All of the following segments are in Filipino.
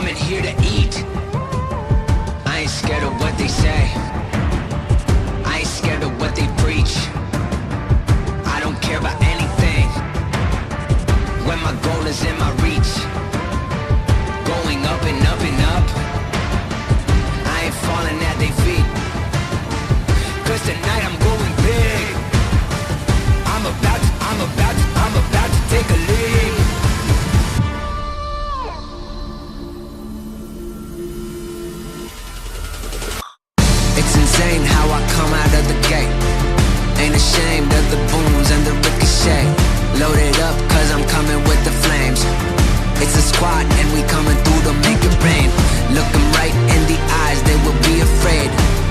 coming here to eat. I ain't scared of what they say. I ain't scared of what they preach. I don't care about anything when my goal is in my reach. Going up and up and up. I ain't falling at their feet. Cause tonight I'm going big. I'm about to take a lead. It's insane how I come out of the gate. Ain't ashamed of the booms and the ricochet. Loaded up cause I'm coming with the flames. It's a squad and we coming through to make it rain. Look 'em right in the eyes, they will be afraid.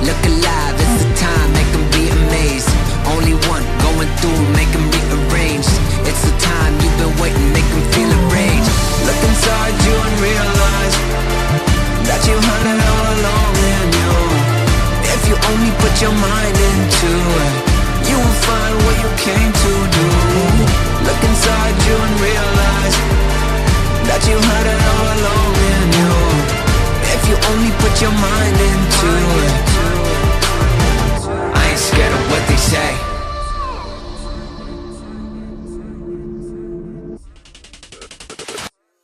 Look alive, it's the time, make 'em be amazed. Only one going through, make 'em rearrange. It's the time you've been waiting, make 'em feel enraged. Look inside you and realize that you heard it all along in you. If you only put your mind into it, you will find what you came to do. Look inside you and realize that you heard it all along in you. If you only put your mind into it. I ain't scared of what they say.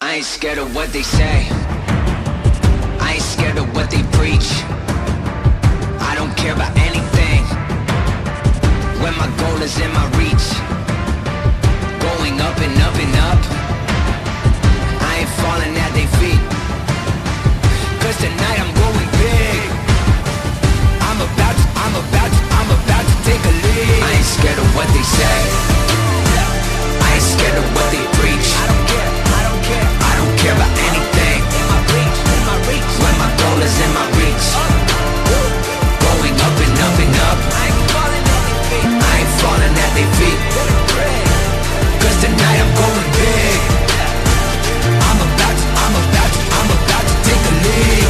I ain't scared of what they say. I ain't scared of what they preach. I don't care about anything when my goal is in my reach. Going up and up and up. I ain't falling at their feet. Cause tonight I'm going big. I'm about to take a lead. I ain't scared of what they say. I ain't scared of what they preach. I don't care about anything when my goal is in my reach. Going up and up and up. I ain't falling at their feet. Cause tonight I'm going big. I'm about to take a lead.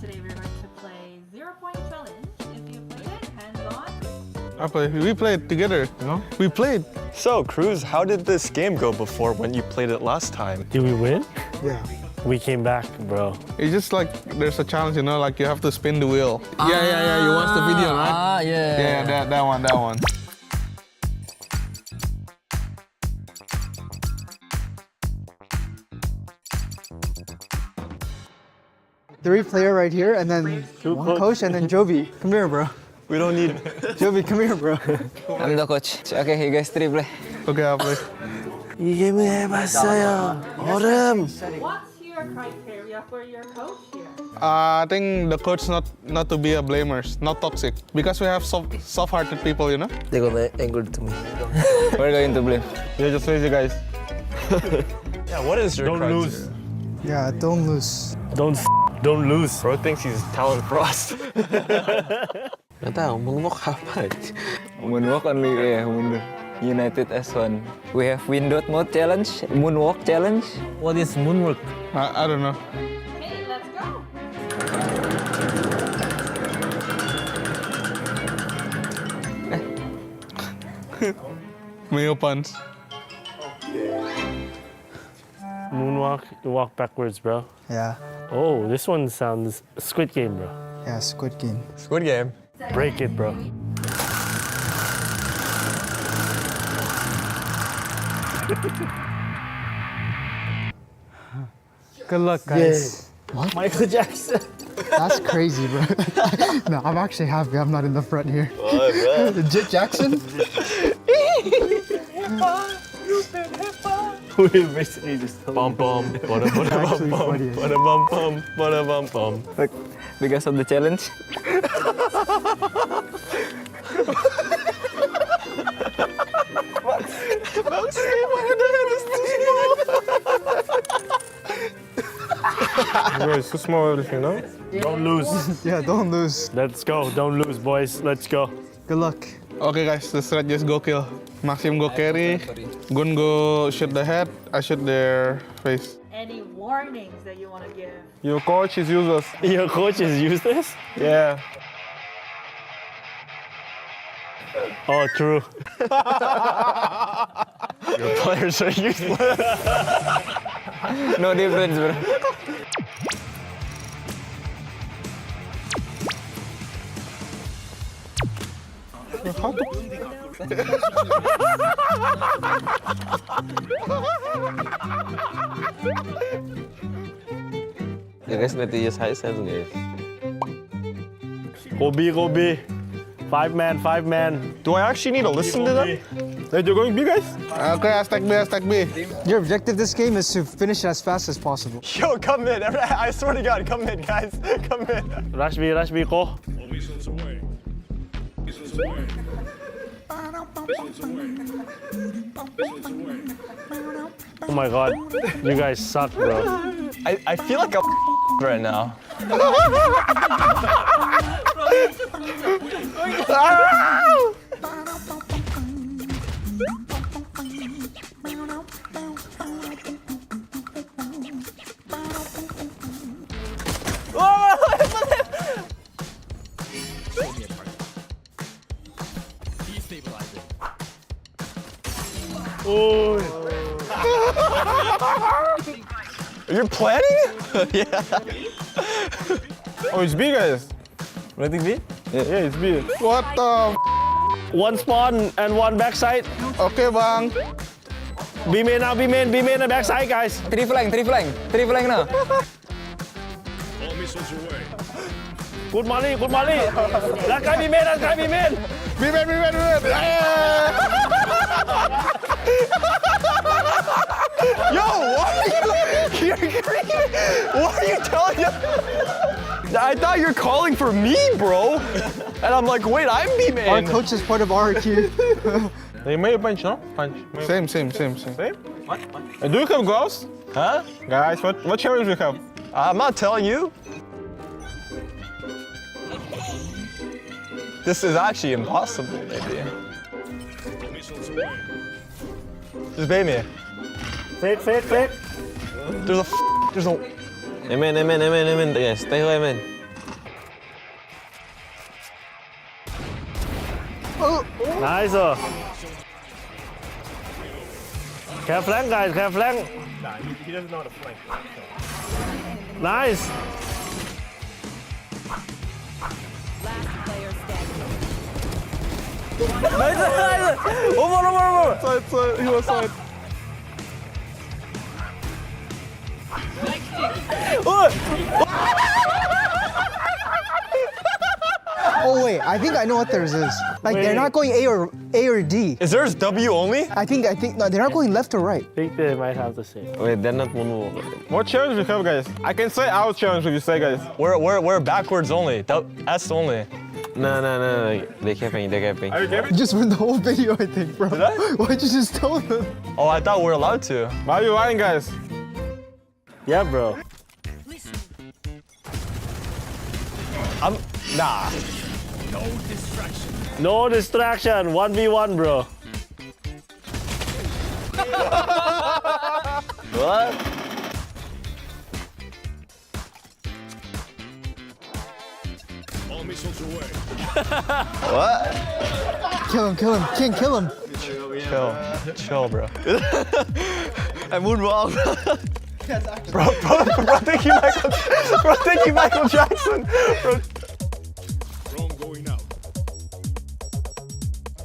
Today we're going to play 0-point challenge. If you played it, hands on. I played. We played together. No? We played. So, Cruz, how did this game go before when you played it last time? Did we win? Yeah. We came back, bro. It's just like there's a challenge, you know, like you have to spin the wheel. Yeah. You watched the video, right? Yeah. Yeah, that one. Three-player right here, and then one coach, and then Jovi. Come here, bro. We don't need... Jovi, come here, bro. I'm the coach. Okay, you guys three play. Okay, I'll play. 이게임을 해봤어요. 얼음. What's your criteria for your coach here? I think the coach not to be a blamers, not toxic, because we have soft-hearted people, you know. They're gonna anger to me. We're going to blame. Yeah, just lazy guys. Yeah, what is your Don't criteria? lose. Yeah, don't lose. Don't lose. Bro thinks he's Talon Frost. Nggak tahu, mengemuk apa? Moonwalk only, yeah, mundur. United S1. We have window mode challenge, moonwalk challenge. What is moonwalk? I don't know. Okay, let's go. Mayo puns. Moonwalk, you walk backwards, bro. Yeah, Oh, this one sounds Squid Game, bro. yeah, Squid Game. Squid Game. Break it, bro. Good luck, guys. Michael Jackson. That's crazy, bro. No, I'm actually happy I'm not in the front here. Legit Jackson? We basically just Bum bum, bada bada bum Actually bum, funny. bada bum bum, bada bum bum. Look, because of the challenge. Bro, it's too small everything, no? don't lose. Yeah, don't lose. Let's go. Don't lose, boys. Let's go. Good luck. Okay guys, the strat just go kill. Maxim go carry. Gun go shoot the head. I shoot their face. Any warnings that you want to give? Your coach is useless. Your coaches use this? Yeah. Oh, true. Your players are useless. No difference, bro. You guys need to use high sense, guys. Go B. 5-man. Do I actually need to listen to them? Hey, you're going B, guys? Okay, I stack B. Your objective this game is to finish as fast as possible. Yo, come in. I swear to God, come in, guys. Come in. Rush B, go. Oh my god, you guys suck, bro. I feel like I'm right now. You're planning? Yeah. Oh, it's B, guys. Running B? Yeah, it's B. What the One spawn and one backside. Okay, bang. B main now, B main na backside, guys. Three flank now. Good money. That guy B main. B-man. Yo, what are you telling him? I thought you're calling for me, bro. And I'm like, wait, I'm Our B-man. coach is part of our queue. They made a punch, no? Punch. Same. Same? Do you have gloves? Huh? Guys, what cherries do you have? I'm not telling you. This is actually impossible, maybe. Just bait me. Fake. There's a. Amen, guys. Stay away, man. Nice. Care flank, guys. Care flank. Nah, he doesn't know how to flank. Nice. Over. Side, he was side. Oh wait, I think I know what theirs is. Like they're not going A or D. Is theirs W only? I think no, they're not going left or right. I think they might have the same. Wait, they're not moonwalk. What challenge we have, guys? I can say our challenge if you say, guys. We're backwards only. S only. No. They're capping. You just ruined the whole video, I think, bro. Did I? Why'd you just tell them? Oh, I thought we were allowed to. Why are you lying, guys? Yeah, bro. Nah. No distraction. 1v1, bro. What? All missiles away. What? Kill him. King, kill him. Chill, bro. I moonwalk. Bro, thank you, Michael Jackson. Bro. Drone going out.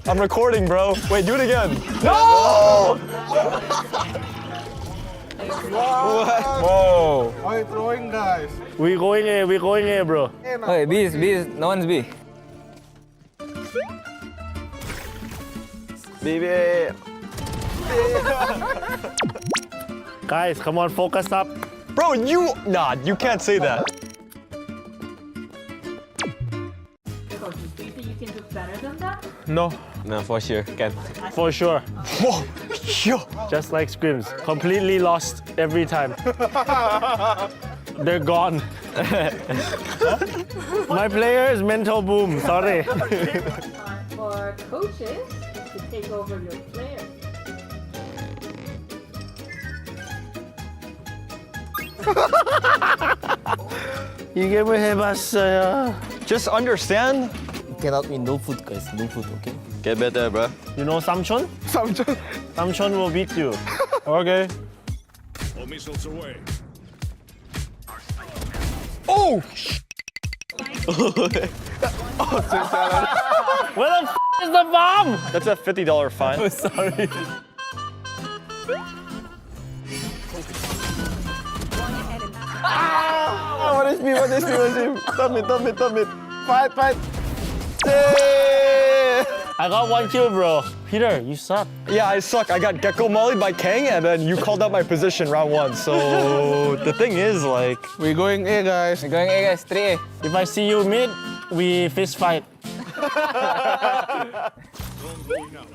I'm recording, bro. Wait, do it again. No! Whoa. Why are you throwing, guys? We going A, bro. Hey, B, no one's B. Baby. Guys, come on, focus up. Bro, you can't say that. Coach, do you think you can do better than that? No. No, for sure. Can. For sure. Whoa, yo. Just like scrims. Completely lost every time. They're gone. My players, mental boom. Sorry. For coaches to take over your players. 이게 뭐 해봤어요? Just understand. Cannot be no food, guys. No food, okay? Get better, bro. You know Samchon? Samchon. Samchon will beat you. Okay. All missiles away. Oh! Where the is the bomb? That's a $50 fine. Oh, sorry. What is me? Stop it. Fight. I got 1 kill, bro. Peter, you suck. Yeah, I suck. I got gecko mollied by Kang, and then you called out my position round 1. So the thing is, like, We're going A, guys. We're going A, guys. 3A. If I see you mid, we fist fight. Drone going out.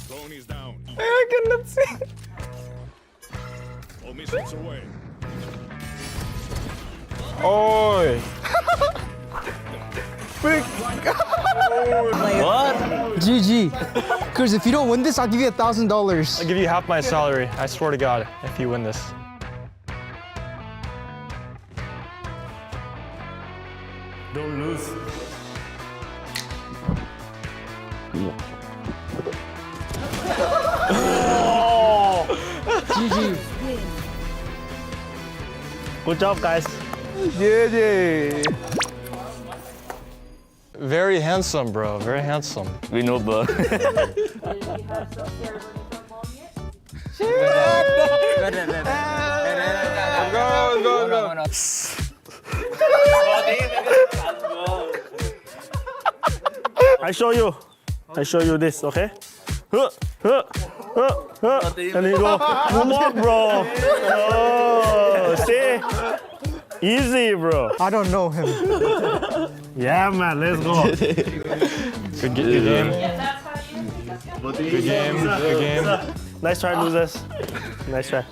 Drone is down. I cannot see. All missiles away. Oi. what? GG. Because if you don't win this, I'll give you $1,000. I'll give you half my salary. I swear to God, if you win this. Don't lose. GG. Good job, guys. Yeah. Very handsome, bro. Very handsome. We know, bro. Did you have some ceremony from mom yet? Go. I show you this, okay? And then you go, moonwalk, bro. Oh, see? Easy, bro. I don't know him. Yeah, man, let's go. Good game. Yeah, that's how you let's go. Good game. Nice try, losers. Nice try.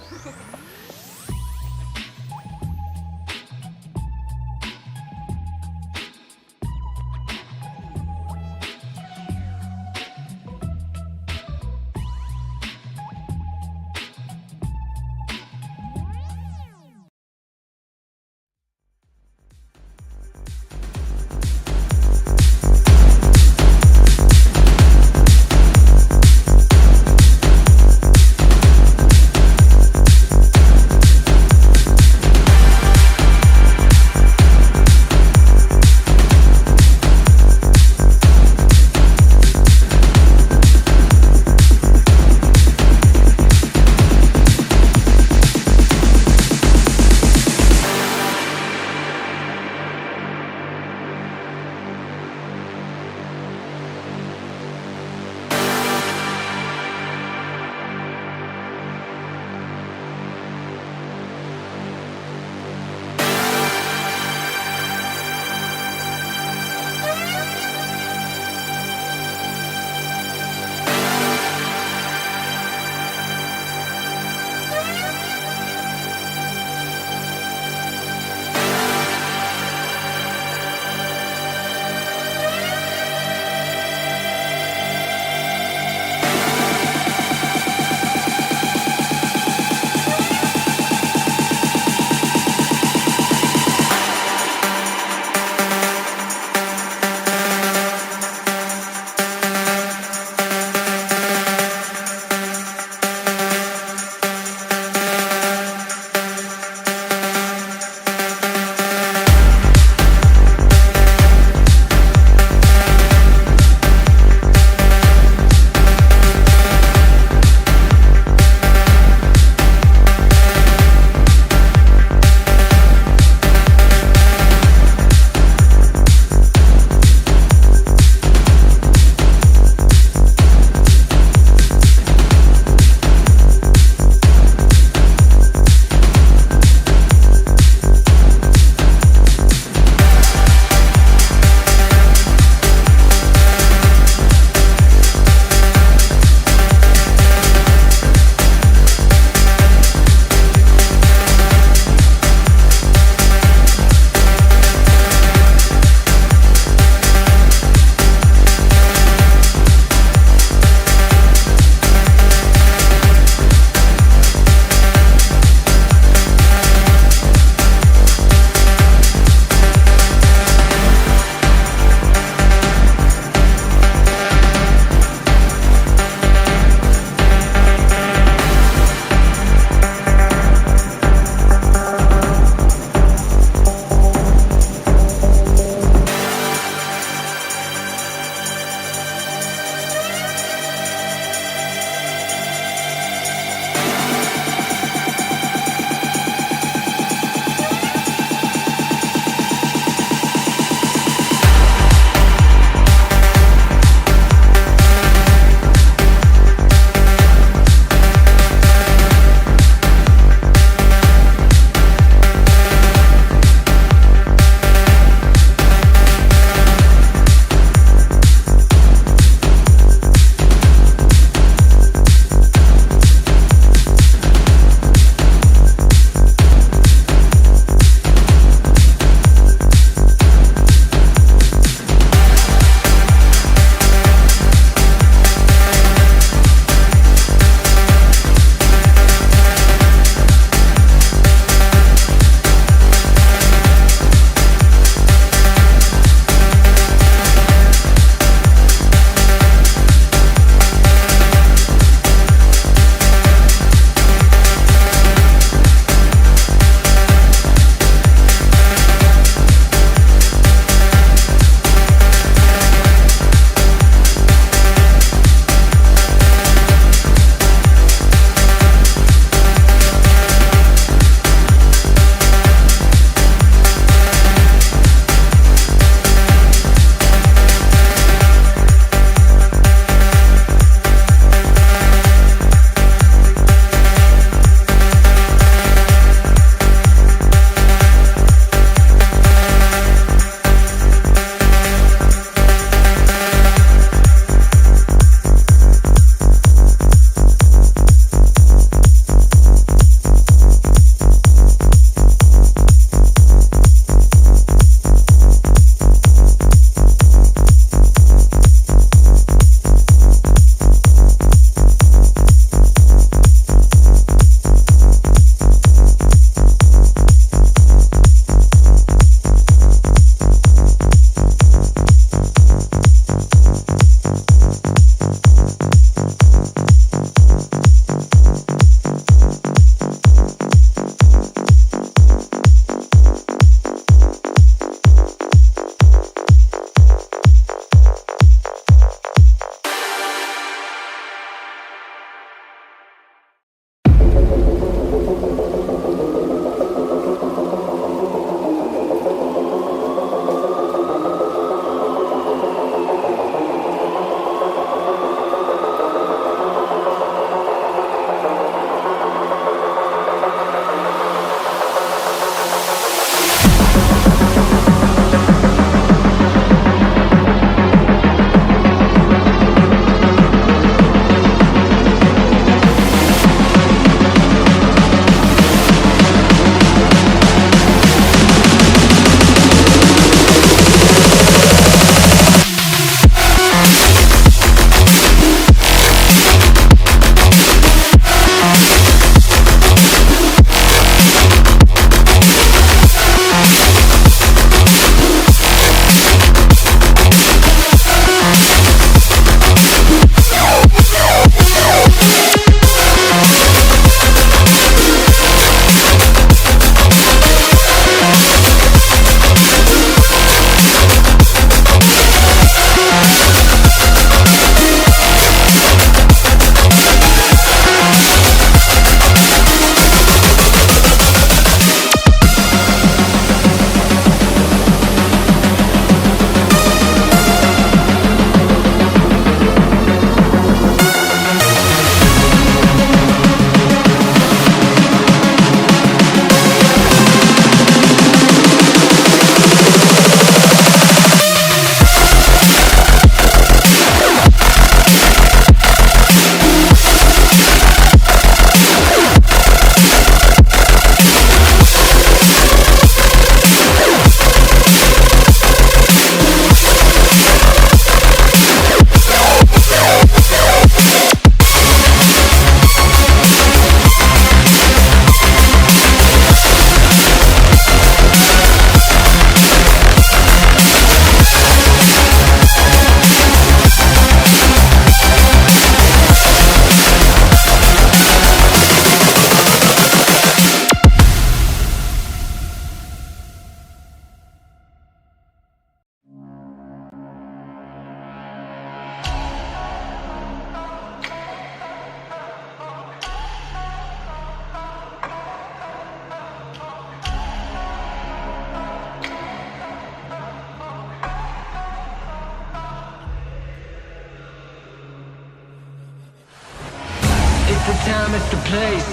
time, it's the place.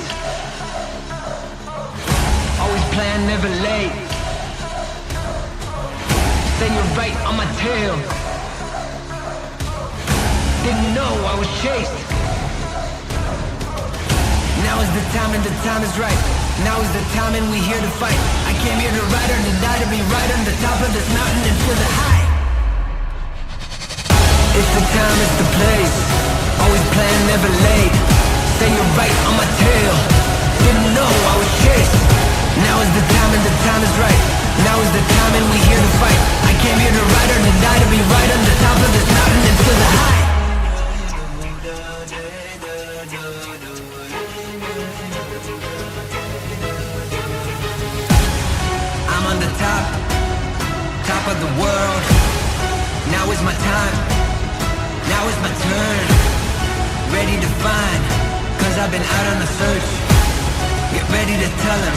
Always plan, never late. Then you're right on my tail. Didn't know I was chased. Now is the time and the time is right. Now is the time and we here to fight. I came here to ride or to die, to be right on the top of this mountain and feel the high. It's the time, it's the place. Always plan, never late. Say you're right on my tail. Didn't know I was chased. Now is the time and the time is right. Now is the time and we here to fight. I came here to ride or to die, to be right on the top of this mountain and feel the high. I'm on the top of the world. Now is my time. Now is my turn. Ready to find, cause I've been out on the search. Get ready to tell him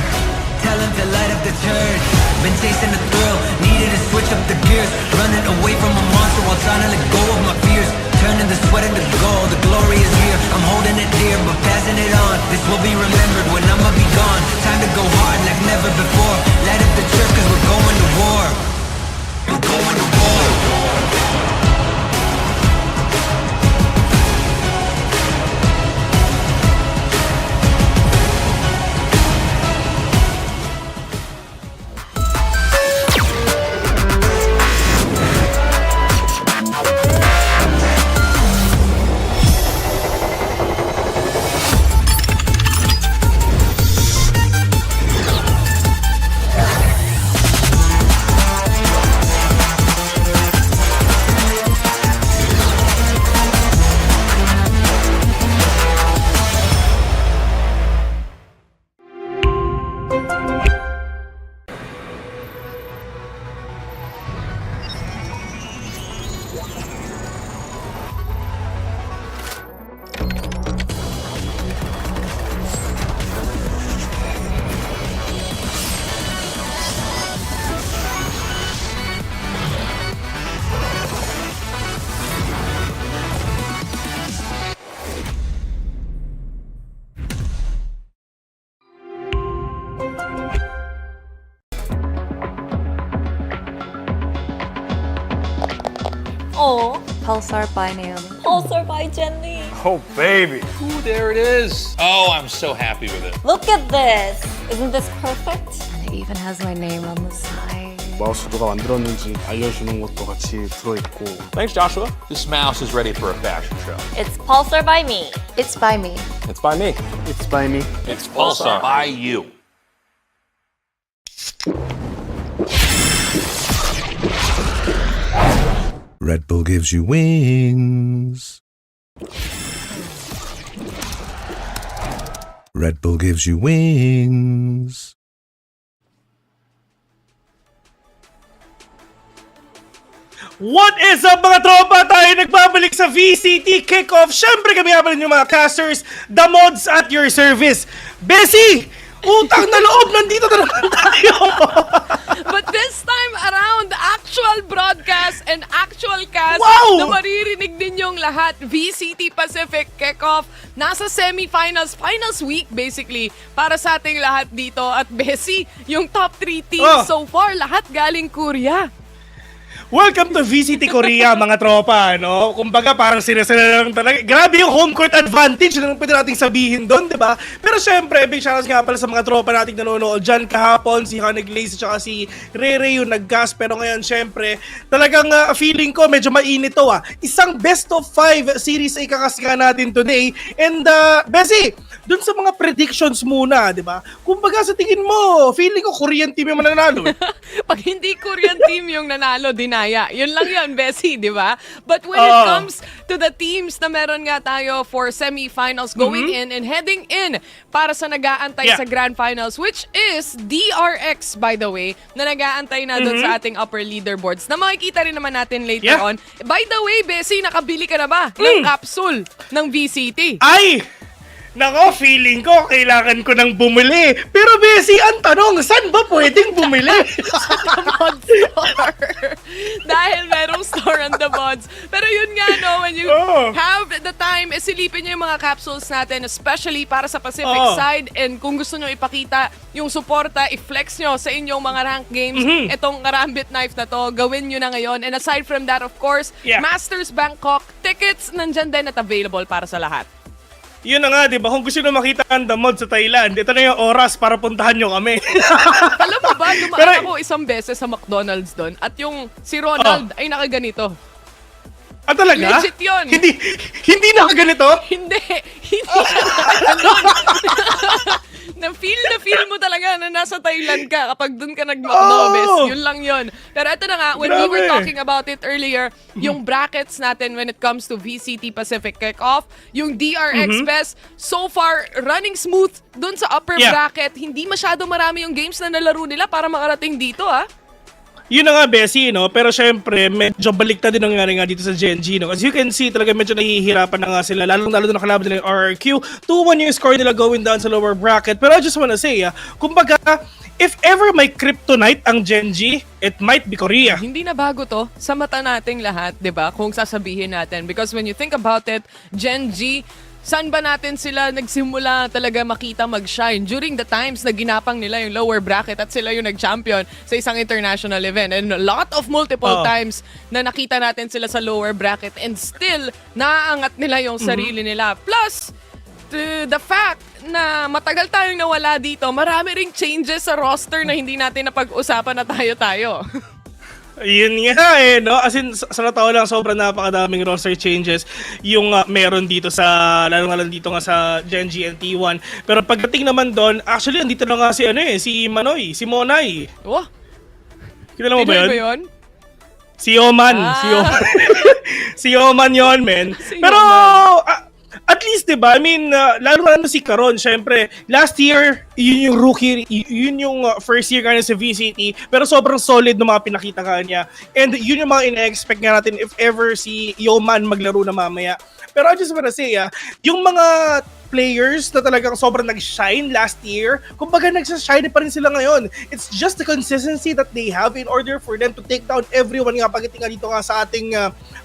to light up the church. Been chasing the thrill, needed to switch up the gears. Running away from a monster while trying to let go of my fears. Turning the sweat into gold, the glory is here. I'm holding it dear, but passing it on. This will be remembered when I'ma be gone. Time to go hard like never before. Light up the church cause we're going to war. We're going to war. Oh, Pulsar by Naomi. Pulsar by Jenny. Oh, baby. Ooh, there it is. Oh, I'm so happy with it. Look at this. Isn't this perfect? And it even has my name on the side. 마우스 누가 만들었는지 알려주는 것도 같이 들어있고. Thanks, Joshua. This mouse is ready for a fashion show. It's Pulsar by me. It's by me. It's by me. It's by me. It's Pulsar by you. Red Bull gives you wings. Red Bull gives you wings. What is up mga tropa? Tayo nagbabalik sa VCT Kickoff. Siyempre kami nga yung mga casters, the mods at your service. Bessie! Utang na loob! Nandito na naman tayo! But this time around, actual broadcast and actual cast Wow! na maririnig ninyong lahat. VCT Pacific Kickoff. Nasa semifinals, finals week basically, para sa ating lahat dito. At Bessie, yung top 3 teams so far, lahat galing Korea. Welcome to VCT Korea, mga tropa, no? Kumbaga, parang sinasala lang talaga. Grabe yung home court advantage na pwede nating sabihin doon, di ba? Pero syempre, big shoutouts nga pala sa mga tropa nating nanonood dyan kahapon. Si Haneg Lace at si Rere yung nag-gas. Pero ngayon, syempre, talagang feeling ko medyo mainit to, Isang best of 5 series ay kakasika natin today. And, Bessie, dun sa mga predictions muna, di ba? Kumbaga, sa tingin mo, feeling ko Korean team yung mananalo. Pag hindi Korean team yung nanalo, dinaya. Yun lang yun, Bessie, di ba? But when it comes to the teams na meron nga tayo for semifinals going in and heading in para sa nag-aantay sa Grand Finals, which is DRX, by the way, na nag-aantay na doon sa ating upper leaderboards na makikita rin naman natin later on. By the way, Bessie, nakabili ka na ba ng capsule ng VCT? Ay! Nako, feeling ko, kailangan ko nang bumili. Pero Bessie, ang tanong, saan ba pwedeng bumili? Mod store. Dahil merong store on the mods. Pero yun nga, no, when you have the time, silipin nyo yung mga capsules natin, especially para sa Pacific side. And kung gusto nyo ipakita yung suporta, i-flex nyo sa inyong mga ranked games, itong karambit knife na to, gawin nyo na ngayon. And aside from that, of course, Masters Bangkok, tickets nandyan din at available para sa lahat. Yun na nga, di ba? Kung gusto nyo makita ang The Mod sa Thailand, ito na yung oras para puntahan nyo kami. Alam mo ba, dumaan ako isang beses sa McDonald's doon at yung si Ronald ay nakaganito. Ah, talaga? Legit yun. Hindi nakaganito? Hindi siya nakaganon. Na-feel mo talaga na nasa Thailand ka kapag dun ka nag-McDonald's. Yun lang yun. Pero ito na nga, when we were talking about it earlier, yung brackets natin when it comes to VCT Pacific Kickoff, yung DRX Best, so far, running smooth dun sa upper bracket. Hindi masyado marami yung games na nalaro nila para makarating dito, ah. Yun na nga, Bessie, no? Pero syempre, medyo baliktad din nangyari nga dito sa Gen G, no? As you can see, talaga medyo nahihirapan na nga sila. Lalo na kalaban nila yung RRQ. 2-1 yung score nila going down sa lower bracket. Pero I just wanna say, kumbaga, if ever may kryptonite ang Gen G, it might be Korea. Hindi na bago to sa mata nating lahat, 'di ba? Kung sasabihin natin, because when you think about it, Gen G, saan ba natin sila nagsimula talaga makita mag-shine? During the times na ginapang nila yung lower bracket at sila yung nag-champion sa isang international event. And a lot of multiple times na nakita natin sila sa lower bracket and still naaangat nila yung sarili nila. Plus, the fact na matagal tayong nawala dito, marami ring changes sa roster na hindi natin napag-usapan na tayo-tayo. Yun nga no? As in, sa tao lang, sobrang napakadaming roster changes yung meron dito sa, lalo nga lang dito nga sa Gen G and T1. Pero pagdating naman doon, actually, andito na nga si, si Manoy, si Monay. Oh? Kilala mo ba Pinoy yun? Si Oman. Si Oman yun, men. Pero, at least, diba, I mean, lalo na si Karon, syempre, last year, yun yung rookie, yun yung first year kanya sa VCT, pero sobrang solid ng mga pinakita kanya. And yun yung mga ina-expect nga natin if ever si Yoman maglaro na mamaya. Pero I just wanna say, yung mga players na talagang sobrang nag-shine last year, kumbaga nag-shine pa rin sila ngayon. It's just the consistency that they have in order for them to take down everyone nga pagdating nga dito nga sa ating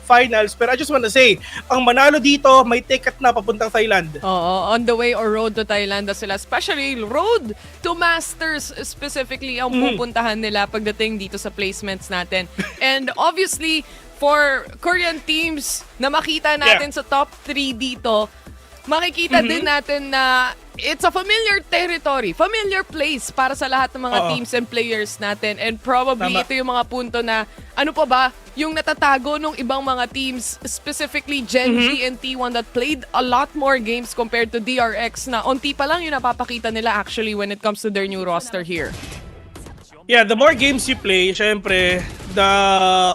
finals. Pero I just wanna say, ang manalo dito, may ticket na papuntang Thailand. Oo, on the way or road to Thailand na sila. Especially road to Masters specifically ang pupuntahan nila pagdating dito sa placements natin. And obviously, for Korean teams na makita natin sa top 3 dito, makikita din natin na it's a familiar territory, familiar place para sa lahat ng mga teams and players natin. And probably ito yung mga punto na ano pa ba yung natatago ng ibang mga teams, specifically Gen G and T1 that played a lot more games compared to DRX na onti pa lang yung napapakita nila actually when it comes to their new roster here. Yeah, the more games you play, syempre, the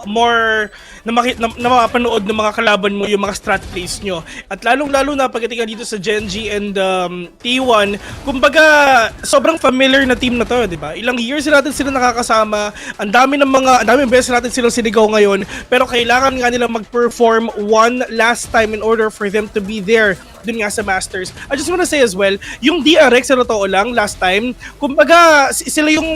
more na mapapanood ng mga kalaban mo yung mga strat plays nyo. At lalong-lalo na pagdating dito sa Gen G and T1, kumbaga, sobrang familiar na team na to, di ba? Ilang years natin sila nakakasama, ang daming beses natin silang sinigaw ngayon, pero kailangan nga nila mag-perform one last time in order for them to be there dun nga sa Masters. I just wanna say as well, yung DRX sa totoo lang, last time, kumbaga, sila yung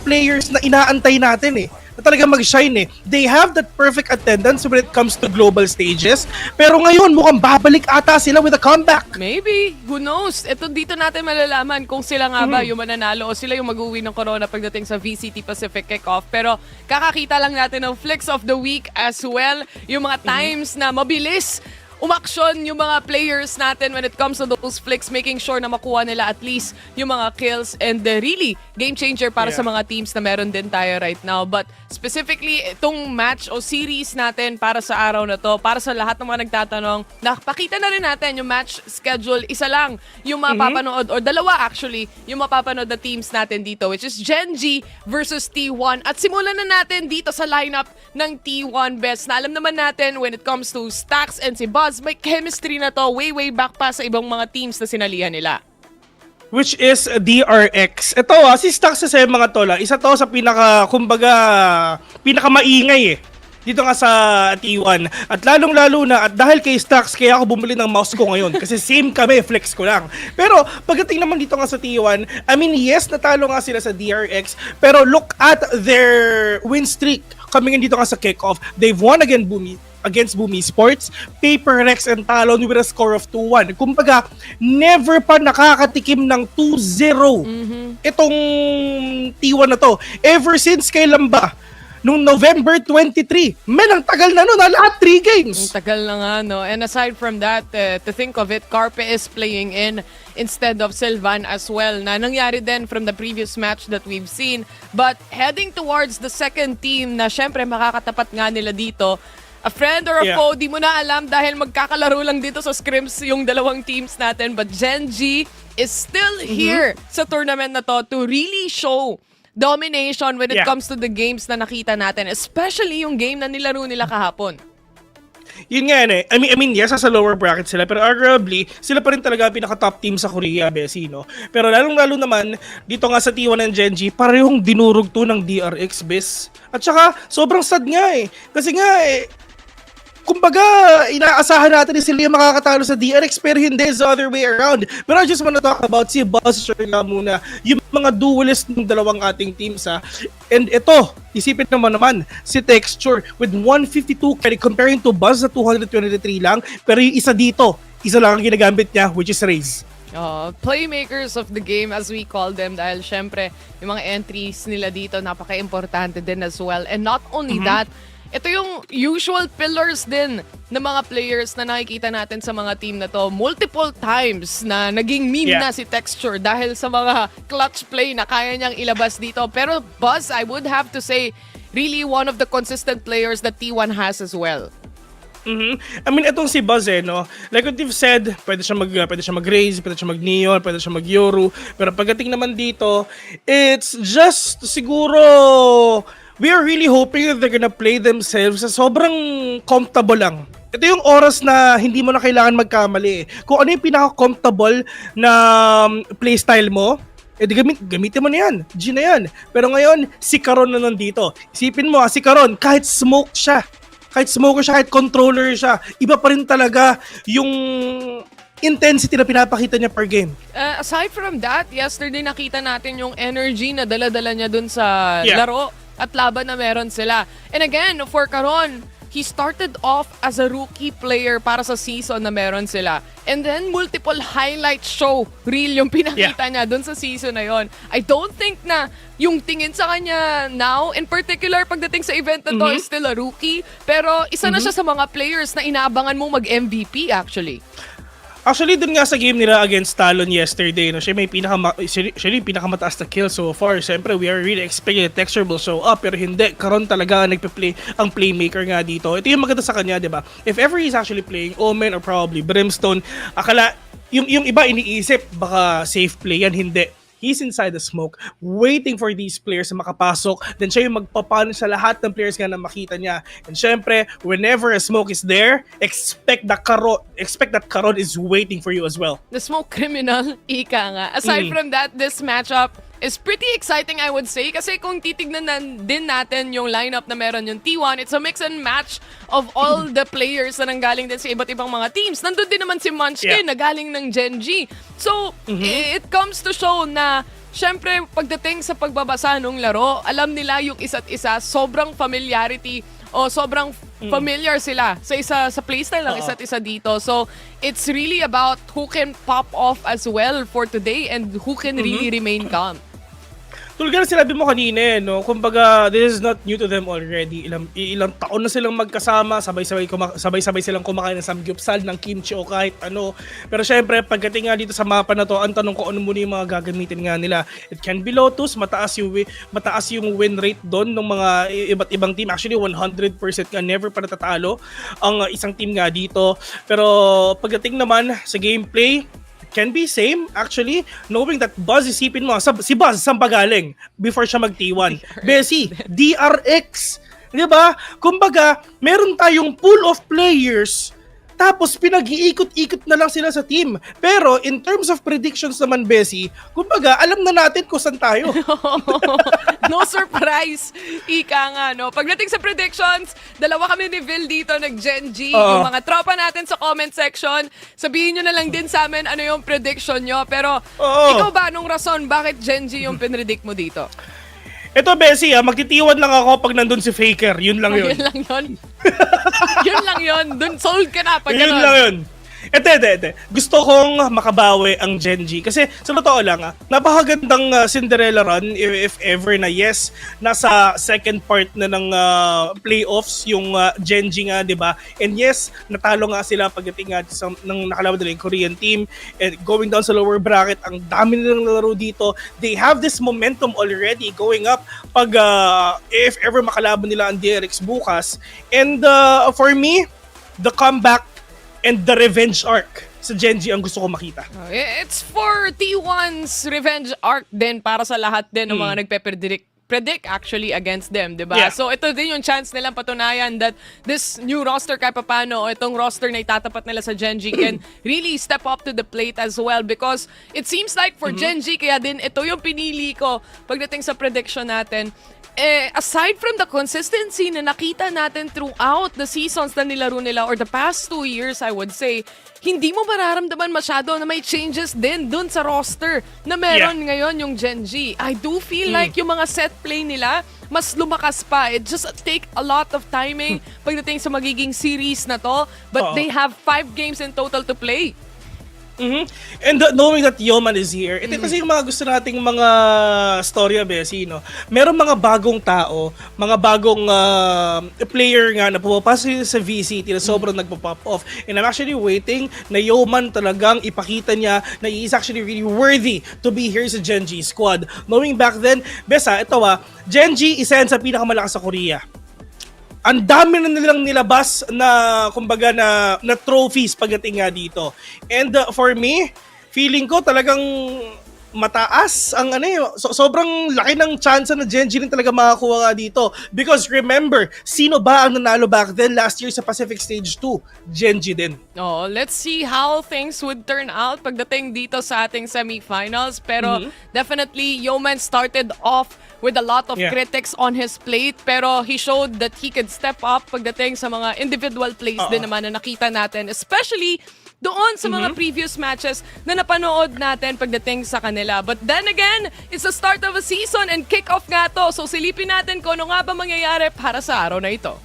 players na inaantay natin na talaga mag-shine They have that perfect attendance when it comes to global stages, pero ngayon, mukhang babalik ata sila with a comeback. Maybe, who knows? Dito natin malalaman kung sila nga ba yung mananalo o sila yung mag-uwi ng corona pagdating sa VCT Pacific Kickoff. Pero kakakita lang natin ng flicks of the week as well, yung mga times na mabilis umaksyon yung mga players natin when it comes to those flicks, making sure na makuha nila at least yung mga kills and really game changer para sa mga teams na meron din tayo right now. But specifically, itong match o series natin para sa araw na to, para sa lahat ng mga nagtatanong, nakapakita na rin natin yung match schedule. Isa lang yung mapapanood, or dalawa actually, yung mapapanood na teams natin dito, which is Gen G versus T1. At simulan na natin dito sa lineup ng T1 Best. Na alam naman natin when it comes to Stacks and si Buzz, may chemistry na to way back pa sa ibang mga teams na sinalihan nila. Which is DRX. Ito si Stacks sa mga tola, isa to sa pinaka maingay dito nga sa T1. At lalong-lalo na, at dahil kay Stacks, kaya ako bumili ng mouse ko ngayon. Kasi same kami, flex ko lang. Pero pagdating naman dito nga sa T1, I mean, yes, natalo nga sila sa DRX, pero look at their win streak coming in dito nga sa kickoff. They've won against Bumi Sports, Paper Rex, and Talon with a score of 2-1. Kumbaga, never pa nakakatikim ng 2-0 itong T1 na to. Ever since kailan ba? Nung November 23. Ang tagal na nun, lahat 3 games. Ang tagal na nga, no? And aside from that, to think of it, Carpe is playing in instead of Sylvan as well, na nangyari din from the previous match that we've seen. But heading towards the second team na syempre makakatapat nga nila dito, a friend or a foe, di mo na alam dahil magkakalaro lang dito sa scrims yung dalawang teams natin. But Gen G is still here sa tournament na to to really show domination when it comes to the games na nakita natin. Especially yung game na nilaro nila kahapon. Yun nga eh. I mean, yes, sa lower bracket sila, pero arguably, sila pa rin talaga pinaka-top team sa Korea, Bessie, no? Pero lalong-lalo naman, dito nga sa T1 ng Gen G, parehong dinurog to ng DRX, Bes. At saka, sobrang sad nga eh. Kasi nga eh, kumbaga, inaasahan natin na sila yung makakatalo sa DRX, pero hindi, the other way around. Pero I just wanna talk about si Buster nga muna, yung mga duelist ng dalawang ating teams, ha. And ito, isipin naman, si Texture with 152 carry comparing to Buzz na 223 lang, pero yung isa dito, isa lang ang ginagamit niya, which is Raze. Playmakers of the game as we call them dahil syempre yung mga entries nila dito napaka-importante din as well. And not only that, ito yung usual pillars din ng mga players na nakikita natin sa mga team na to. Multiple times na naging meme na si Texture dahil sa mga clutch play na kaya niyang ilabas dito. Pero Buzz, I would have to say, really one of the consistent players that T1 has as well. I mean, itong si Buzz no? Like what you've said, pwede siya mag-Raze, pwede siya mag-Neon, pwede siya mag-Yoru. Pero pagdating naman dito, it's just siguro we are really hoping that they're gonna play themselves sa sobrang comfortable lang. Ito yung oras na hindi mo na kailangan magkamali. Kung ano yung pinaka-comfortable na playstyle mo, gamitin mo na yan. G na yan. Pero ngayon, si Karon na nandito. Isipin mo, si Karon, kahit smoke siya, kahit smoker siya, kahit controller siya, iba pa rin talaga yung intensity na pinapakita niya per game. Aside from that, yesterday nakita natin yung energy na dala-dala niya dun sa laro at laban na meron sila. And again, for Karon, he started off as a rookie player para sa season na meron sila. And then, multiple highlight show reel yung pinakita niya dun sa season na yon. I don't think na yung tingin sa kanya now, in particular, pagdating sa event na to, is still a rookie. Pero isa na siya sa mga players na inaabangan mong mag-MVP actually. Actually, dun nga sa game nila against Talon yesterday, no, siya yung pinakamataas na kill so far. Siyempre, we are really expecting the Texture will show up, pero hindi. Karon talaga nagpe-play ang playmaker nga dito. Ito yung maganda sa kanya, di ba? If ever he's actually playing Omen or probably Brimstone, akala, yung iba iniisip, baka safe play yan, hindi. He's inside the smoke, waiting for these players na makapasok. Then siya yung magpapan sa lahat ng players nga na makita niya. And syempre, whenever a smoke is there, expect that Karon is waiting for you as well. The smoke criminal, ika nga. Aside from that, this matchup is pretty exciting, I would say. Kasi kung titignan din natin yung lineup na meron yung T1, it's a mix and match of all the players na nanggaling din sa iba't ibang mga teams. Nandun din naman si Munchkin na galing ng Gen G. So, it comes to show na syempre, pagdating sa pagbabasa ng laro, alam nila yung isa't isa, sobrang familiarity o sobrang familiar sila sa playstyle ng isa't isa dito. So, it's really about who can pop off as well for today and who can really remain calm. Tulad na sinabi mo kanina, no? Kumbaga, this is not new to them already. Ilang taon na silang magkasama, sabay-sabay silang kumakain ng samgyupsal, ng kimchi o kahit ano. Pero syempre, pagdating nga dito sa mapa na to, ang tanong ko ano muna yung mga gagamitin nga nila. It can be Lotus, mataas yung win rate doon ng mga iba't ibang team. Actually, 100% nga, never pa natatalo ang isang team nga dito. Pero pagdating naman sa gameplay, can be same actually, knowing that Buzz, isipin mo, si Buzz saan pa galing before siya mag T1? Bessie, DRX, di ba? Kumbaga, meron tayong pool of players, tapos pinag-iikot-ikot na lang sila sa team. Pero in terms of predictions naman, Bessie, kumbaga, alam na natin kung saan tayo. No surprise. Ika nga, no? Pagdating sa predictions, dalawa kami ni Vil dito, nag-Gen G. Yung mga tropa natin sa comment section, sabihin nyo na lang din sa amin ano yung prediction nyo. Pero, ikaw ba, anong rason, bakit Gen G yung pinredict mo dito? Ito, Bessie, magtitiwan lang ako pag nandun si Faker. Yun lang yun. Yun lang yun? Yun lang yun. Dun, sold ka na pag Yun ganun. lang yun. Ete. Gusto kong makabawi ang Gen G. Kasi sa totoo lang, napakagandang Cinderella run if ever na yes, nasa second part na ng playoffs yung Gen G nga, di ba? And yes, natalo nga sila pagdating nga ng nakalaban nila yung Korean team. And going down sa lower bracket, ang dami nilang laro dito. They have this momentum already going up pag if ever makalaban nila ang DRX bukas. And for me, the comeback and the revenge arc sa Gen G ang gusto ko makita. It's for T1's revenge arc din para sa lahat din ng mga nagpe-predict actually against them, diba? Yeah. So ito din yung chance nilang patunayan that this new roster kahit paano, o itong roster na itatapat nila sa Gen G can really step up to the plate as well because it seems like for Gen G, kaya din ito yung pinili ko pagdating sa prediction natin. Aside from the consistency na nakita natin throughout the seasons na nilaro nila or the past 2 years, I would say, hindi mo mararamdaman masyado na may changes din dun sa roster na meron ngayon yung Gen G. I do feel like yung mga set play nila, mas lumakas pa. It just take a lot of timing pagdating sa magiging series na to. But they have 5 games in total to play. And knowing that Yoman is here, ito kasi yung mga gusto nating mga storya, Bessie, no? Meron mga bagong tao, mga bagong player nga na pumapasok sa VCT na sobrang nagpo-pop off. And I'm actually waiting na Yoman talagang ipakita niya na he is actually really worthy to be here sa Gen G squad. Knowing back then, Besa, ito Gen G isa yan sa pinakamalakas sa Korea. Ang dami na nilang nilabas na kumbaga na trophies pagdating nga dito. And for me, feeling ko talagang mataas ang sobrang laki ng chance na Gen G rin talaga makakuha nga dito. Because remember, sino ba ang nanalo back then last year sa Pacific Stage 2? Gen G din. Let's see how things would turn out pagdating dito sa ating semifinals. Pero definitely, Yoman started off with a lot of critics on his plate, pero he showed that he could step up pagdating sa mga individual plays din naman na nakita natin, especially doon sa mga previous matches na napanood natin pagdating sa kanila. But then again, it's the start of a season and kickoff nga to, so silipin natin kung ano nga ba mangyayari para sa araw na ito.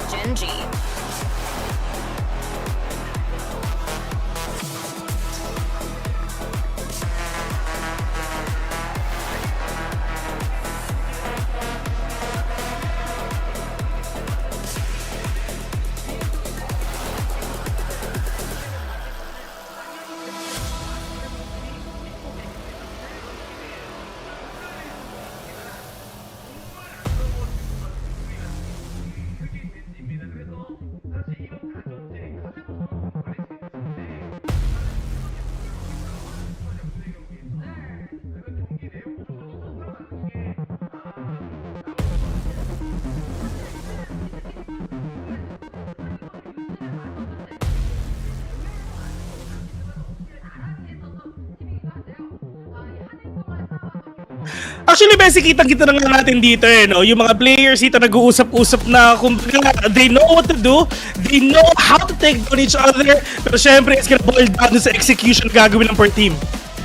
Gen G. Actually, Bessie, kitang-kita na nga natin dito no? Yung mga players dito nag-uusap-usap na kumbaga, they know what to do, they know how to take down each other, pero syempre, it's gonna boil down sa execution gagawin ng per team.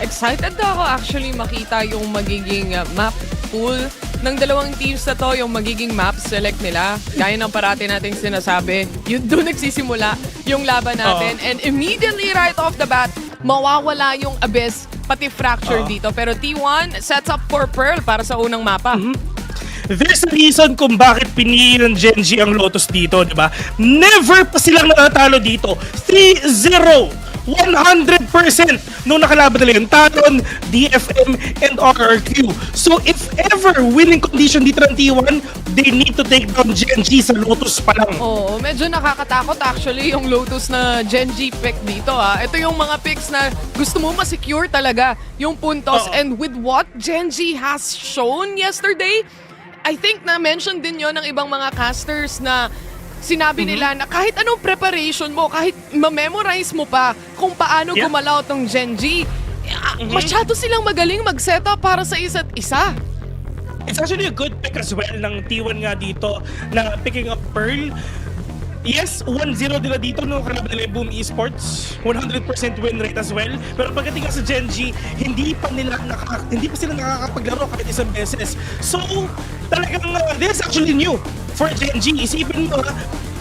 Excited ako actually makita yung magiging map pool ng dalawang teams na to, yung magiging map select nila. Gaya ng parati nating sinasabi, yun doon nagsisimula yung laban natin. And immediately right off the bat, mawawala yung Abyss, pati Fracture dito. Pero T1 sets up for Pearl para sa unang mapa. There's a reason kung bakit pinili ng Genji ang Lotus dito, di ba? Never pa silang natatalo dito. 3-0! 100% nung nakalaban nila yung Talon, DFM, and RRQ. So if ever winning condition dito ng T1, they need to take down Genji sa Lotus pa lang. Oo, medyo nakakatakot actually yung Lotus na Genji pick dito. Ito yung mga picks na gusto mo ma-secure talaga yung puntos. And with what Genji has shown yesterday, I think na-mention din yon ng ibang mga casters na sinabi nila na kahit anong preparation mo, kahit ma-memorize mo pa kung paano gumalaw tong Genji, masyado silang magaling mag-setup para sa isa't isa. It's actually a good pick as well ng T1 nga dito na picking up Pearl. Yes, 1-0 nila dito nung kalaban nila yung Boom Esports. 100% win rate as well. Pero pagdating sa Genji, hindi pa sila nakakapaglaro kahit isang beses. So, talagang this is actually new for Genji. Isipin mo,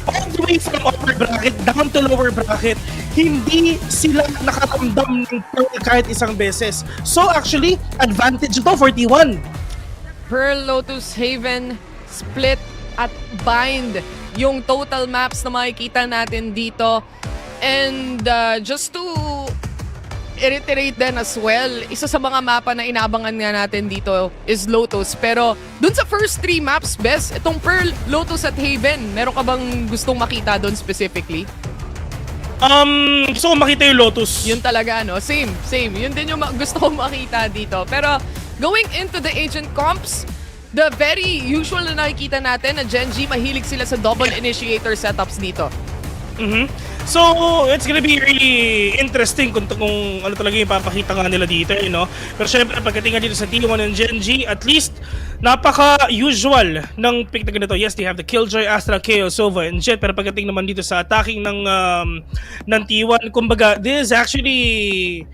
all the way from upper bracket down to lower bracket, hindi sila nakaramdam ng Pearl kahit isang beses. So, actually, advantage ito for T1. Pearl, Lotus, Haven, Split, at Bind yung total maps na makikita natin dito. And just to reiterate din as well, isa sa mga mapa na inabangan nga natin dito is Lotus. Pero dun sa first 3 maps, Bes, itong Pearl, Lotus at Haven, meron ka bang gustong makita dun specifically? Gusto ko makita yung Lotus. Yun talaga, no? Same. Yun din yung gusto ko makita dito. Pero going into the agent comps, the very usual na nakikita natin na Genji, mahilig sila sa double initiator setups dito. So, it's gonna be really interesting kung ano talaga yung papakita nga nila dito, Pero syempre, pagdating dito sa T1 ng Genji, at least, napaka-usual ng pick na ganito. Yes, they have the Killjoy, Astra, KO, Sova, and Jet. Pero pagdating naman dito sa attacking ng T1, kumbaga, this is actually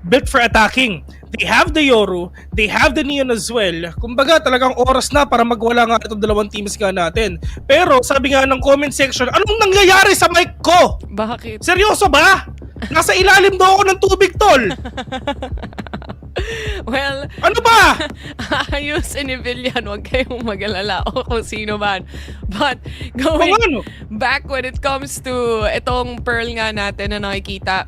built for attacking. They have the Yoru, they have the Neon as well. Kumbaga talagang oras na para magwala nga itong dalawang teams nga natin. Pero sabi nga ng comment section, anong nangyayari sa mic ko? Bakit? Seryoso ba? Nasa ilalim daw ako ng tubig, tol. Well, ano ba? Ayos ni Villan, huwag kayong mag-alala o kung sino man. But going back when it comes to itong Pearl nga natin na nakita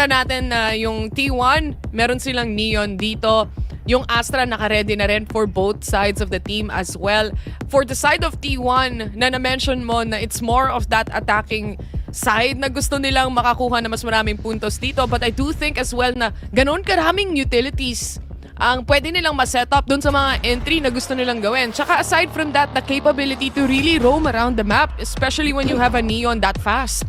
natin na yung T1, meron silang Neon dito. Yung Astra naka-ready na rin for both sides of the team as well. For the side of T1, na na-mention mo na it's more of that attacking side na gusto nilang makakuha na mas maraming puntos dito. But I do think as well na ganon karaming utilities ang pwede nilang ma-setup dun sa mga entry na gusto nilang gawin. Tsaka aside from that, the capability to really roam around the map, especially when you have a Neon that fast.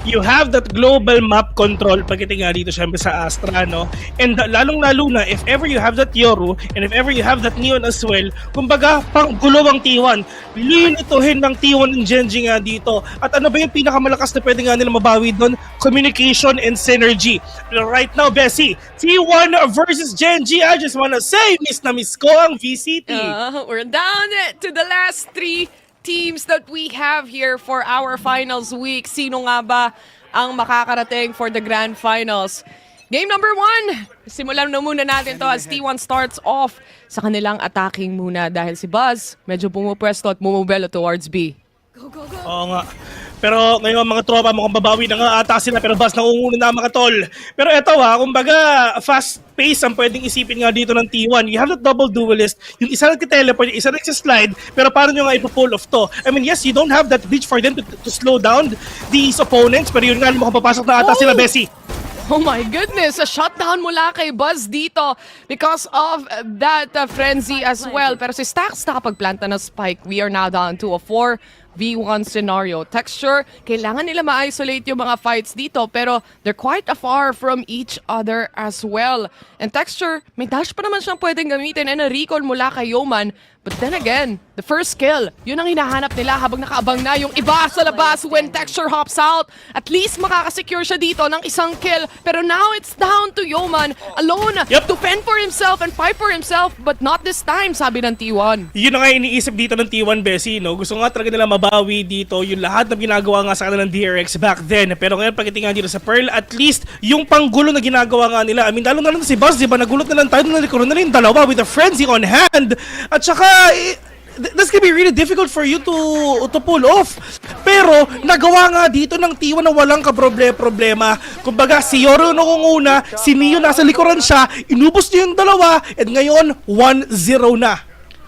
You have that global map control pagdating nga dito syempre sa Astra, no? And lalong-lalo na, if ever you have that Yoru, and if ever you have that Neon as well, kumbaga, pang gulo ang T1. Linituhin ng T1 ng Genji nga dito. At ano ba yung pinakamalakas na pwede nga nila mabawi doon? Communication and synergy. Pero right now, Bessie, T1 versus Genji, I just wanna say, miss na miss ko ang VCT. We're down to the last 3 teams that we have here for our finals week. Sino nga ba ang makakarating for the grand finals? Game number 1. Simulan na muna natin to as T1 starts off sa kanilang attacking muna dahil si Buzz medyo pumupwesto at bumubelo towards B. Go, go, go. Oo nga. Pero ngayon mga tropa, mukhang babawi na nga ata sila, pero Buzz nangunguna na mga tol. Pero eto kumbaga fast pace ang pwedeng isipin nga dito ng T1. You have that double duelist, yung isa nag-teleport, yung isa nag-slide, pero paano nyo nga ipo-pull off to? I mean, yes, you don't have that reach for them to slow down these opponents, pero yun nga, mukhang papasok na ata sila, Bessie. Oh my goodness, a shutdown mula kay Buzz dito because of that frenzy as well. Pero si Stax nakapagplanta ng spike. We are now down to a 4 1v1 scenario. Texture, kailangan nila ma-isolate yung mga fights dito pero they're quite afar from each other as well. And Texture, may dash pa naman siyang pwedeng gamitin and a recall mula kay Yoman. But then again, the first kill, yun ang hinahanap nila habang nakaabang na yung iba sa labas when Texture hops out. At least makakasecure siya dito ng isang kill. Pero now it's down to Yoman alone to fend for himself and fight for himself. But not this time, sabi ng T1. Yun na nga iniisip dito ng T1, Bessie, no? Gusto nga talaga nila mabawi dito yung lahat ng ginagawa nga sa kanilang DRX back then. Pero ngayon pagdating nga dito sa Pearl, at least yung panggulo na ginagawa nga nila. I mean, lalo na lang si Buzz, diba? Nagulot na lang tayo na nalikuran na yung dalawa with a frenzy on hand. At saka, that's gonna be really difficult for you to pull off. Pero nagawa nga dito ng T1 na walang kaproblema. Kumbaga si Yoro nunguna, si Neo nasa likuran siya, inubos niya yung dalawa, and ngayon 1-0 na.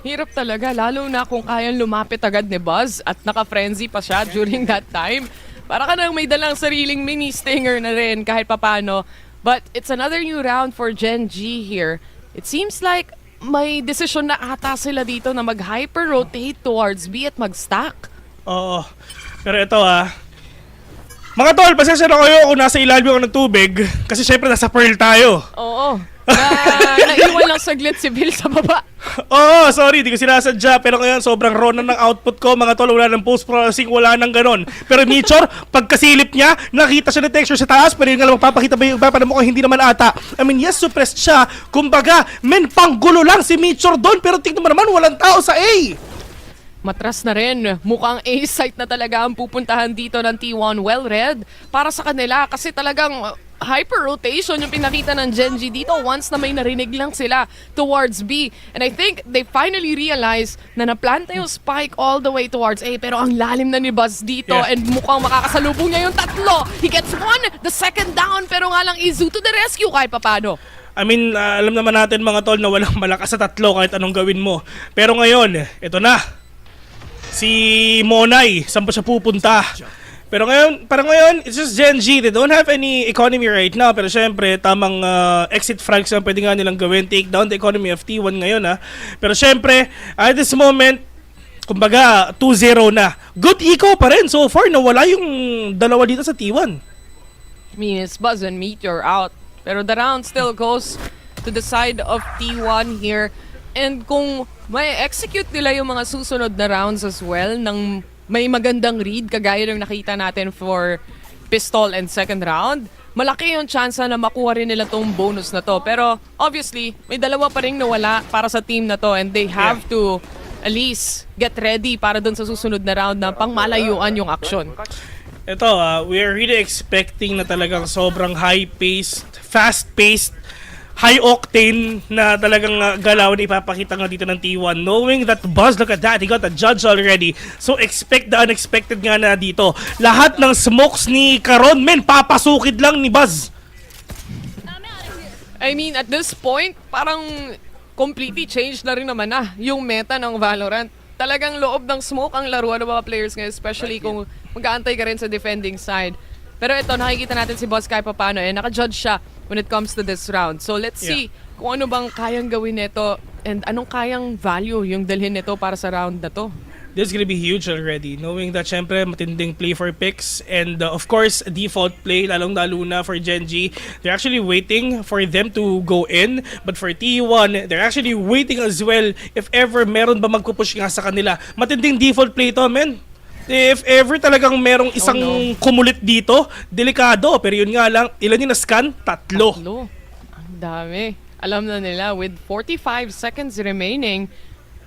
Hirap talaga, lalo na kung kayang lumapit agad ni Buzz at naka-frenzy pa siya during that time. Para ka nang may dalang sariling mini stinger na rin kahit papano. But it's another new round for Gen G here. It seems like may desisyon na ata sila dito na mag-hyper-rotate towards B at mag-stack. Oo. Pero ito mga tol, pasensya na kayo kung nasa ilalim ako ng tubig kasi syempre nasa Pearl tayo. Oo. Naiwan lang saglit si Bill sa baba. Oo, sorry, di ko sinasadya. Pero ngayon, sobrang raw na ng output ko. Mga tol, wala ng post-processing, wala ng ganon. Pero Mitchor, pagkasilip niya, nakita siya ng texture sa taas, pero yun nga lang, magpapakita ba yung iba, para mukhang hindi naman ata. I mean, yes, suppressed siya. Kumbaga, panggulo lang si Mitchor doon, pero tingnan mo naman, walang tao sa A. Matras na rin. Mukhang A-site na talaga ang pupuntahan dito ng T1. Well read para sa kanila kasi talagang hyper-rotation yung pinakita ng Gen G dito once na may narinig lang sila towards B. And I think they finally realized na naplanta yung spike all the way towards A. Pero ang lalim na ni Buzz dito and mukhang makakasalubong niya yung tatlo. He gets one, the second down, pero nga lang Izu to the rescue kahit papano. I mean, alam naman natin mga tol na walang malakas sa tatlo kahit anong gawin mo. Pero ngayon, ito na. Si Monay, saan pa siya pupunta? Pero ngayon, it's just Gen G. They don't have any economy right now. Pero syempre, tamang exit frags ang pwede nga nilang gawin. Take down the economy of T1 ngayon Pero syempre, at this moment, kumbaga, 2-0 na. Good eco pa rin so far. Nawala yung dalawa dito sa T1. I mean, it's Buzz and Meteor out. Pero the round still goes to the side of T1 here. And kung may execute nila yung mga susunod na rounds as well ng may magandang read kagaya ng nakita natin for pistol and second round, malaki yung chance na makuha rin nila tong bonus na to. Pero obviously, may dalawa pa rin nawala para sa team na to and they have to at least get ready para dun sa susunod na round na pangmalayuan yung action. Ito, we are really expecting na talagang sobrang high-paced, fast-paced, high-octane na talagang galaw na ipapakita nga dito ng T1. Knowing that Buzz, look at that, he got a judge already. So expect the unexpected nga na dito. Lahat ng smokes ni Caron, papasukid lang ni Buzz. I mean, at this point, parang completely changed na rin naman yung meta ng Valorant. Talagang loob ng smoke ang laruan ng mga players ngayon, especially kung mag-aantay ka rin sa defending side. Pero ito, nakikita natin si Buzz kahit paano naka-judge siya when it comes to this round. So let's see kung ano bang kayang gawin nito and anong kayang value yung dalhin nito para sa round na to. This is gonna be huge already, knowing that syempre matinding play for picks and of course default play lalong-lalo na for Gen G. They're actually waiting for them to go in, but for T1 they're actually waiting as well if ever meron ba magpupush nga sa kanila. Matinding default play to, men. If ever talagang merong isang kumulit dito, delikado. Pero yun nga lang, ilan yung na-scan? Tatlo. Ang dami. Alam na nila, with 45 seconds remaining,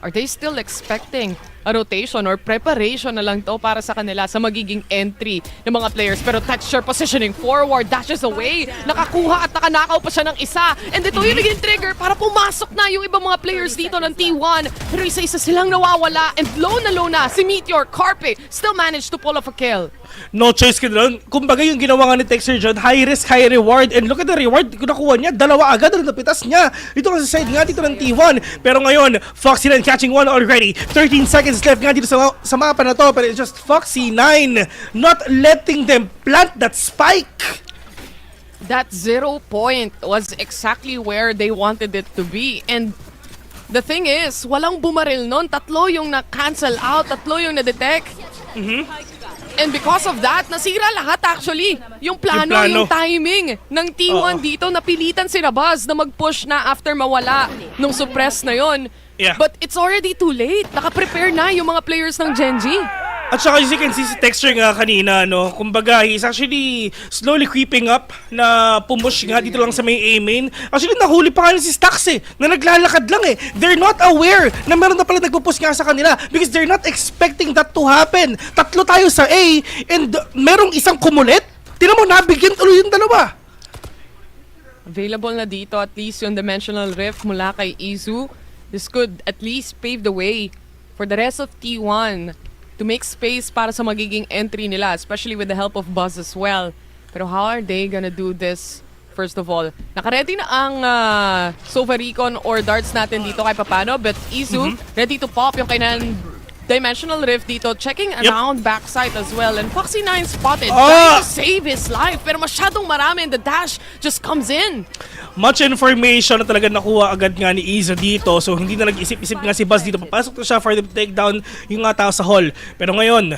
are they still expecting a rotation or preparation na lang to para sa kanila sa magiging entry ng mga players? Pero Texture positioning forward, dashes away, nakakuha at nakanakaw pa siya ng isa. And ito yung naging trigger para pumasok na yung ibang mga players dito ng T1. Pero isa-isa silang nawawala and low na si Meteor. Carpe still managed to pull off a kill. No choice ka doon. Kumbaga yung ginawa nga ni Texture dyan, high risk, high reward. And look at the reward kung nakuha niya. Dalawa agad ang napitas niya. Dito nga sa side nga dito ng T1. Pero ngayon, Foxy9 catching one already. 13 seconds left nga dito sa mapa na to. Pero it's just Foxy9 not letting them plant that spike. That 0 point was exactly where they wanted it to be. And the thing is, walang bumaril nun. Tatlo yung na-cancel out. Tatlo yung na-detect. And because of that, nasira lahat actually. Yung plano, yung timing ng T1 dito, napilitan sila Buzz na mag-push na after mawala nung suppress na yon. Yeah. But it's already too late. Naka-prepare na yung mga players ng Genji. At saka as you can see si texture nga kanina, no? Kumbaga, he's actually slowly creeping up na pumush nga dito lang sa may A main. Actually, nahuli pa nga si Stax na naglalakad lang They're not aware na meron na pala nagpupush nga sa kanila because they're not expecting that to happen. Tatlo tayo sa A and merong isang kumulit. Tinan mo, nabigyan tuloy yung dalawa. Available na dito at least yung Dimensional Rift mula kay Izu. This could at least pave the way for the rest of T1 to make space para sa magiging entry nila, especially with the help of Buzz as well. Pero how are they gonna do this? First of all, nakaready na ang Sova Recon or darts natin dito kay Papano, but Izu ready to pop yung kainan Dimensional Rift dito, checking around backside as well. And Foxy9 spotted, trying to save his life, pero masyadong marami and the dash just comes in. Much information na talaga nakuha agad nga ni Iza dito, so hindi na nag-isip-isip nga si Buzz dito. Papasok na siya for the takedown yung nga tao sa hall. Pero ngayon,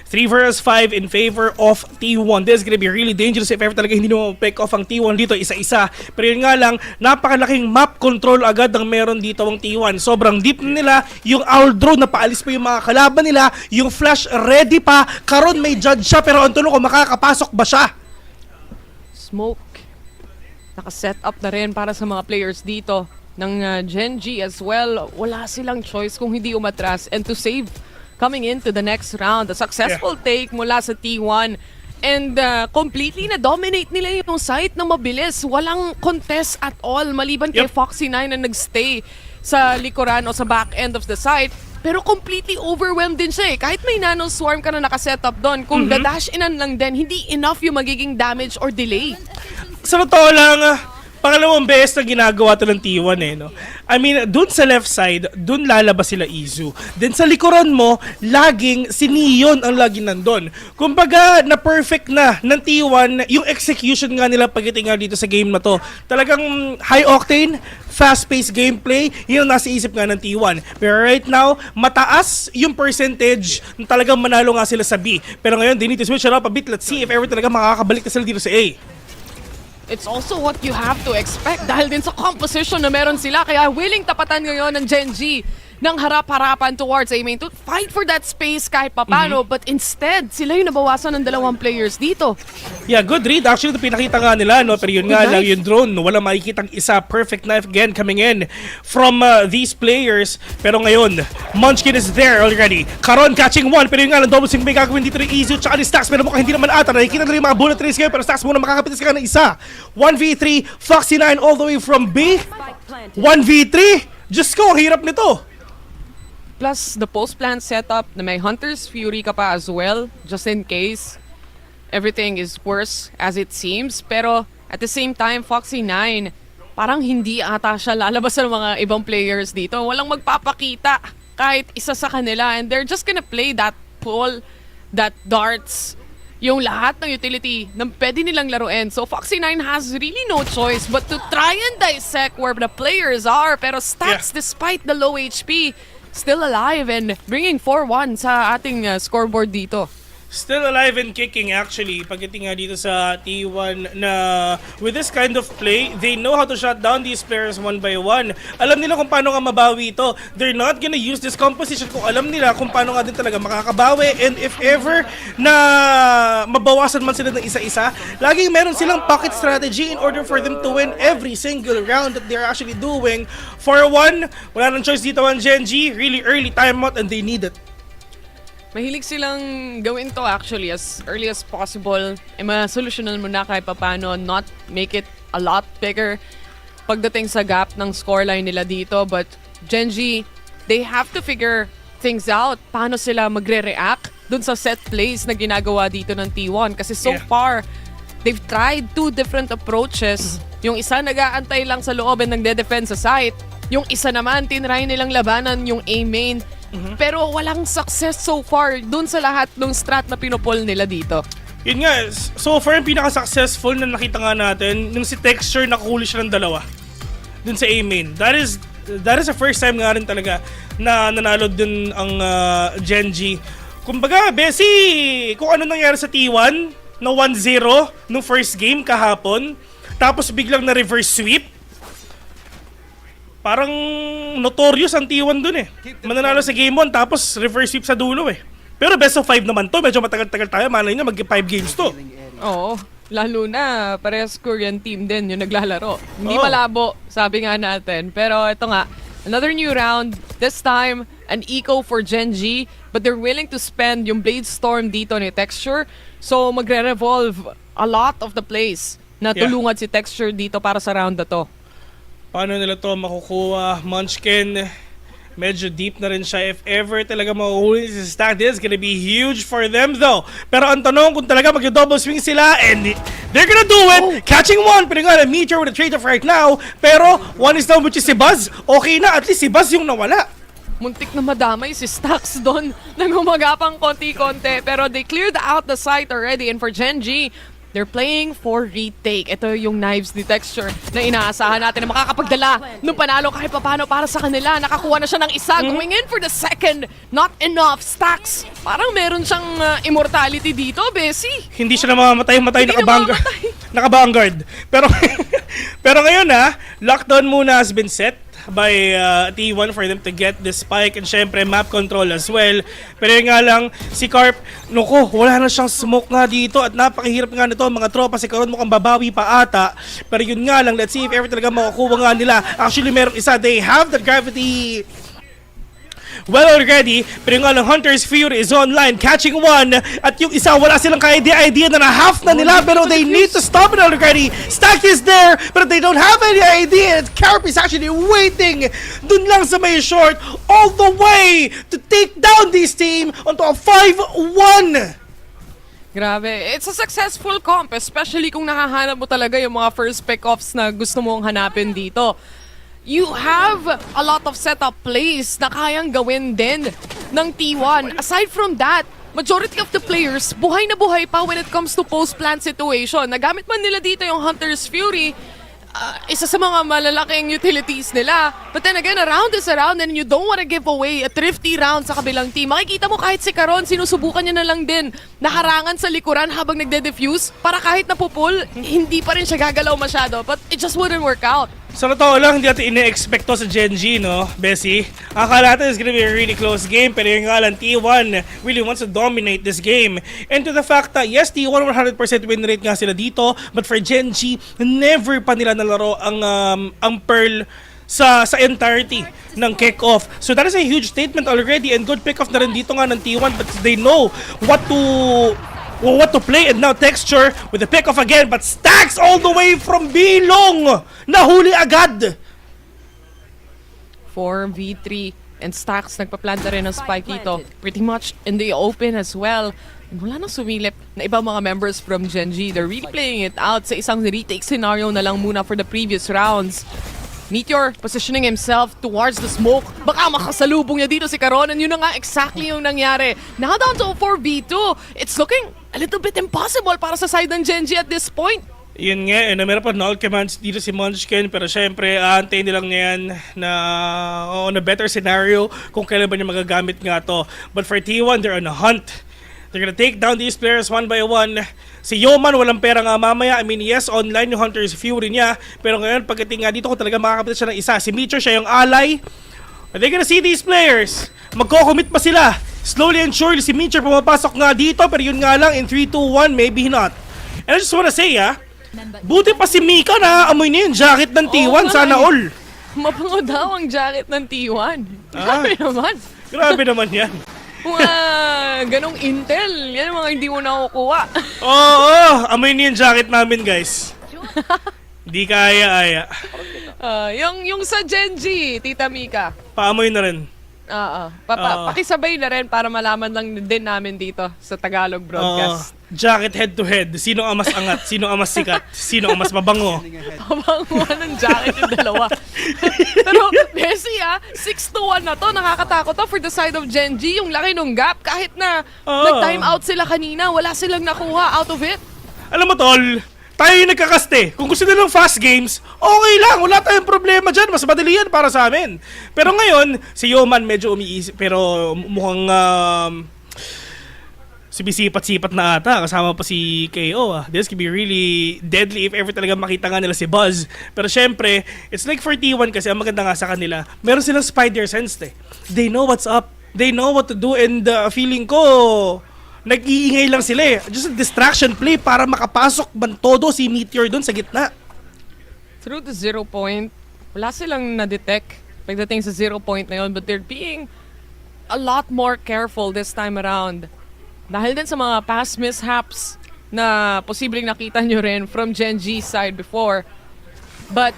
3 versus 5 in favor of T1. This is gonna be really dangerous if ever talaga hindi mo pick off ang T1 dito isa-isa. Pero yun nga lang, napakalaking map control agad ang meron dito ang T1. Sobrang deep na nila, yung owl drone na paalis pa yung mga kalaban nila, yung flash ready pa, karon may judge siya, pero ang tanong ko, makakapasok ba siya? Smoke. Naka-set up na rin para sa mga players dito ng Genji as well. Wala silang choice kung hindi umatras and to save coming into the next round. A successful take mula sa T1 and completely na-dominate nila yung site na mabilis. Walang contest at all maliban kay Foxy9 na nagstay sa likuran o sa back end of the site. Pero completely overwhelmed din siya Kahit may nano swarm ka na nakasetup doon, kung da-dash inan lang din, hindi enough yung magiging damage or delay. Sa totoo lang, pangalawang beses na ginagawa to ng T1 no? I mean, dun sa left side, dun lalabas sila Izu. Then sa likuran mo, laging si Neon ang laging nandun. Kumbaga, na perfect na ng T1, yung execution nga nila pagdating nga dito sa game na to. Talagang high octane, fast-paced gameplay, yun ang nasa isip nga ng T1. Pero right now, mataas yung percentage na talagang manalo nga sila sa B. Pero ngayon, they need to switch it up a bit. Let's see if ever talaga makakabalik na sila dito sa A. It's also what you have to expect dahil din sa composition na meron sila. Kaya willing tapatan ngayon ng Genji ng harap-harapan towards A main to fight for that space kahit papano. But instead, sila yung nabawasan ng dalawang players dito. Yeah, good read. Actually, ito pinakita nga nila, no? Pero yun nga lang, yung drone, no? Wala makikitang isa. Perfect knife again coming in from these players. Pero ngayon, Munchkin is there already. Karon catching one. Pero yun nga lang, double sync may gagawin dito ni Izu tsaka ni Stax. Pero mukhang hindi naman ata. Nakikita nila yung mga bullet race ngayon. Pero Stax muna makakapitas ka ng isa. 1v3, Foxy9 all the way from B. 1v3. Diyos ko, ang hirap nito. Plus, the post-plant setup na may Hunter's Fury ka pa as well, just in case everything is worse as it seems. Pero at the same time, Foxy9, parang hindi ata siya lalabas ng mga ibang players dito. Walang magpapakita kahit isa sa kanila. And they're just gonna play that pull, that darts, yung lahat ng utility na pwede nilang laruin. So Foxy9 has really no choice but to try and dissect where the players are. Pero Stats, despite the low HP, still alive and bringing 4-1 sa ating scoreboard dito. Still alive and kicking actually pagdating nga dito sa T1 na with this kind of play, they know how to shut down these players one by one. Alam nila kung paano nga mabawi ito. They're not gonna use this composition kung alam nila kung paano nga din talaga makakabawi. And if ever na mabawasan man sila ng isa-isa, laging meron silang pocket strategy in order for them to win every single round that they're actually doing. 4-1, wala nang choice dito ang Genji. Really early timeout and they need it. Mahilig silang gawin to actually as early as possible. Masolusyonan mo na kahit papano, not make it a lot bigger pagdating sa gap ng scoreline nila dito. But Genji, they have to figure things out. Paano sila magre-react dun sa set plays na ginagawa dito ng T1. Kasi so far, they've tried 2 different approaches. Yung isa nag-aantay lang sa loob and nagde-defend sa site. Yung isa naman, tinry nilang labanan yung A main. Pero walang success so far dun sa lahat ng strat na pinupol nila dito. Yun nga, so far yung pinaka-successful na nakita nga natin, yung si Texture nakahuli siya ng dalawa dun sa A main. That is the first time nga rin talaga na nanalo dun ang Genji. Kumbaga, Bessie, kung ano nangyari sa T1 na 1-0 nung first game kahapon, tapos biglang na reverse sweep, parang notorious ang T1 dun eh. Mananalo sa game 1 tapos reverse sweep sa dulo eh. Pero best of 5 naman to, medyo matagal-tagal tayo, malay nyo mag-5 games to. Oo, lalo na parehas Korean team din yung naglalaro. Hindi Oo. malabo, sabi nga natin. Pero ito nga, another new round. This time, an eco for Gen G, but they're willing to spend yung Blade Storm dito ni Texture. So magre-revolve a lot of the plays na tulungan si Texture dito para sa round na to. Paano nila to makukuha? Munchkin, medyo deep na rin siya. If ever talaga mahuhuli si Stack, this is gonna be huge for them though. Pero ang tanong kung talaga mag-double swing sila, and they're gonna do it! Catching one, pero nga, Meteor with a trade-off right now. Pero one is down, which is si Buzz. Okay na, at least si Buzz yung nawala. Muntik na madamay si Stacks doon. Nangumagapang konti-konti. Pero they cleared out the site already. And for Gen G, they're playing for retake. Ito yung knives ni Texture na inaasahan natin na makakapagdala nung panalo kahit papano para sa kanila. Nakakuha na siya ng isa. Going in for the second. Not enough. Stacks, parang meron siyang immortality dito, Bessie. Hindi siya namamatay, naka-vanguard. Pero ngayon lockdown muna has been set by T1 for them to get this spike, and syempre map control as well. Pero yun nga lang, si Carp, wala na siyang smoke nga dito at napakahirap nga nito mga tropa. Si Karon mukhang babawi pa ata. Pero yun nga lang, let's see if ever talaga makukuha nga nila. Actually meron isa, they have the gravity well already, pero yung Hunter's Fury is online, catching one, at yung isa wala silang ka-idea na half na nila, pero they need to stop it already. Stack is there, but they don't have any idea. Carp is actually waiting dun lang sa may short all the way to take down this team onto a 5-1. Grabe. It's a successful comp, especially kung nakahanap mo talaga yung mga first pick-offs na gusto mong hanapin dito. You have a lot of setup plays na kayang gawin din ng T1. Aside from that, majority of the players, buhay na buhay pa when it comes to post-plant situation. Nagamit man nila dito yung Hunter's Fury, isa sa mga malalaking utilities nila. But then again, a round is a round and you don't want to give away a thrifty round sa kabilang team. Makikita mo kahit si Karon, sinusubukan niya na lang din nakarangan sa likuran habang nagde-defuse para kahit napupul, hindi pa rin siya gagalaw masyado. But it just wouldn't work out. Sa totoo lang, hindi natin ine-expect to sa Gen G, no, Bessie? Akala natin it's gonna be a really close game, pero yung nga lang, T1 really wants to dominate this game. And to the fact that, yes, T1 100% win rate nga sila dito, but for Gen G, never pa nila nalaro ang Pearl sa entirety ng kickoff. So that is a huge statement already, and good pick-off na rin dito nga ng T1, but they know what to play, and now Texture with the pick-off again, but Stacks all the way from Bilong! Nahuli agad! 4v3 and Stacks nagpa-planta rin ng spike dito. Pretty much in the open as well. And wala nang sumilip na ibang mga members from Gen G. They're really playing it out sa isang retake scenario na lang muna for the previous rounds. Meteor positioning himself towards the smoke. Baka makasalubong niya dito si Karon, and yun na nga exactly yung nangyari. Now down to 4v2. It's looking a little bit impossible para sa side ng Gen G at this point. Yun nga, meron pa null commands dito si Munchkin, pero syempre, aantayin nilang yan na on a better scenario kung kailan ba niya magagamit nga to. But for T1, they're on a hunt. They're gonna take down these players one by one. Si Yoman, walang pera nga mamaya. I mean, yes, online yung Hunter's Fury niya, pero ngayon, pagdating nga dito, kung talaga makakapit siya ng isa, si Meteor, siya yung ally. Are they gonna see these players? Magko-commit pa sila. Slowly and surely, si Meteor pumapasok nga dito, pero yun nga lang, in 3-2-1, maybe not. And I just wanna say, buti pa si Mika na amoy niya yung jacket ng T1, sana all. Mabango daw ang jacket ng T1. Grabe naman. Grabe naman yan. Mga ganong intel, yan mga hindi mo nakukuha. Oo, amoy niya yung jacket namin, guys. Di kaya-aya. Yung sa Gen G, Tita Mika. Paamoy na rin. Pakisabay na rin para malaman lang din namin dito sa Tagalog broadcast. Jacket head to head. Sino ang mas angat? Sino ang mas sikat? Sino ang mas mabango? Mabanguan ng jacket yung dalawa. Pero, Bessie 6-1 na to. Nakakatakot to for the side of Gen G. Yung laki nung gap. Kahit na nag-time out sila kanina, wala silang nakuha out of it. Alam mo, tol, tayo yung nagkakaste. Kung gusto nilang fast games, okay lang. Wala tayong problema dyan. Mas madali yan para sa amin. Pero ngayon, si Yoman medyo umiisip. Pero mukhang Sumisipat-sipat na ata. Kasama pa si KO. This could be really deadly if ever talaga makita nga nila si Buzz. Pero syempre, it's like for T1 kasi ang maganda nga sa kanila, meron silang spider sense eh. They know what's up. They know what to do and feeling ko, nag-iingay lang sila eh. Just a distraction play para makapasok man todo si Meteor dun sa gitna. Through the 0 point, wala silang na-detect pagdating sa 0 point na yun, but they're being a lot more careful this time around. Dahil din sa mga past mishaps na posibleng nakita nyo rin from Gen G's side before. But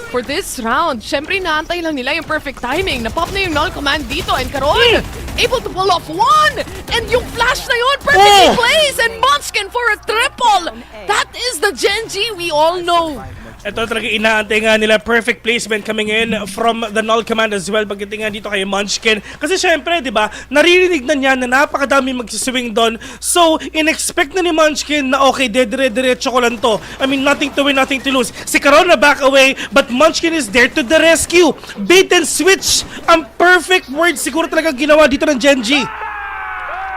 for this round, syempre inaantay lang nila yung perfect timing. Napop na yung null command dito and Karon able to pull off one! And yung flash na yun perfectly placed and Munchkin for a triple! That is the Gen G we all know! Ito talaga inaantay nga nila, perfect placement coming in from the null command as well pagdating nga dito kay Munchkin. Kasi syempre, di ba, naririnig na niya na napakadami magsiswing doon. So, in-expect na ni Munchkin na okay, dire-diretso ko lang to. I mean, nothing to win, nothing to lose. Si Karon na back away, but Munchkin is there to the rescue. Bait and switch, ang perfect word siguro talaga ginawa dito ng Gen G.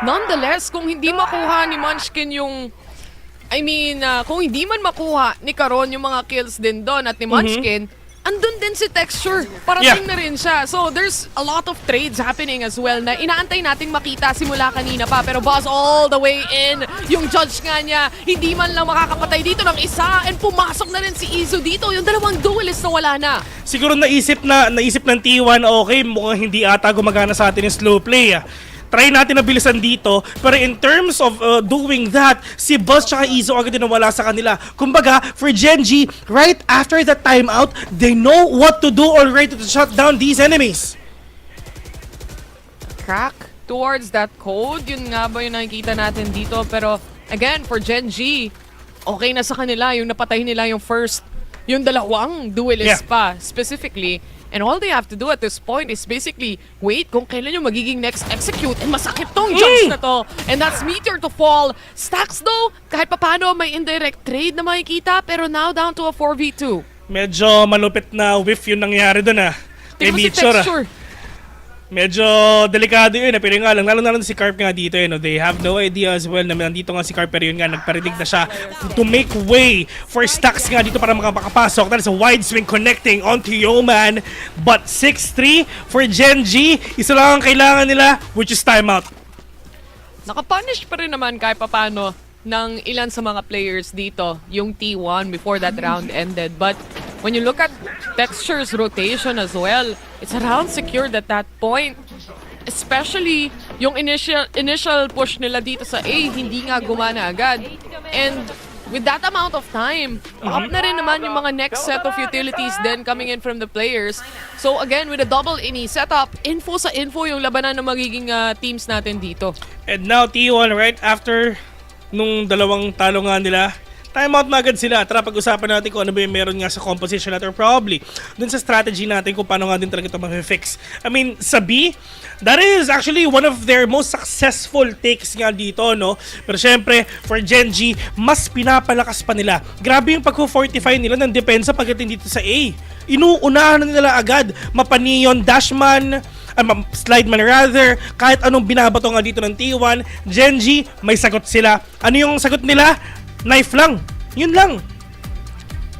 Nonetheless, kung hindi makuha ni Munchkin yung kung hindi man makuha ni Karon yung mga kills din doon at ni Munchkin, andun din si Texture. Parating na rin siya. So, there's a lot of trades happening as well na inaantay nating makita simula kanina pa. Pero Buzz all the way in. Yung judge nga niya, hindi man lang makakapatay dito ng isa and pumasok na rin si Izu dito. Yung dalawang duelist na wala na. Siguro naisip ng T1, okay, mukhang hindi ata gumagana sa atin yung slow play. Try natin na bilisan dito, pero in terms of doing that, si Buzz tsaka Izo agad din nawala sa kanila. Kumbaga, for Gen G, right after the timeout, they know what to do already to shut down these enemies. Crack towards that code, yun nga ba yung nakikita natin dito? Pero again, for Gen G, okay na sa kanila yung napatay nila yung first, yung dalawang duelist pa, specifically. And all they have to do at this point is basically wait kung kailan yung magiging next execute. And masakit tong jumps na to. And that's Meteor to fall. Stacks though, kahit papano may indirect trade na makikita. Pero now down to a 4v2. Medyo malupit na whiff yung nangyari doon kay Meteor. Medyo delikado yun pero nga lang, lalo na si Carp nga dito they have no idea as well na nandito nga si Carp pero yun nga, nagparinig na siya to make way for Stacks nga dito para makapasok. That is a wide swing connecting onto Yeoman, but 6-3 for Gen G, isa lang ang kailangan nila, which is timeout. Nakapunish pa rin naman kahit papano ng ilan sa mga players dito yung T1 before that round ended, but when you look at Texture's rotation as well, it's around secured at that point. Especially yung initial push nila dito sa A, hindi nga gumana agad. And with that amount of time, up na rin naman yung mga next set of utilities then coming in from the players. So again, with a double ini setup, info sa info yung labanan ng magiging teams natin dito. And now T1, right after nung dalawang talo nga nila, timeout na agad sila. Tara, pag-usapan natin kung ano ba yung meron nga sa composition natin or probably dun sa strategy natin kung paano nga din talaga ito ma-fix. I mean, sa B, that is actually one of their most successful takes nga dito, no? Pero syempre, for Gen G, mas pinapalakas pa nila. Grabe yung pag-fortify nila ng depensa pagdating dito sa A. Inuunahan na nila agad. Mapaniyon, dashman, slide man rather, kahit anong binabato nga dito ng T1, Gen G, may sagot sila. Ano yung sagot nila? Knife lang. Yun lang.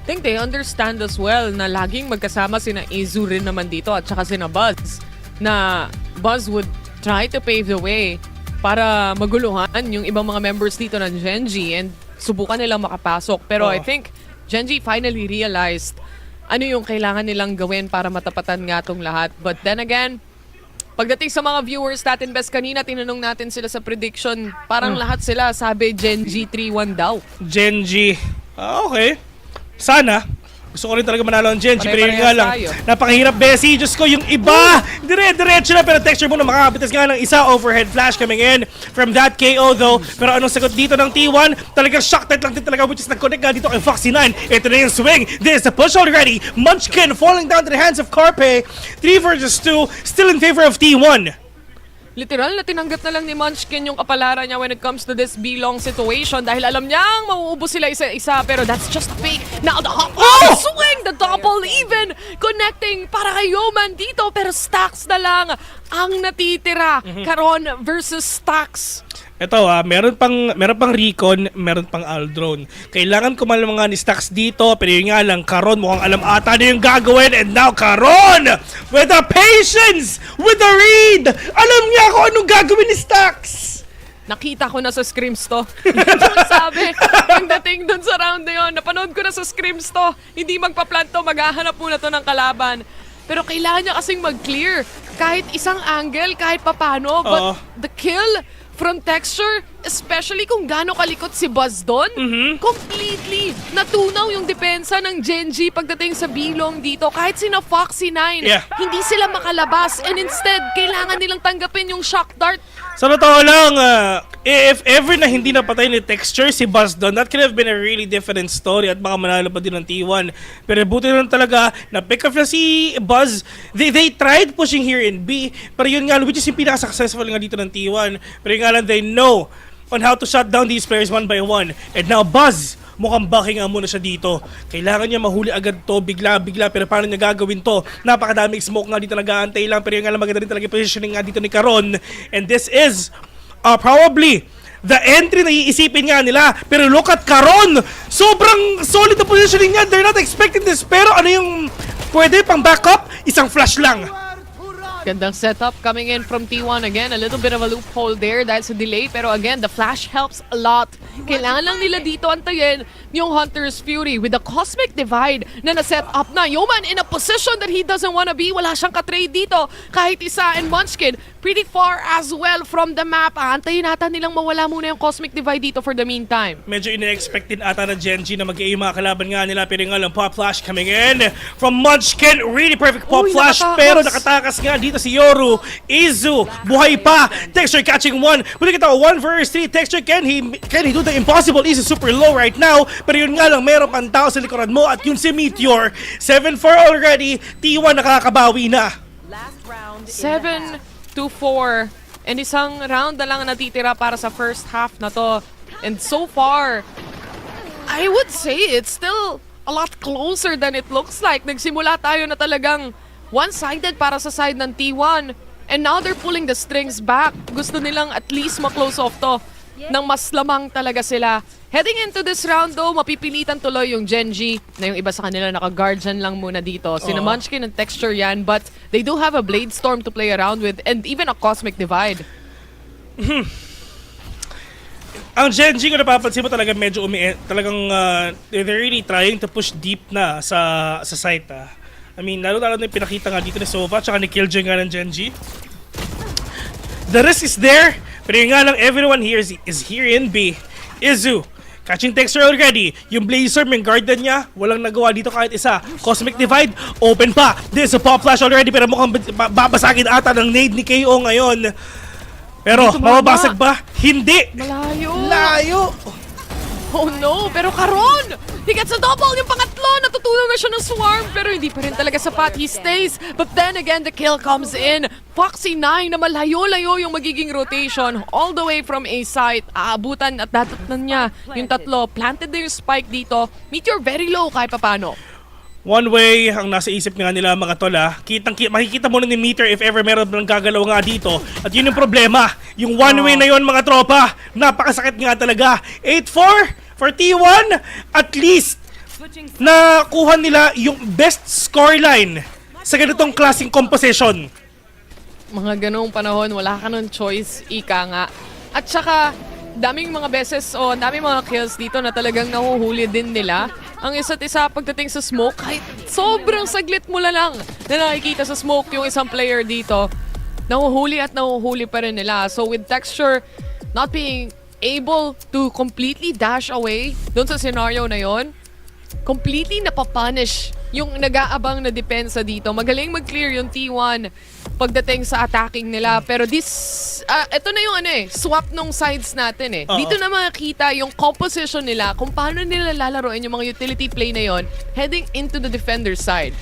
I think they understand as well na laging magkasama sina Izu rin naman dito at saka sina Buzz. Na Buzz would try to pave the way para maguluhan yung ibang mga members dito ng Gen G and subukan nilang makapasok. Pero I think Gen G finally realized ano yung kailangan nilang gawin para matapatan nga tong lahat. But then again, pagdating sa mga viewers natin, Bes, kanina tinanong natin sila sa prediction. Parang lahat sila sabi Gen G 3-1 daw. Gen G. Okay. Sana. Gusto ko rin talaga manalo ang Gen G. Pero yun nga lang. Napakahirap, Bessie. Diyos ko, yung iba. Dire-diretso na. Pero texture mo na makapitas nga ng isa. Overhead flash coming in from that KO though. Pero anong sagot dito ng T1? Talagang shock tight lang din talaga, which is nag-connect nga dito kay Foxy9. Ito na yung swing. This is the push already. Munchkin falling down to the hands of Carpe. 3 versus 2. Still in favor of T1. Literal na tinanggap na lang ni Munchkin yung kapalaran niya when it comes to this B-long situation dahil alam niyang mauubos sila isa-isa pero that's just fake. Now the hop swing the double, even connecting para kay Yoman dito, pero stacks na lang ang natitira. Karon versus stacks. Ito meron pang Recon, meron pang Aldrone. Kailangan kumalam mga ni Stacks dito, pero yun nga lang, Karon mukhang alam ata na yung gagawin, and now Karon, with the patience, with the read, alam niya kung anong gagawin ni Stacks. Nakita ko na sa scrims to. Yung sabi, pagdating dun sa round na yun, napanood ko na sa scrims to. Hindi magpa-plant to, maghahanap muna to ng kalaban. Pero kailangan niya kasing mag-clear. Kahit isang angle, kahit papano. But the kill from Texture, especially kung gaano kalikot si Buzz doon, completely natunaw yung depensa ng Genji pagdating sa bilong dito. Kahit sina Foxy9, hindi sila makalabas. And instead, kailangan nilang tanggapin yung shock dart. Sa totoo lang, if ever na hindi napatay ni Texture si Buzz doon, that could have been a really different story at baka manalo pa din ng T1. Pero buti lang talaga, na-pick off na si Buzz. They tried pushing here in B, pero yun nga, which is yung pinaka-successful nga dito ng T1. Pero yun nga lang, they know on how to shut down these players one by one. And now Buzz, mukhang backing nga muna siya dito. Kailangan niya mahuli agad to, bigla-bigla, pero paano niya gagawin to? Napakadaming smoke nga dito, nag-aantay lang, pero yung nga lang maganda rin talaga positioning nga dito ni Karon. And this is probably the entry na iisipin nga nila. Pero look at Karon! Sobrang solid na positioning niya. They're not expecting this, pero ano yung pwede pang backup? Isang flash lang. Gandang setup coming in from T1 again. A little bit of a loophole there dahil sa delay. Pero again, the flash helps a lot. Kailangan lang nila dito antayin yung Hunter's Fury with the Cosmic Divide na na-set up na. Yoman in a position that he doesn't wanna be. Wala siyang katrade dito. Kahit isa, and Munchkin pretty far as well from the map. Antayin natin nilang mawala muna yung Cosmic Divide dito for the meantime. Medyo ina-expect din ata na Genji na mag-i mga kalaban nga nila. Pero nga lang, pop flash coming in from Munchkin. Really perfect pop flash. Pero nakatakas nga dito si Yoru. Izu, buhay pa. Texture catching one. But look at that, 1 versus 3. Texture, can he do the impossible? Izu super low right now. Pero yun nga lang, meron pang tao sa likuran mo. At yun si Meteor. 7-4 already. T1 nakakabawi na. 7-4. And isang round na lang natitira para sa first half na to. And so far, I would say it's still a lot closer than it looks like. Nagsimula tayo na talagang one-sided para sa side ng T1. And now they're pulling the strings back. Gusto nilang at least ma-close off to. Nang mas lamang talaga sila. Heading into this round though, mapipilitan tuloy yung Genji na yung iba sa kanila naka-guardian lang muna dito. Sina Munchkin and Texture yan, but they do have a Blade Storm to play around with and even a Cosmic Divide. Ang Genji ko napapansin mo talaga medyo talagang they're really trying to push deep na sa site. I mean, lalo na yung pinakita nga dito ni Sova tsaka ni Killjoy nga ng Genji. The risk is there, pero yung nga lang everyone here is here in B. Izu, catching Texture already. Yung Blazer, yung guardian niya, walang nagawa dito kahit isa. Cosmic Divide, open pa. There's a pop flash already, pero mukhang babasagin ata ng nade ni KO ngayon. Pero, mababasag ba? Hindi! Malayo! Layo! Oh no, pero Karon! He gets a double! Yung pangatlo, natutunan na siya ng swarm, pero hindi pa rin talaga sapat. He stays, but then again, the kill comes in. Foxy9 na malayo-layo yung magiging rotation all the way from A site. Aabutan at datatnan niya yung tatlo. Planted na yung spike dito. Meteor very low kahit papano. One way ang nasa isip nga nila mga tola, makikita mo na ni Meteor if ever meron ng gagalaw nga dito. At yun yung problema. Yung one way na yun mga tropa, napakasakit nga talaga. 8-4 for T1, at least nakuha nila yung best scoreline sa ganitong klaseng composition. Mga ganong panahon, wala ka ng choice, ika nga. At saka, daming mga beses o daming mga kills dito na talagang nahuhuli din nila ang isa't isa pagdating sa smoke. Kahit sobrang saglit mo lang na nakikita sa smoke yung isang player dito, nahuhuli at nahuhuli pa rin nila. So with Texture not being able to completely dash away doon sa scenario na yon, completely napapunish yung nag-aabang na depensa dito. Magaling mag-clear yung T1 pagdating sa attacking nila. Pero ito na yung swap nung sides natin . Dito na makikita yung composition nila, kung paano nila lalaroin yung mga utility play na yon heading into the defender side.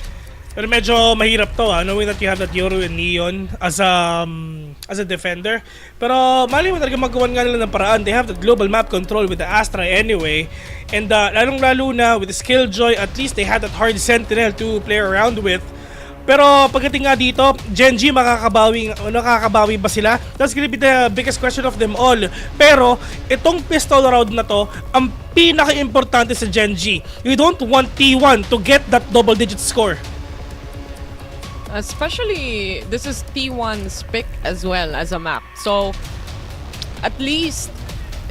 Pero medyo mahirap to knowing that you have that Yoru and Neon as a defender. Pero mali mo talaga magawan nga nila ng paraan. They have the global map control with the Astra anyway. And lalong-lalo na with the Skilljoy, at least they had that hard sentinel to play around with. Pero pagdating nga dito, Genji makakabawi ba sila? That's gonna be the biggest question of them all. Pero itong pistol round na to, ang pinaka-importante sa Genji. You don't want T1 to get that double-digit score. Especially, this is T1's pick as well as a map. So, at least,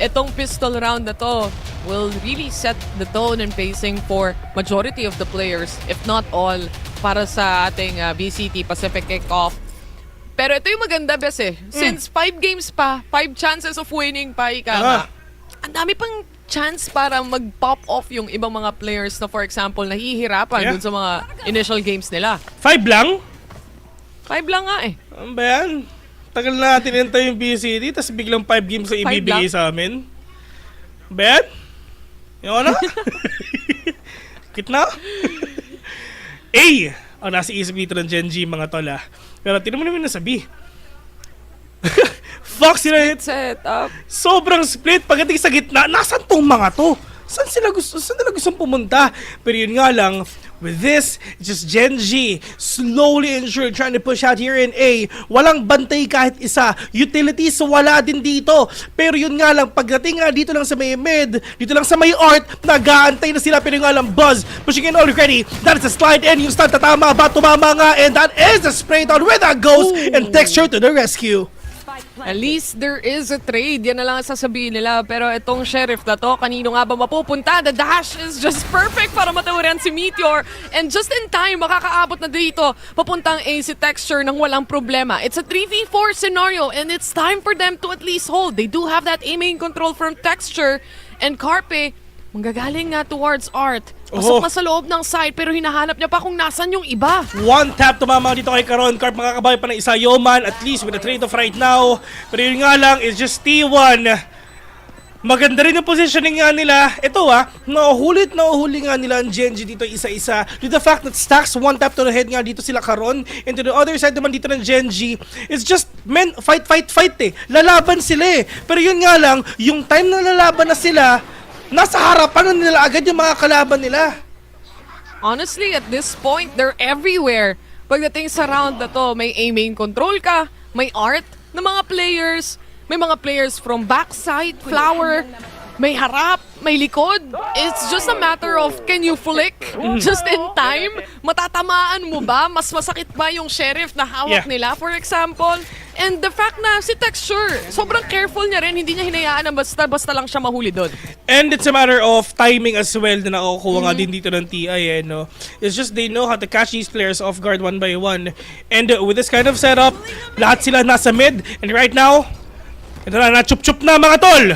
itong pistol round na to will really set the tone and pacing for majority of the players, if not all, para sa ating VCT Pacific Kickoff. Pero ito yung maganda, Bes Since 5 games pa, 5 chances of winning pa, ang dami pang chance para mag-pop off yung ibang mga players na, for example, nahihirapan dun sa mga initial games nila. 5 lang? 5 lang nga Ano ba yan? Tagal na natin hintay yung VCT, tapos biglang 5 games na ibibigay sa amin. Ba yan? Yung ano? Kitna? Ang nasa isip dito ng Genji, mga tola. Pero tinan mo naman nasabi. Fox sila set up. Sobrang split pagdating sa gitna. Nasaan tong mga to? Saan nila gustong pumunta? Pero yun nga lang, with this, just Genji slowly and sure trying to push out here in A. Walang bantay kahit isa. Utilities wala din dito. Pero yun nga lang, pagdating nga dito lang sa may mid, dito lang sa may art, nag-aantay na sila. Pero yun nga lang, Buzz pushing in already. That is a slide in. Yung stun tatama ba? Tumama nga. And that is a spray down where that goes. And Texture to the rescue. At least there is a trade. Yan na lang ang sasabihin nila. Pero itong Sheriff na to, kanino nga ba mapupunta? The dash is just perfect para matawaran si Meteor. And just in time, makakaabot na dito. Papuntang A si Texture nang walang problema. It's a 3v4 scenario and it's time for them to at least hold. They do have that aiming control from Texture. And Carpe, manggagaling nga towards Art. Pasok na sa loob ng side pero hinahanap niya pa kung nasan yung iba. One tap tumama dito kay Karon. Carp makakabawi pa ng isa. Yoman at least with the trade off right now. Pero yun nga lang is just T1. Maganda rin yung positioning nga nila. Ito nauhuli nga nila ang Genji dito isa-isa. With the fact that stacks one tap to the head nga dito sila Karon. And to the other side naman dito ng Genji, it's just men fight Lalaban sila Pero yun nga lang, yung time na lalaban na sila, nasa harapan na nila agad yung mga kalaban nila. Honestly, at this point, they're everywhere. Pagdating sa round na to, may aiming control ka, may art ng mga players, may mga players from backside, flower, may harap, may likod. It's just a matter of can you flick just in time? Matatamaan mo ba? Mas masakit ba yung Sheriff na hawak nila, for example? And the fact na si Texture, sobrang careful niya rin, hindi niya hinayaan na basta lang siya mahuli doon. And it's a matter of timing as well na nakukuha nga din dito ng TI no? It's just they know how to catch these players off guard one by one. And with this kind of setup, lahat sila nasa mid. And right now, ito na, chup-chup na mga tol!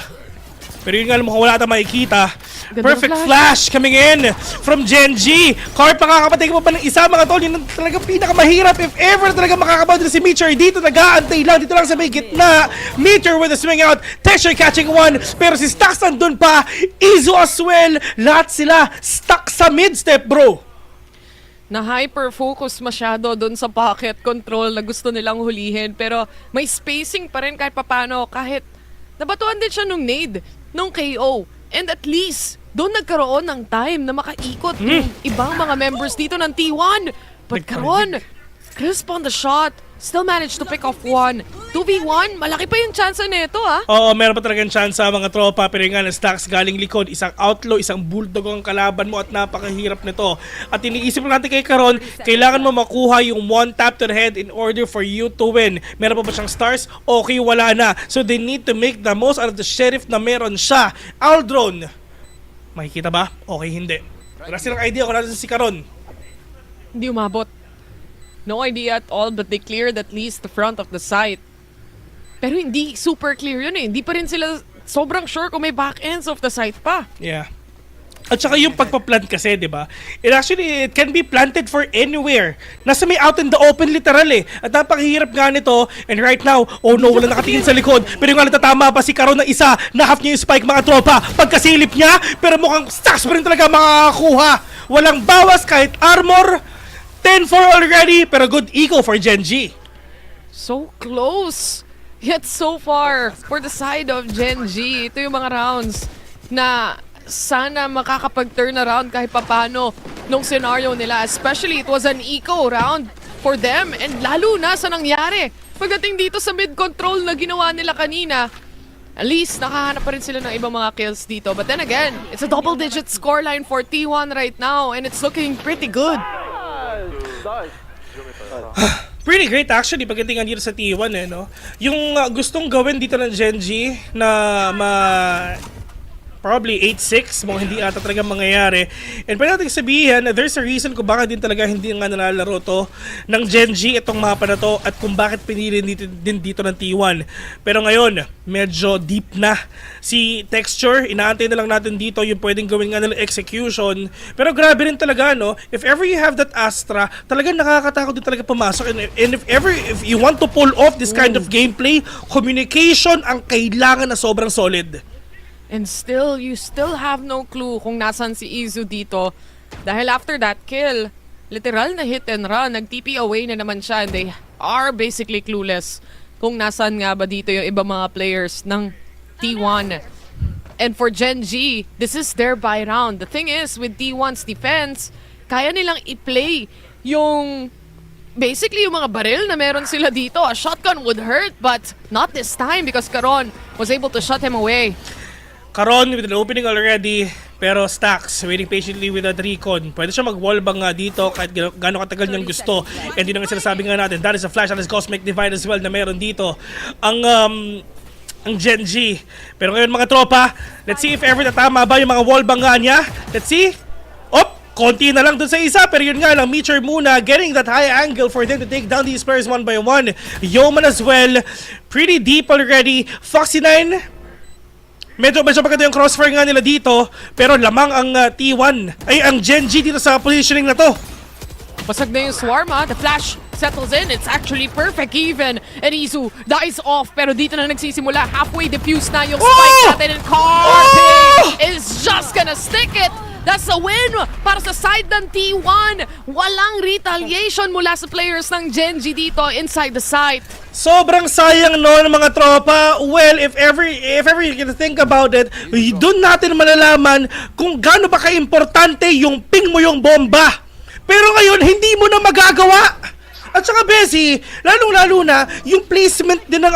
Pero yun nga mukhang wala tayong makikita. Perfect flash coming in from Genji. Carp makakapatay mo pa ng isa mga tol. Yun ang talagang pinakamahirap if ever talaga makakabaw din si Meteor. Dito nag-aantay lang. Dito lang sa may gitna. Meteor with a swing out. Texture catching one. Pero si Stax nandun pa. Izu as well. Lahat sila stuck sa mid-step bro. Na hyper-focus masyado doon sa pocket control na gusto nilang hulihin. Pero may spacing pa rin kahit papano. Kahit nabatuan din siya nung nade, nung KO. And at least, doon nagkaroon ng time na makaikot yung ibang mga members dito ng T1. But Karon, crisp on the shot, still managed to pick off one. 2v1, malaki pa yung chance nito Oo, meron pa talagang chance sa mga tropa. Pero nga ng Stacks galing likod, isang outlaw, isang bulldog ang kalaban mo at napakahirap nito. At iniisip natin kay Karon, kailangan mo makuha yung one tap to the head in order for you to win. Meron pa ba siyang stars? Okay, wala na. So they need to make the most out of the Sheriff na meron siya. Aldron, makikita ba? Okay, hindi. Wala silang idea kung natin si Karon. Hindi umabot. No idea at all, but they cleared at least the front of the site. Pero hindi super clear yun Hindi pa rin sila sobrang sure kung may back ends of the site pa. Yeah. At saka yung pagpa-plant kasi, di ba? It can be planted for anywhere. Nasa may out in the open literal At napakahirap nga nito. And right now, oh no, wala nakatingin sa likod. Pero yung nga natatama pa si Karon na isa. Na-half niya yung spike mga tropa. Pagkasilip niya, pero mukhang stacks pa rin talaga makakakuha. Walang bawas kahit armor. 10-4 already, pero good eco for Gen G. So close. Yet so far, for the side of Gen G, ito yung mga rounds na sana makakapag-turn around kahit papano nung scenario nila. Especially, it was an eco round for them. And lalo na sa nangyari. Pagdating dito sa mid-control na ginawa nila kanina, at least, nakahanap pa rin sila ng ibang mga kills dito. But then again, it's a double-digit scoreline for T1 right now, and it's looking pretty good. Pretty great actually pagdating dito sa T1 no? Yung gustong gawin dito ng Gen G na probably 8-6, mga hindi ata talaga mangyayari. And pwede natin sabihin, there's a reason kung bakit din talaga hindi nga nalalaro to ng Gen G itong mapa na to at kung bakit pinili din dito ng T1. Pero ngayon, medyo deep na si Texture. Inaantay na lang natin dito yung pwedeng gawin nga nila execution. Pero grabe rin talaga, no? If ever you have that Astra, talagang nakakatakot din talaga pumasok. And if you want to pull off this kind of gameplay, communication ang kailangan na sobrang solid. And still, you still have no clue kung nasan si Izu dito. Dahil after that kill, literal na hit and run, nag-TP away na naman siya and they are basically clueless kung nasan nga ba dito yung ibang mga players ng T1. And for Gen G, this is their buy round. The thing is, with T1's defense, kaya nilang i-play yung basically yung mga baril na meron sila dito. A shotgun would hurt, but not this time because Caron was able to shut him away. Caron with an opening already, pero Stacks waiting patiently with a recon. Pwede siya mag-wallbang nga dito kahit gano'ng katagal niyang gusto. And yun ang sinasabi nga natin, that is a flash on his Cosmic Divide as well na meron dito. Ang Gen G. Pero ngayon mga tropa, let's see if ever natama ba yung mga wallbang nga niya. Let's see. Konti na lang dun sa isa, pero yun nga lang, Meteor muna, getting that high angle for them to take down these players one by one. Yeoman as well, pretty deep already. Foxy9, medyo maganda yung crossfire nga nila dito, pero lamang ang T1, ay ang Gen G dito sa positioning na to. Pasag na yung swarm the flash settles in, it's actually perfect even. And Izu dies off, pero dito na nagsisimula, halfway diffused na yung spike natin, and Carpe is just gonna stick it. That's a win para sa side ng T1. Walang retaliation mula sa players ng Gen G dito inside the site. Sobrang sayang noon mga tropa. Well, if ever you can think about it, doon natin malalaman kung gaano ba ka-importante yung ping mo yung bomba. Pero ngayon, hindi mo na magagawa. At saka Bessie, lalong-lalo na yung placement din ng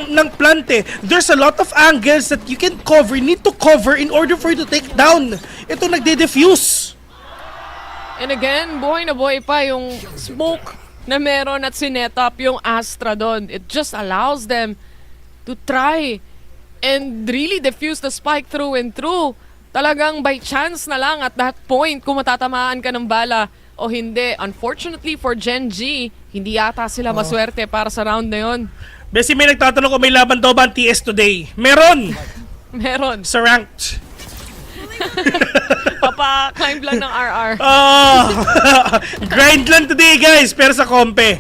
ng plante. There's a lot of angles that you can cover, need to cover in order for you to take down. Ito nagde-diffuse. And again, buhay na buhay pa yung smoke na meron at sinet up yung Astra doon. It just allows them to try and really diffuse the spike through and through. Talagang by chance na lang at that point kung matatamaan ka ng bala o hindi. Unfortunately for Gen G, hindi yata sila maswerte para sa round na yun. Besi, may nagtatanong kung may laban daw ba ang TS today. Meron! Meron. Sa ranked. Papa-climb lang ng RR. Grind lang today guys, pero sa kompe.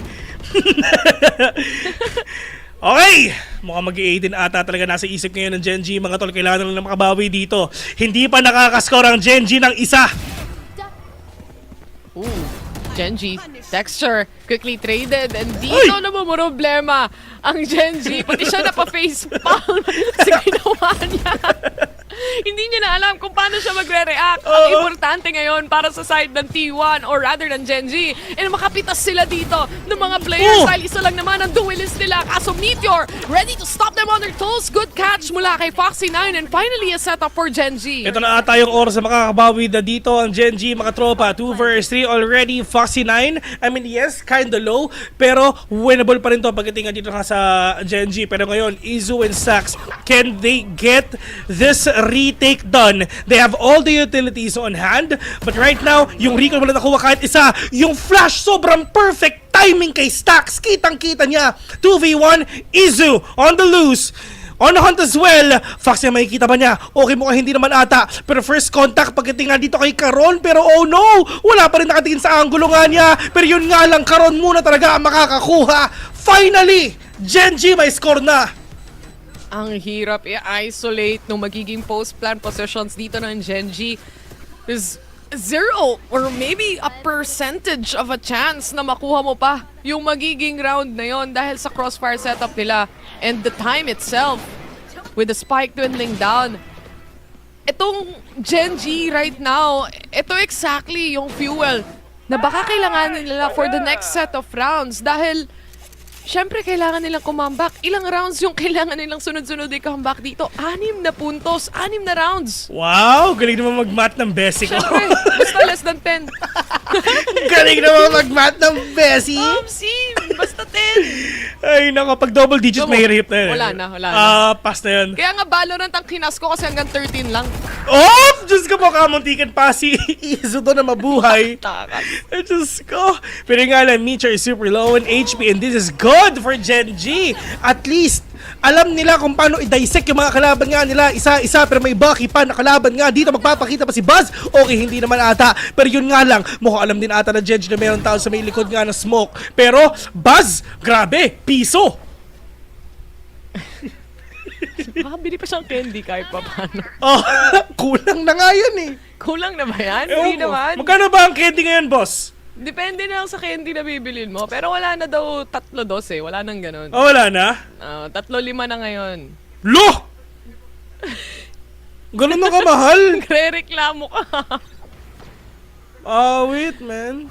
Okay, mukhang mag-18 ata talaga nasa isip ngayon ng Gen G. Mga tol, kailangan lang makabawi dito. Hindi pa nakakascore ang Gen G ng isa. Gen G, Texture, quickly traded, and dito na problema ang Gen G. Pati siya napapa-facepalm kasi ginawa niya. Hindi niya na alam kung paano siya magre-react. Ang importante ngayon para sa side ng T1 or rather ng Gen G, and makapitas sila dito ng mga players dahil isa lang naman ang duelist nila. Kaso Meteor, ready to stop them on their toes. Good catch mula kay Foxy9 and finally a setup for Gen G. Ito na ata yung oras na makakabawi na dito ang Gen G, mga tropa. 2 vs 3 already. Foxy9, I mean yes, kinda low, pero winnable pa rin to pagdating dito nga sa Gen G. Pero ngayon, Izu and Sax, can they get this retake done? They have all the utilities on hand, but right now, yung recall wala nakuha kahit isa. Yung flash, sobrang perfect timing kay Stacks. Kitang-kita niya. 2v1, Izu on the loose. On the hunt as well. Foxy, makikita ba niya? Okay, mukhang hindi naman ata. Pero first contact pagdating nga dito kay Caron. Pero oh no! Wala pa rin nakatingin sa angulo nga niya. Pero yun nga lang, Caron muna talaga ang makakakuha. Finally! Gen G may score na. Ang hirap i-isolate nung magiging post-plan positions dito ng Gen G. Because 0 or maybe a percentage of a chance na makuha mo pa yung magiging round na yon dahil sa crossfire setup nila and the time itself with the spike dwindling down. Itong Gen G right now, ito exactly yung fuel na baka kailangan nila for the next set of rounds dahil syempre, kailangan nilang kumambak. Ilang rounds yung kailangan nilang sunod-sunod i-comeback dito? 6 na puntos, 6 na rounds. Wow, galing naman mag-math ng Bessie ko. Syempre, basta less than 10. Galing naman mag-math ng Bessie. Basta 10. Ay, nako, pag double digit, may hirap na yun. Wala na. Pass na yun. Kaya nga Valorant ang kinas ko kasi hanggang 13 lang. Oh! Diyos ko po, kamuntikan pa si Iso to na mabuhay. Ay, Diyos ko. Pero nga lang, Meteor is super low in HP and this is good for Gen G. At least, alam nila kung paano i-dissect yung mga kalaban nga nila isa-isa pero may Bucky pa na kalaban nga dito. Magpapakita pa si Buzz. Okay, hindi naman ata. Pero yun nga lang, mukhang alam din ata na Gen G na meron tao sa may likod nga ng smoke. Pero, Buzz, grabe, piso. Makabili pa siyang candy kahit pa paano. Oh, kulang na nga yan eh. Kulang na ba yan? Hindi naman. Magkano ba ang candy ngayon, boss? Depende na lang sa candy na bibilin mo. Pero wala na daw 3-2 eh. Wala nang ganun. Oh, wala na? 3-5 na ngayon. Lo! Ganun na kamahal? Nagre-reklamo ka. Wait, man.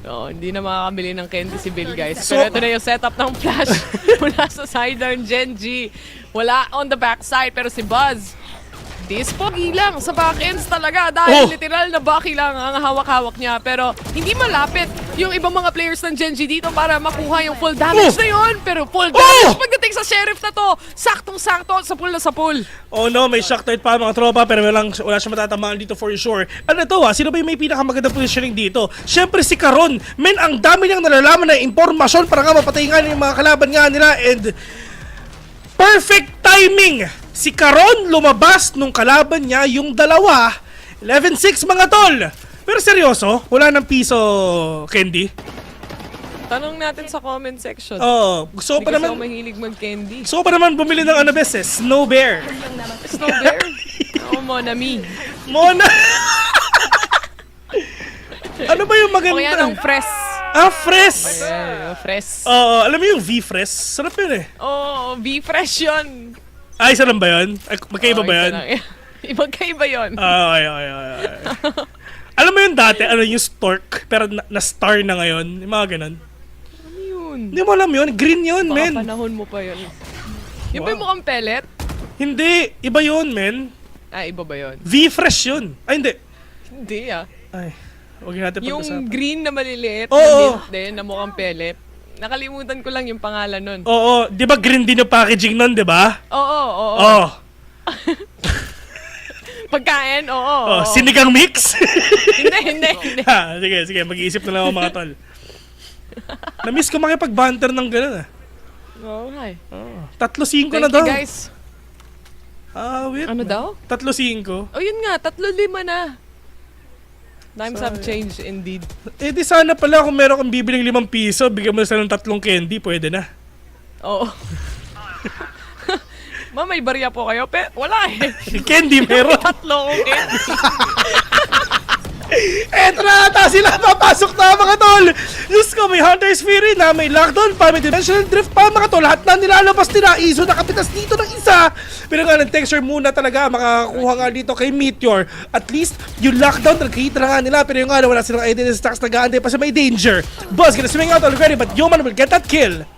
Hindi na makakabili ng candy si Bill, guys. Pero ito na yung setup ng flash mula sa sidearm Gen G. Wala on the backside, pero si Buzz, pogi lang sa backends talaga dahil literal na Bucky lang ang hawak-hawak niya. Pero hindi malapit yung ibang mga players ng Gen G dito para makuha yung full damage na yun. Pero full damage pagdating sa sheriff na to, saktong-sakto, sapul na sapul. Oh no, may shock type pa mga tropa pero wala siya matatamaan dito for sure. Ano to sino ba yung may pinakamagandang positioning dito? Siyempre si Caron. Men, ang dami niyang nalalaman na impormasyon para nga mapatay nga yung mga kalaban nga nila and perfect timing! Si Caron lumabas nung kalaban niya yung dalawa. 11-6 mga tol! Pero seryoso, wala ng piso, Candy? Tanong natin sa comment section. Gusto ko pa naman... Hindi kasi ako mahilig mag-candy. Gusto ko pa naman bumili ng ano beses, Snow Bear. Snow Bear? Monami. Mona! Ano ba yung maganda? O yan ang Fres. Fres! Fres. Alam mo yung V-Fres? Sarap yun eh. V-Fresh yun. Ay, sarap ba yun? Magkaiba ba yun? Magkaiba yun. Okay. Alam mo yung dati, yung Stork, pero na-star na ngayon. Yung mga ganun. Ano yun? Hindi mo alam yun. Green yun, men. Baka panahon mo pa yun. Yung ba yung mukhang pellet? Hindi. Iba yun, men. Iba ba yun? V-Fresh yun. Ay, hindi. Hindi Ay, huwag natin pag-usapan. Yung green na maliliit, na mint din, na mukhang pellet. Nakalimutan ko lang yung pangalan nun. Oo. Di ba green din yung packaging nun, di ba? Oo. Pagkain, oo. Sinigang mix? Hindi. Sige. Mag-iisip na lang ako mga tol. Na-miss ko makipag-banter ng gano'n Okay. 3-5 na daw. Thank you, guys. Wait. Ano daw? 3-5. Yun nga, 3-5 na. Times have changed indeed. Di sana pala kung meron kang bibiling 5 piso, bigyan mo na sila ng 3 candy, pwede na. Oo. Ma'am, may barya po kayo? Wala eh. Candy meron. 3 candy. Eto na ata sila, papasok na mga tol. Diyos ko, may Hunter's Fury na, may Lockdown pa, may Dimensional Drift pa mga tol. Lahat na nilalabas nila, Iso nakapitas dito ng isa. Pero nga ng texture muna talaga, makakakuha nga dito kay Meteor. At least, yung Lockdown, nagkita na nga nila. Pero yung nga, wala silang identity stacks, nag-aantay pa sa may danger. Buzz gonna swing out already, but Yoman will get that kill.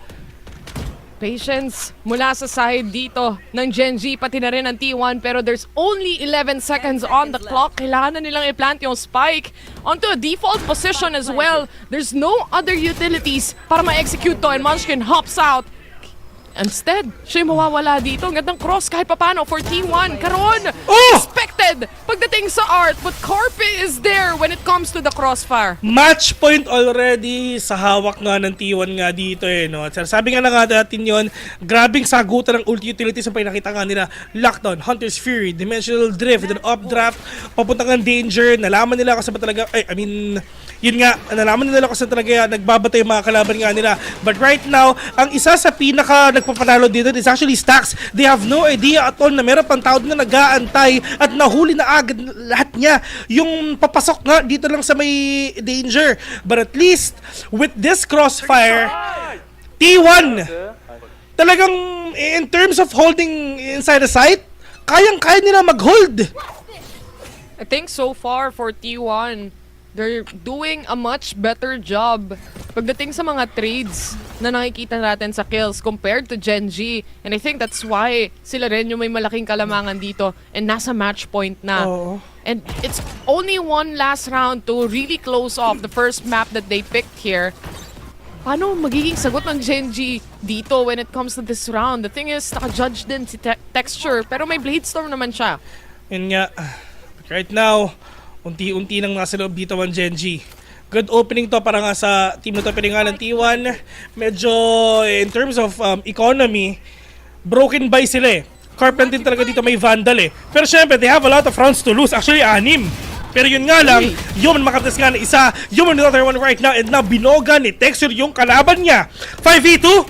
Patience mula sa side dito ng Gen G, pati na rin ng T1, pero there's only 11 seconds on the clock. Kailangan na nilang i-plant yung spike onto a default position as well. There's no other utilities para ma-execute to, and Munchkin hops out. Instead, siya yung mawawala dito. Ang gandang cross kahit papano for T1. Caron! Expected pagdating sa art, but Carpe is there when it comes to the crossfire. Match point already sa hawak nga ng T1 nga dito no. At sabi nga na nga natin yun, grabing sagutan ng ulti utilities ang pinakita nga nila. Lockdown, Hunter's Fury, Dimensional Drift, then updraft, papuntang ng danger. Nalaman nila kasi ba talaga, Yun nga, nalaman nila kung saan talaga nagbabatay yung mga kalaban nga nila. But right now, ang isa sa pinaka nagpapanalo dito is actually Stax. They have no idea at all na meron pang tao na nag-aantay at nahuli na agad lahat niya. Yung papasok nga dito lang sa may danger. But at least, with this crossfire, T1, talagang in terms of holding inside the site, kayang-kaya nila mag-hold. I think so far for T1, they're doing a much better job pagdating sa mga trades na nakikita natin sa kills compared to Gen G. And I think that's why sila rin yung may malaking kalamangan dito and nasa match point na. And it's only one last round to really close off the first map that they picked here. Paano magiging sagot ng Gen G dito when it comes to this round? The thing is, naka-judge din si Texture, pero may Bladestorm naman siya. Yun nga, right now, unti-unti nang nasa loob dito ang Gen G. Good opening to para nga sa team na to piningan ng T1. Medyo in terms of economy, broken by sila eh. Carpent din talaga dito may Vandal eh. Pero syempre, they have a lot of rounds to lose. Actually, 6. Pero yun nga lang, Human makatas nga na isa. Human the other one right now and na binoga ni Texture yung kalaban niya. 5v2.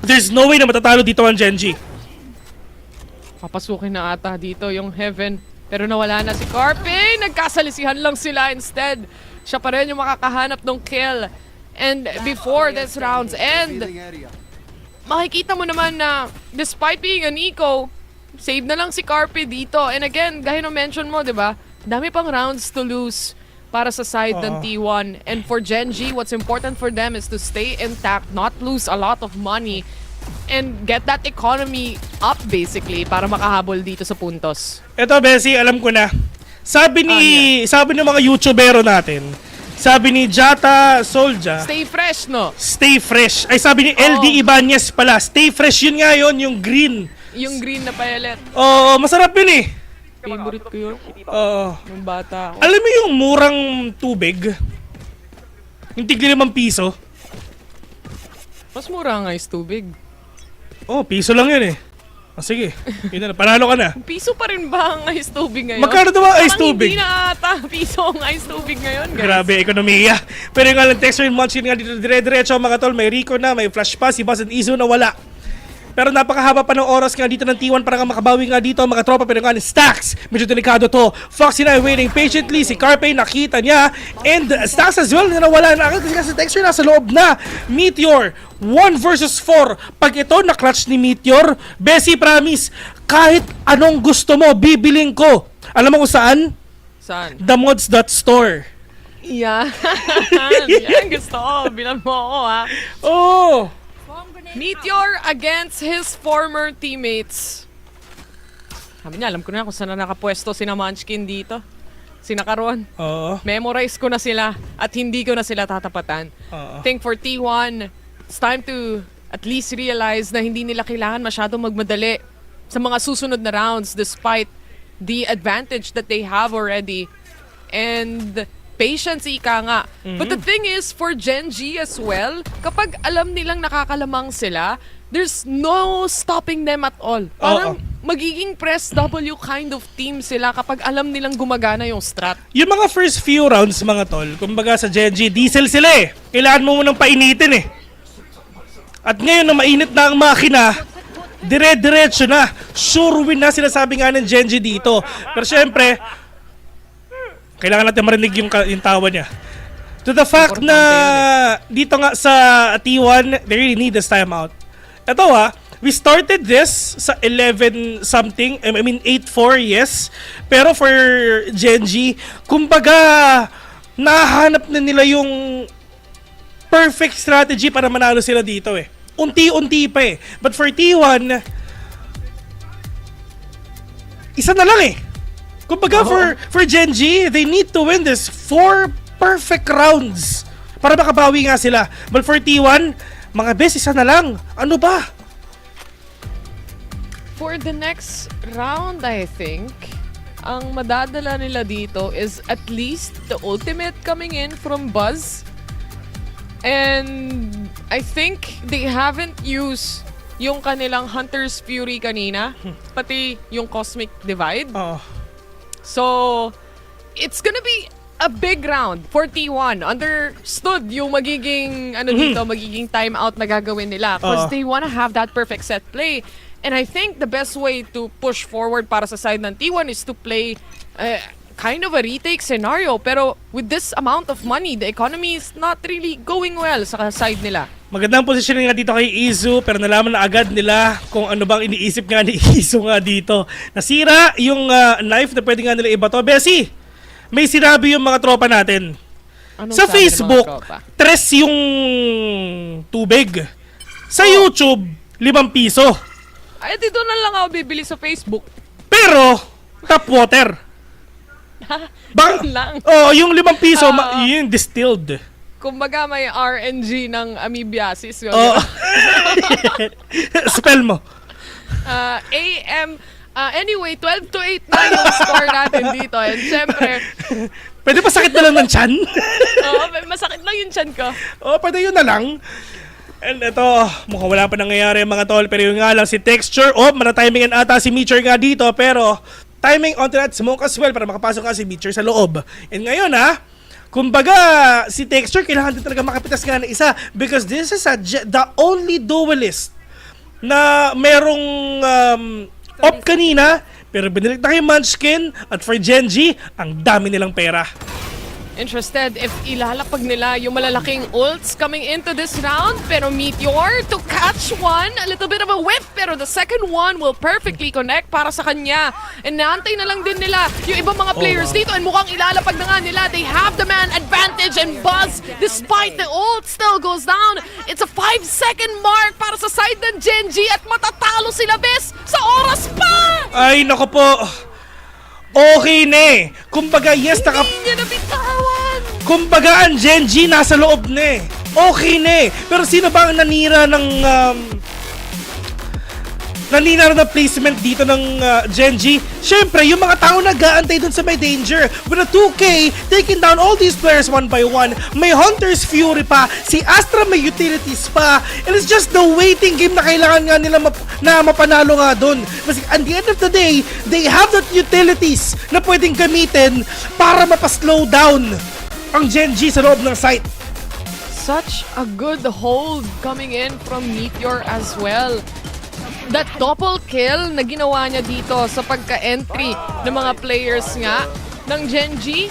There's no way na matatalo dito ang Gen G. Papasukin na ata dito yung Heaven. Pero nawala na si Carpe. Nagkasalisihan lang sila instead. Siya pa rin yung makakahanap ng kill. And before this round's end, makikita mo naman na despite being an eco, save na lang si Carpe dito. And again, gaya ng mention mo, di ba? Dami pang rounds to lose para sa side ng T1. And for Gen G, what's important for them is to stay intact, not lose a lot of money, and get that economy up basically para makahabol dito sa puntos. Eto, Bessie, alam ko na. Sabi ng mga YouTubero natin, sabi ni Jata Solja, stay fresh, no? Stay fresh. Ay, sabi ni LD Ibanez pala, stay fresh. Yun nga yun, yung green. Yung green na payalet. Oo, masarap yun eh. Favorite ko yun. Oo. Nung bata ako. Alam mo yung murang tubig? Yung tigli ₱5. Mas mura ang ice tubig. Oh, piso lang yun eh. Oh, sige. Yun na, panalo ka na. Piso pa rin ba ang ice tubig ngayon? Magkano daw ang ice tubig? Hindi na ata piso ang ice tubig ngayon, guys. Grabe, ekonomiya. Pero yung nga lang, Texture and Munchkin nga dito dire-diretso mga tol. May Rico na, may Flash pa, si Buzz and Izu na wala. Pero napakahaba pa ng oras nga dito ng T1 para nga makabawi nga dito mga tropa. Pero nga ni Stax, medyo delikado to. Foxy na waiting patiently. Si Carpe nakita niya. And Stax as well na nawala na agad kasi si Texture nasa loob na. Meteor, 1 versus 4. Pag ito na-clutch ni Meteor, Bessie promise, kahit anong gusto mo, bibiling ko. Alam mo kung saan? Saan? Themods.store. Yan. Yan gusto ko. Bilang mo ako, ha? Oh! Meteor against his former teammates. Sabi niya, alam ko na kung saan na nakapwesto si Munchkin dito. Si Nakaron. Oo. Memorize ko na sila at hindi ko na sila tatapatan. Think for T1, it's time to at least realize na hindi nila kailangan masyadong magmadali sa mga susunod na rounds despite the advantage that they have already. And patience, ika nga. But the thing is, for Gen G as well, kapag alam nilang nakakalamang sila, there's no stopping them at all. Parang magiging press W kind of team sila kapag alam nilang gumagana yung strat. Yung mga first few rounds, mga tol, kumbaga sa Gen G, diesel sila eh. Kailangan mo munang painitin eh. At ngayon na mainit na ang makina, dire-diretso na. Sure win na sinasabi nga ng Gen G dito. Pero syempre, kailangan natin marinig yung tawa niya. To the fact na dito nga sa T1, they really need this timeout. Ito we started this sa 11 something, I mean 8-4, yes. Pero for Gen G, kumbaga, nahanap na nila yung perfect strategy para manalo sila dito eh. Unti-unti pa eh. But for T1, isa na lang eh. Kumbaga for Gen G, they need to win this 4 perfect rounds para makabawi nga sila. But for T1, mga best, isa na lang. Ano ba? For the next round, I think, ang madadala nila dito is at least the ultimate coming in from Buzz. And I think they haven't used yung kanilang Hunter's Fury kanina, pati yung Cosmic Divide. So, it's gonna be a big round for T1. Understood yung magiging magiging timeout na gagawin nila because they wanna have that perfect set play. And I think the best way to push forward para sa side ng T1 is to play kind of a retake scenario. Pero with this amount of money, the economy is not really going well sa side nila. Magandang positioning nga dito kay Izu, pero nalaman na agad nila kung ano bang iniisip nga ni Izu nga dito. Nasira yung knife na pwede nga nila iba to. Bessie, may sinabi yung mga tropa natin. Anong Sa sabi ng mga Facebook, tropa? 3 yung tubig. Sa YouTube, 5 piso. Ay, dito na lang ako bibili sa Facebook. Pero, tap water. Yun lang. Yung 5 piso, yun distilled. Kumbaga may RNG ng amoebiasis. Spell mo. Anyway, 12 to 8 na yung score natin dito. And syempre, pwede pa sakit na lang ng tiyan? masakit lang yung tiyan ko. Pwede yun na lang. And ito, mukhang wala pa nangyayari mga tol. Pero yung nga lang si Texture, manatimingan ata si Meecher nga dito. Pero timing onto that smoke as well para makapasok nga si Meecher sa loob. And ngayon kumbaga, si Texture kailangan din talaga makapitas nga ng isa because this is the only duelist na merong op kanina pero binilik na kay Munchkin at for Genji, ang dami nilang pera. Interested if ilalapag nila yung malalaking ults coming into this round. Pero Meteor to catch one. A little bit of a whiff. Pero the second one will perfectly connect para sa kanya. And naantay na lang din nila yung ibang mga players dito. And mukhang ilalapag na nga nila. They have the man advantage and Buzz. Despite the ult still goes down. It's a 5-second mark para sa side ng Genji. At matatalo sila, Bes, sa oras pa! Ay, nako po. Okay na eh. Kumbaga, yes, Hindi niya nabitawan! Kumbaga, ang Genji nasa loob na eh. Okay na eh. Pero sino ba ang nanira ng placement dito ng Genji? Siyempre, yung mga tao nag-aantay dun sa may danger. With a 2K, taking down all these players one by one. May Hunter's Fury pa. Si Astra may utilities pa. And it's just the waiting game na kailangan nga nila na mapanalo nga dun. Kasi at the end of the day, they have that utilities na pwedeng gamitin para mapaslow down ang Genji sa loob ng site. Such a good hold coming in from Meteor as well. That double kill na ginawa niya dito sa pagka-entry ng mga players nga ng Genji,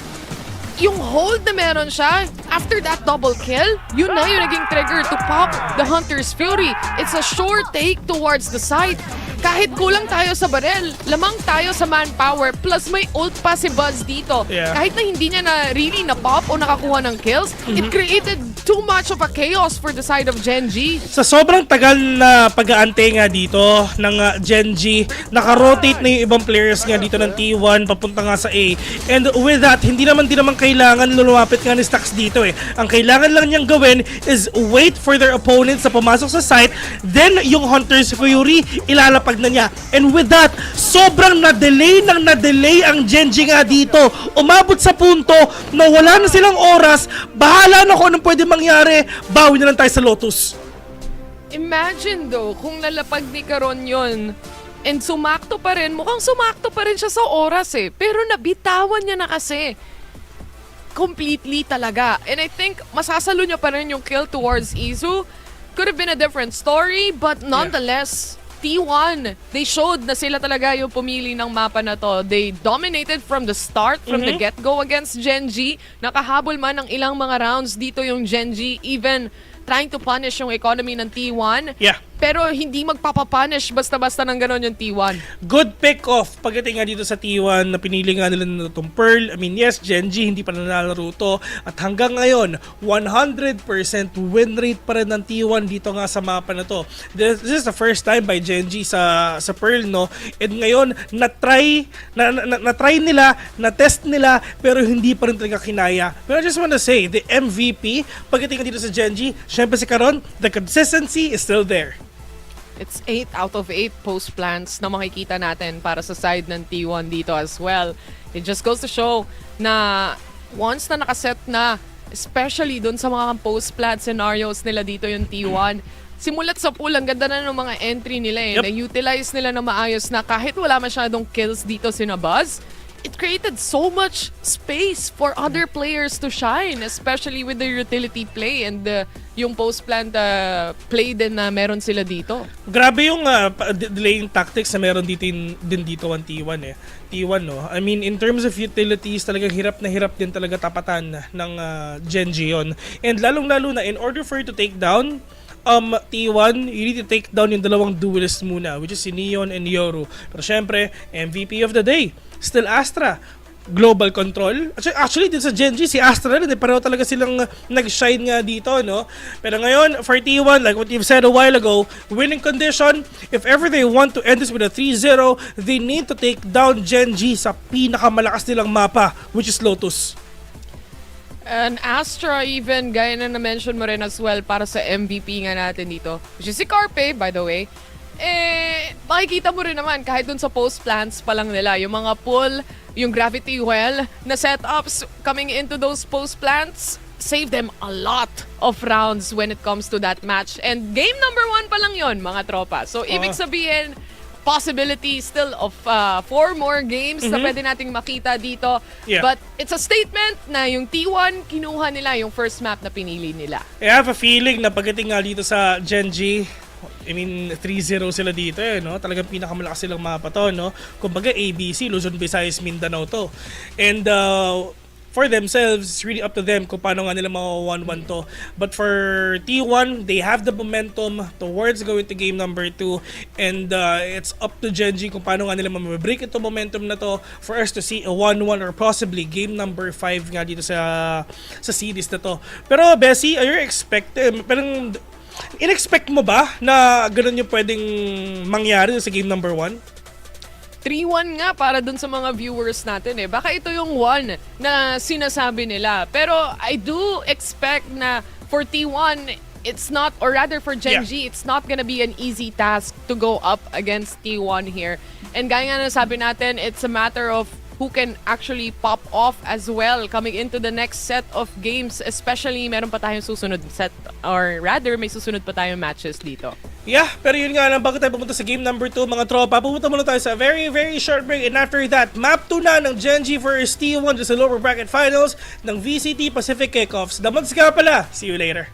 yung hold na meron siya, after that double kill, yun na yung naging trigger to pop the Hunter's Fury. It's a sure take towards the side. Kahit kulang tayo sa barel, lamang tayo sa manpower, plus may ult pa si Buzz dito. Yeah. Kahit na hindi niya na really na-pop o nakakuha ng kills, it created too much of a chaos for the side of Genji. Sa sobrang tagal na pag-aantay nga dito ng Genji, naka-rotate na yung ibang players nga dito ng T1 papunta nga sa A. And with that, hindi naman kailangan lumapit nga ni Stax dito eh. Ang kailangan lang niyang gawin is wait for their opponents na pumasok sa site, then yung Hunter's Fury, ilalapag na niya. And with that, sobrang na-delay ang Genji nga dito. Umabot sa punto na wala na silang oras, bahala na kung anong pwede mangyari, bawi na lang tayo sa Lotus. Imagine though, kung nalapag ni Karon yun, and sumakto pa rin, mukhang sumakto pa rin siya sa oras eh. Pero nabitawan niya na kasi. Completely talaga. And I think masasalo niya pa rin yung kill towards Izu. Could have been a different story, but nonetheless, T1, they showed na sila talaga yung pumili ng mapa na to. They dominated from the start, from the get-go against Genji. Nakahabol man ng ilang mga rounds dito yung Genji, even trying to punish yung economy ng T1. Yeah. Pero hindi magpapapunish basta-basta ng gano'n yung T1. Good pick-off pagdating nga dito sa T1 na pinili nga nila na itong Pearl. I mean, yes, Genji hindi pa nalalaro to. At hanggang ngayon, 100% win rate pa rin ng T1 dito nga sa mapa na to. This is the first time by Genji sa Pearl, no? And ngayon, na-try nila, na-test nila, pero hindi pa rin talaga kinaya. But I just wanna say, the MVP, pagdating nga dito sa Genji, syempre si Karon, the consistency is still there. It's 8 out of 8 post plants na makikita natin para sa side ng T1 dito as well. It just goes to show na once na nakaset na, especially dun sa mga post plant scenarios nila dito yung T1, simulat sa pool, ang ganda na ng mga entry nila eh. Yep. Na-utilize nila na maayos na kahit wala masyadong kills dito sina Buzz, it created so much space for other players to shine, especially with the utility play and yung post-plant play din na meron sila dito. Grabe yung delaying tactics na meron din dito ang T1 eh. T1 no. I mean in terms of utilities talagang hirap na hirap din talaga tapatan ng Gen.G yun. And lalong-lalo na in order for you to take down T1, you need to take down yung dalawang duelists muna, which is si Neon and Yoru. Pero syempre, MVP of the day, still Astra. Global control. Actually, din sa Gen.G, si Astra rin. Pareho talaga silang nag-shine nga dito, no? Pero ngayon, for T1, like what you've said a while ago, winning condition, if ever they want to end this with a 3-0, they need to take down Gen.G sa pinakamalakas nilang mapa, which is Lotus. And Astra even, gaya na na-mention mo rin as well para sa MVP nga natin dito, which is si Carpe, by the way, makikita mo rin naman kahit dun sa post plants pa lang nila, yung mga pull, yung gravity well na setups coming into those post plants, save them a lot of rounds when it comes to that match. And game number 1 pa lang yon mga tropa. So, ibig sabihin, possibility still of 4 more games na pwede nating makita dito. Yeah. But it's a statement na yung T1, kinuha nila yung first map na pinili nila. I have a feeling na pagdating nga dito sa Gen.G, I mean, 3-0 sila dito eh, no? Talagang pinakamalakas silang mapa to, no? Kumbaga ABC, Luzon, Visayas, Mindanao to. And for themselves, it's really up to them kung paano nga nila ma-1-1 to. But for T1, they have the momentum towards going to game number 2. And it's up to Gen.G kung paano nga nila ma-break ito momentum na to for us to see a 1-1 or possibly game number 5 nga dito sa series na to. Pero Bessie, are you expecting, parang in-expect mo ba na ganun yung pwedeng mangyari sa game number 1? 3-1 nga para dun sa mga viewers natin eh. Baka ito yung 1 na sinasabi nila. Pero I do expect na for T1, it's not, or rather for Gen.G, it's not gonna be an easy task to go up against T1 here. And gaya nga na sabi natin, it's a matter of who can actually pop off as well coming into the next set of games, especially meron pa tayong susunod set, or rather may susunod pa tayong matches dito. Yeah, pero yun nga lang, bago tayo pumunta sa game number 2 mga tropa, pumunta muna tayo sa very short break, and after that, map 2 na ng Gen.G versus T1 sa lower bracket finals ng VCT Pacific Kickoffs. Damag ka pala, see you later.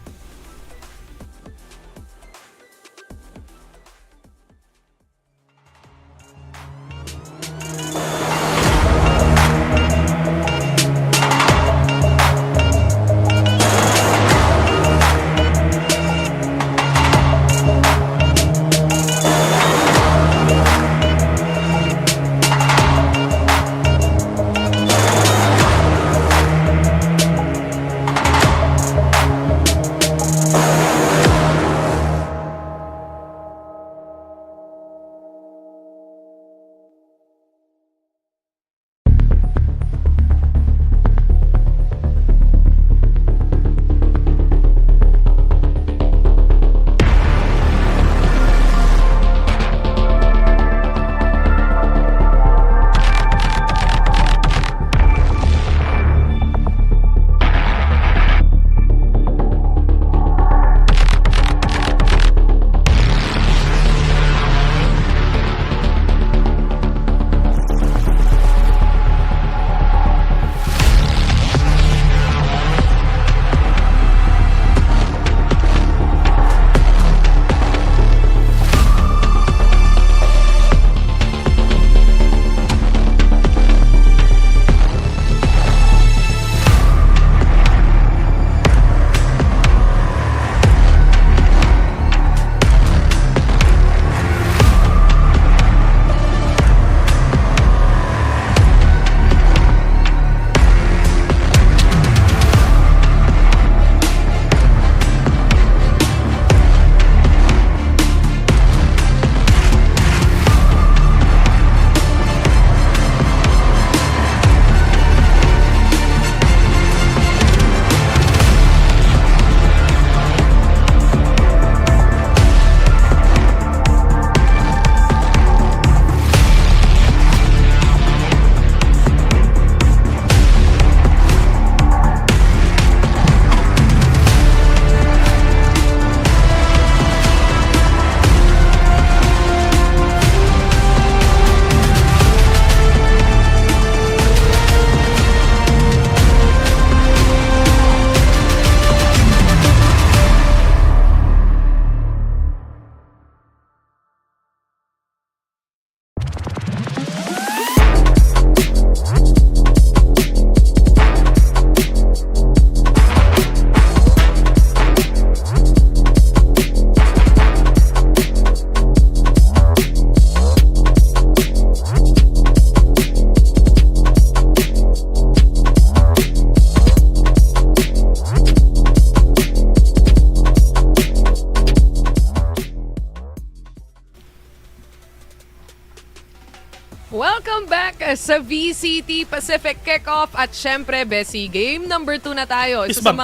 Welcome back sa VCT Pacific Kickoff at syempre, Bessie, game number 2 na tayo. Isa sa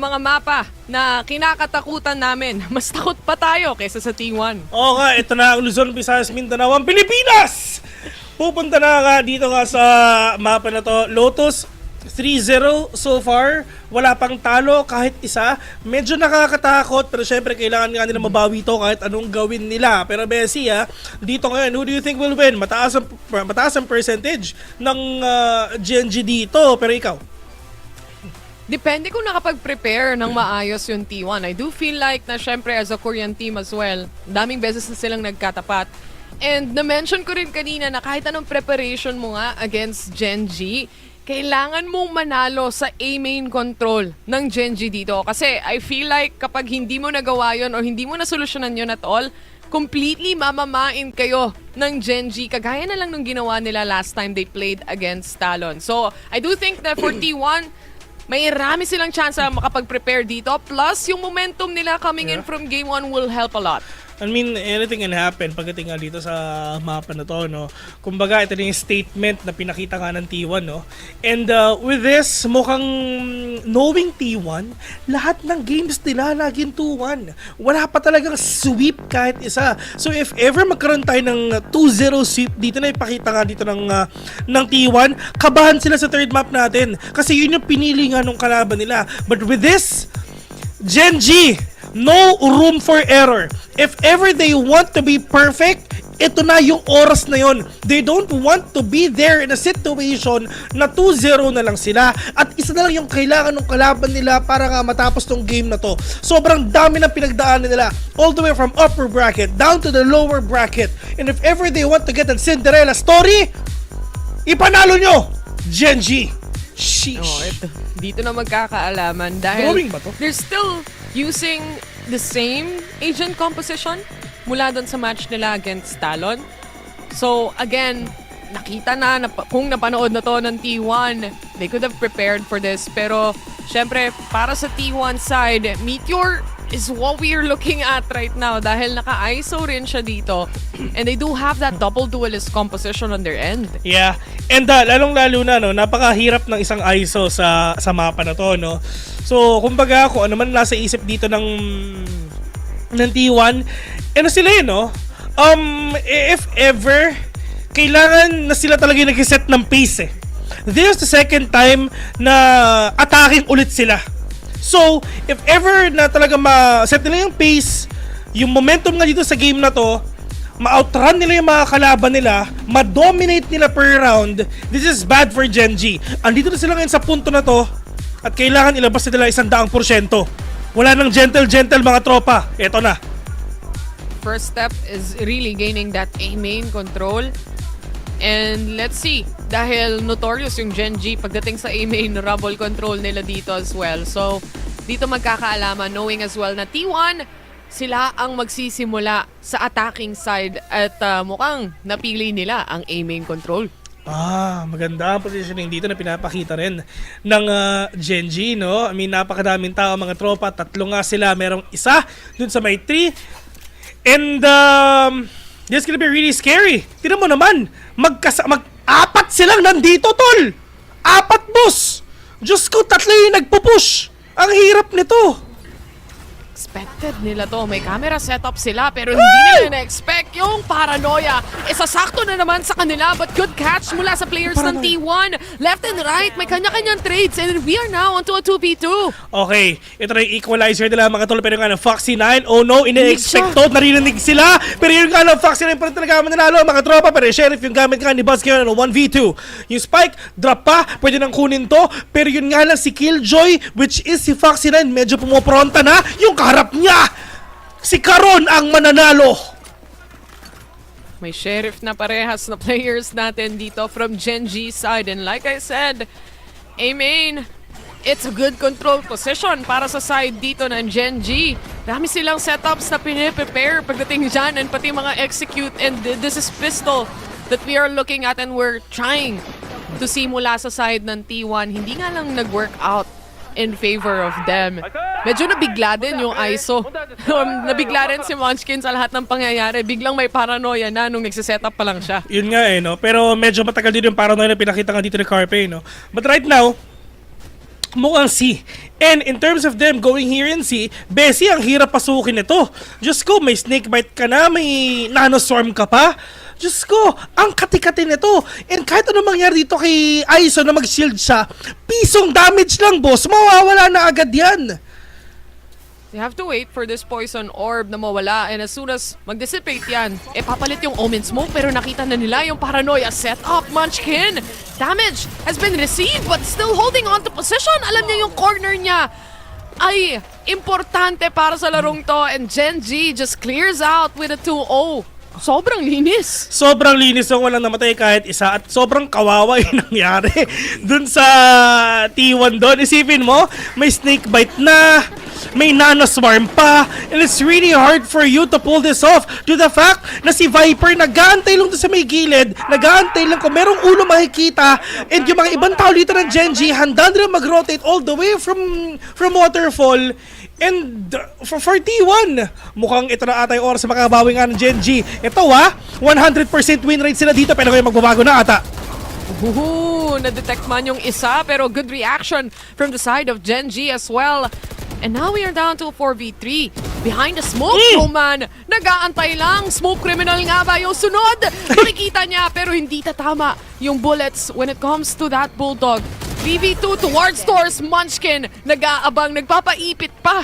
mga mapa na kinakatakutan namin. Mas takot pa tayo kaysa sa T1. Oo nga, ito na ang Luzon, Visayas, Mindanao, ang Pilipinas! Pupunta na nga dito nga sa mapa na to. Lotus 3-0 so far. Wala pang talo kahit isa. Medyo nakakatakot pero syempre kailangan nga nila mabawi to kahit anong gawin nila. Pero Bessie, dito ngayon, who do you think will win? Mataas ang percentage ng GNG dito. Pero ikaw? Depende kung nakapag-prepare ng maayos yung T1. I do feel like na syempre as a Korean team as well, daming beses na silang nagkatapat. And na-mention ko rin kanina na kahit anong preparation mo nga against Gen G, kailangan mong manalo sa A-main control ng Gen G dito. Kasi I feel like kapag hindi mo nagawa yun or hindi mo nasolusyonan yun at all, completely mamamain kayo ng Gen G. Kagaya na lang nung ginawa nila last time they played against Talon. So I do think that for T1, may rami silang chance na makapag-prepare dito. Plus, yung momentum nila coming in from Game 1 will help a lot. I mean, anything can happen pagdating nga dito sa mapa na to, no? Kumbaga, ito na yung statement na pinakita nga ng T1, no? And with this, mukhang knowing T1, lahat ng games nila laging 2-1. Wala pa talagang sweep kahit isa. So if ever magkaroon tayo ng 2-0 sweep dito na ipakita nga dito ng T1, kabahan sila sa third map natin. Kasi yun yung pinili nga nung kalaban nila. But with this, Gen G, no room for error. If ever they want to be perfect, ito na yung oras na yon. They don't want to be there in a situation na 2-0 na lang sila at isa na lang yung kailangan ng kalaban nila para nga matapos tong game na to. Sobrang dami ng pinagdaanan nila all the way from upper bracket down to the lower bracket. And if ever they want to get a Cinderella story, ipanalo nyo, Gen G. Sheesh. Dito na magkakaalaman dahil they're still using the same agent composition mula doon sa match nila against Talon. So again, nakita na kung napanood na to ng T1, they could have prepared for this. Pero syempre, para sa T1 side, Meteor is what we are looking at right now dahil naka-ISO rin siya dito. And they do have that double duelist composition on their end. Yeah. And lalong-lalo na, no, napakahirap ng isang ISO sa mapa na to, no. So, kumbaga, kung ano man nasa isip dito ng T1, ano sila yun, no? If ever, kailangan na sila talaga yung nag-set ng pace, eh. This is the second time na attacking ulit sila. So, if ever na talaga ma-set nila yung pace, yung momentum nga dito sa game na to, ma-outrun nila yung mga kalaban nila, ma-dominate nila per round, this is bad for Gen G. Andito na sila ngayon sa punto na to, at kailangan ilabas nila 100%. Wala nang gentle mga tropa. Eto na. First step is really gaining that A-main control. And let's see, dahil notorious yung Gen G pagdating sa A-main rubble control nila dito as well. So, dito magkakaalaman, knowing as well na T1, sila ang magsisimula sa attacking side at mukhang napili nila ang A-main control. Maganda ang positioning dito na pinapakita rin ng Gen G, no? I mean, napakadaming tao, mga tropa. 3 nga sila. Merong isa dun sa may 3. And, this is gonna be really scary. Tignan mo naman, mag-4 silang nandito, tol! 4, boss! Diyos ko, 3 yung nagpupush! Ang hirap nito! Expected nila to. May camera setup sila pero hindi nila na-expect yung paranoia. Isasakto na naman sa kanila but good catch mula sa players ng T1. Left and right, may kanya-kanyang trades and we are now onto a 2v2. Okay, ito na yung equalizer nila mga tol pero nga ng Foxy 9. Oh no, ina-expect to. Narinig sila. Pero yung nga ng Foxy 9 pa rin talaga mananalo mga tropa. Pero yung Sheriff yung gamit nga ni Buzz ngayon ng 1v2. Yung Spike, drop pa. Pwede nang kunin to. Pero yun nga lang si Killjoy which is si Foxy 9 medyo pumopronta na. Yung harap niya, si Karon ang mananalo. May Sheriff na parehas na players natin dito from Gen G side. And like I said, A-main, it's a good control position para sa side dito ng Gen G. Dami silang setups na piniprepare pagdating dyan and pati mga execute. And this is pistol that we are looking at and we're trying to see mula sa side ng T1. Hindi nga lang nag-work out in favor of them. Medyo nabigla din yung ISO. Nabigla rin si Munchkin sa lahat ng pangyayari. Biglang may paranoia na nung nagsiset up pa lang siya. Yun nga eh, no? Pero medyo matagal din yung paranoia na pinakita nga dito ni Carpe, no? But right now, mukhang C. And in terms of them going here in C, Bessie, ang hirap pasukin ito. Diyos ko, may snake bite ka na, may nanoswarm ka pa. Diyos ko, ang kati-kati nito. And kahit ano mangyari dito kay ISO na mag-shield siya, pisong damage lang, boss. Mawawala na agad yan. They have to wait for this poison orb na mawala, and as soon as mag-dissipate yan, papalit yung Omen Smoke, pero nakita na nila yung paranoia set up. Munchkin, damage has been received but still holding on to position. Alam niya yung corner niya ay importante para sa larong to, and Gen G just clears out with a 2-0. Sobrang linis. Sobrang linis yung walang namatay kahit isa at sobrang kawawa yung nangyari dun sa T1 doon. Isipin mo, may snake bite na, may nanoswarm pa, and it's really hard for you to pull this off to the fact na si Viper nag-aantay lang doon sa may gilid, nag-aantay lang kung merong ulo makikita, and yung mga ibang tao dito ng Gen G handa nila mag-rotate all the way from waterfall. And for T1, mukhang ito na ata yung oras sa makabawi nga ng Gen G. Ito 100% win rate sila dito pero ngayon magbabago na ata. Na-detect man yung isa pero good reaction from the side of Gen G as well. And now we are down to 4v3. Behind the smoke, Roman, nag-aantay lang. Smoke criminal nga ba yung sunod? Makikita niya pero hindi tatama yung bullets when it comes to that Bulldog. 3v2 towards doors, Munchkin, nag-aabang, nagpapaipit pa.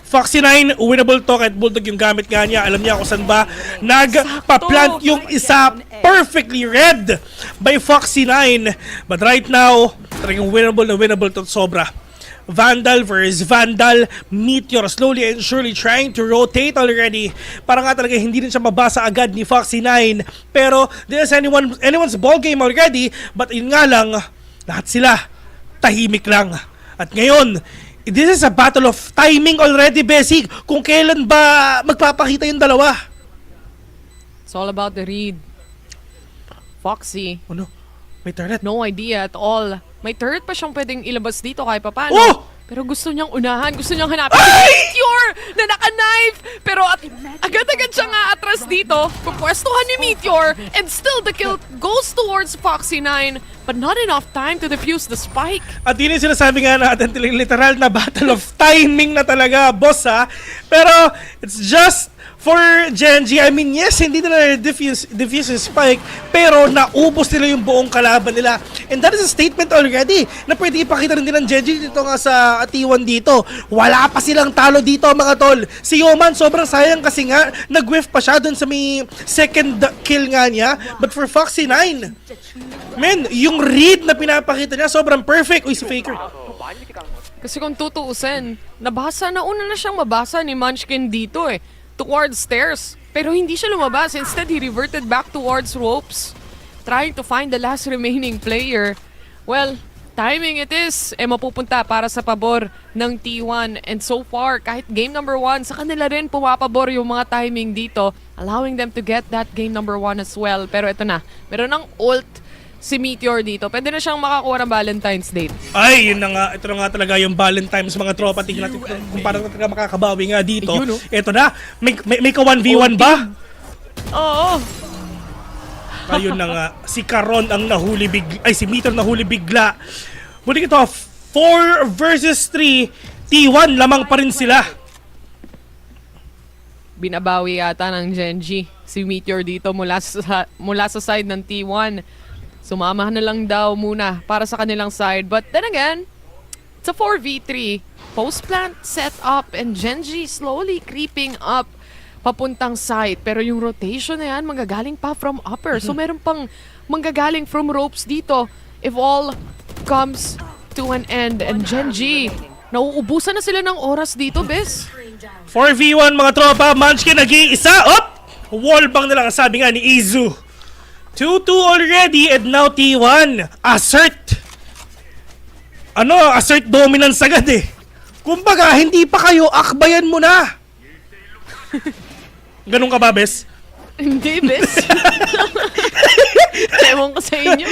Foxy 9, winnable to kahit Bulldog yung gamit nga niya. Alam niya kung saan ba nagpa-plant yung isa perfectly read by Foxy 9. But right now, talagang winnable to sobra. Vandal versus Vandal, Meteor slowly and surely trying to rotate already. Para nga talaga hindi rin siya mabasa agad ni Foxy 9. Pero this is anyone's ball game already. But yun nga lang, lahat sila tahimik lang. At ngayon, this is a battle of timing already, Bessie. Kung kailan ba magpapakita yung dalawa. It's all about the read. Foxy. Oh no, may turret. No idea at all. May turret pa siyang pwedeng ilabas dito kahit papaano. Oh! Pero gusto niyang unahan, gusto niyang hanapin si Meteor na naka-knife. Pero agad-agad siya nga atras dito. Pupwestuhan ni Meteor and still the kill goes towards Foxy 9. But not enough time to defuse the spike. At yun yung sinasabi nga natin, literal na battle of timing na talaga, boss ha. Pero it's just for Gen G. I mean, yes, hindi nila defuse yung spike, pero naubos nila yung buong kalaban nila. And that is a statement already na pwede ipakita rin din ng Gen G dito nga sa T1 dito. Wala pa silang talo dito mga tol. Si Yoman sobrang sayang kasi nga nag-whiff pa siya dun sa may second kill nga niya. But for Foxy 9, man, yung read na pinapakita niya sobrang perfect. Uy, si Faker. Kasi kung tutuusin, nauna na siyang mabasa ni Munchkin dito towards stairs. Pero hindi siya lumabas. Instead, he reverted back towards ropes, trying to find the last remaining player. Well, timing it is, mapupunta para sa pabor ng T1. And so far, kahit game number 1, sa kanila rin pumapabor yung mga timing dito, allowing them to get that game number 1 as well. Pero ito na, meron ng ult si Meteor dito. Pwede na siyang makakuha ng Valentine's Day. Ay, yun na nga. Ito na nga talaga yung Valentine's mga tropa. Tingnan natin kung paano talaga makakabawi nga dito. Ito na. May ka 1v1 ba? Oo. Ayun na nga. Si Caron ang nahuli bigla. Ay, si Meteor nahuli bigla. Muli ito, 4 versus 3. T1, lamang pa rin sila. Binabawi yata ng Gen G si Meteor dito mula sa side ng T1. Sumama na lang daw muna para sa kanilang side. But then again, it's a 4v3. Post-plant set up and Gen G slowly creeping up papuntang side. Pero yung rotation na yan, manggagaling pa from upper. So meron pang manggagaling from ropes dito if all comes to an end. And Gen G, nauubusan na sila ng oras dito, Bes. 4v1 mga tropa. Munchkin nag-iisa. Wallbang na lang ang sabi nga ni Izu. 2-2 already and now T1. Assert. Assert dominance agad Kumbaga, hindi pa kayo, akbayan mo na. Ganun ka ba, Bes? Hindi, Bes. Ewan ko sa inyo.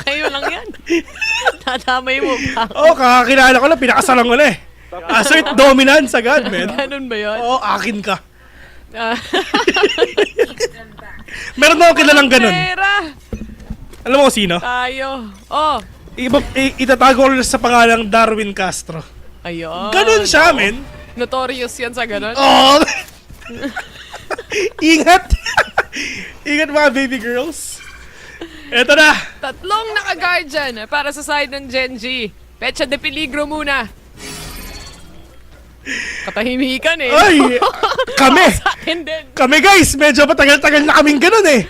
Kayo lang yan. Tatamay mo pa. Oo, kakakilala ko lang, pinakasalan ko na eh. Assert dominance agad, man. Ganun ba yun? Oo, akin ka. Ah. Meron na akong kilalang ganun. Pera. Alam mo kung sino? Tayo. Oh. Itatago ko sa pangalang Darwin Castro. Ayun. Ganun siya, men. Notorious yan sa ganun. Oh! Ingat! Ingat mga baby girls. Eto na. Tatlong naka-guard dyan para sa side ng Genji. Pecha de peligro muna. Katahimikan eh. Ay! Kami! Sa akin din. Kami guys, medyo matagal-tagal na kaming ganun eh.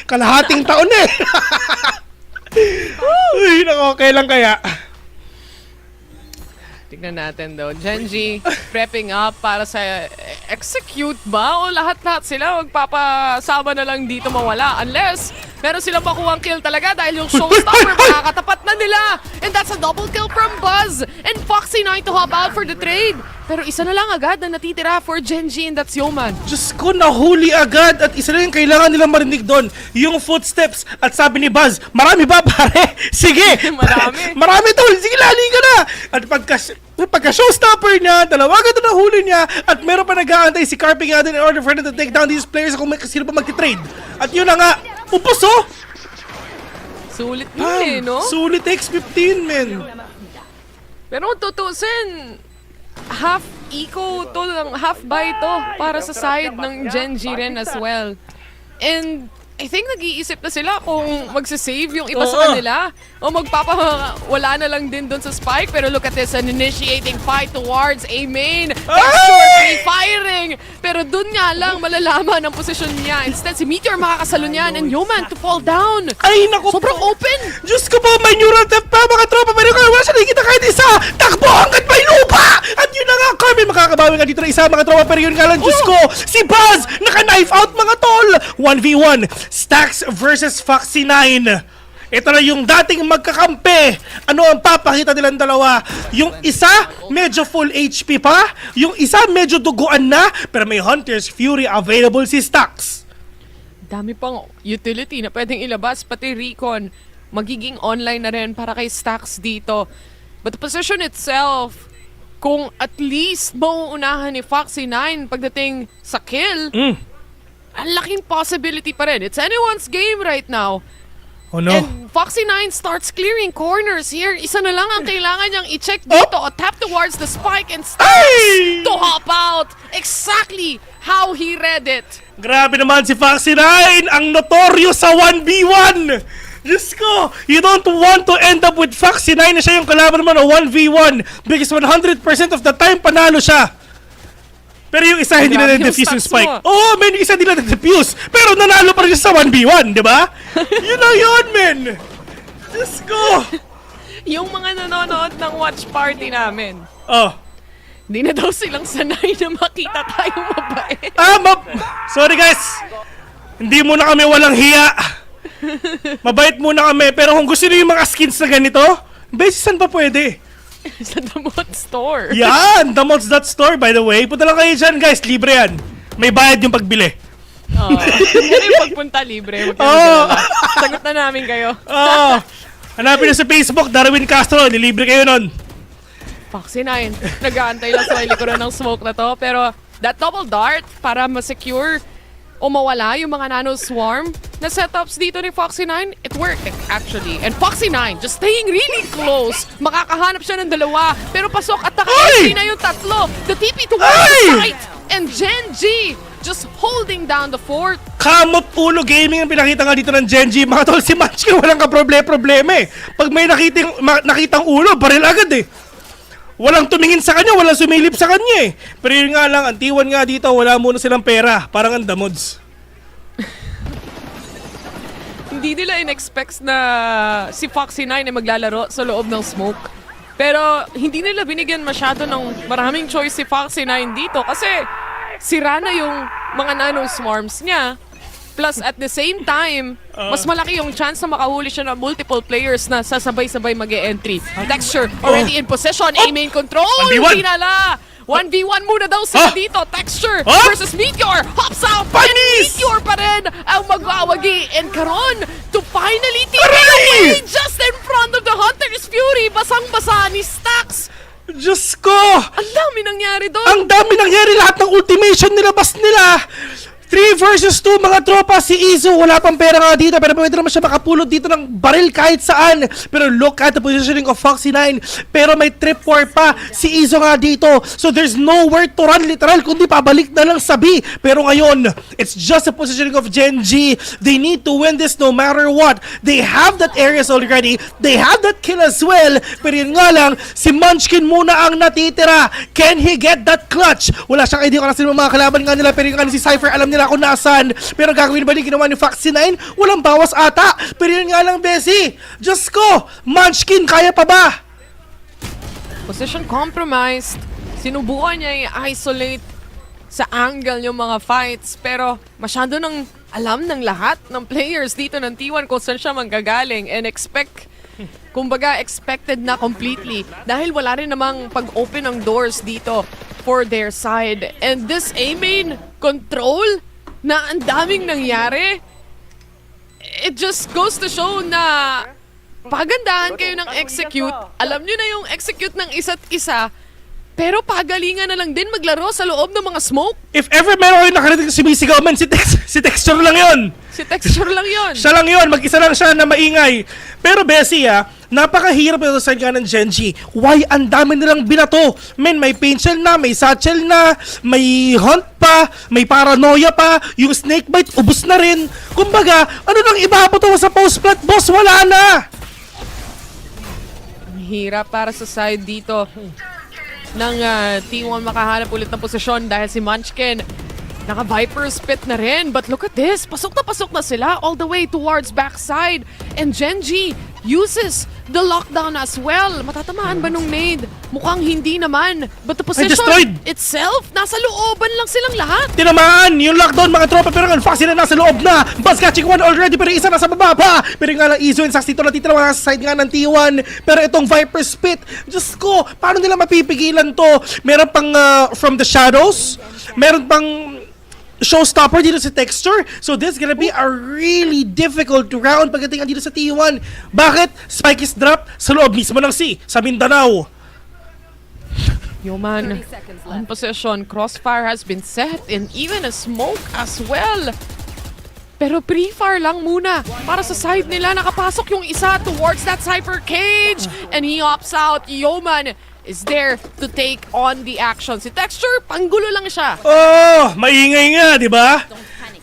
Kalahating taon eh. Uy, nako, kailan kaya? Tignan natin daw. Genji prepping up para sa execute ba? O lahat-lahat sila magpapasama na lang dito mawala. Unless meron silang makuhang kill talaga dahil yung showstopper makakatapat na nila. And that's a double kill from Buzz. And Foxy9 to hop out for the trade. Pero isa na lang agad na natitira for Genji and that's Yoman. Diyos ko, nahuli agad at isa lang yung kailangan nilang marinig doon. Yung footsteps at sabi ni Buzz, marami ba pare? Sige! Marami. Marami tol! Sige, lali ka na! At pagka showstopper niya, dalawa agad na nahuli niya at meron pa nag-aantay si Carping natin in order for them to take down these players kung may sino pa magti-trade. At yun na nga, upos oh! Sulit yun eh, no? Sulit X15, men. Pero kung tutusin, half eco to, half buy to para sa side ng Genji rin as well. And I think nag-iisip na sila kung magsasave yung iba sa kanila o magpapawala na lang din dun sa spike. Pero look at this, an initiating fight towards A main. Texture free-firing. Pero dun nga lang malalaman ang posisyon niya. Instead, si Meteor makakasalo niyan and Yoman to fall down. Ay, naku sobrang po. open. Diyos ko po, may neural theft pa mga tropa. Pero wala siya nakikita kahit isa. Takbo hanggat may lupa. At yun na nga, Carmen, makakabawi nga dito na isa mga tropa. Pero yun nga lang, Diyos ko, si Buzz, naka-knife out mga tol. 1v1. Stacks versus Foxy9. Ito na yung dating magkakampi. Ano ang papakita nilang dalawa? Yung isa, medyo full HP pa. Yung isa, medyo duguan na. Pero may Hunter's Fury available si Stacks. Dami pang utility na pwedeng ilabas. Pati Recon, magiging online na rin para kay Stacks dito. But the position itself, kung at least mauunahan ni Foxy9 pagdating sa kill, ang laking possibility pa rin. It's anyone's game right now. Oh no. And Foxy9 starts clearing corners here. Isa na lang ang kailangan niyang i-check dito. A tap towards the spike and starts to hop out. Exactly how he read it. Grabe naman si Foxy9, ang notorious sa 1v1. Diyos ko, you don't want to end up with Foxy9 na siya yung kalaban naman o 1v1 because 100% of the time panalo siya. Pero yung isa hindi na na-defuse yung spike. Oo, men, yung isa hindi na na-defuse. Pero nanalo pa rin siya sa 1v1, di ba? Yun lang yun, men. Diyos ko. Yung mga nanonood ng watch party namin. Oh. Di na daw silang sanay na makita tayong mabait. Sorry guys. Hindi muna kami walang hiya. Mabait muna kami. Pero kung gusto niyo yung mga skins na ganito, basisan pa pwede. Sa Damot Store. Yan! Damot.store by the way. Punta lang kayo dyan guys. Libre yan. May bayad yung pagbili. Yan yung pagpunta libre. Sagot na namin kayo. Hanapin na sa Facebook. Darwin Castro. Nilibre kayo nun. Foxy9. Nag-aantay lang sa likuran ng smoke na to. Pero that double dart para ma-secure o mawala yung mga nano swarm na setups dito ni Foxy9, it worked actually. And Foxy9 just staying really close. Makakahanap siya ng dalawa. Pero pasok at naka-entry na yung tatlo. The TP towards the site. And Genji just holding down the fort. Kamot ulo gaming ang pinakita nga dito ng Genji. Mga tol, si Manchki walang ka-problema eh. Pag may nakitang ulo, baril agad eh. Walang tumingin sa kanya, walang sumilip sa kanya eh. Pero yun nga lang, ang T1 nga dito, wala muna silang pera. Parang ang damods. Hindi nila in-expect na si Foxy9 ay maglalaro sa loob ng smoke. Pero hindi nila binigyan masyado ng maraming choice si Foxy9 dito kasi sira na yung mga nano swarms niya. Plus, at the same time, mas malaki yung chance na makahuli siya ng multiple players na sasabay-sabay mag-e-entry. Texture, already in possession, A-main control! Tinala! 1v1 muna daw sila dito. Texture versus Meteor! Hops out! And Meteor pa rin ang mag-away Wagi and Karon to finally take it away just in front of the Hunter's Fury. Basang-basa ni Stax. Diyos ko! Ang dami nangyari doon. Ang dami nangyari, lahat ng ultimation nilabas nila. 3 versus 2 mga tropa. Si Izu wala pang pera nga dito, pero pwede naman siya makapulot dito ng baril kahit saan. Pero look at the positioning of Foxy 9. Pero may trip war pa si Izu nga dito. So there's nowhere to run literal, kundi pabalik na lang sa B. Pero ngayon, it's just the positioning of Gen G. They need to win this no matter what. They have that areas already. They have that kill as well. Pero yun nga lang, si Munchkin muna ang natitira. Can he get that clutch? Wala siyang idea kung nasin mga kalaban nga nila. Pero yung nga si Cypher, alam nila kung nasaan. Pero gagawin ba din ginawa ni Foxy 9? Walang bawas ata. Pero yun nga lang, Bessie. Diyos ko, Munchkin, kaya pa ba? Position compromised. Sinubukan niya i-isolate sa angle yung mga fights. Pero masyado nang alam ng lahat ng players dito ng T1 kung saan siya manggagaling. And kumbaga expected na completely. Dahil wala rin namang pag-open ng doors dito for their side. And this A-main control na ang daming nangyari, it just goes to show na pagandahan kayo ng execute. Alam nyo na yung execute ng isa't isa, pero pagalingan na lang din maglaro sa loob ng mga smoke. If ever meron kayo nakarinig ng sumisigaw man, si Texture lang yon. Si Texture lang yon. Siya lang yon, mag-isa lang siya na maingay. Pero Bessie napakahirap ito sa ng Gen G. Why ang dami nilang binato? Men, may paint shell na, may satchel na, may hunt pa, may paranoia pa, yung snake bite, ubus na rin. Kumbaga, ano nang ibabato sa post plant? Boss, wala na! Ang hirap para sa side dito ng T1 makahanap ulit ng posisyon dahil si Munchkin naka-Viper spit na rin. But look at this, pasok na sila all the way towards backside. And Gen G uses the lockdown as well. Matatamaan ba nung nade? Mukhang hindi naman. But the position itself, nasa looban lang silang lahat. Tinamaan yung lockdown mga tropa, pero nga Foxy na nasa loob na. Buzz catching one already, pero isa nasa baba pa. Pero nga lang Izu and Sax dito natitira sa side nga ng T1. Pero itong Viper spit, Diyos ko, paano nila mapipigilan to? Meron pang from the shadows, meron pang showstopper dito sa Texture. So this is gonna be a really difficult round pagdating dito sa T1. Bakit? Spike is dropped sa loob mismo ng C, sa Mindanao. Yoman, on possession, crossfire has been set and even a smoke as well. Pero pre-fire lang muna. Para sa side nila, nakapasok yung isa towards that Cypher cage. And he opts out. Yoman is there to take on the action. Si Texture, panggulo lang siya. Oh, maingay nga, di ba?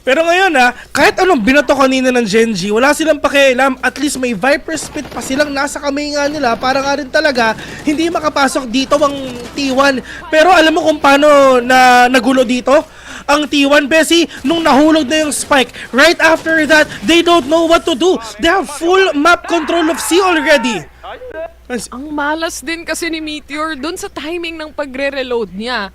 Pero ngayon kahit anong binato kanina ng Gen G, wala silang pakialam. At least may Viper spit pa silang nasa kamay nga nila para nga rin talaga hindi makapasok dito ang T1. Pero alam mo kung paano na nagulo dito? Ang T1, Bessie, nung nahulog na yung spike, right after that, they don't know what to do. They have full map control of C already. Ang malas din kasi ni Meteor dun sa timing ng pagre-reload niya.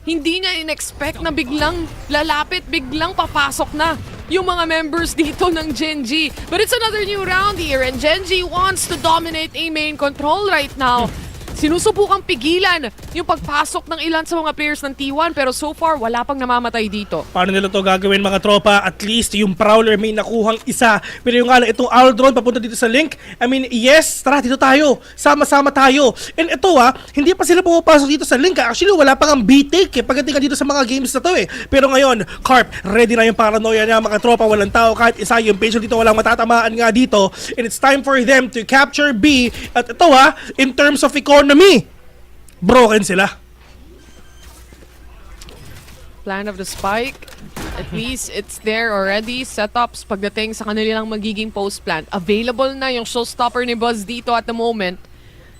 Hindi niya in-expect na biglang lalapit, biglang papasok na yung mga members dito ng Gen G. But it's another new round here and Gen G wants to dominate a main control right now. Sinusubukang pigilan yung pagpasok ng ilan sa mga players ng T1 pero so far wala pang namamatay dito. Paano nila to gagawin mga tropa? At least yung Prowler may nakuhang isa. Pero yung itong Owl Drone papunta dito sa link. I mean, yes, tara dito tayo. Sama-sama tayo. And ito hindi pa sila pumapasok dito sa link. Actually, wala pang ang B-take pagdating dito sa mga games na to Pero ngayon, Carp, ready na yung paranoia niya mga tropa. Walang tao kahit isa. Yung patient dito walang matatamaan nga dito. And it's time for them to capture B. At ito in terms of economy, broken sila. Plan of the spike, at least it's there already. Setups pagdating sa kanilang magiging post plant. Available na yung showstopper ni Buzz dito at the moment.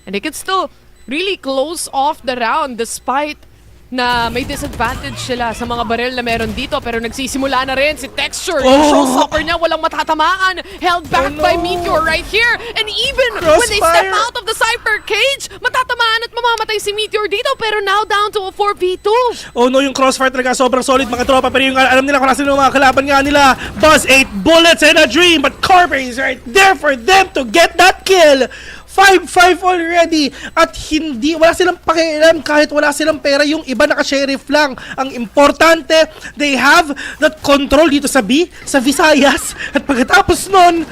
And they can still really close off the round despite na may disadvantage sila sa mga baril na meron dito pero nagsisimula na rin si Texture. Yung showstopper niya walang matatamaan. Held back by Meteor right here. And even when they step out of the Cypher cage, matatamaan at mamamatay si Meteor dito pero now down to a 4v2. Oh no, yung crossfire talaga sobrang solid mga tropa pero yung alam nila kung nasa mga kalaban nga nila. Buzz 8 bullets and a dream but Carver is right there for them to get that kill. 5-5 already. At wala silang pakialam kahit wala silang pera. Yung iba naka-sheriff lang. Ang importante, they have that control dito sa Visayas. At pagkatapos nun,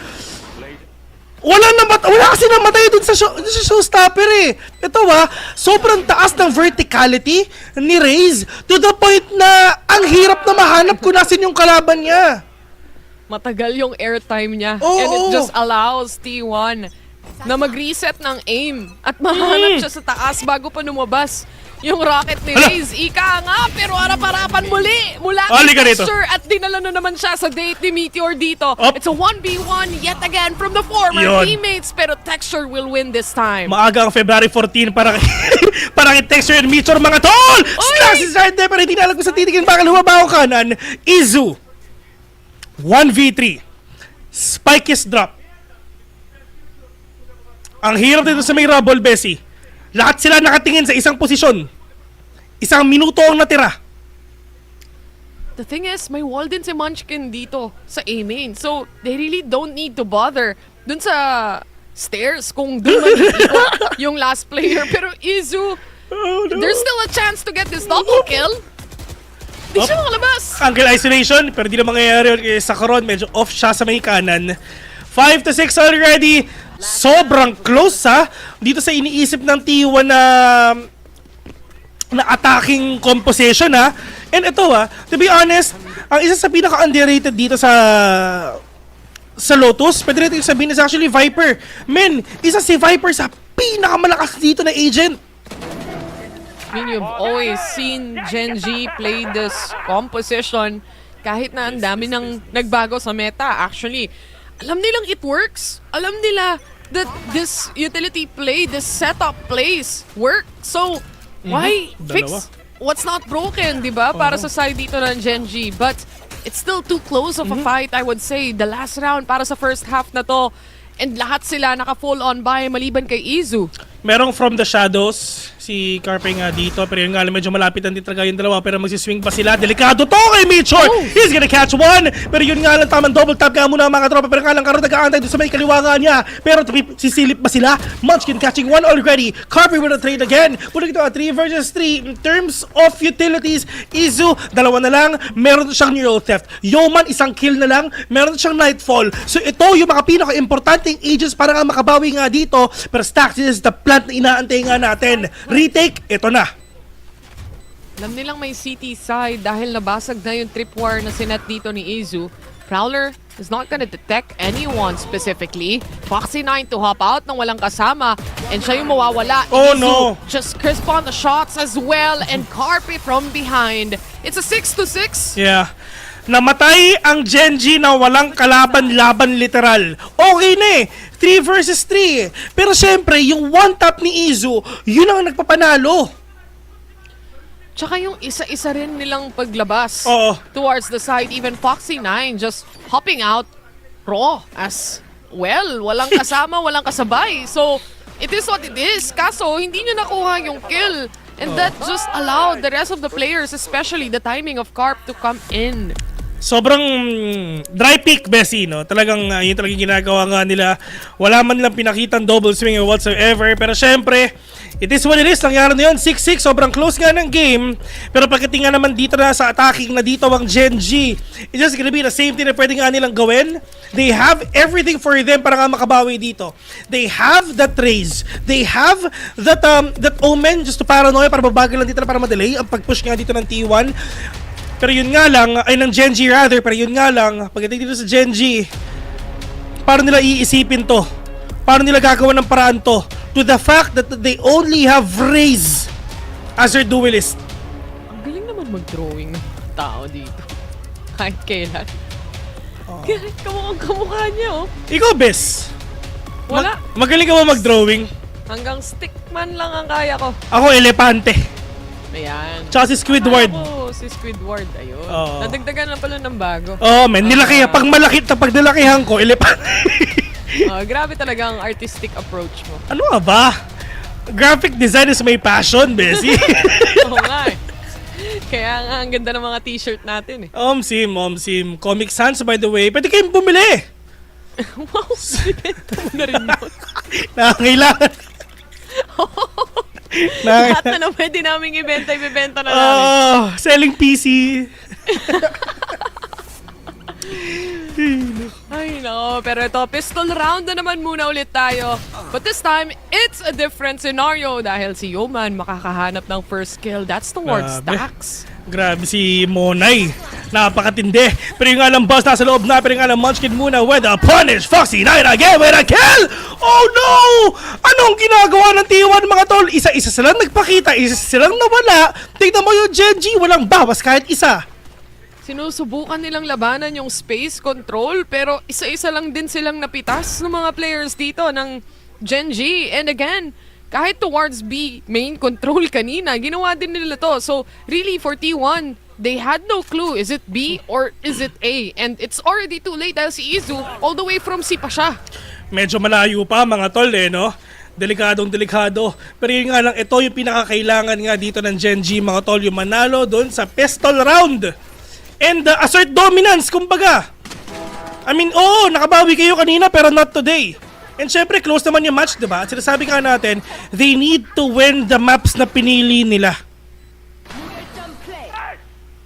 wala kasi namatay dun sa showstopper eh. Ito sobrang taas ng verticality ni Raze to the point na ang hirap na mahanap kung nasin yung kalaban niya. Matagal yung airtime niya. And it just allows T1 na mag-reset ng aim at mahanap siya sa taas bago pa lumabas yung rocket ni Raze. Ika nga, pero harap-harapan muli mula kay Texture at dinala na naman siya sa date ni Meteor dito. It's a 1v1 yet again from the former teammates, pero Texture will win this time. Maaga ang February 14 para kay Texture and Meteor, mga tol! Slash is right there, pero hindi na alam kung sa titigin baka lumabaw kanan. Izu 1v3. Spike is drop. Ang hirap dito sa may rubble, Bessie. Lahat sila nakatingin sa isang posisyon. Isang minuto ang natira. The thing is, may wall din si Munchkin dito sa A-main. So, they really don't need to bother dun sa stairs kung dun man yung last player. Pero Izu, there's still a chance to get this double kill. Di siya makalabas. Angle isolation, pero di na mangyayari kay Sakharon. Medyo off siya sa may kanan. 5-6 already. Sobrang close dito sa iniisip ng T1 na attacking composition And ito to be honest, ang isa sa pinaka-underrated dito sa Lotus, pwede rin sabihin is actually Viper. Men, isa si Viper sa pinakamalakas dito na agent. I mean, you've always seen Gen G play this composition kahit na ang dami nang nagbago sa meta. Actually, alam nilang it works. Alam nila that this utility play, this setup plays work. So, why fix what's not broken, di ba? Para sa side dito ng Gen G. But it's still too close of a fight, I would say. The last round para sa first half na to. And lahat sila naka-full on by maliban kay Izu. Merong From the Shadows, si Carpe nga dito, pero yun nga, medyo malapit ang talaga yung dalawa, pero magsiswing pa sila. Delikado to kay Mitchell! He's gonna catch one! Pero yun nga lang, tamang double tap nga muna mga tropa, pero nga lang karoon nag-aantay doon sa may kaliwa niya. Pero sisilip ba sila? Munchkin catching one already. Carpe with a trade again. Muna ito 3 versus 3. In terms of utilities, Izu, dalawa na lang, meron siyang neural theft. Yoman, isang kill na lang, meron siyang nightfall. So ito yung mga pinaka-importanting agents para nga makabawi nga dito. Pero Stax, this is the plant na inaantay nga natin. Retake, ito na. Alam nilang may CT side dahil nabasag na yung trip war na sinet dito ni Izu. Prowler is not gonna detect anyone specifically. Foxy9 to hop out nang walang kasama. And siya yung mawawala. Oh Izu no! just crisp on the shots as well. And Carpe from behind. It's a 6-6. Yeah. Namatay ang Gen G na walang kalaban-laban literal. Okay na 3 versus 3. Pero syempre, yung one tap ni Izu, yun ang nagpapanalo. Tsaka yung isa-isa rin nilang paglabas towards the side. Even Foxy9 just hopping out raw as well. Walang kasama, walang kasabay. So, it is what it is. Kaso, hindi nyo nakuha yung kill. And that just allowed the rest of the players, especially the timing of Carp, to come in. Sobrang dry pick, Bessie, no? Talagang yun talagang ginagawa nga nila. Wala man nilang pinakitang double swing or whatsoever. Pero syempre, it is what it is. Nangyari na yun, 6-6. Sobrang close nga ng game. Pero pagdating nga naman dito na sa attacking na dito ang Gen G, it's just gonna be the same thing na pwede nga nilang gawin. They have everything for them para nga makabawi dito. They have that raise. They have that omen just to paranoia para babagal lang dito na para madelay ang pag-push nga dito ng T1. Pero yun nga lang, ay ng Gen G rather, pero yun nga lang, pagdating dito sa Gen G, paano nila iisipin to? Paano nila gagawa ng paraan to? To the fact that they only have Raze as their duelist. Ang galing naman mag-drawing ng tao dito. Kahit kailan. Kamukha niya, Ikaw, Bes. Wala. Magaling ka ba mag-drawing? Hanggang stickman lang ang kaya ko. Ako, elepante. Ayan. Tsaka si Squidward. Ako, si Squidward, ayun. Nadagdagan lang pala ng bago. Men, nilaki. Pag nilakihan ko, elepante. Grabe talaga ang artistic approach mo. Ano nga ba? Graphic design is my passion, Bessie. Oo nga Kaya nga, ang ganda ng mga t-shirt natin Omsim. Comic Sans, by the way. Pwede kayong bumili. Wow, binenta mo na rin yun. Nakakailangan. Lahat na pwede naming ibenta na namin. Selling PC. Ay, no. Pero ito, pistol round na naman muna ulit tayo. But this time, it's a different scenario dahil si Yoman makakahanap ng first kill. That's towards Stacks. Grabe si Monay. Napakatindi. Pero yung alam boss nasa loob na. Pero yung alam Munchkin muna with a punish. Foxy Knight again with a kill. Oh no! Anong ginagawa ng T1 mga tol? Isa-isa silang nagpakita. Isa silang nawala. Tignan mo yung Genji. Walang bawas kahit isa. Sinusubukan nilang labanan yung space control pero isa-isa lang din silang napitas ng mga players dito ng Genji. And again, kahit towards B main control kanina, ginawa din nila to. So really for T1, they had no clue. Is it B or is it A? And it's already too late dahil si Izu all the way from C pa siya. Medyo malayo pa mga tol no? Delikadong delikado. Pero yun nga lang, ito yung pinakakailangan nga dito ng Genji mga tol, yung manalo doon sa pistol round. And assert dominance, kumbaga. I mean, nakabawi kayo kanina pero not today. And syempre, close naman yung match, diba? At sinasabi nga natin, they need to win the maps na pinili nila.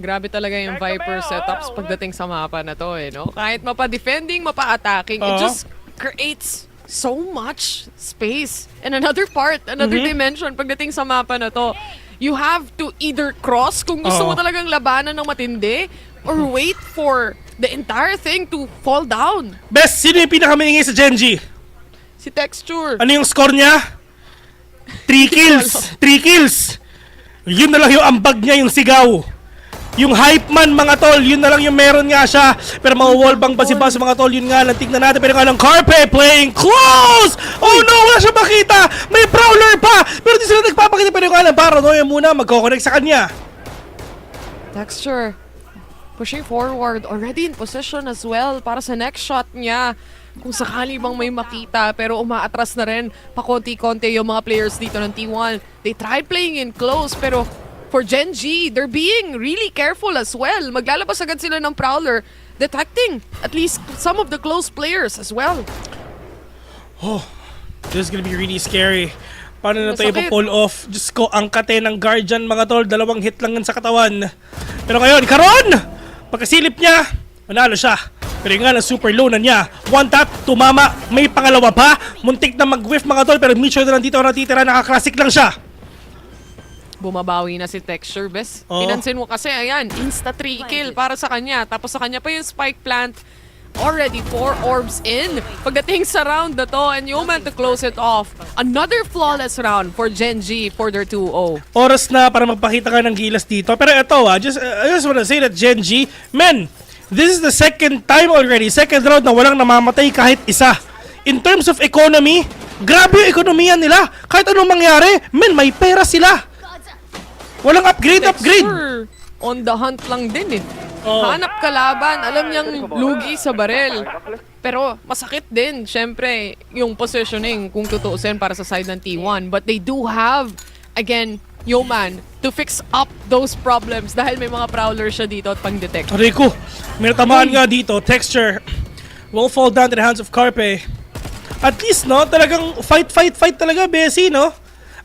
Grabe talaga yung Viper setups pagdating sa mapa na to, no? Kahit mapa-defending, mapa-attacking, it just creates so much space. And another part, another dimension pagdating sa mapa na to. You have to either cross kung gusto mo talagang labanan ng matindi or wait for the entire thing to fall down. Best, sino yung pinakamaingay sa Genji? Si Texture. Ano yung score niya? 3 kills. 3 kills. Yun na lang yung ambag niya, yung sigaw. Yung hype man mga tol, yun na lang yung meron nga siya. Pero mawawallbang ba si Buzz mga tol, yun nga lang. Tignan natin, pero nga lang Carpe playing close! Oh no, wala siya makita! May Prowler pa! Pero di sila nagpapakita, pero nga lang paranoia muna, magkoconnect sa kanya. Texture pushing forward, already in position as well para sa next shot niya. Kung sakali bang may makita, pero umaatras na rin pakonti-konti yung mga players dito ng T1. They tried playing in close, pero for Genji, they're being really careful as well. Maglalabas agad sila ng Prowler, detecting at least some of the close players as well. Oh, this is gonna be really scary. Paano na tayo pa-pull off? Diyos ko, ang kate ng Guardian mga tol, 2 hit lang sa katawan. Pero ngayon, karon! Pagkasilip niya, manalo siya. Pero yung nga na super low na niya. 1 tap, tumama, may pangalawa pa. Muntik na mag-whiff mga tol, pero Mitchell na lang dito natitira, nakaklasik lang siya. Bumabawi na si Texture, bes. Pinansin mo kasi, ayan, insta 3 kill para sa kanya. Tapos sa kanya pa yung spike plant. Already 4 orbs in. Pagdating sa round na to, and Yoman to close it off. Another flawless round for Genji for their 2-0. Oras na para magpakita ka ng gilas dito. Pero ito I just wanna say that Genji, men, this is the second time already, second round na walang namamatay kahit isa. In terms of economy, grabe yung ekonomiya nila. Kahit anong mangyari, men, may pera sila. Walang upgrade. On the hunt lang din eh. Hanap kalaban, alam niyang lugi sa barel. Pero masakit din, syempre, yung positioning kung tutuusin para sa side ng T1. But they do have, again, Yoman to fix up those problems dahil may mga Prowler siya dito at pang-detect. Rico, may natamaan nga dito. Texture will fall down to the hands of Carpe. At least, no, talagang fight talaga, Bessie, no?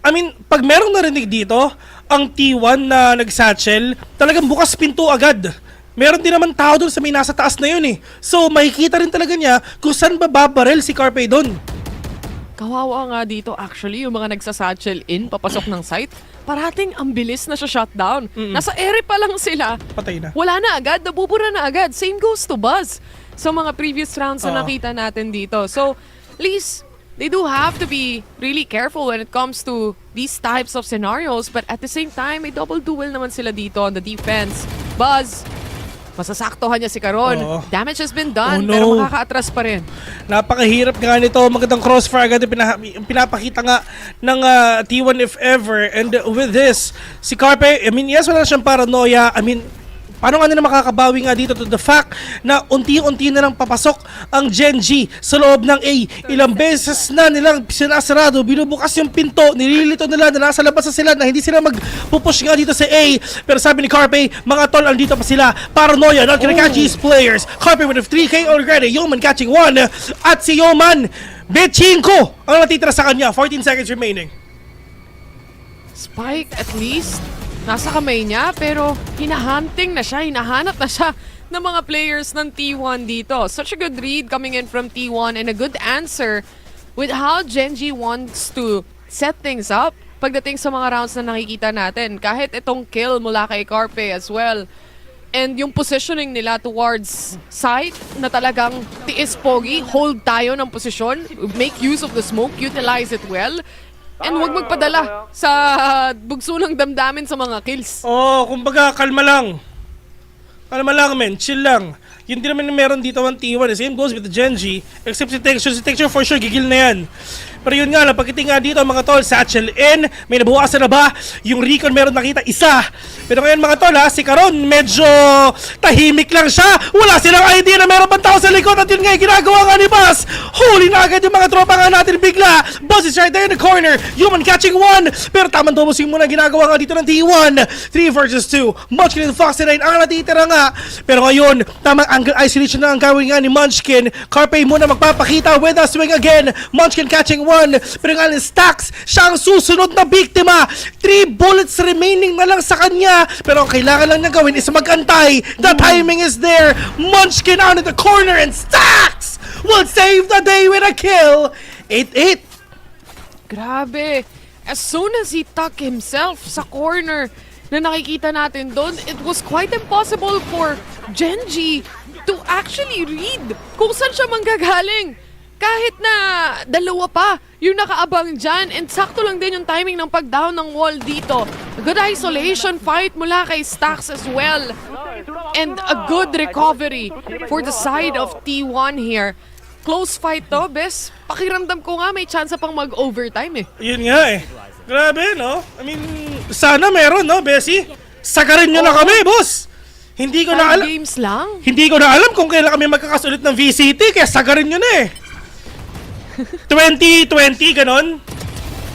I mean, pag merong narinig dito, ang T1 na nagsatchel, talagang bukas pinto agad. Meron din naman tao doon sa may nasa taas na yun eh. So, makikita rin talaga niya kung saan babarel si Carpe doon. Kawawa nga dito actually, yung mga nagsasatchel in, papasok ng site. Parating ang bilis na siya shutdown. Nasa ere pa lang sila. Patay na. Wala na agad, nabubura na agad. Same goes to Buzz. Sa mga previous rounds na nakita natin dito. So, at least, they do have to be really careful when it comes to these types of scenarios. But at the same time, may double duel naman sila dito on the defense. Buzz, masasaktohan niya si Karon. Damage has been done, pero makaka-atras pa rin. Napakahirap nga nito. Magandang crossfire agad yung pinapakita nga ng T1 if ever. And with this, si Carpe, I mean, yes, wala siyang paranoia. I mean, Paano nga nila makakabawi nga dito to the fact na unti-unti na lang papasok ang Gen G sa loob ng A. Ilang beses na nilang sinasarado, binubukas yung pinto, nililito nila na nasa labas na sila na hindi sila magpupush nga dito sa A. Pero sabi ni Carpe, mga tol, andito pa sila. Paranoia, not gonna catch these players. Carpe with a 3K already. Yoman catching 1. At si Yoman, Bechinko ang natitira sa kanya. 14 seconds remaining. Spike at least nasa kamay niya, pero hinahanting na siya, hinahanap na siya ng mga players ng T1 dito. Such a good read coming in from T1 and a good answer with how Gen G wants to set things up pagdating sa mga rounds na nakikita natin. Kahit itong kill mula kay Carpe as well. And yung positioning nila towards side na talagang tiis pogi, hold tayo ng posisyon, make use of the smoke, utilize it well. And huwag magpadala sa bugso ng damdamin sa mga kills. Oh, kumbaga, kalma lang. Kalma lang, men. Chill lang. Yun din naman yung meron dito ang T1. The same goes with the Gen G. Except si Texture. Si Texture for sure, gigil na yan. Pero yun nga, napagkiting nga dito mga tol, Satchel in. May nabukasan na ba? Yung Recon meron nakita isa. Pero ngayon mga tol ha, si Caron medyo tahimik lang siya. Wala silang idea na meron pang tao sa likod. At yun nga yung ginagawa nga ni Buzz. Huli na agad yung mga tropa nga natin bigla. Buzz is right there in the corner. Human catching 1. Pero tamang domosing muna ginagawa nga dito ng T1. 3 versus 2. Munchkin and Foxy 9 ang natitira nga. Pero ngayon, tamang angle isolation na ang gawin nga ni Munchkin. Carpe muna magpapakita with a swing again. Munchkin catching 1. Pero nga Stacks, siya ang susunod na biktima. 3 bullets remaining na lang sa kanya. Pero ang kailangan lang niya gawin is magantay. The timing is there. Munchkin out in the corner and Stacks will save the day with a kill. 8-8. Grabe. As soon as he tucked himself sa corner na nakikita natin doon, it was quite impossible for Gen G to actually read kung saan siya manggagaling. Kahit na dalawa pa yung nakaabang dyan, and sakto lang din yung timing ng pag-down ng wall dito. A good isolation fight mula kay Stacks as well. And a good recovery for the side of T1 here. Close fight to, Bes. Pakiramdam ko nga may chance pang mag-overtime eh. Yun nga eh. Grabe, no? I mean, sana meron, no, Bessie? Sagarin nyo na kami, boss! Hindi ko na alam. Games lang? Hindi ko na alam kung kailan kami magkakasulit ng VCT, kaya sagarin nyo na eh. 20-20, ganon?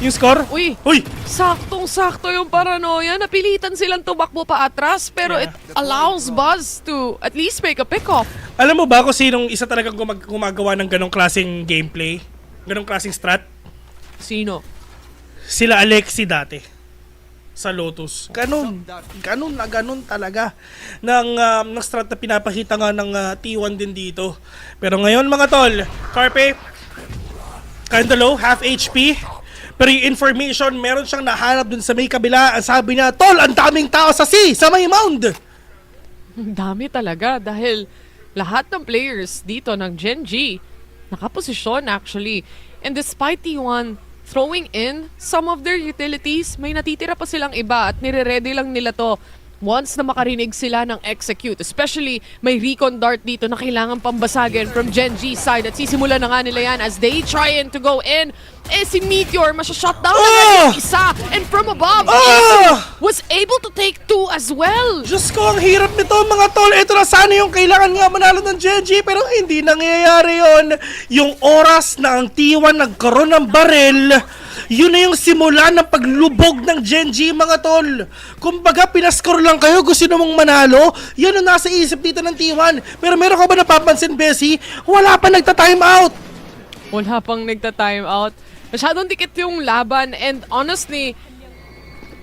Yung score? Uy, saktong-sakto yung Paranoia. Napilitan silang tumakbo pa atras, pero it allows Buzz to at least make a pick-off. Alam mo ba kung sinong isa talagang gumagawa ng ganong klaseng gameplay? Ganong klaseng strat? Sino? Sila Alexi dati. Sa Lotus. Ganon talaga ng strat na pinapakita nga ng T1 din dito. Pero ngayon mga tol, Carpe, kinda low, half HP. Pero yung information, meron siyang nahanap dun sa may kabila. Ang sabi niya, tol, ang daming tao sa C, sa may mound. Dami talaga dahil lahat ng players dito ng Gen G nakaposisyon actually. And despite T1 throwing in some of their utilities, may natitira pa silang iba at nire-ready lang nila to once na makarinig sila ng execute. Especially may recon dart dito na kailangan pambasagin from Gen G side at sisimula na nga nila yan as they try to go in. Eh si Meteor, masya-shutdown na yung isa, and from above, was able to take 2 as well. Diyos ko, ang hirap nito mga tol. Ito na sana yung kailangan nga manalo ng Gen G, pero hindi nangyayari yon. Yung oras na ang T1 nagkaroon ng barel, yun na yung simula ng paglubog ng Gen G mga tol. Kumbaga, pinascore lang kayo, gusto nyo mong manalo, yun ang nasa isip dito ng T1. Pero meron ka ba napapansin, Bessie? Wala pa nagta-time out. Wala pang nagta-time out. Masyadong dikit yung laban, and honestly,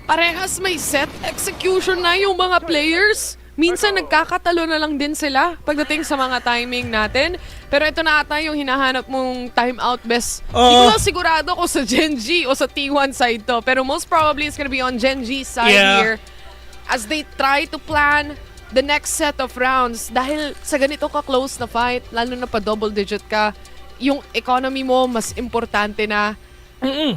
parehas may set execution na yung mga players. Minsan nagkakatalo na lang din sila pagdating sa mga timing natin. Pero ito na ata yung hinahanap mong timeout, Bes. Hindi ko lang sigurado kung sa Gen G o sa T1 side to. Pero most probably it's gonna be on Gen G side here. As they try to plan the next set of rounds. Dahil sa ganito ka-close na fight, lalo na pa double digit ka, yung economy mo mas importante na.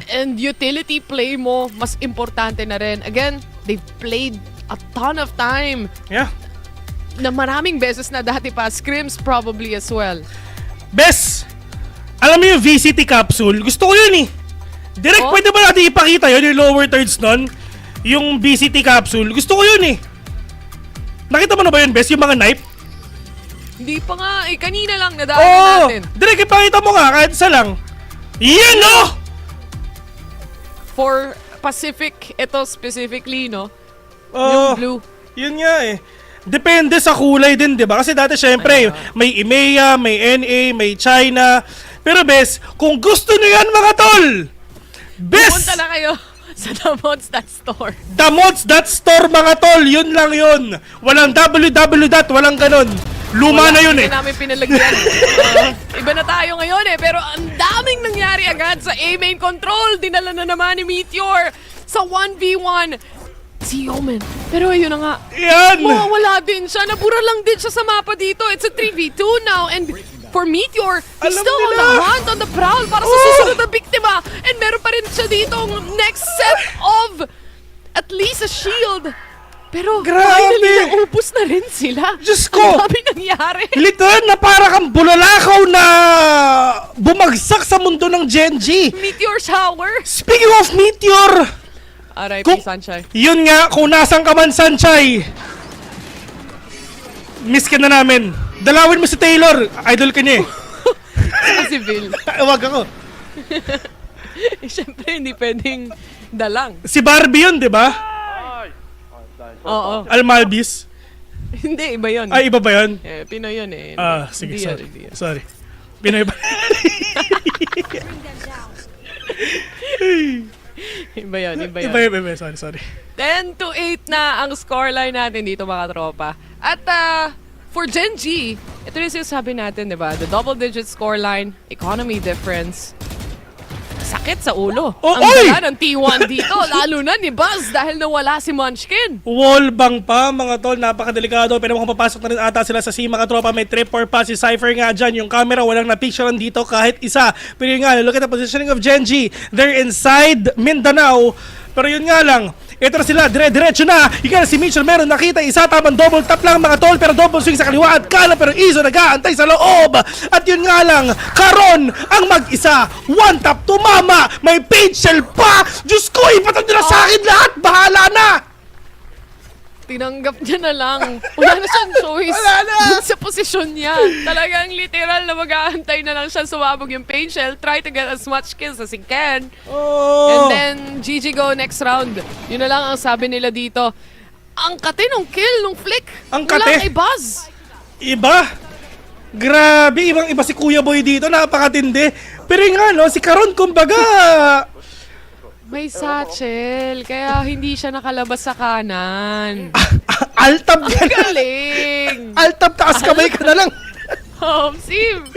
And utility play mo mas importante na rin. Again, they've played a ton of time. Yeah. Na maraming beses na dati pa. Scrims probably as well. Bes, alam mo yung VCT capsule? Gusto ko yun eh. Direct, pwede ba natin ipakita yun, yung lower thirds nun? Yung VCT capsule? Gusto ko yun eh. Nakita mo na ba yun, Bes? Yung mga knife? Hindi pa nga, kanina lang nadaanan natin. Direk, ipakita mo nga, kahit isa lang. Yan, no! For Pacific, ito specifically, no? Oh, yung blue. Yun nga eh. Depende sa kulay din, di ba? Kasi dati syempre, may EMEA, may NA, may China. Pero Bes, kung gusto nyo yan mga tol, Bes! Pumunta na kayo sa The Mods That Store. The Mods That Store mga tol, yun lang yun. Walang www. Walang ganon. Luma na yun eh. Hindi namin pinalagyan. Iba na tayo ngayon eh. Pero ang daming nangyari agad sa A-Main Control. Dinala na naman ni Meteor sa 1v1. Si Omen. Pero ayun na nga. Yan! Mawawala din siya. Nabura lang din siya sa mapa dito. It's a 3v2 now. And for Meteor, he's still on the hunt, on the prowl para sa susunod na biktima. And meron pa rin siya dito next set of at least a shield. Pero finally, naubos na rin sila. Diyos ko! Ang dami nangyari. Literal na para kang bulalakaw na bumagsak sa mundo ng Gen G. Meteor shower. Speaking of Meteor, R.I.P. Sunshine. Yun nga, kung nasan ka man, Sunshine, miss ka na namin. Dalawin mo si Taylor. Idol ka niya eh. Si Bill. Wag ako. Siyempre, hindi pwedeng dalang. Si Barbie yun, di ba? Oo. Almalbis. Hindi, iba yun. Ay, iba ba yun? Eh, Pinoy yun eh. Sige, Hindi sorry. yan. Sorry. Pinoy ba? Iba yun. Iba. Sorry. 10 to 8 na ang scoreline natin dito mga tropa. At for Gen G, ito rin sinasabi natin, di ba? The double-digit scoreline, economy difference, sakit sa ulo. Ang gala ng T1 dito, lalo na ni Buzz dahil nawala si Munchkin. Wallbang pa, mga tol. Napakadelikado. Pero mukhang papasok na rin ata sila sa C, mga tropa. May trip or pa si Cypher nga dyan. Yung camera, walang na-picturean dito kahit isa. Pero yun nga, look at the positioning of Gen G. They're inside Mindanao. Pero yun nga lang, ito na sila, dire-diretso na. Yung si Mitchell meron nakita, isa tamang double tap lang mga tol, pero double swing sa kaliwa at kanan, pero Izo nag-aantay sa loob. At yun nga lang, Karon ang mag-isa, one tap tumama, may page shell pa. Diyos ko, ipatag nila sa akin lahat, bahala na. Tinanggap niya na lang. Wala na siyang choice. Wala na! Dun sa posisyon niya. Talagang literal na mag-aantay na lang siya sumabog yung pain shell. Try to get as much kills as he can. And then, GG go next round. Yun na lang ang sabi nila dito. Ang kate nung kill, nung flick. Ang wala kate? kay Buzz. Iba? Grabe, ibang-iba si Kuya Boy dito, napakatindi. Pero yung ano, si Karon, kumbaga... May satchel, kaya hindi siya nakalabas sa kanan. Altab ka Ang galing! Altab, taas kamay ka na lang. Sim!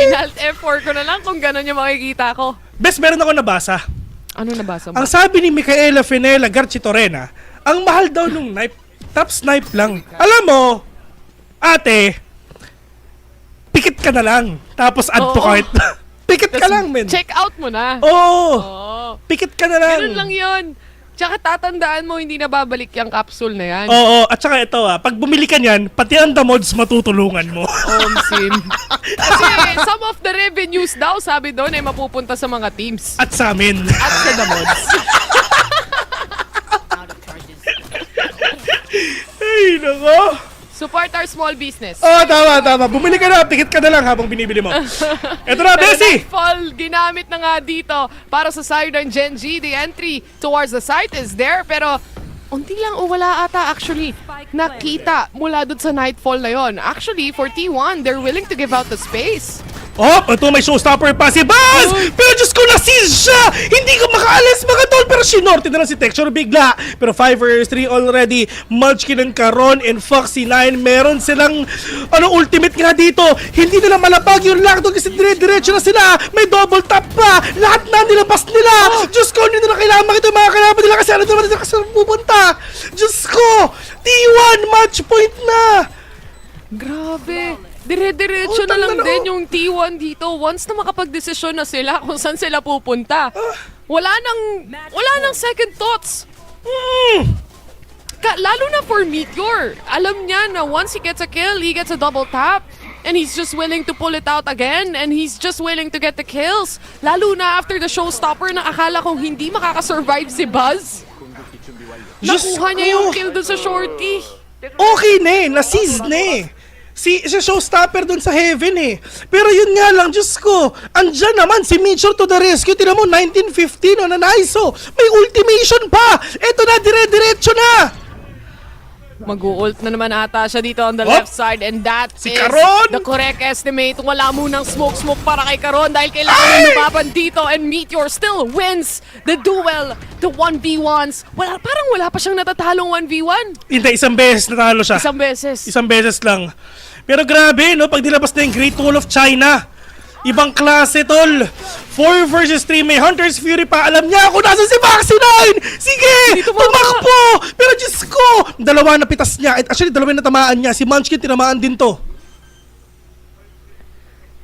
Inalt F4 ko na lang kung gano'n yung makikita ko. Bes, meron ako nabasa. Ano nabasa mo? Ang sabi ni Micaela Fenella Garchitorena, ang mahal daw nung knife, top snipe lang. Alam mo, ate, pikit ka na lang. Tapos add to cart. Pikit ka lang, men. Check out mo na. Oo. Pikit ka na lang. Ganun lang yun. Tsaka tatandaan mo, hindi na babalik yung capsule na yan. Oo. At saka ito pag bumili ka niyan, pati ang the mods matutulungan mo. Sim. Kasi some of the revenues daw, sabi doon, ay mapupunta sa mga teams. At sa amin. At sa the mods. Ay, nako. Support our small business. Oh, tama. Bumili ka na, pikit ka na lang habang binibili mo. Ito na, Bessie! Nightfall, ginamit na nga dito para sa side ng Gen G. The entry towards the site is there, pero unti lang o wala ata actually nakita mula doon sa Nightfall na yon. Actually, for T1, they're willing to give out the space. Oh, ito may showstopper pa si Buzz! Pero Diyos ko, na-seize siya! Hindi ko makaalis mga tol, pero sinorte na lang si Texture bigla. Pero 5 vs 3 already. Munchkin and Karon and Foxy 9. Meron silang ultimate nga dito. Hindi nila malapag yung lockdown kasi dire-diretso na sila. May double tap pa. Lahat na nilabas nila. Diyos ko, hindi nila kailangan makita yung mga kalaban nila kasi ano naman nila kasi pupunta. Diyos ko, T1 match point na. Grabe. Dire-diretso na lang din yung T1 dito once na makapag-desisyon na sila kung saan sila pupunta. Wala nang second thoughts. Lalo na for Meteor. Alam niya na once he gets a kill, he gets a double tap. And he's just willing to pull it out again. And he's just willing to get the kills. Lalo na after the showstopper na akala kong hindi makakasurvive si Buzz. Nakuha niya yung kill dun sa shorty. Okay na eh, na-seize na eh. Si showstopper dun sa Heaven eh. Pero yun nga lang, Diyos ko, andyan naman si Mitchell to the rescue. Tinan mo, 1915 na naiso. May ultimation pa. Eto na, dire-diretso na. Mag-ult na naman ata siya dito on the left side, and that Si is Caron! the correct estimate. Wala munang smoke para kay Caron dahil kailangan na lumaban dito, and Meteor still wins the duel, the 1v1s. Parang wala pa siyang natatalong 1v1. Hindi, isang beses natalo siya. Isang beses lang. Pero grabe, no? Pag dilabas na yung Great Wall of China, ibang klase, tol. 4 versus 3, may Hunter's Fury pa. Alam niya kung nasa si Maxi 9! Sige! Tumakbo! Pero Diyos ko! Dalawa na pitas niya. Actually, dalawa na tamaan niya. Si Munchkin, tinamaan din to.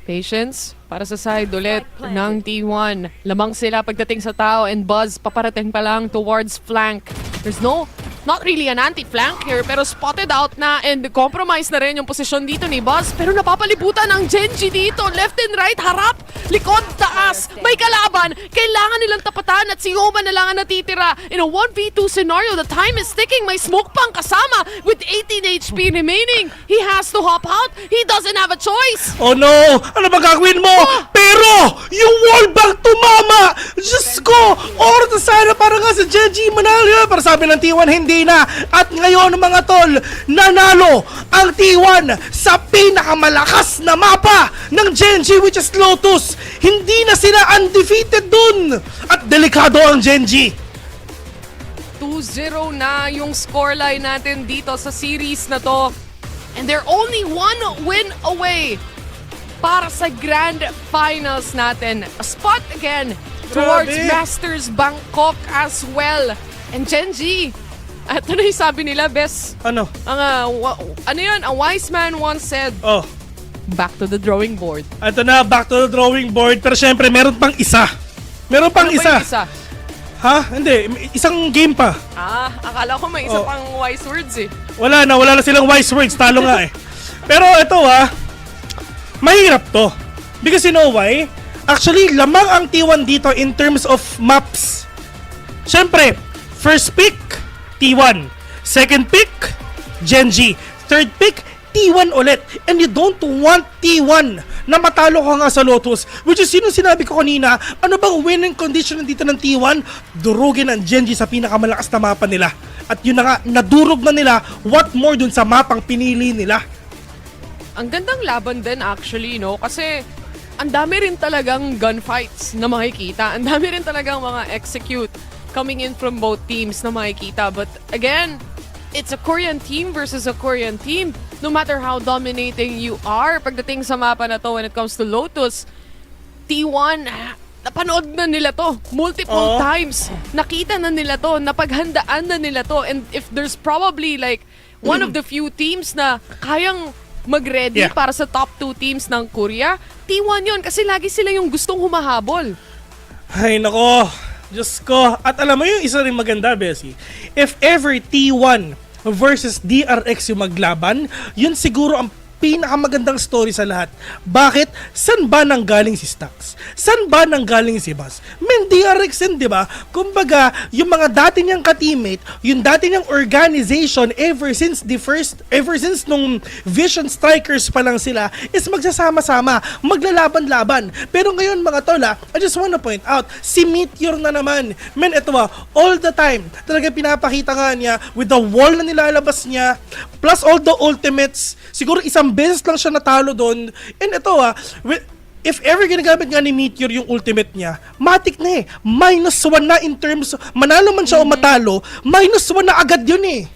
Patience para sa side ulit ng T1. Lamang sila pagdating sa tao, and Buzz paparating pa lang towards flank. There's not really an anti-flank here, pero spotted out na, and compromise na rin yung posisyon dito ni Buzz. Pero napapalibutan ng Genji dito. Left and right, harap, likod, taas. May kalaban. Kailangan nilang tapatan, at si Oman na lang ang natitira. In a 1v2 scenario, the time is ticking. May smoke pang kasama with 18 HP remaining. He has to hop out. He doesn't have a choice. Oh no! Ano ba gagawin mo? Pero, yung wallbang tumama! Diyos ko! Oras sana para nga sa Genji manalo. Para sabi ng T1, hindi na. At ngayon mga tol, nanalo ang T1 sa pinakamalakas na mapa ng Genji, which is Lotus. Hindi na sila undefeated dun. At delikado ang Genji. 2-0 na yung scoreline natin dito sa series na to. And they're only one win away para sa Grand Finals natin. A spot again towards Masters Bangkok as well. And Genji, ito na yung sabi nila, Bes. Ano? Ano yun? A wise man once said, back to the drawing board. Ito na, back to the drawing board. Pero syempre, meron pang isa. Meron pang isa. Ha? Hindi. Isang game pa. Akala ko may isa pang wise words eh. Wala na silang wise words. Talo nga eh. Pero ito mahirap to. Because you know why? Actually, lamang ang T1 dito in terms of maps. Syempre, first pick, T1. Second pick, Genji. Third pick, T1 ulit. And you don't want T1 na matalo ka nga sa Lotus. Which is, yun yung sinabi ko kanina, ano bang winning condition dito ng T1? Durugin ang Genji sa pinakamalakas na mapa nila. At yun na nga, nadurog na nila. What more dun sa mapang pinili nila? Ang gandang laban din actually, no? Kasi ang dami rin talagang gunfights na makikita. Ang dami rin talagang mga execute coming in from both teams na makikita. But again, it's a Korean team versus a Korean team. No matter how dominating you are, pagdating sa mapa na to when it comes to Lotus, T1, napanood na nila to multiple times. Nakita na nila to, napaghandaan na nila to. And if there's probably like one of the few teams na kayang mag-ready para sa top 2 teams ng Korea, T1 yun. Kasi lagi sila yung gustong humahabol. Ay nako, Diyos ko. At alam mo yung isa rin maganda, Bessie. If ever T1 versus DRX yung maglaban, yun siguro ang pinakamagandang story sa lahat. Bakit? San ba nanggaling si Stax? San ba nanggaling si Buzz? Men, DRX din, di ba? Kumbaga, yung mga dati niyang ka-teammate, yung dati niyang organization ever since nung Vision Strikers pa lang sila, is magsasama-sama, maglalaban-laban. Pero ngayon mga tola, I just wanna point out, si Meteor na naman. Men, ito all the time, talaga pinapakita nga niya with the wall na nilalabas niya, plus all the ultimates, siguro isang beses lang siya natalo doon. And ito if ever ginagamit nga ni Meteor yung ultimate niya, matik na eh. -1 na in terms, manalo man siya o matalo, -1 na agad yun eh.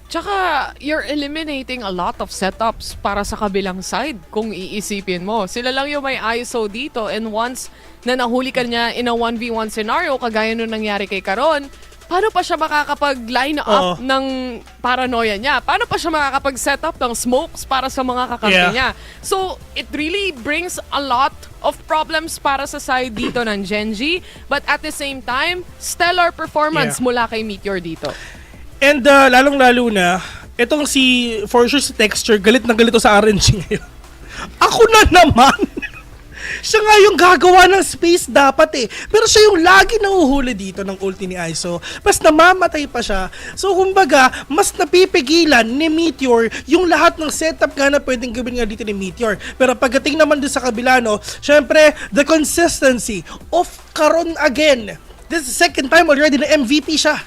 Tsaka, you're eliminating a lot of setups para sa kabilang side kung iisipin mo. Sila lang yung may ISO dito, and once na nahuli ka niya in a 1v1 scenario, kagaya nung nangyari kay Caron, paano pa siya makakapag-line up ng paranoia niya? Paano pa siya makakapag-set up ng smokes para sa mga kakampi niya? So, it really brings a lot of problems para sa side dito ng Genji. But at the same time, stellar performance mula kay Meteor dito. And lalong-lalo na, itong for sure si Texture, galit na galito sa RNG ngayon. Ako na naman! Siya nga yung gagawa ng space dapat eh. Pero siya yung lagi nahuhuli dito ng ulti ni ISO. Mas namamatay pa siya. So kumbaga, mas napipigilan ni Meteor yung lahat ng setup nga na pwedeng gawin nga dito ni Meteor. Pero pagdating naman doon sa kabila, no, syempre, the consistency of Karon again. This is the second time already na MVP siya.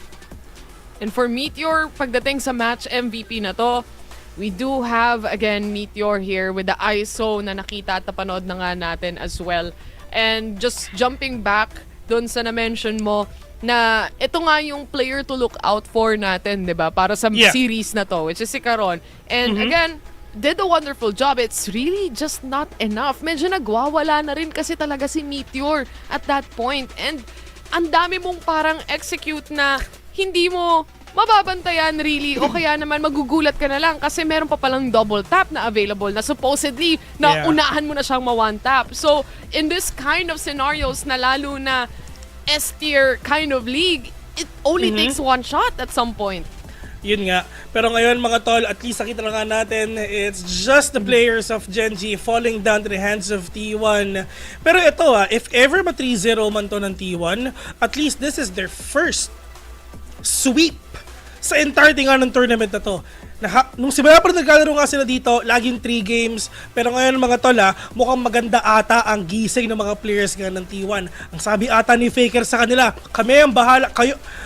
And for Meteor, pagdating sa match MVP na to, we do have, again, Meteor here with the ISO na nakita at napanood na nga natin as well. And just jumping back dun sa na-mention mo, na ito nga yung player to look out for natin, di ba? Para sa series na to, which is si Karon. And again, did a wonderful job. It's really just not enough. Medyo nagwawala na rin kasi talaga si Meteor at that point. And ang dami mong parang execute na hindi mo mababantayan really o kaya naman magugulat ka na lang kasi meron pa palang double tap na available na supposedly na unahan mo na siyang ma-one tap. So, in this kind of scenarios na lalo na S-tier kind of league, it only takes one shot at some point. Yun nga. Pero ngayon mga tol, at least nakita na nga natin, it's just the players of Gen G falling down to the hands of T1. Pero ito if ever ma 3-0 man to ng T1, at least this is their first sweep sa entirety nga ng tournament na to. Nung simula pa rin nagkalaro nga sila dito, laging 3 games. Pero ngayon mga tol mukhang maganda ata ang gising ng mga players nga ng T1. Ang sabi ata ni Faker sa kanila, kami ang bahala,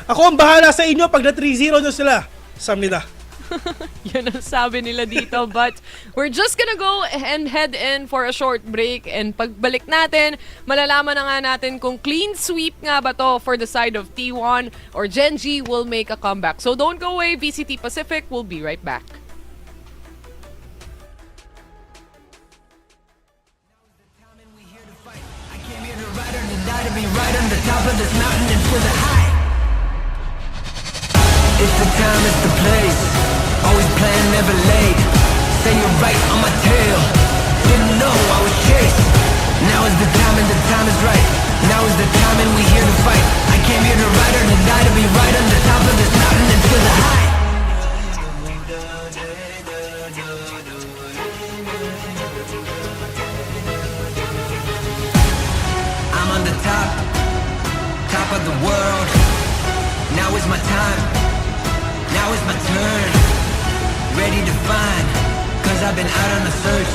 ako ang bahala sa inyo pag na 3-0 nyo sila. Samnida. Yun ang sabi nila dito. But we're just gonna go and head in for a short break. And pagbalik natin, malalaman na nga natin kung clean sweep nga ba to for the side of T1 or Gen G will make a comeback. So don't go away. VCT Pacific will be right back. It's the time, it's the place. Always plan, never late. Say you're right on my tail. Didn't know I was chased. Now is the time and the time is right. Now is the time and we here to fight. I came here to ride or to die, to be right on the top of this mountain and to the high. I'm on the top of the world. Now is my time. Now is my turn, ready to find, cause I've been out on the search.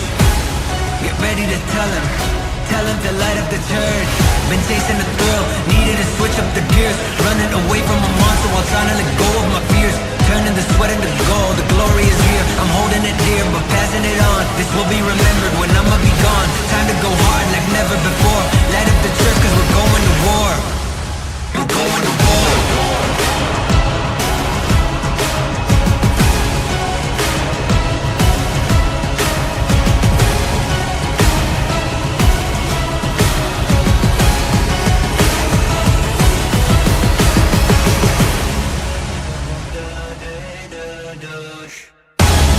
Get ready to tell him to light up the church. Been chasing the thrill, needed to switch up the gears. Running away from a monster while trying to let go of my fears. Turning the sweat into gold, the glory is here. I'm holding it dear, but passing it on. This will be remembered when I'ma be gone. Time to go hard like never before. Light up the church cause we're going to war. We're going to war.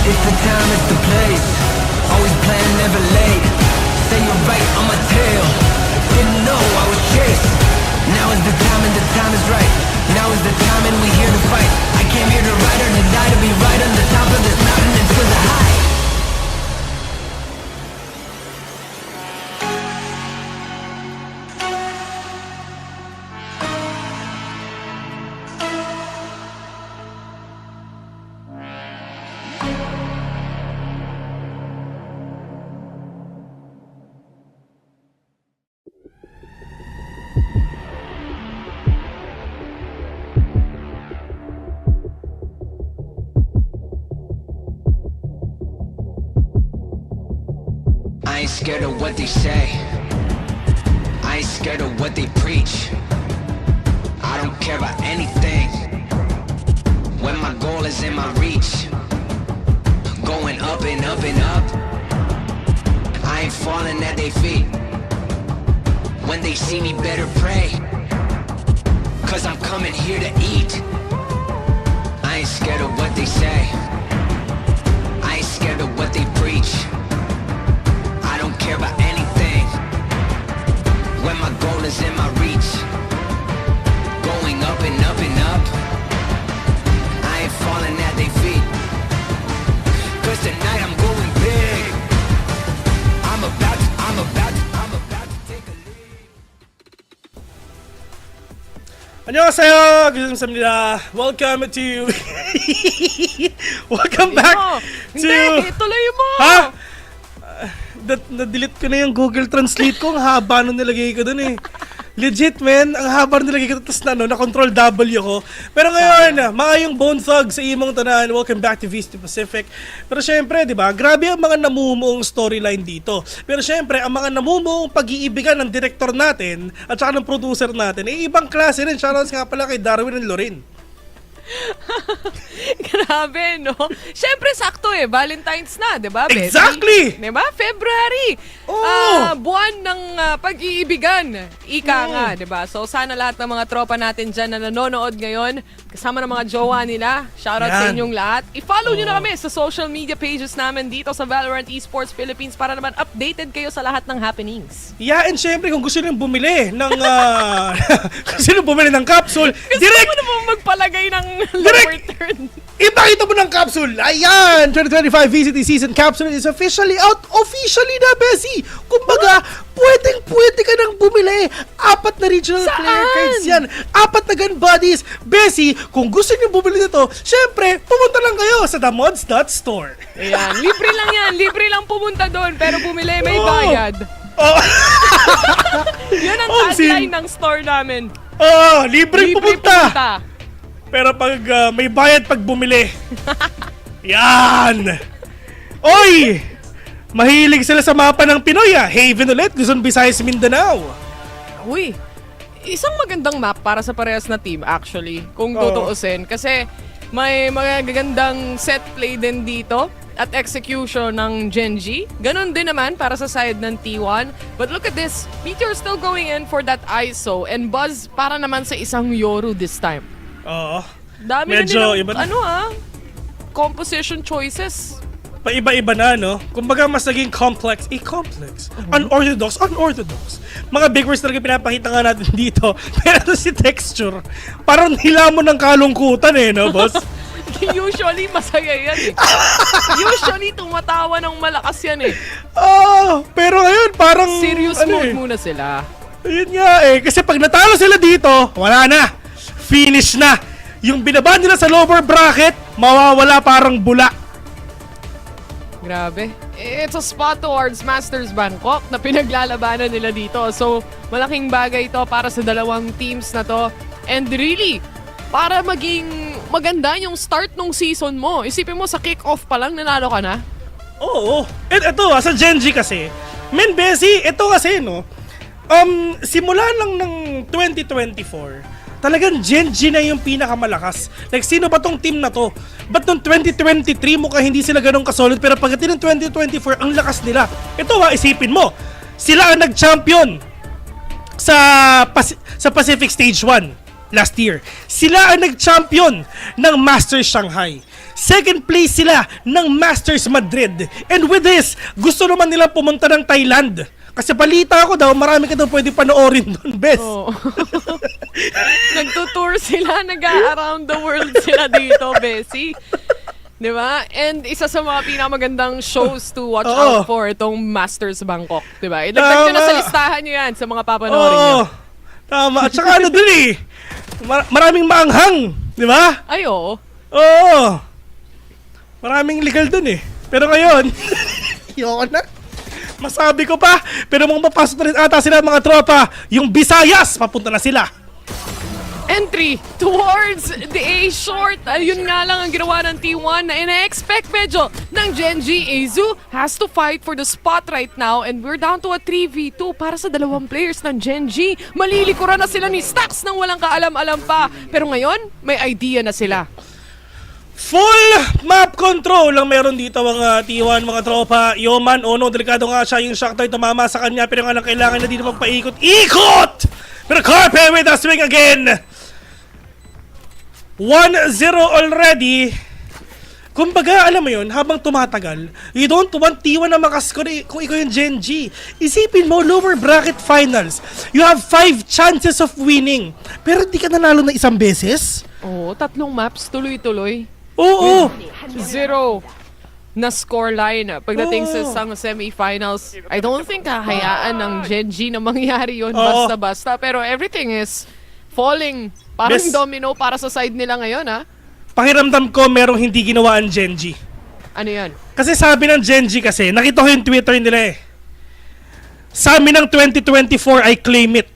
It's the time, it's the place. Always plan, never late. Say you're right on my tail. Didn't know I was chased. Now is the time and the time is right. Now is the time and we here to fight. I came here to ride or to die, to be right on the top of this mountain and to the high. I ain't scared of what they say. I ain't scared of what they preach. I don't care about anything when my goal is in my reach. Going up and up and up. I ain't falling at their feet. When they see me, better pray, cause I'm coming here to eat. I ain't scared of what they say. I ain't scared of what they preach. I don't care about anything when my goal is in my reach. Going up and up and up. I ain't falling at their feet, cause tonight I'm going big. I'm about to 안녕하세요. 감사합니다. Welcome to Welcome back to Hindi, tuloy mo. Ha? Na-delete ko na yung Google Translate ko. Ang haba nung nilagay ko dun eh. Legit, man. Ang haba nung nilagay ko. Tapos na-control W ko. Pero ngayon, mga yung Bone Thug sa imong tanan, welcome back to VCT Pacific. Pero syempre, di ba, grabe ang mga namumuong storyline dito. Pero syempre, ang mga namumuong pag-iibigan ng director natin at saka ng producer natin, ibang klase rin. Shoutouts nga pala kay Darwin and Lorin. Grabe, no? Siyempre, sakto eh. Valentine's na, di ba, Betty? Exactly! Di ba? February. Buwan ng pag-iibigan. Ika nga, di ba? So, sana lahat ng mga tropa natin dyan na nanonood ngayon, kasama ng mga jowa nila, shoutout sa inyong lahat. I-follow nyo na kami sa social media pages namin dito sa Valorant Esports Philippines para naman updated kayo sa lahat ng happenings. Yeah, and syempre, kung gusto nyo bumili ng gusto nyo bumili ng capsule, direct! Gusto mo naman magpalagay ng lower turn. Ipakita mo ng capsule. Ayan! 2025 VCT Season Capsule is officially out. Officially na, Bessie! Kumbaga, pwede ka nang bumili. 4 na regional player cards yan. 4 na gun bodies. Bessie, kung gusto niyo bumili nito, syempre, pumunta lang kayo sa themods.store. Ayan, libre lang yan. Libre lang pumunta doon. Pero bumili, may bayad. Yan ang tagline ng store namin. Libre pumunta. Pero pag may bayad pag bumili. Yan! Oy! Mahilig sila sa mapa ng Pinoy ah. Haven ulit, Luzon, Visayas, Mindanao. Uy, isang magandang map para sa parehas na team actually, kung tutuusin. Kasi may magagandang set play din dito at execution ng Genji. Ganon din naman para sa side ng T1. But look at this, Meteor still going in for that ISO and Buzz para naman sa isang Yoru this time. Dami medyo na iba nilang, composition choices. Paiba-iba na, no? Kumbaga mas naging complex. Complex. Unorthodox. Mga big words talaga pinapakita nga natin dito. Pero si texture, parang nilamon ng kalungkutan eh, no, boss? Usually, masaya yan eh. Usually, tumatawa ng malakas yan eh. Pero ngayon, parang serious mode muna sila. Yun nga eh. Kasi pag natalo sila dito, wala na. Finish na. Yung binaba nila sa lower bracket, mawawala parang bula. Grabe. It's a spot towards Masters Bangkok na pinaglalabanan nila dito. So, malaking bagay ito para sa dalawang teams na to. And really, para maging maganda yung start nung season mo. Isipin mo, sa kick-off pa lang, nanalo ka na. Oo. And ito, sa Genji kasi, Bessie, ito kasi, no, simula lang ng 2024, talagang Genji na yung pinakamalakas. Like, sino ba tong team na to? Ba't nung 2023 mukha hindi sila ganun kasolid, pero pagdating ng 2024, ang lakas nila. Ito isipin mo, sila ang nag-champion sa Pacific Stage 1 last year. Sila ang nag-champion ng Masters Shanghai. Second place sila ng Masters Madrid. And with this, gusto naman nila pumunta ng Thailand. Kasi balita ako daw, marami ka daw pwede panoorin doon, Bes. Nagtutour sila, nag-around the world sila dito, Bessie. Diba? And isa sa mga pinakamagandang shows to watch out for itong Masters Bangkok. Diba? Idagdag nyo na sa listahan nyo yan sa mga papanoorin nyo. Tama. At saka ano dun eh, maraming maanghang. Diba? Ay, oo. Maraming legal dun eh. Pero ngayon, yoko na. Masabi ko pa, pero mga mapasok na rin ata sila mga tropa, yung Visayas, papunta na sila. Entry towards the A short. Ayun nga lang ang ginawa ng T1 na ina-expect medyo ng Genji. Azu has to fight for the spot right now and we're down to a 3v2 para sa dalawang players ng Genji. Malilikuran na sila ni Stax nang walang kaalam-alam pa. Pero ngayon, may idea na sila. Full map control lang meron dito mga T1, mga tropa. Yoman, delikado nga siya. Yung shock tayo tumama sa kanya. Pero nga lang kailangan na dito magpaikot-ikot. Pero Carpe with a swing again. 1-0 already. Kumbaga, alam mo yun, habang tumatagal, you don't want T1 na makascore kung ikaw yung Genji. Isipin mo, lower bracket finals. You have 5 chances of winning. Pero di ka nanalo na isang beses? Oo, 3 maps, tuloy-tuloy. Oo. 0 na scoreline pagdating sa isang semifinals. I don't think hahayaan ng Genji na mangyari yun basta-basta. Pero everything is falling. Parang Bes- domino para sa side nila ngayon, ha? Pakiramdam ko merong hindi ginawa ang Genji. Ano yan? Kasi sabi ng Genji kasi, nakita ko yung Twitter nila eh. Sa amin ng 2024, I claim it.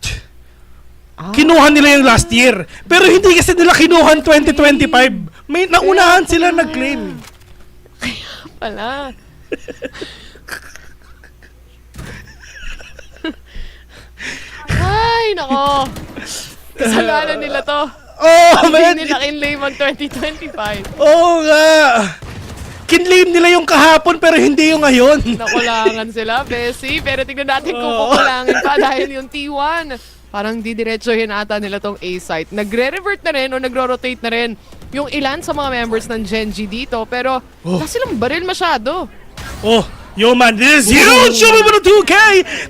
Kinuha nila yung last year. Pero hindi kasi nila kinuha ang 2025. May naunahan sila nag-claim. Wala. Ay, nako. Kasalanan nila to. Oh, man. Hindi nila kinlame ang 2025. Oo nga. Kinlame nila yung kahapon pero hindi yung ngayon. Nakulangan sila, Bessie. Pero tignan natin kung kukulangin pa dahil yung T1. Parang didiretsohin ata nila tong A-site. Nagre-revert na rin o nagro-rotate na rin yung ilan sa mga members ng Genji dito. Pero wala silang baril masyado. Oh, yo man, this is huge! Show me mo 2K!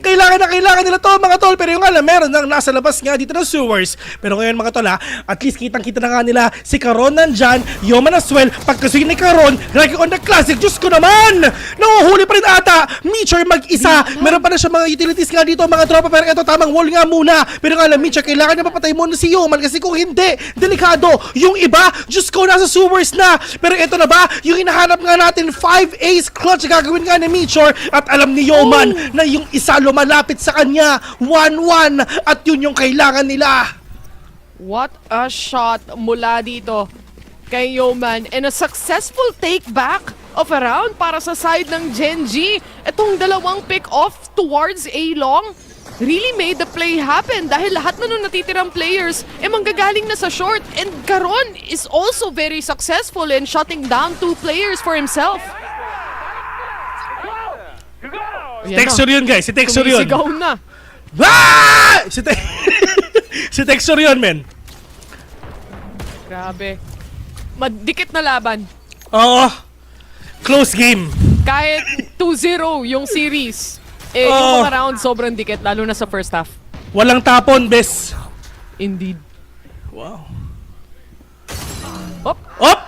Kailangan na kailangan nila to mga tol. Pero yung alam, meron nang nasa labas nga dito ng sewers. Pero ngayon mga tol at least kitang-kita na nga nila si Caron nandyan, Yoman as well. Pagkasuyin ni Caron, like on the classic, Diyos ko naman! Nahuhuli pa rin ata! Meecher mag-isa! Meron pa na siya mga utilities nga dito mga tropa. Pero ito tamang wall nga muna. Pero nga alam, Meecher, kailangan niya mapatay muna si Yoman kasi kung hindi, delikado. Yung iba, Diyos ko, nasa sewers na. Pero ito na ba, yung hinahanap nga natin, 5 ace clutch gagawin nga ni Meecher at alam ni Yoman na yung isa lumalapit sa kanya 1-1 at yun yung kailangan nila. What a shot mula dito kay Yoman and a successful take back of a round para sa side ng Genji. Itong dalawang pick-off towards A-long really made the play happen dahil lahat na nung natitirang players manggagaling na sa short and Caron is also very successful in shutting down 2 players for himself. Texture yun guys, si Texture yun. Sumisigaw na. Ah! Si Texture yun, men. Grabe. Madikit na laban. Oo. Close game. Kahit 2-0 yung series, yung mga round sobrang dikit, lalo na sa first half. Walang tapon, bes. Indeed. Wow. Op! Op!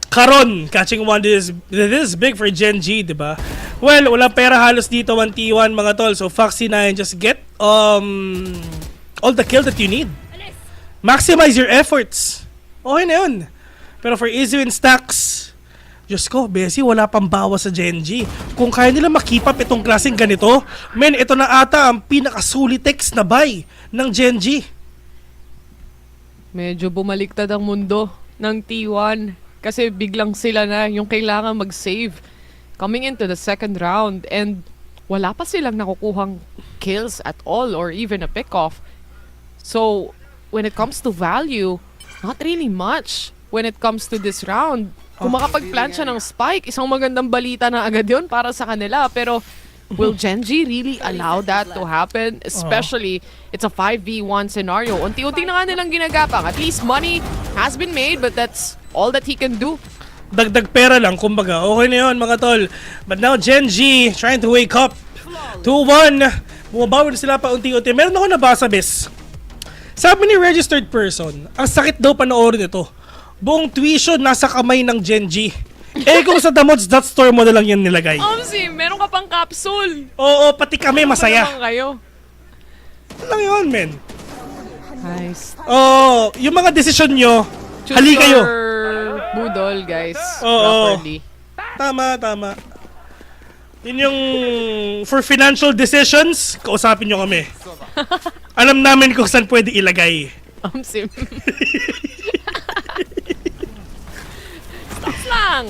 Caron, catching one, this is big for Genji, diba? Well, walang pera halos dito, 1T1 mga tol. So, Foxy9, just get all the kill that you need. Maximize your efforts. Okay na yun. Pero for easy win stacks, Diyos ko, Bessie, wala pang bawas sa Genji. Kung kaya nila makip up itong klaseng ganito, men, ito na ata ang pinakasulitex na buy ng Genji. Medyo bumaliktad ang mundo ng T1 kasi biglang sila na yung kailangan mag-save coming into the second round and wala pa silang nakukuhang kills at all or even a pick-off. So, when it comes to value, not really much when it comes to this round. Kung makapag-plant siya ng spike, isang magandang balita na agad yun para sa kanila. Pero will Genji really allow that to happen? Especially, it's a 5v1 scenario. Unti-unti na nga nilang ginagapang. At least money has been made, but that's all that he can do. Dagdag pera lang, kumbaga. Okay na yun, mga tol. But now, Genji trying to wake up. 2-1. Bumabawi na sila pa unti-unti. Meron ako nabasa, bes. Sabi ni registered person, ang sakit daw panoorin ito. Buong tuition nasa kamay ng Genji. Kung sa Damods Store mo na lang yan nilagay. Omsi, meron ka pang capsule. Oo, pati kami masaya. Ano kayo? Lang yun, men. Nice. Yung mga desisyon nyo, hali kayo. Budol, guys. Properly. Tama. Yun yung for financial decisions, kausapin nyo kami. Alam namin kung saan pwede ilagay. Omsi. Stop lang.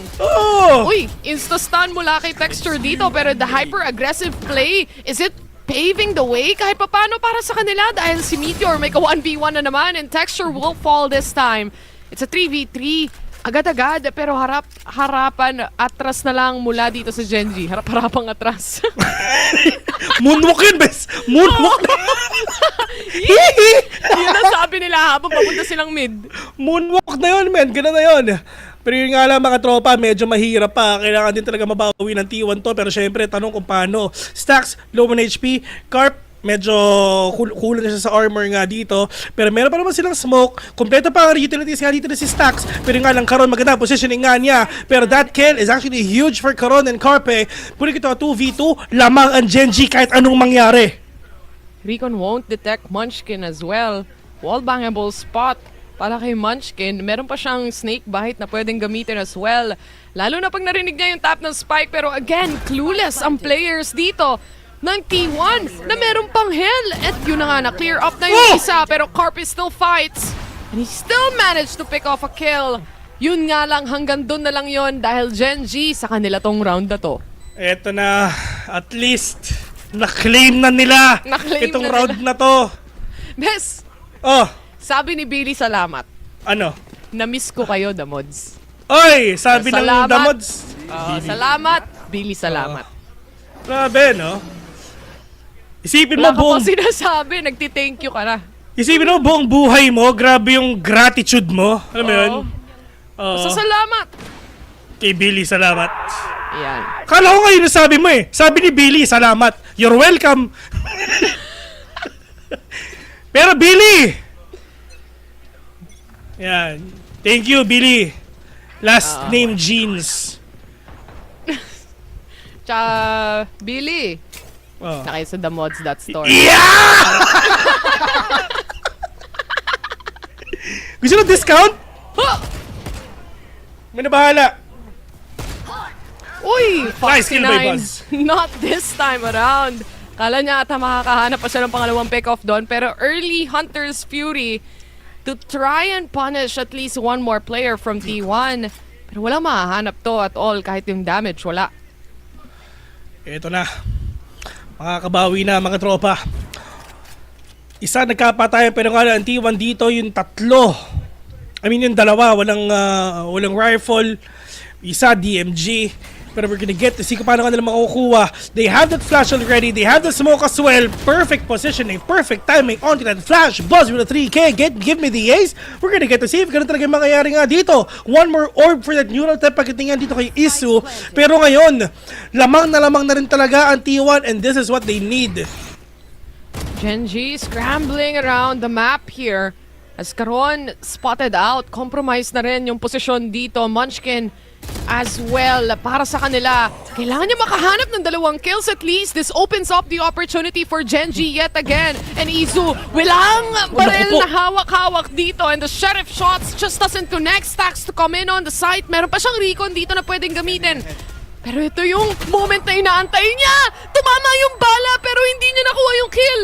Uy, insta-stun mula kay Texture dito pero the hyper-aggressive play, is it paving the way kahit papano para sa kanila dahil si Meteor may ka 1v1 na naman and Texture will fall this time. It's a 3v3. Agad-agad, pero harapan, atras na lang mula dito sa Genji. Harap-harapang atras. Moonwalk yun, bes! Moonwalk! Yun ang sabi nila habang papunta silang mid. Moonwalk na yun, men. Ganun na yun. Pero yun nga lang, mga tropa, medyo mahirap pa. Kailangan din talaga mabawi ng T1 to. Pero syempre, tanong kung paano. Stacks, low on HP. Carp, medyo kulang na siya sa armor nga dito. Pero meron pa naman silang smoke. Kompleto pa ang utilities nga dito na si Stacks. Pero nga lang Caron, maganda positioning nga niya. Pero that kill is actually huge for Caron and Carpe. Puli ito 2v2, lamang ang Genji kahit anong mangyari. Recon won't detect Munchkin as well. wall bangable spot para kay Munchkin. Meron pa siyang snake bite na pwedeng gamitin as well. Lalo na pag narinig niya yung tap ng spike. Pero again, clueless ang players dito ng T1 na meron pang hell. At yun na nga, na-clear up na yung isa. Pero Carp still fights. And he still managed to pick off a kill. Yun nga lang, hanggang doon na lang yun dahil Gen G sa kanila tong round na to. Eto na, at least, na-claim na nila itong round na to. Bes, sabi ni Billy, salamat. Ano? Na-miss ko kayo, Damods. Oy, sabi ng Damods. Salamat, Billy, salamat. Grabe, no? Isipin mo Wala ka buong... pa sinasabi, nagti-thank you ka na. Isipin mo buong buhay mo, grabe yung gratitude mo. Alam mo yun? Basta salamat. Kay Billy, salamat. Yan. Kala ko ngayon sabi mo eh. Sabi ni Billy, salamat. You're welcome. Pero Billy! Yan. Thank you, Billy. Last name Jeans. Tsaka, Billy. Nakaya sa The Mods that story. Yeah! Gusto mo discount? May nabahala. Uy! Nice kill by 49. Buzz. Not this time around. Kala niya ata makakahanap pa siya ng pangalawang pick-off doon. Pero early Hunter's Fury to try and punish at least one more player from T1. Pero wala mahahanap to at all kahit yung damage. Wala. Ito na. Makakabawi na mga tropa. Isa nagkapatayan pero nga ang T1 dito yung tatlo. I mean yung dalawa. Walang rifle. Isa DMG. Pero we're gonna get to see kung paano ka nila makukuha. They have that flash already. They have the smoke as well. Perfect positioning. Perfect timing onto that flash. Buzz with a 3K. Give me the ace. We're gonna get to see if ganun talaga yung mangyayari nga dito. One more orb for that neural tap pagdating dito kay Isu. Pero ngayon, lamang na rin talaga ang T1 and this is what they need. Gen G scrambling around the map here. As Caron spotted out. Compromise na rin yung posisyon dito. Munchkin as well para sa kanila. Kailangan niya makahanap ng dalawang kills at least. This opens up the opportunity for Gen G yet again. And Izu, walang baril na hawak-hawak dito. And the sheriff shots just doesn't connect. Stacks to come in on the site. Meron pa siyang recon dito na pwedeng gamitin. Pero ito yung moment na inaantay niya. Tumama yung bala pero hindi niya nakuha yung kill.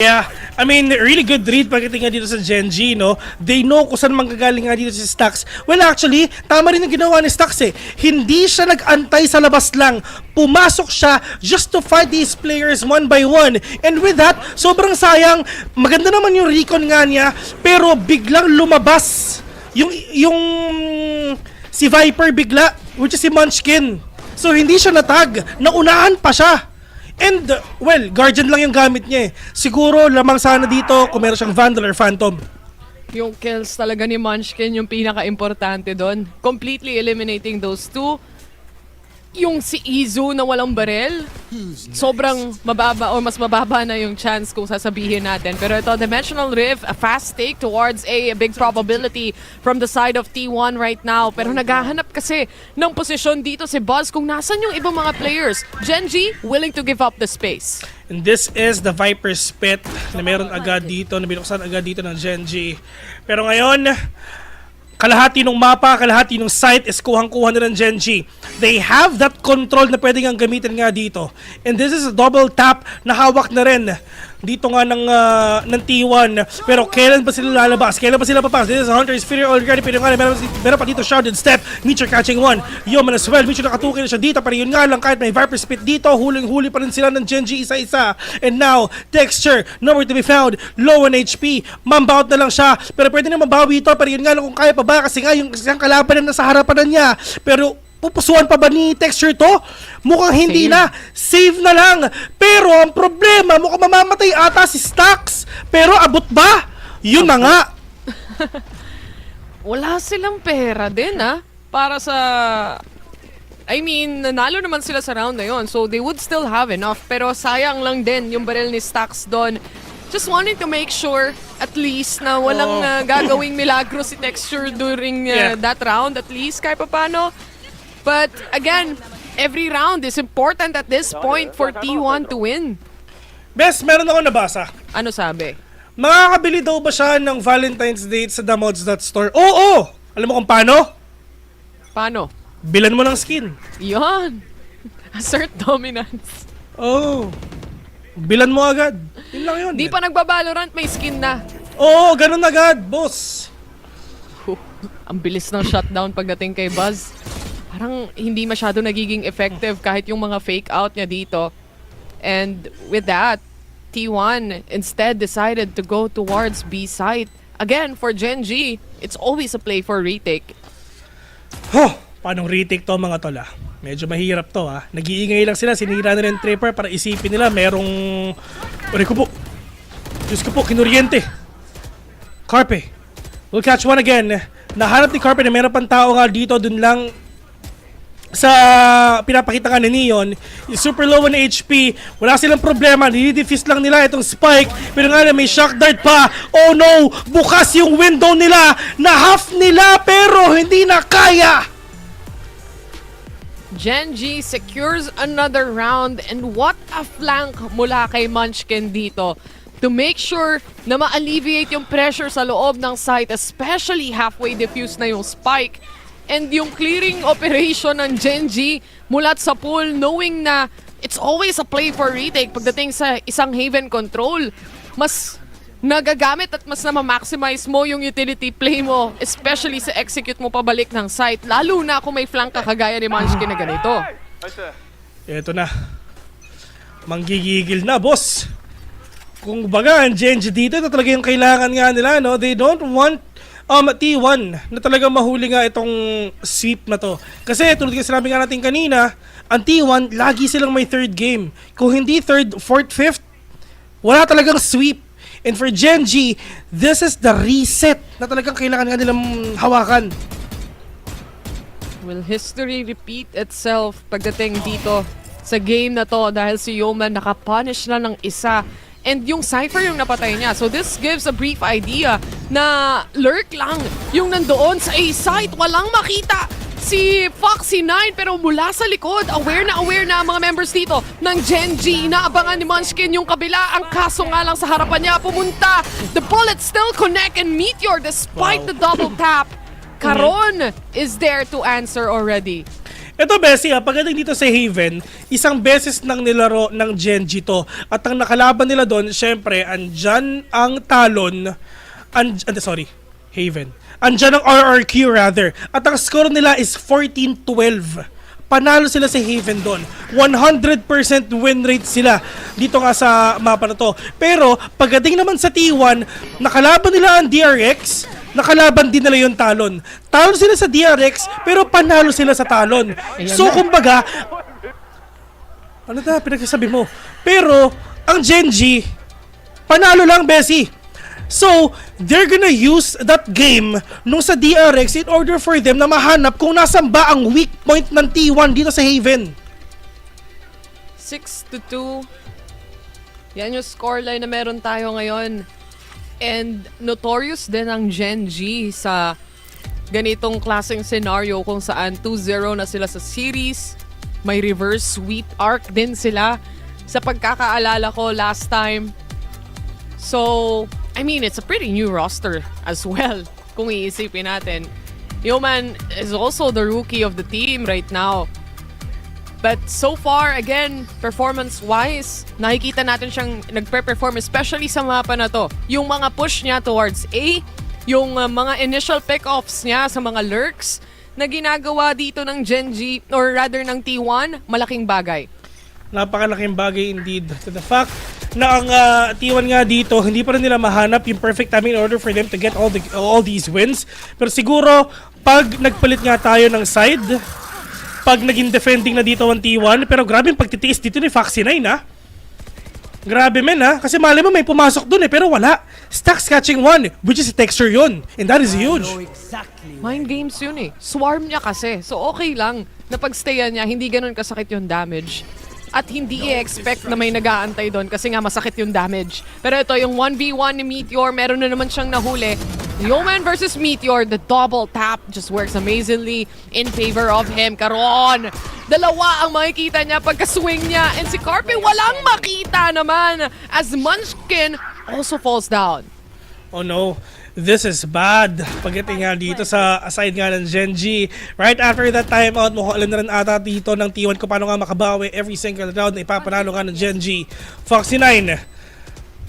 Yeah, I mean, really good read pagdating nga dito sa Gen G, no? They know kung saan manggagaling nga dito si Stax. Well, actually, tama rin ang ginawa ni Stax eh. Hindi siya nag-antay sa labas lang. Pumasok siya just to fight these players one by one. And with that, sobrang sayang. Maganda naman yung recon nga niya, pero biglang lumabas yung si Viper bigla, which is si Munchkin. So, hindi siya natag. Naunahan pa siya. And, well, Guardian lang yung gamit niya eh. Siguro, lamang sana dito kung meron siyang Vandal or Phantom. Yung kills talaga ni Munchkin yung pinaka-importante doon. Completely eliminating those two. Yung si Izu na walang baril, sobrang mababa o mas mababa na yung chance kung sasabihin natin. Pero ito, Dimensional Rift, a fast take towards a big probability from the side of T1 right now. Pero naghahanap kasi ng posisyon dito si Buzz kung nasan yung ibang mga players. Gen G, willing to give up the space. And this is the Viper's Pit na meron agad dito, na binuksan agad dito ng Gen G. Pero ngayon, kalahati ng mapa, kalahati ng site is kuhang-kuha na ng Gen G. They have that control na pwede nga gamitin nga dito. And this is a double tap na hawak na rin dito nga ng T1. Pero kailan ba sila lalabas? Kailan ba sila papasok? This is Hunter's Fury already. Pero nga, meron pa dito Shrouded Step. Meteor catching one. Yoman as well. Meteor nakatukin na siya dito. Pero yun nga lang, kahit may Viper Spit dito, huling-huli pa rin sila ng Gen G isa-isa. And now, Texture, nowhere to be found. Low on HP. Mambout na lang siya. Pero pwede na mabawi ito. Pero yun nga lang kung kaya pa ba. Kasi nga, yung kalaban na nasa harapan na niya. Pero pupusuan pa ba ni Texture to? Mukhang hindi na. Save na lang. Pero ang problema, mukhang mamamatay ata si Stax. Pero abot ba? Yun na nga. Wala silang pera din para sa... I mean, nanalo naman sila sa round na yun. So they would still have enough. Pero sayang lang din yung baril ni Stax doon. Just wanting to make sure at least na walang gagawing milagro si Texture during that round at least kahit pa paano. But again, every round is important at this point for T1 to win. Bes, meron ako nabasa. Ano sabi? Makakabili daw ba siya ng Valentine's Day sa themods.store? Oo! Alam mo kung paano? Paano? Bilan mo ng skin. Yon. Assert dominance. Oh. Bilan mo agad. Yun lang yun. Di pa nagbabalorant, may skin na. Oo, ganun agad, boss. Ang bilis ng shutdown pagdating kay Buzz. Parang hindi masyado nagiging effective kahit yung mga fake out niya dito. And with that, T1 instead decided to go towards B site. Again, for Gen G, it's always a play for retake. Paanong retake to mga tol Medyo mahirap to Nag-iingay lang sila, sinira nila yung tripper para isipin nila merong... Uri ko po. Diyos ko po, kinuryente. Carpe. We'll catch one again. Nahanap ni Carpe na meron pang tao nga dito, dun lang sa pinapakita nga ni Neon, super low on HP, wala silang problema, nilidefuse lang nila itong spike, pero nga may shock dart pa. Oh no, bukas yung window nila, na half nila pero hindi na kaya. Gen G secures another round, and what a flank mula kay Munchkin dito to make sure na ma-alleviate yung pressure sa loob ng site, especially halfway defuse na yung spike. And yung clearing operation ng Gen G mulat sa pool, knowing na it's always a play for retake pagdating sa isang Haven control. Mas nagagamit at mas na-maximize mo yung utility play mo, especially sa execute mo pabalik ng site, lalo na kung may flank kagaya ni Munchkin na ganito. Eto na. Manggigigil na, boss. Kung baga, ang Gen G dito, ito talaga yung kailangan nga nila, no? They don't want T1 na talagang mahuli nga itong sweep na to. Kasi tulad kasi sinabi nga natin kanina, ang T1 lagi silang may third game. Kung hindi third, fourth, fifth, wala talagang sweep. And for Gen G, this is the reset na talagang kailangan nga nilang hawakan. Will history repeat itself pagdating dito sa game na to dahil si Yeoman nakapunish na ng isa? And yung Cypher yung napatay niya. So this gives a brief idea na lurk lang yung nandoon sa A-site. Walang makita si Foxy9 pero mula sa likod, aware na ang mga members dito ng Gen G. Inaabangan ni Munchkin yung kabila. Ang kaso nga lang sa harapan niya pumunta. The bullets still connect and Meteor despite the double tap. Caron is there to answer already. Ito, Bessie, pagdating dito sa Haven, isang beses nang nilaro ng Gen G to. At ang nakalaban nila doon, syempre, andyan ang Talon. Haven. Andyan ang RRQ rather. At ang score nila is 14-12. Panalo sila sa Haven doon. 100% win rate sila dito nga sa mapa na to. Pero, pagdating naman sa T1, nakalaban nila ang DRX, nakalaban din nila yung Talon. Talon sila sa DRX, pero panalo sila sa Talon. So, kumbaga, ano na, pinagsasabi mo? Pero, ang Gen G, panalo lang, Bessie. So, they're gonna use that game nung sa DRX in order for them na mahanap kung nasan ba ang weak point ng T1 dito sa Haven. 6-2. Yan yung scoreline na meron tayo ngayon. And notorious din ang Gen G sa ganitong klaseng scenario kung saan 2-0 na sila sa series. May reverse sweep arc din sila sa pagkakaalala ko last time. So, I mean, it's a pretty new roster as well kung iisipin natin. Yeoman is also the rookie of the team right now. But so far, again, performance-wise, nakikita natin siyang nagpe-perform, especially sa mapa na to. Yung mga push niya towards A, yung mga initial pick-offs niya sa mga lurks na ginagawa dito ng Gen G, or rather ng T1, malaking bagay. Napakalaking bagay indeed. To the fact na ang T1 nga dito, hindi pa rin nila mahanap yung perfect timing in order for them to get all these wins. Pero siguro, pag nagpalit nga tayo ng side, pag naging defending na dito ang T1, pero grabe yung pagtitiis dito ni Foxy9 Grabe men kasi mali mo may pumasok dun pero wala. Stacks catching one, which is a texture yun. And that is huge. Mind games yun Swarm niya kasi. So okay lang na pagstayan niya, hindi ganun kasakit yung damage. At hindi i-expect na may nag-aantay doon kasi nga masakit yung damage. Pero ito, yung 1v1 ni Meteor, meron na naman siyang nahuli. Yeoman versus Meteor, the double tap just works amazingly in favor of him. Karon, dalawa ang makikita niya pagka-swing niya. And si Carpe walang makita naman as Munchkin also falls down. Oh no, this is bad. Pagdating nga dito sa aside nga ng Genji. Right after that timeout, mukhang alam na rin ata dito ng T1 kung paano nga makabawi every single round na ipapanalo nga ng Genji. Foxy9.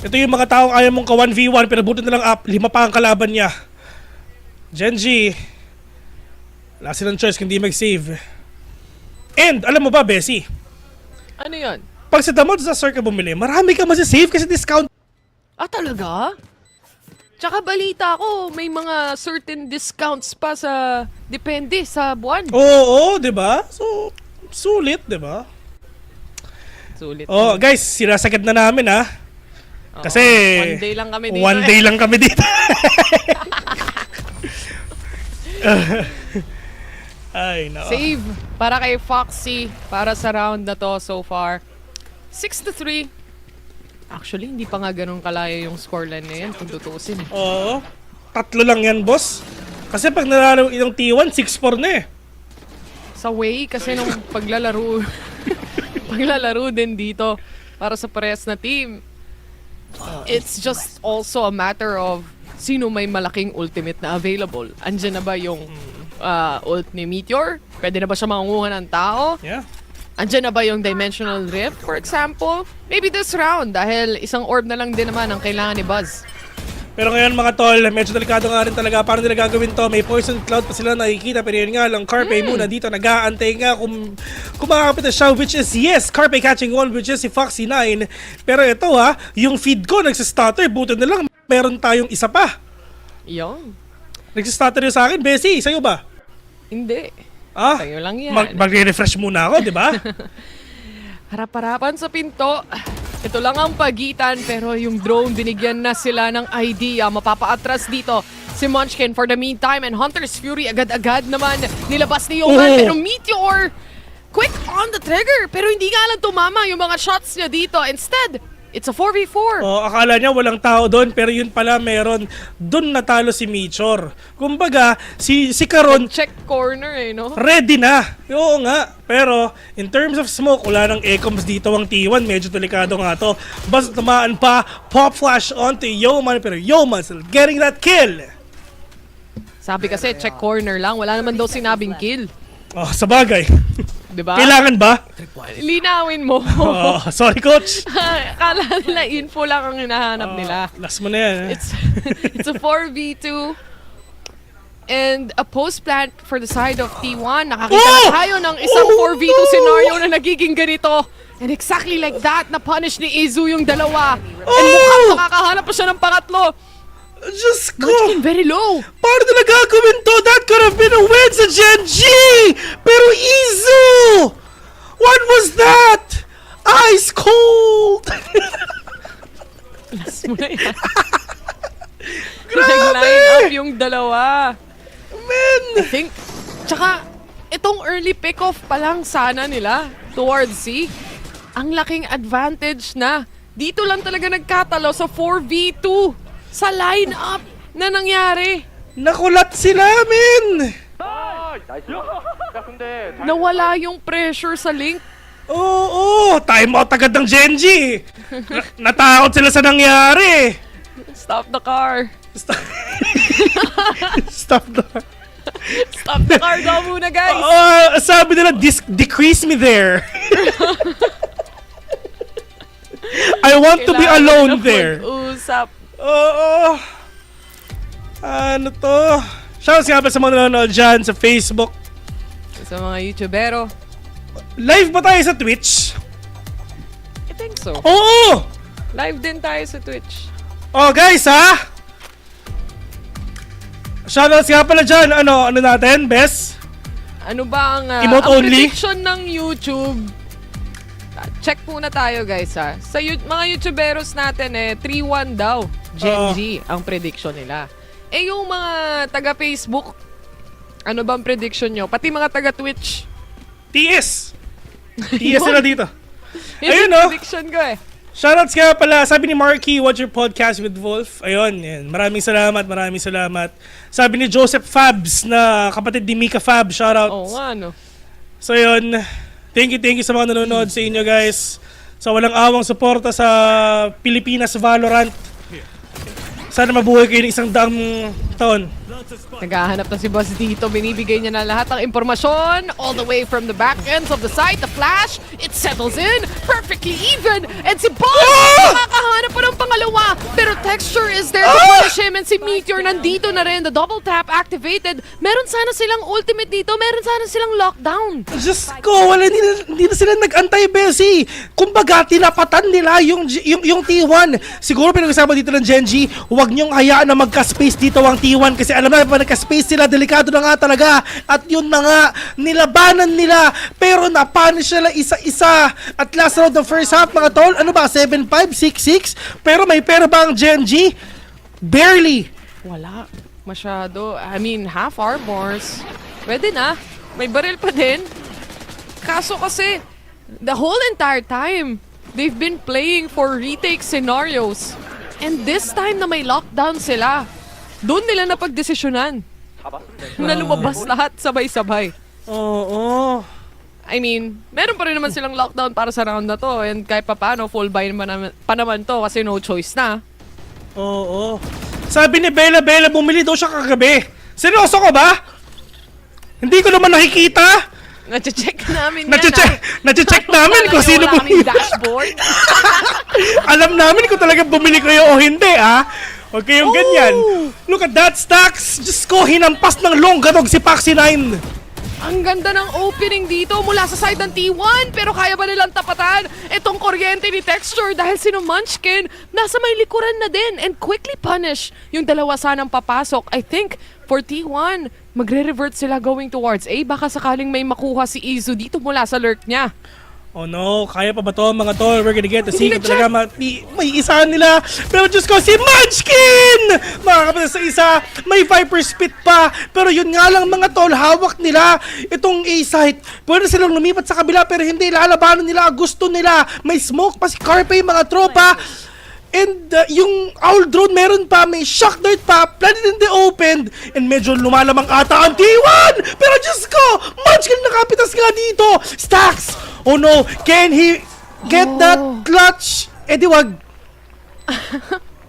Ito yung mga taong ayaw mong ka 1v1 pero buti na lang up, 5 pa ang kalaban niya. Genji, wala silang choice kundi mag-save. And alam mo ba, Bessie? Ano yun? Pag sa damot sa circle bumili, marami ka masasave kasi discount. Ah, talaga? Tsaka balita ko, may mga certain discounts pa sa, depende sa buwan. Oo, di ba? So, sulit, di ba? Sulit. Oh, guys, sinasagad na namin ha. Kasi one day lang kami dito. One day lang kami dito. Ay, no. Save para kay Foxy para sa round na to so far. 6-3. Actually, hindi pa nga ganun kalaya yung scoreline na yan kung tutusin. Oo. 3 lang yan, boss. Kasi pag nanalo yung T1, 6-4 na eh. Sa way kasi nung paglalaro paglalaro din dito para sa parehas na team. It's just also a matter of sino may malaking ultimate na available. Andiyan na ba yung ult ni Meteor? Pwede na ba siya mangunguha ng tao? Yeah. Andiyan na ba yung Dimensional Rift, for example? Maybe this round, dahil isang orb na lang din naman ang kailangan ni Buzz. Pero ngayon mga tol, medyo delikado nga rin talaga. Paano nila gagawin to? May poison cloud pa sila nakikita. Pero yun nga lang, Carpe muna dito nag-aantay nga kung makakapit na siya. Which is, yes, Carpe catching one, which is si Foxy9. Pero ito ha, yung feed ko nagsistutter. Buto na lang, meron tayong isa pa. Yung? Nagsistutter yun sa akin. Bessie, sa'yo ba? Hindi. Ah, sa'yo lang yan. Magre-refresh muna ako, di ba? Harap-harapan sa pinto. Ito lang ang pagitan pero yung drone binigyan na sila ng idea. Mapapaatras dito si Munchkin for the meantime and Hunter's Fury agad-agad naman nilabas ni Yohan. Pero Meteor quick on the trigger pero hindi nga lang tumama yung mga shots niya dito. Instead, it's a 4v4. Oh, akala niya walang tao doon pero yun pala meron. Doon natalo si Meteor. Kumbaga, si Karon check corner eh, no? ready na. Oo nga. Pero, in terms of smoke, wala nang ecoms dito ang T1. Medyo delikado nga to. Basta tumaan pa, pop flash onto Yeoman. Pero Yeoman still getting that kill. Sabi kasi, check corner lang. Wala naman daw sinabing kill. Oh, sa bagay. Diba? Kailangan ba? Linawin mo. Oh, sorry, coach. Akala nila info lang ang hinahanap nila. Last mo na yan. It's a 4v2. And a post plant for the side of T1. Nakakita na tayo ng isang 4v2 scenario na nagiging ganito. And exactly like that, na-punish ni Izu yung dalawa. And mukhang makakahanap pa siya ng pangatlo. Just go! Munchkin very low. Paano nila gagawin to? That could have been a win sa Genji! Pero Izu! What was that? Ice cold! Last mo na yan. Nag-line up yung dalawa. Man! I think, tsaka, itong early pick-off pa lang sana nila towards C. Ang laking advantage na. Dito lang talaga nagkatalo sa 4v2 sa line-up na nangyari. Nakulat sila, men! Nawala yung pressure sa Link. Oo, time out agad ng Genji. Natakot sila sa nangyari. Stop the car. Stop the Stop the car daw muna, guys. Sabi nila, decrease me there. I want to be alone there. Mag-usap. Oo. Ano to? Shoutouts nga pa sa mga nanonood dyan sa Facebook. Sa mga YouTubero. Live ba tayo sa Twitch? I think so. Oo! Live din tayo sa Twitch. Oh guys ha! Shoutouts nga pala dyan. Ano natin, Bes? Ano ba ang, Emote ang only? prediction ng YouTube? Check muna tayo guys ha. Sa mga YouTuberos natin 3-1 daw. Genji ang prediction nila. Eh yung mga taga-Facebook, ano bang prediction nyo? Pati mga taga-Twitch. TS! TS sila dito. Yun yung prediction ko eh. Shoutouts nga pala, sabi ni Marky, watch your podcast with Wolf. Ayun, yan. Maraming salamat. Sabi ni Joseph Fabs, na kapatid ni Mika Fab, shoutout. Oo nga, no. So yun, thank you sa mga nanonood sa inyo guys. Sa walang awang suporta sa Pilipinas Valorant. Sana mabuhay kayo ng 100 taon. Naghahanap na si Boss dito. Binibigay niya na lahat ng impormasyon. All the way from the back ends of the site. The flash, it settles in. Perfectly even. And si Boss, makakahanap pa ng pangalawa. Pero Texture is there to punish him. And si Meteor nandito na rin. The double tap activated. Meron sana silang ultimate dito. Meron sana silang lockdown. Diyos ko, hindi na sila nag-antay, Bessie. Kumbaga, tinapatan nila yung T1. Siguro pinag-usama dito ng Genji, huwag niyong hayaan na magka-space dito ang T1 kasi alam na pa nagka-space sila, delikado na nga talaga. At yun na nga, nilabanan nila. Pero napunish sila isa-isa. At last round ng first half, mga tol, ano ba, 7-5, 6-6? Pero may pera ba ang Genji? Barely. Wala. Masyado. I mean, half armors. Pwede na. May baril pa din. Kaso kasi, the whole entire time, they've been playing for retake scenarios. And this time na may lockdown sila, doon nila napagdesisyonan na lumabas lahat sabay-sabay. Oo. I mean, meron pa rin naman silang lockdown para sa round na to. And kahit pa paano, full buy pa naman to kasi no choice na. Oo. Sabi ni Bella, bumili daw siya kagabi. Seryoso ka ba? Hindi ko naman nakikita. Nache-check namin Nache-check namin kung sino bumili. Dashboard. Alam namin kung talaga bumili kayo o hindi, ha? Huwag kayong ganyan. Look at that, Stacks. Diyos ko, hinampas ng longgadog si Paxi 9. Ang ganda ng opening dito mula sa side ng T1 pero kaya ba nilang tapatan itong kuryente ni Texture dahil si Munchkin nasa may likuran na din and quickly punish yung dalawa sanang papasok. I think for T1, magre-revert sila going towards A. Baka sakaling may makuha si Izu dito mula sa lurk niya. Oh no, kaya pa ba to mga tol? We're gonna get to see kung talaga may isa nila. Pero Diyos ko, si Munchkin! Mga kapatid sa isa, may Viper Spit pa. Pero yun nga lang mga tol, hawak nila itong A-site. Pwede silang lumipat sa kabila pero hindi lalabanan nila. Gusto nila. May smoke pa si Carpe, mga tropa. And yung Owl Drone meron pa, may Shock Dart pa, planted in the open, and medyo lumalamang ata ang T1! Pero Diyos ko, Munchkin nakapitas nga dito! Stacks! Oh no, can he get that clutch? Eh di wag.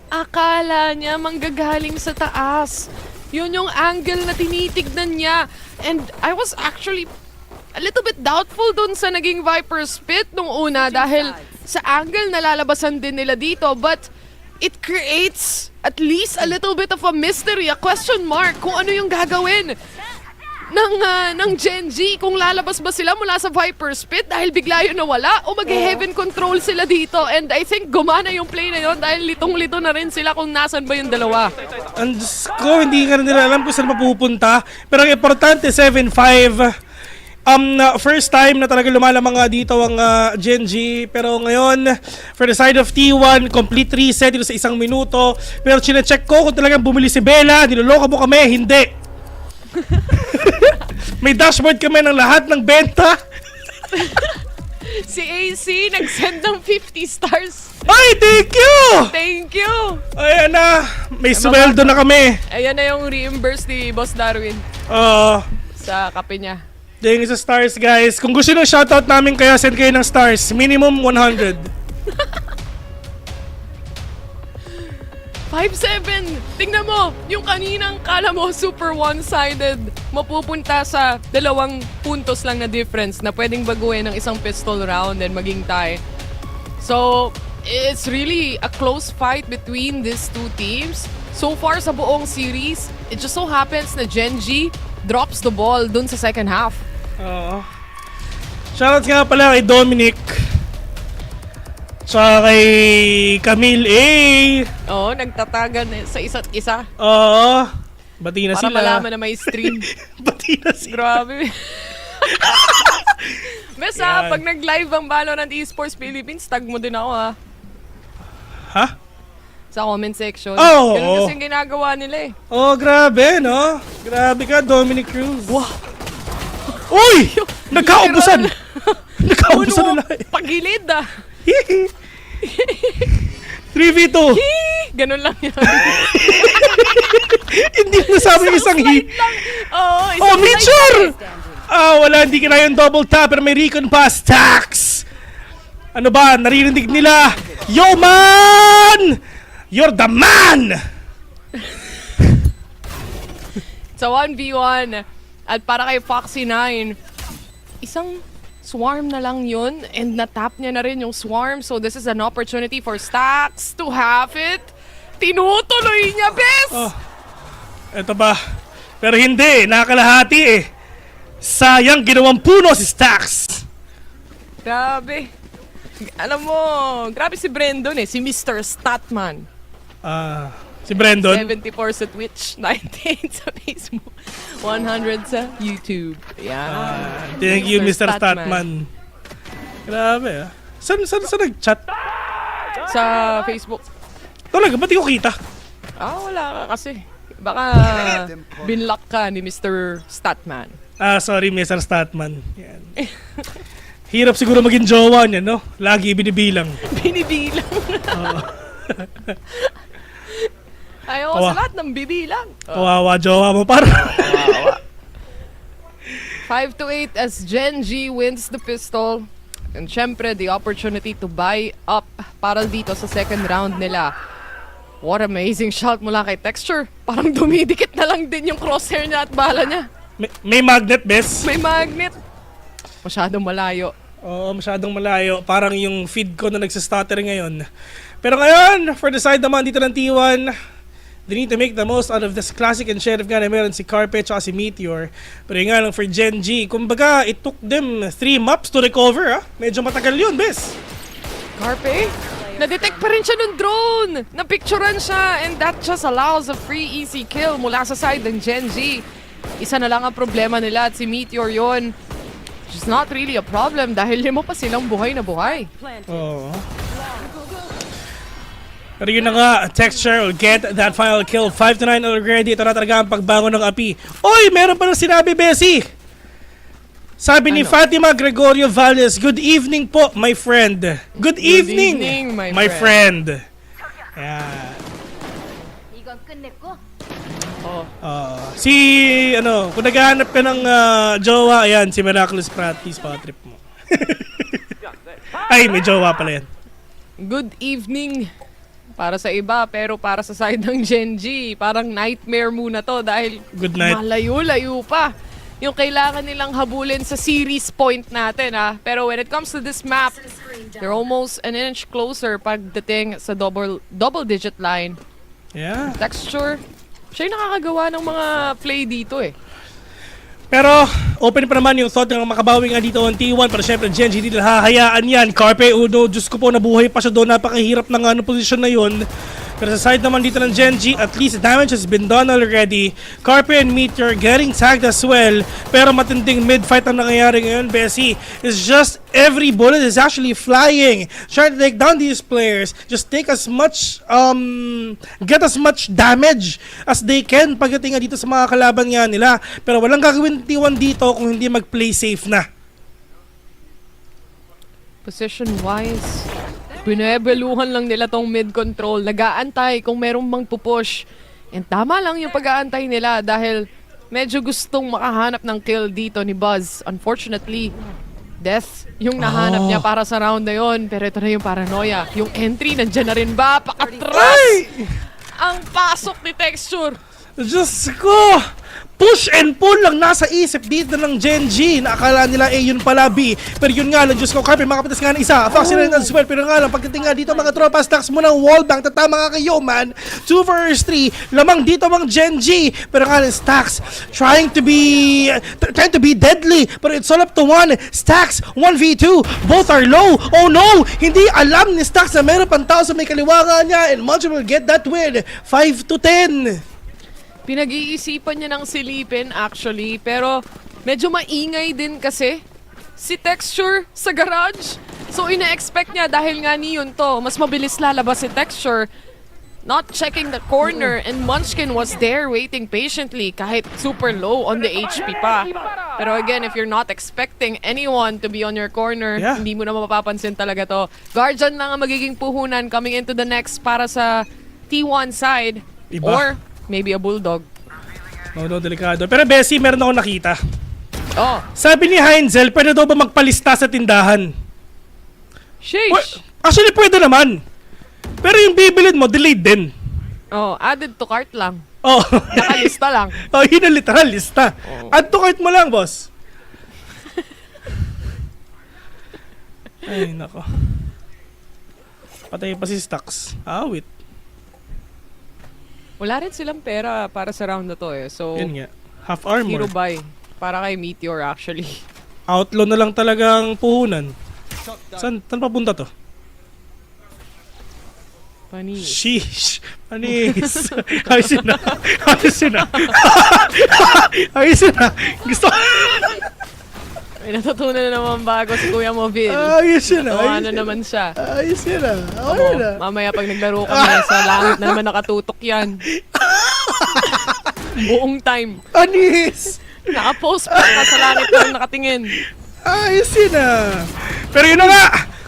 Akala niya manggagaling sa taas. Yun yung angle na tinitignan niya. And I was actually a little bit doubtful dun sa naging Viper Spit nung una dahil sa angle nalalabasan din nila dito, but it creates at least a little bit of a mystery, a question mark kung ano yung gagawin ng Genji, kung lalabas ba sila mula sa Viper Spit dahil bigla yun nawala o mag-heaven control sila dito. And I think gumana yung play na yun dahil litong-lito na rin sila kung nasan ba yung dalawa. Ang Diyos ko, hindi nga nila alam kung saan mapupunta. Pero ang importante, 7-5. First time na talaga lumalamang nga dito ang Genji. Pero ngayon, for the side of T1, complete reset dito sa 1 minuto. Pero chinecheck ko kung talagang bumili si Bella. Niloloko mo kami, hindi. May dashboard kami ng lahat ng benta. Si AC nag-send ng 50 stars. Ay, thank you! Thank you! Ayan na, may sweldo na kami. Ayan na yung reimburse ni Boss Darwin sa kape niya. Thank you sa stars, guys. Kung gusto nyo shoutout namin kaya send kayo ng stars. Minimum 100. 5-7! Tingnan mo, yung kaninang kala mo super one-sided, mapupunta sa 2 puntos lang na difference na pwedeng baguhin ng isang pistol round and maging tie. So, it's really a close fight between these two teams. So far sa buong series, it just so happens na Genji drops the ball dun sa second half. Shoutout nga pala kay Dominic. Tsaka kay Camille A. Oo, nagtatagan sa isa't isa. Oo. Bati na para sila. Para malaman na may stream. Bati na sila. Grabe. Besa, pag nag-live ang Valorant Esports Philippines, tag mo din ako ha. Ha? Sa comment section. Oh, ganun kasi yung ginagawa nila eh. Oh, grabe no? Grabe ka, Dominic Cruz. Wow. Uy! Nagkaubusan! Nagkaubusan na lang. Pagilid ah. 3v2. Ganun lang yan. Hindi mo nasabi yung isang hit. Oh, Mitchell! Wala, hindi kinaya yung double tap, pero may recon pa. Stacks! Ano ba, naririnig nila? Yo, man! You're the man! Sa 1v1, at para kay Foxy9, isang swarm na lang yun, and natap niya na rin yung swarm, so this is an opportunity for Stacks to have it. Tinutuloy niya, bes! Eto ba? Pero hindi, nakakalahati eh. Sayang, ginawang puno si Stacks. Grabe. Alam mo, grabe si Brandon eh, si Mr. Statman. Si Brandon? 74 sa Twitch, 98 sa Facebook, 100 sa YouTube. Yan. Thank you, Mr. Statman. Grabe ah. Saan nag-chat? Sa Facebook. Talaga, ba't di ko kita? Wala ka kasi. Baka binlock ka ni Mr. Statman. Sorry, Mr. Statman. Yan. Hirap siguro maging jowa niya, no? Lagi binibilang. Binibilang. Ayaw sa lahat ng bibilang. Kawawa jowa mo para. 5-8 as Gen G wins the pistol. And syempre, the opportunity to buy up para dito sa second round nila. What amazing shot mula kay Texture. Parang dumidikit na lang din yung crosshair niya at bala niya. May magnet, bes? May magnet. Masyadong malayo. Oo, masyadong malayo. Parang yung feed ko na nagsistutter ngayon. Pero ngayon, for the side naman dito ng T1, they need to make the most out of this classic and sheriff nga na meron si Carpet at si Meteor. Pero yung nga lang for Gen G, kumbaga, it took them 3 maps to recover, ha? Medyo matagal yun, bes. Carpe? Na-detect pa rin siya ng drone! Napicturean siya, and that just allows a free easy kill mula sa side ng Gen G. Isa na lang ang problema nila at si Meteor yon. It's not really a problem dahil 5 pa silang buhay na buhay. Oo. Pero yun na nga, Texture will get that final kill. 5-9 already. Ito na talaga ang pagbangon ng api. Oy, meron pa na sinabi, Bessie! Sabi ni Fatima Gregorio Valles, good evening po, my friend. Good evening, my friend. Yeah. Kung naghahanap ka ng jowa, ayan, si Miraculous Practice, pa-trip mo. Ay, may jowa pala yan. Good evening para sa iba, pero para sa side ng Gen G, parang nightmare muna to dahil good night. Malayo-layo pa yung kailangan nilang habulin sa series point natin, ha. Pero when it comes to this map, they're almost an inch closer pagdating sa double digit line. Yeah. Texture, siya yung nakakagawa ng mga play dito eh. Pero open pa naman yung thought ng makabawi nga dito on T1. Pero syempre Gen G hindi hahayaan yan. Carpe Uno, Diyos ko po, nabuhay pa siya doon. Napakahirap ng posisyon na yun. Pero sa side naman dito ng Gen G, at least damage has been done already. Carpe and Meteor getting tagged as well. Pero matinding mid-fight ang nangyayari ngayon, Bessie. It's just every bullet is actually flying. Trying to take down these players. Just take as much, get as much damage as they can pagdating nga dito sa mga kalaban nga nila. Pero walang gagawin T1 dito kung hindi mag-play safe na. Position-wise, pinebeluhan lang nila tong mid-control. Nag-aantay kung merong mang pupush. And tama lang yung pag-aantay nila dahil medyo gustong makahanap ng kill dito ni Buzz. Unfortunately, death yung nahanap niya para sa round na yun. Pero ito na yung paranoia. Yung entry, nandyan na rin ba? Pakatras! Ang pasok ni Texture. Diyos ko! Push and pull lang nasa isip dito ng Gen G na akala nila yun pala B. Pero yun nga lang, Diyos ko, Carpe, makapitas nga ng isa. Foxy rin as well. Pero nga lang, pagdating nga dito mga tropa, stacks mo ng wallbang. Tatama nga kayo, man. 2 vs 3. Lamang dito mga Gen G. Pero nga lang, stacks trying to be deadly. But it's all up to one. Stacks, 1v2. Both are low. Oh no! Hindi alam ni Stacks na meron pang tao sa may kaliwangan niya. And Muncher will get that win. 5-10. Pinag-iisipan niya ng silipin actually, pero medyo maingay din kasi si Texture sa garage. So ina-expect niya dahil nga niyon to, mas mabilis lalabas si Texture. not checking the corner, and Munchkin was there waiting patiently kahit super low on the HP pa. Pero again, if you're not expecting anyone to be on your corner, hindi mo na mapapansin talaga to. Guardian lang ang magiging puhunan coming into the next para sa T1 side. Iba. Or maybe a Bulldog. No, delikado. Pero Bessie, meron akong nakita. Oh. Sabi ni Heinzel, pwede daw ba magpalista sa tindahan? Sheesh. Actually, pwede naman. Pero yung bibilin mo, delayed din. Oh, added to cart lang. Oh. Nakalista lang. Oh, yun ang literal lista. Add to cart mo lang, boss. Ay, nako. Patay pa si Stocks. Awit. Wala rin silang pera para sa round na to eh. So, Yun nga. Half armor. hero buy. Para kay Meteor actually. Outlaw na lang talagang puhunan. Saan papunta to? Panis. Sheesh. Panis. Ayos yun na. Ayos yun na. Ayos yun na. Gusto ko. May natutunan na naman bago si Kuya Movil. Ayos yun na. So, ano naman siya. Ayos yun na. Ako, mamaya pag naglaro kami sa langit na naman nakatutok yan. Buong time. Panis. Naka-post pa ka sa langit pa rin nakatingin. Ayos yun na. Pero yun na nga.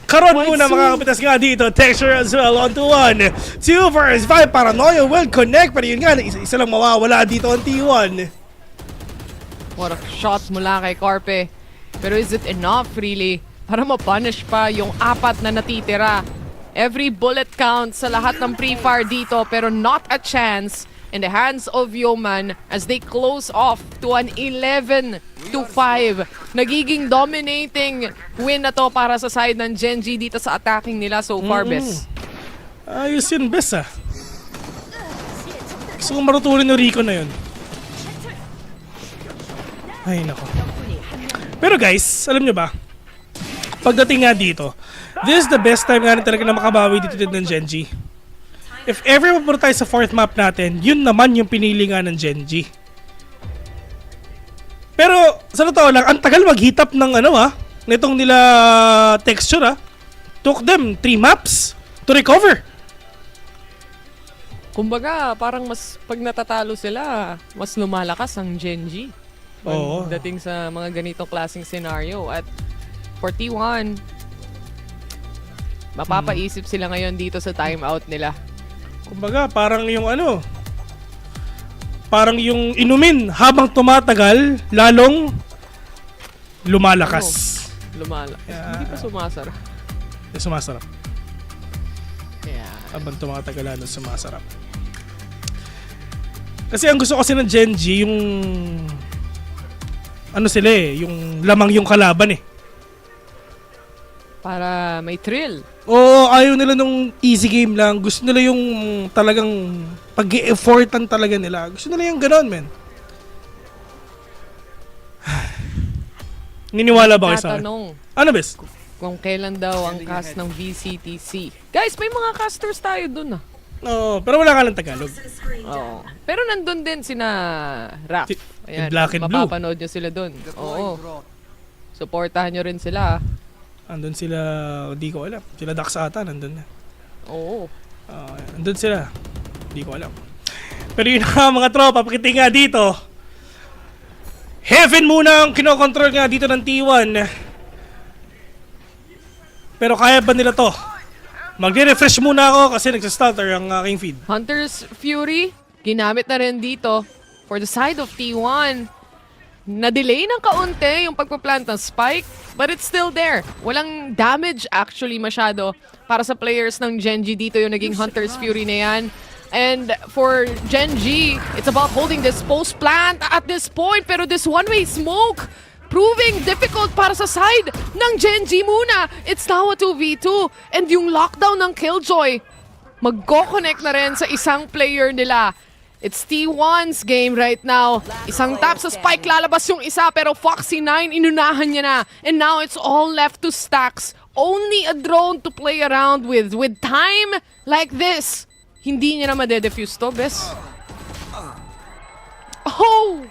Karon muna mga kapitas nga dito. Texture as well on to 1. 2 vs 5. Paranoia will connect. Pero yun nga, isa lang mawawala dito ang T1. What a shot mula kay Carpe. Pero is it enough really para ma-punish pa yung 4 na natitira? Every bullet counts sa lahat ng pre-fire dito pero not a chance in the hands of Yeoman as they close off to an 11-5. Nagiging dominating win na to para sa side ng Genji dito sa attacking nila so far, Bes. Ayos yun, Bes ah. Gusto kong marutuloy yung Rico na yun. Ay, nako. Pero guys, alam nyo ba? Pagdating nga dito, this is the best time nga rin talaga na makabawi dito ng Genji. If ever mapunta tayo sa 4th map natin, yun naman yung pinili nga ng Genji. Pero, sa totoo lang, ang tagal mag-heat up ng nitong nila texture Took them 3 maps to recover. Kumbaga, parang mas pag natatalo sila, mas lumalakas ang Genji. Dating sa mga ganitong klaseng scenario. At for T1, mapapaisip sila ngayon dito sa timeout nila. Kumbaga, parang yung parang yung inumin habang tumatagal, lalong lumalakas. Lumalakas. Hindi pa sumasarap. Sumasarap. Yeah. Habang tumatagal, lalong sumasarap. Kasi ang gusto kasi ng Genji, yung yung lamang yung kalaban Para may thrill. Oo, ayaw nila nung easy game lang. Gusto nila yung talagang pag-e-effortan talaga nila. Gusto nila yung ganon, men. Niniwala ba kayo sa akin? Ano, Bes? Kung kailan daw ang cast ng VCTC. Guys, may mga casters tayo dun Oo, pero wala ka lang Tagalog. Oo. Pero nandun din sina Raph. Ayan, Black and Blue. mapapanood nyo sila dun. Oo. Supportahan nyo rin sila. Andun sila, di ko alam. Sila Dax ata, nandun na. Oo. Andun sila. Di ko alam. Pero yun nga mga tropa, pakiting nga dito. Heaven muna ang kinokontrol nga dito ng T1. Pero kaya ba nila to? Magre-refresh muna ako kasi nagsastalter ang aking feed. Hunter's Fury, ginamit na rin dito for the side of T1. Na-delay ng kaunti yung pagpa-plant ng spike, but it's still there. Walang damage actually masyado para sa players ng Genji dito yung naging Hunter's Fury na yan. And for Genji, it's about holding this post plant at this point, pero this one-way smoke proving difficult para sa side ng Genji muna. It's now a 2v2 and yung lockdown ng Killjoy mag-connect na rin sa isang player nila. It's T1's game right now. Isang tap sa spike, lalabas yung isa pero Foxy9 inunahan niya na. And now it's all left to Stacks. Only a drone to play around with. With time like this, hindi niya na madedefuse to, Bes. Oh!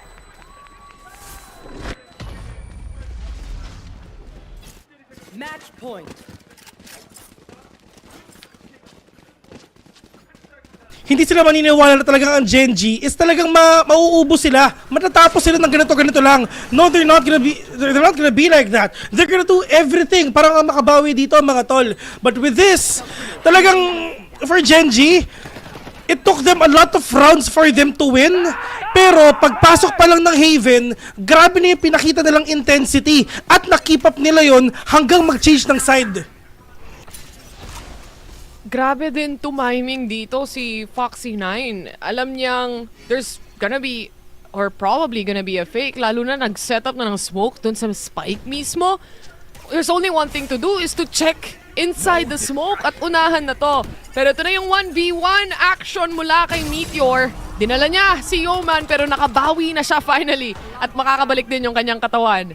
Match point. hindi sila maniniwala na talagang ang Gen G is talagang mauubos sila. Matatapos sila ng ganito lang. No, they're not gonna be like that. They're gonna do everything para makabawi dito mga tol. But with this, talagang for Gen G, it took them a lot of rounds for them to win. Pero pagpasok pa lang ng Haven, grabe na yung pinakita nilang intensity at na-keep up nila yon hanggang mag-change ng side. Grabe din tumiming dito si Foxy9. Alam niyang there's gonna be or probably gonna be a fake, lalo na nag-setup na ng smoke dun sa spike mismo. There's only one thing to do is to check inside the smoke at unahan na to. Pero ito na yung 1v1 action mula kay Meteor. Dinala niya si Yeoman pero nakabawi na siya finally at makakabalik din yung kanyang katawan.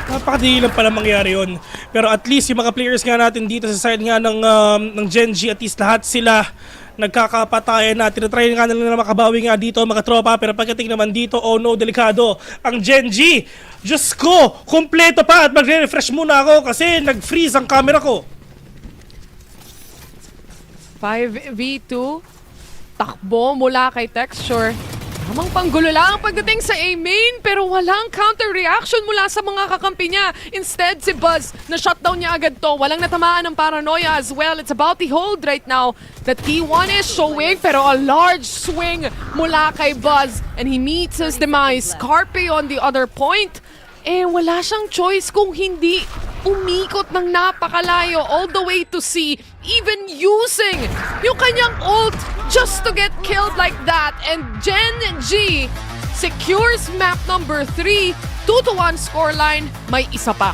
Napakadali lang pala mangyari yun. Pero at least yung mga players nga natin dito sa side nga ng Gen G, at least lahat sila nagkakapatayan na. Tinatry nga nila na makabawi nga dito mga tropa. Pero pagdating naman dito, oh no, delikado. Ang Gen G, Diyos ko, kompleto pa at magre-refresh muna ako kasi nag-freeze ang camera ko. 5v2, takbo mula kay Texture. Tamang panggulo lang pagdating sa A-main pero walang counter-reaction mula sa mga kakampi niya. Instead, si Buzz, na-shutdown niya agad to. Walang natamaan ng paranoia as well. It's about the hold right now. The T1 is showing pero a large swing mula kay Buzz. And he meets his demise. Carpe on the other point. Eh, wala siyang choice kung hindi umikot ng napakalayo all the way to C, even using yung kanyang ult just to get killed like that. And Gen G secures map number 3, 2-1 scoreline, may isa pa.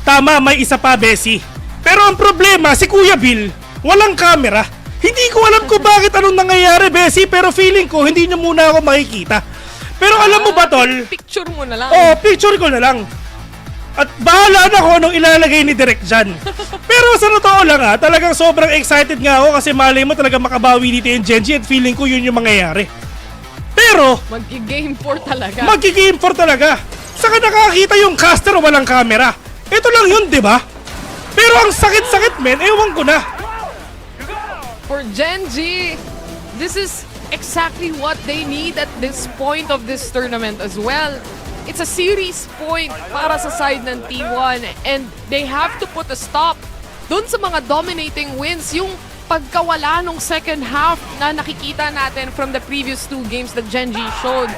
Tama, may isa pa, Bessie. Pero ang problema, si Kuya Bill, walang camera. Hindi ko alam kung bakit anong nangyayari, Bessie, pero feeling ko hindi niya muna ako makikita. Pero alam mo ba, tol? Picture mo na lang. Oh, picture ko na lang. At bahala na ko anong ilalagay ni Direk dyan. Pero sa totoo lang talagang sobrang excited nga ako kasi malay mo talaga makabawi dito yung Gen G at feeling ko yun yung mangyayari. Pero, Magki-game 4 talaga. Magki-game 4 talaga. Saka nakakita yung caster walang camera. Ito lang yun, di ba? Pero ang sakit-sakit, men, ewan ko na. For Gen G, this is exactly what they need at this point of this tournament as well. It's a series point para sa side ng T1 and they have to put a stop dun sa mga dominating wins, yung pagkawala nung second half na nakikita natin from the previous 2 games that Gen G showed.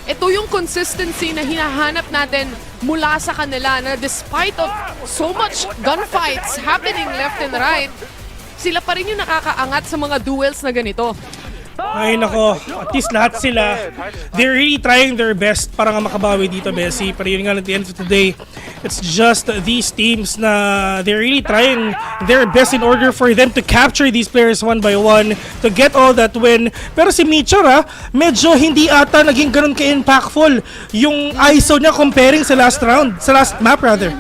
Ito yung consistency na hinahanap natin mula sa kanila na despite of so much gunfights happening left and right, sila pa rin yung nakakaangat sa mga duels na ganito. Ay nako, at least lahat sila, they're really trying their best para nga makabawi dito, Bessie. Pero yun nga at the end of the day, it's just these teams na they're really trying their best in order for them to capture these players one by one, to get all that win. Pero si Mitchell medyo hindi ata naging ganun ka-impactful yung ISO niya comparing sa last round, sa last map rather.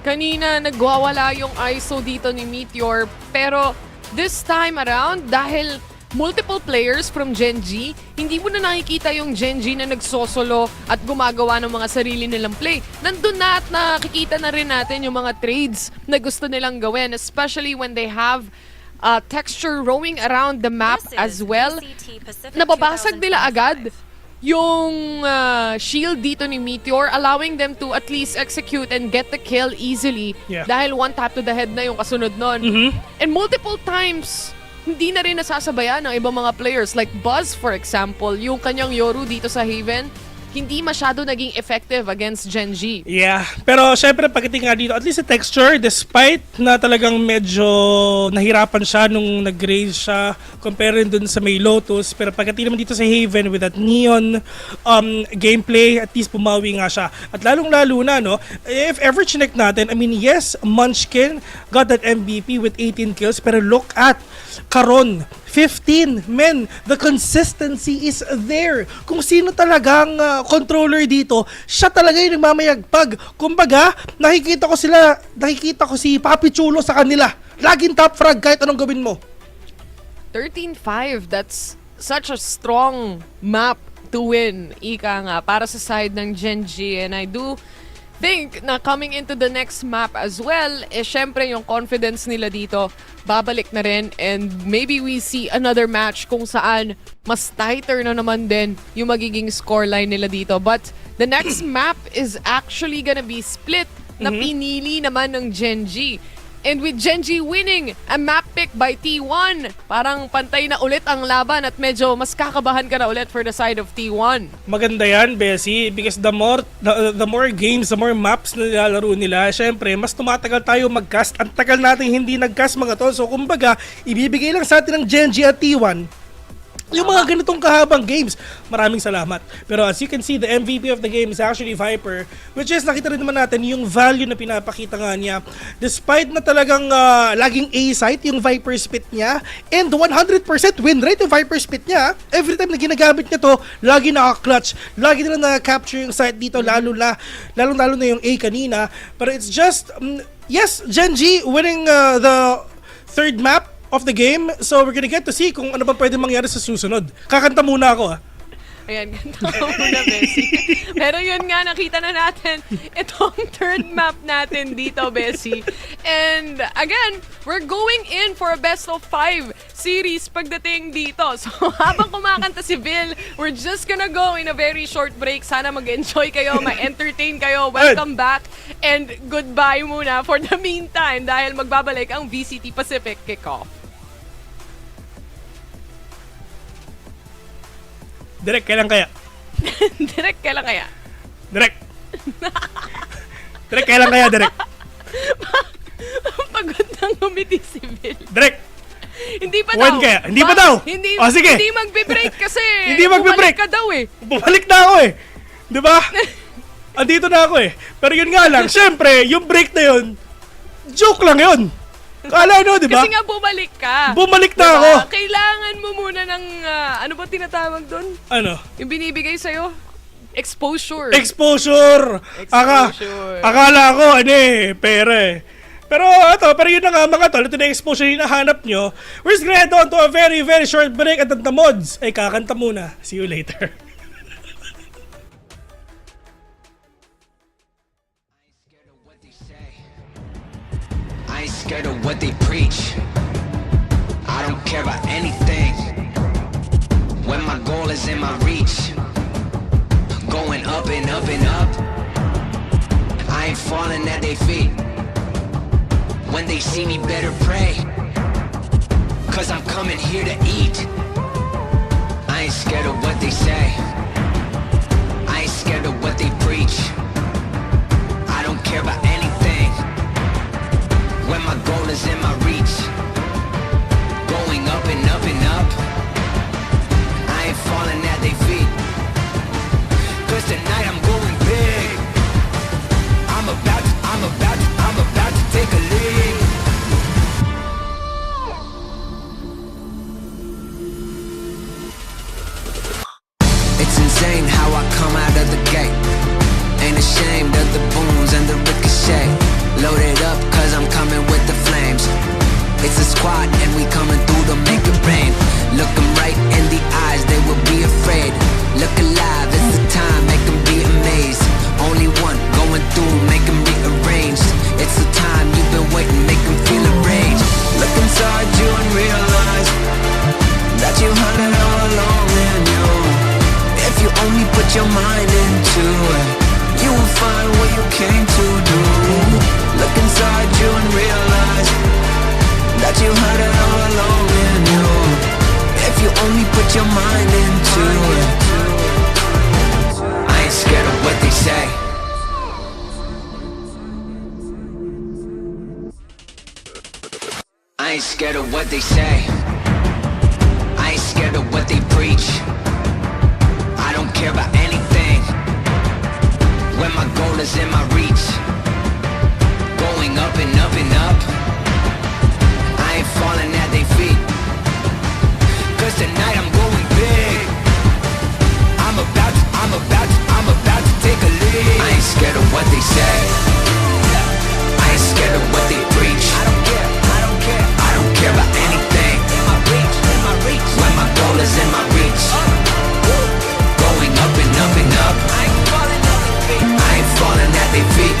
Kanina nagwawala yung ISO dito ni Meteor, pero this time around, dahil multiple players from Gen G, hindi mo na nakikita yung Gen G na nagsosolo at gumagawa ng mga sarili nilang play. Nandun na at nakikita na rin natin yung mga trades na gusto nilang gawin, especially when they have Texture roaming around the map as well. Nababasag nila agad yung shield dito ni Meteor, allowing them to at least execute and get the kill easily. Yeah. Dahil one tap to the head na yung kasunod nun. And multiple times, hindi na rin nasasabayan ng ibang mga players. Like Buzz, for example, yung kanyang Yoru dito sa Haven, hindi masyado naging effective against Gen G. Yeah, pero syempre pagdating nga dito, at least sa Texture, despite na talagang medyo nahirapan siya nung nag-raise siya compare dun sa may Lotus, pero pagdating naman dito sa Haven with that Neon gameplay, at least pumawi nga siya. At lalong-lalo na, no, if ever chinek natin, I mean, yes, Munchkin got that MVP with 18 kills, pero look at Karon, 15. Men, the consistency is there. Kung sino talagang controller dito, siya talaga yung nagmamayagpag. Kumbaga, nakikita ko si Papi Chulo sa kanila. Laging top frag kahit anong gawin mo. 13-5, that's such a strong map to win, ika nga, para sa side ng Gen G. And I do think na coming into the next map as well, syempre yung confidence nila dito, babalik na rin, and maybe we see another match kung saan mas tighter na naman din yung magiging scoreline nila dito. But the next map is actually gonna be split na pinili naman ng Gen G. And with Gen G winning a map pick by T1, parang pantay na ulit ang laban at medyo mas kakabahan ka na ulit for the side of T1. Maganda yan, Bessie, because the more games, the more maps na nilalaro nila, syempre, mas tumatagal tayo mag-cast. Ang tagal natin hindi nag-cast, mga tol. So, kumbaga, ibibigay lang sa atin ng Gen G at T1 yung mga ganitong kahabang games. Maraming salamat. Pero as you can see, the MVP of the game is actually Viper, which is nakita rin naman natin yung value na pinapakita nga niya. Despite na talagang laging A-site yung Viper spit niya, and 100% win rate yung Viper spit niya, every time na ginagamit niya to, lagi naka-clutch, lagi nila na-capture yung site dito, lalo na yung A kanina. But it's just, yes, Gen G winning the third map of the game. So we're gonna get to see kung ano ba pwede mangyari sa susunod. Kakanta muna ako Ayan, kanta ko muna, Bessie. Pero yun nga, nakita na natin itong third map natin dito, Bessie. And again, we're going in for a best of 5 series pagdating dito. So habang kumakanta si Bill, we're just gonna go in a very short break. Sana mag-enjoy kayo, ma-entertain kayo. Welcome back and goodbye muna for the meantime dahil magbabalik ang VCT Pacific Kickoff. Direk, kailan kaya? Direk, kailan kaya? Direk! Direk, kailan kaya, Direk? Pagod nang umiti si Bill. Direk! Hindi pa When daw. kaya? Hindi pa daw? Hindi, sige. Hindi magbe-break kasi. Hindi magbe-break. Bumalik ka daw eh. Bumalik na ako eh. Diba? Andito na ako eh. Pero yun nga lang, syempre, yung break na yun, joke lang yun. Kala ano, di ba? Kasi nga bumalik ka. Bumalik na diba? ako. Kailangan mo muna ng, ano ba tinatawag doon? Ano? Yung binibigay sa'yo? Exposure. Exposure. Akala ko, pera eh. Pero yun na nga mga tol, ito na exposure yung nahanap nyo. We're just gonna head on to a very, very short break at the mods ay kakanta muna. See you later. I ain't scared of what they preach. I don't care about anything when my goal is in my reach. Going up and up and up, I ain't falling at their feet. When they see me, better pray, 'cause I'm coming here to eat. I ain't scared of what they say, I ain't scared of what they preach. I don't care about anything when my goal is in my reach. Going up and up and up, I ain't falling at their feet. 'Cause tonight I'm going big. I'm about to take a lead. It's insane how I come out of the gate. Ain't ashamed of the booms and the ricochet. Loaded up 'cause I'm coming with the flames. It's a squad and we coming through to make it rain. Look 'em right in the eyes, they will be afraid. Look alive, it's the time, make 'em be amazed. Only one going through, make 'em rearrange. It's the time you've been waiting, make 'em feel a rage. Look inside you and realize that you had it all along in you. If you only put your mind into it, you will find what you came to do. Look inside you and realize that you had it all along in you. If you only put your mind into it. I ain't scared of what they say. I ain't scared of what they say. I ain't scared of what they preach. I don't care about anything when my goal is in my reach. Going up and up and up, I ain't falling at their feet. 'Cause tonight I'm going big. I'm about to take a lead. I ain't scared of what they say. I ain't scared of what they preach. I don't care about anything in my reach. When my goal is in my reach. Going up and up and up, I ain't falling at their feet.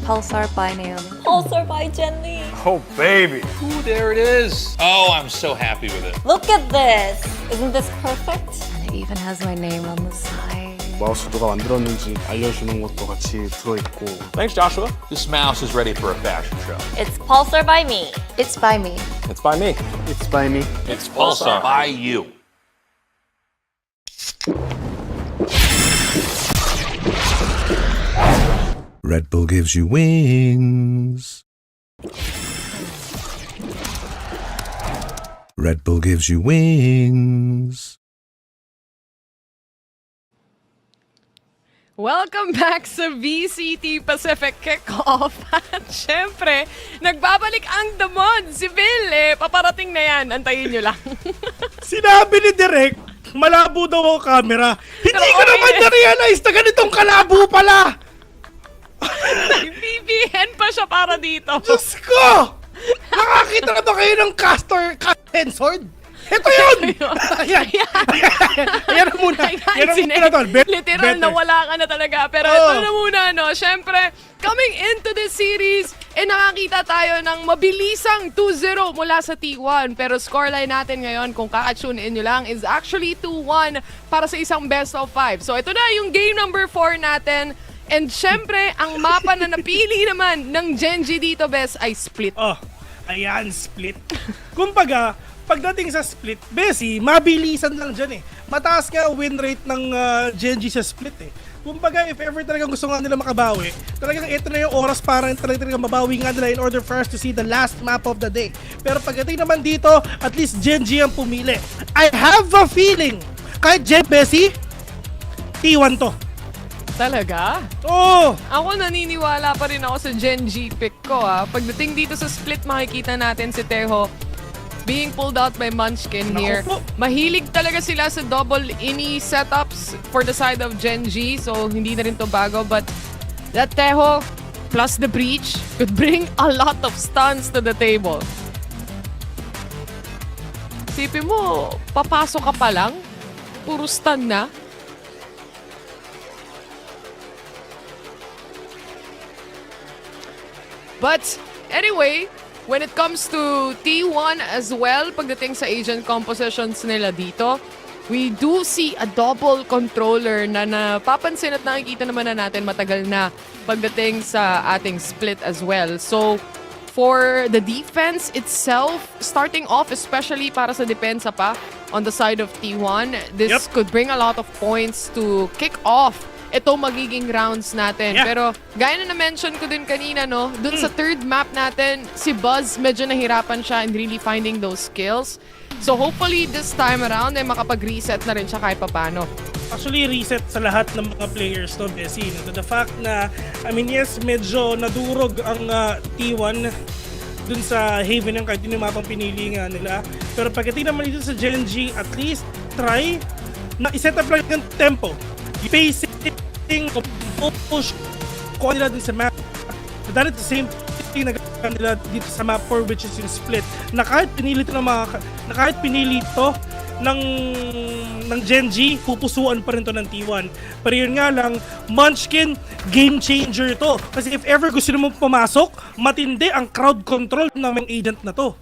Pulsar by Naomi. Pulsar by Jenny. Oh, baby. Ooh, there it is. Oh, I'm so happy with it. Look at this. Isn't this perfect? It even has my name on the side. 마우스 누가 만들었는지 알려주는 것도 같이 들어있고. Thanks, Joshua. This mouse is ready for a fashion show. It's Pulsar by me. It's by me. It's by me. It's by me. It's Pulsar by you. Red Bull gives you wings. Red Bull gives you wings. Welcome back sa VCT Pacific Kickoff. At syempre, nagbabalik ang damon. Si Bill, paparating na yan. Antayin nyo lang. Sinabi ni Direk, malabo daw ang camera. Hindi ko naman na-realize na ganitong kalabo pala. Nag-BBN pa siya para dito. Diyos ko! Nakakita na ba kayo ng castor sword? Ito yun! Ayan! Ayan na muna! Ayan na muna, tol. Literal, nawala ka na talaga. Pero ito na muna, no? Siyempre, coming into this series, nakakita tayo ng mabilisang 2-0 mula sa T1. Pero scoreline natin ngayon, kung kaka-tune in nyo lang, is actually 2-1 para sa isang best of 5. So ito na yung game number 4 natin. And syempre, ang mapa na napili naman ng Genji dito, Bes, ay split. Oh, ayan, split. Kumbaga, pagdating sa split, Bessie, mabilisan lang dyan eh. Mataas nga win rate ng Genji sa split eh. Kumbaga, if ever talagang gusto nga nila makabawi, talagang ito na yung oras para talagang mabawi nga nila in order for us to see the last map of the day. Pero pagdating naman dito, at least Genji ang pumili. I have a feeling, kahit Bessie, T1 to. Talaga? Oo! Ako naniniwala pa rin ako sa Genji pick ko Pagdating dito sa split, makikita natin si Teho being pulled out by Munchkin here. Mahilig talaga sila sa double ini setups for the side of Genji, so hindi na rin to bago. But that Teho plus the breach could bring a lot of stuns to the table. Sipin mo, papasok ka pa lang, puro stun na. But anyway, when it comes to T1 as well, pagdating sa agent compositions nila dito, we do see a double controller na napapansin at nakikita naman na natin matagal na pagdating sa ating split as well. So, for the defense itself, starting off especially para sa depensa pa on the side of T1, this could bring a lot of points to kick off ito magiging rounds natin. Pero gaya na na-mention ko din kanina, no, dun sa third map natin, si Buzz medyo nahirapan siya in really finding those skills. So hopefully this time around ay makapag-reset na rin siya kahit papano. Actually, reset sa lahat ng mga players to, Bessie. To the fact na, I mean, yes, medyo nadurog ang T1 dun sa Haven ng kahit yung mapang pinili nga nila. Pero pagdating naman dito sa Genji, at least try na iset up lang yung tempo. Pacing, push ko nila din sa map. That is the same thing na gagawin nila dito sa map 4, which is yung split. Na kahit pinili to ng Genji, pupusuan pa rin to ng T1. Pero yun nga lang, Munchkin, game changer to. Kasi if ever gusto mo pumasok, matindi ang crowd control ng mga agent na to.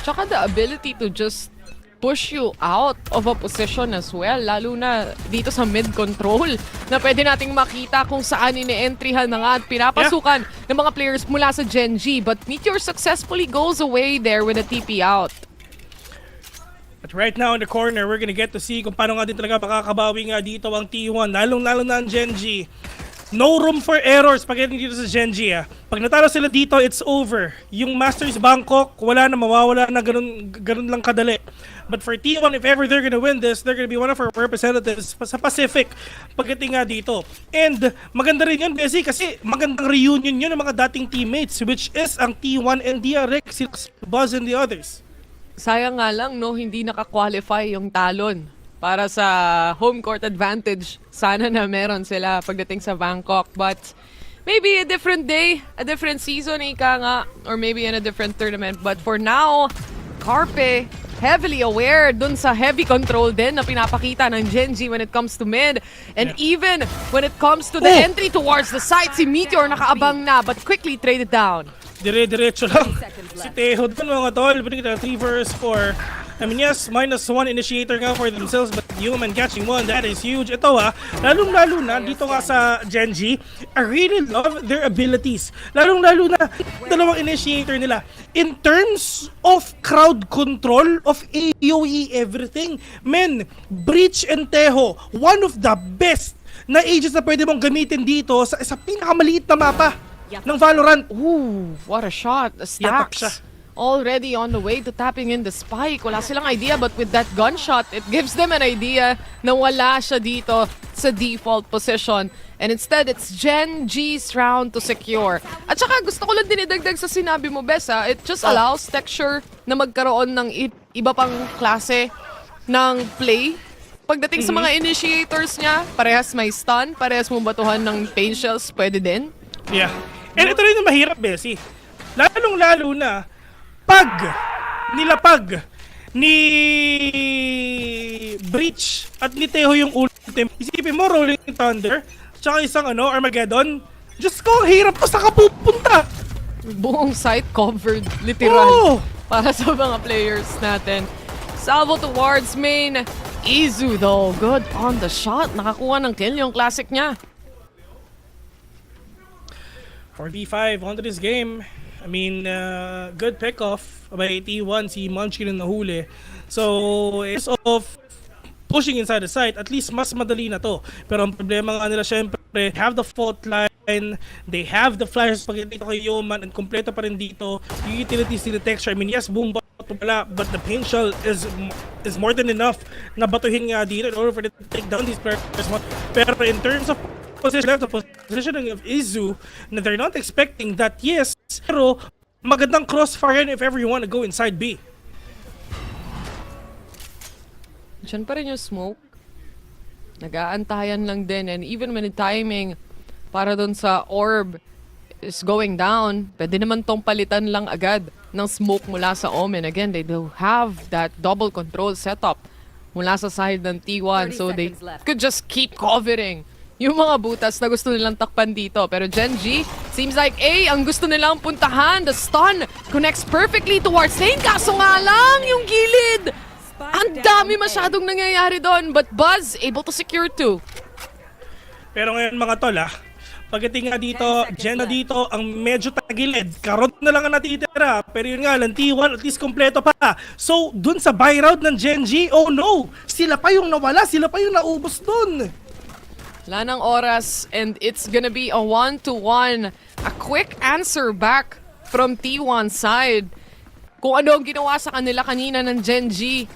Tsaka the ability to just push you out of a position as well, lalo na dito sa mid-control, na pwede nating makita kung saan ini-entryhan na nga at pinapasukan ng mga players mula sa Genji. But Meteor successfully goes away there with a TP out. But right now in the corner, we're gonna get to see kung paano nga din talaga makakabawi nga dito ang T1, lalong-lalo na ang Genji. No room for errors pagdating dito sa Genji. Pag natalo sila dito, it's over. Yung Masters Bangkok, wala na, mawawala na, ganun lang kadali. But for T1, if ever they're gonna win this, they're gonna be one of our representatives sa Pacific pagdating nga dito. And maganda rin yun, Bessie, kasi magandang reunion yun ng mga dating teammates, which is ang T1 and DRX, Buzz and the others. Sayang nga lang, no, hindi naka-qualify yung Talon para sa home court advantage. Sana na meron sila pagdating sa Bangkok. But maybe a different day, a different season, ika nga, or maybe in a different tournament. But for now, Carpe heavily aware dun sa heavy control din na pinapakita ng Gen G when it comes to mid. And even when it comes to the entry towards the site, si Meteor nakaabang na but quickly traded down. Dire-diretso lang. Si Teho dun mga tol, pwede kita 3 vs 4. I mean, yes, -1 initiator nga for themselves, but Human catching one, that is huge. Ito lalong-lalo na dito nga sa Gen G, I really love their abilities. Lalong-lalo na dalawang initiator nila. In terms of crowd control, of AoE everything, men, Breach and Teho, one of the best na ages na pwede mong gamitin dito sa pinakamaliit na mapa ng Valorant. Ooh, what a shot. The Yatak siya. Stacks already on the way to tapping in the spike. Wala silang idea, but with that gunshot, it gives them an idea na wala siya dito sa default position. And instead, it's Gen G's round to secure. At saka gusto ko lang dinidagdag sa sinabi mo, Bessa. It just allows Texture na magkaroon ng iba pang klase ng play. Pagdating sa mga initiators niya, parehas may stun, parehas mo batuhan ng pain shells, pwede din. Yeah. And ito rin yung mahirap, Bessie. Lalong-lalo na pag nilapag ni Breach at ni Teho yung ultim. Isipin mo, Rolling Thunder, tsaka isang Armageddon. Diyos ko, hirap pa sa kapupunta. Buong site covered, literal, para sa mga players natin. Salvo towards main. Izu though, good on the shot. Nakakuha ng kill yung classic niya. 4v5 onto this game. I mean, good pick-off by T1, si Munchkin na nahuli. So, it's of pushing inside the site, at least mas madali na to. Pero ang problema nga nila, syempre, they have the fault line, they have the flashes pag dito kay Yoman, and kompleto pa rin dito. Yung utilities ni Texture, I mean, yes, boom, pala, but the pain shell is more than enough na batuhin nga dito in order for them to take down these players. Pero in terms of positioning of Izu, na they're not expecting that, yes, pero magandang crossfire if ever you want to go inside B. Diyan pa rin yung smoke. Nag-aantayan lang din, and even when the timing para dun sa orb is going down, pwede naman tong palitan lang agad ng smoke mula sa Omen. Again, they do have that double control setup mula sa side ng T1, so they could just keep covering yung mga butas na gusto nilang takpan dito. Pero Gen G, seems like ang gusto nilang puntahan. The stun connects perfectly towards lane. Kaso nga lang, yung gilid. Ang dami masyadong nangyayari doon. But Buzz, able to secure 2. Pero ngayon mga tol pagdating nga dito, Gen na dito, ang medyo tagilid. Karon na lang ang natitira. Pero yun nga, lang T1 at least kompleto pa. So, dun sa buy round ng Gen G, oh no! Sila pa yung nawala, sila pa yung naubos dun. Wala ng oras, and it's gonna be a 1-1. A quick answer back from T1 side. Kung ano ang ginawa sa kanila kanina ng Gen G,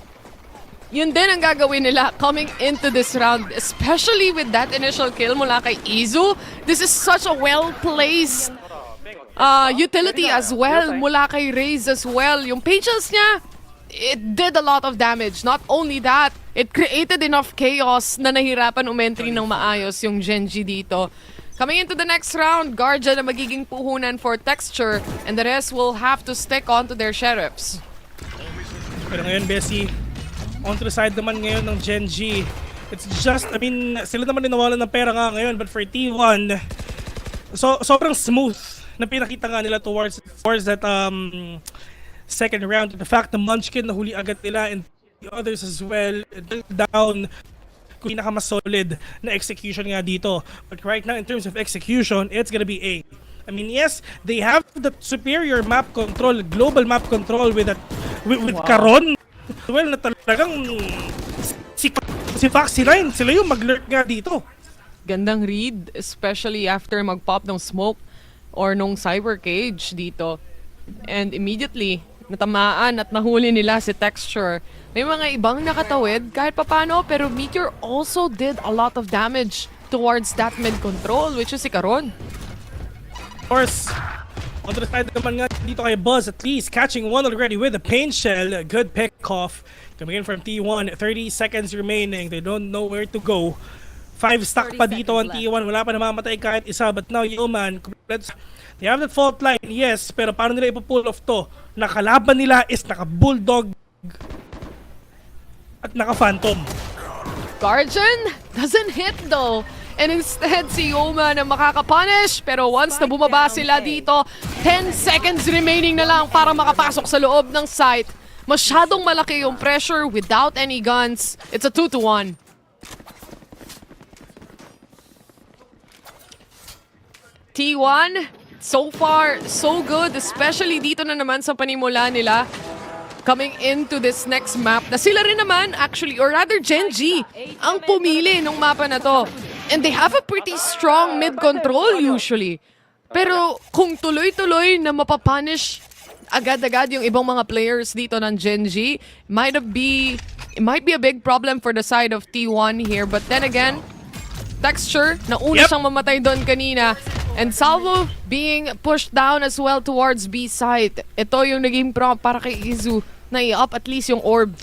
yun din ang gagawin nila coming into this round, especially with that initial kill mula kay Izu. This is such a well-placed utility as well mula kay Raze as well. Yung patience niya, it did a lot of damage. Not only that, it created enough chaos na nahirapan umentry ng maayos yung Gen G dito. Coming into the next round, Guardian na magiging puhunan for Texture, and the rest will have to stick on to their sheriffs. Pero ngayon, Bessie, on to the side naman ngayon ng Gen G. It's just, I mean, sila naman din nawalan ng pera nga ngayon, but for T1, so sobrang smooth na pinakita nga nila towards that second round. The fact na Munchkin nahuli agad nila and the others as well, down kung pinaka mas solid na execution nga dito. But right now, in terms of execution, it's gonna be A. I mean, yes, they have the superior map control, global map control with Caron. Well, na talagang si Foxy9, sila yung mag-lurk nga dito. Gandang read, especially after mag-pop ng smoke or nung cyber cage dito. And immediately, natamaan at nahuli nila si Texture. May mga ibang nakatawid kahit papano, pero Meteor also did a lot of damage towards that mid control, which is si Caron. Of course, on the side naman nga dito kay Buzz, at least catching one already with a pain shell. Good pick-off. Coming in from T1, 30 seconds remaining. They don't know where to go. 5 stack pa dito ang T1. Wala pa namamatay kahit isa. But now, Yoman, they have that fault line, yes. Pero paano nila ipo-pull off to? Nakalaban nila is naka-bulldog at naka-phantom. Guardian doesn't hit though. And instead, si Yoma na makakapunish. Pero once na bumaba sila dito, 10 seconds remaining na lang para makapasok sa loob ng site. Masyadong malaki yung pressure without any guns. It's a 2-1. T1, so far, so good. Especially dito na naman sa panimula nila. Coming into this next map. Na sila rin naman, actually, or rather Gen G, ang pumili nung mapa na to. And they have a pretty strong mid-control usually. Pero kung tuloy-tuloy na mapapunish agad-agad yung ibang mga players dito ng Gen G, it might be a big problem for the side of T1 here. But then again, Texture, nauna siyang mamatay doon kanina. And Salvo being pushed down as well towards B side. Ito yung naging prompt para kay Izu na i-up at least yung orb.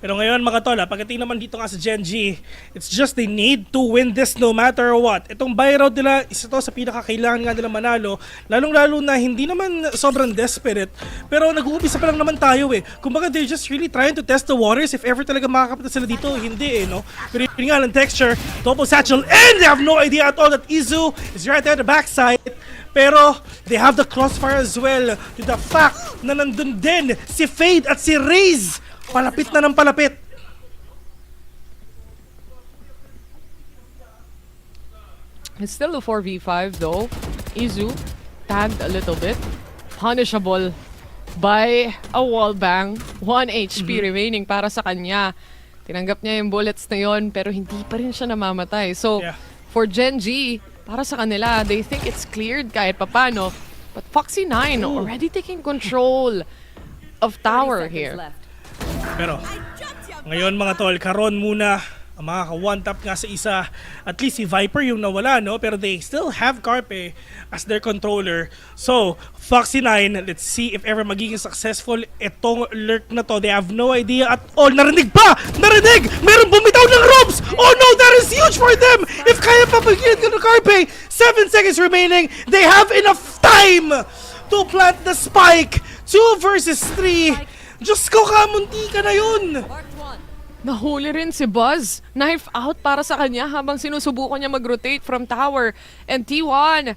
Pero ngayon mga tol, pagdating naman dito nga sa Gen G, it's just they need to win this no matter what. Itong buy round nila, isa to sa pinakakailangan nga nila manalo, lalong-lalo na hindi naman sobrang desperate, pero nag-uumpisa pa lang naman tayo eh. Kumbaga they're just really trying to test the waters if ever talaga makakapita sila dito, hindi eh, no? Pero yun nga ng Texture, double satchel, and they have no idea at all that Izu is right there at the backside. Pero they have the crossfire as well to the fact na nandun din si Fade at si Raze. Palapit na ng palapit. It's still a 4v5 though. Izu tagged a little bit. Punishable by a wallbang. 1 HP remaining para sa kanya. Tinanggap niya yung bullets na yon pero hindi pa rin siya namamatay. So, for Gen G, para sa kanila, they think it's cleared kahit papano. But Foxy9 already taking control of tower here. Pero ngayon mga tol, karon muna ang mga ka-one tap nga sa isa. At least si Viper yung nawala, no? Pero they still have Carpe as their controller. So, Foxy9, let's see if ever magiging successful itong lurk na to. They have no idea at all. Narinig pa! Narinig! Meron bumitaw ng ropes! Oh no, that is huge for them! If kaya papagilid ka ng Carpe, 7 seconds remaining, they have enough time to plant the spike. 2 versus 3. Diyos ko, kamunti ka na yun! Nahuli rin si Buzz. Knife out para sa kanya habang sinusubukan niya mag-rotate from tower. And T1,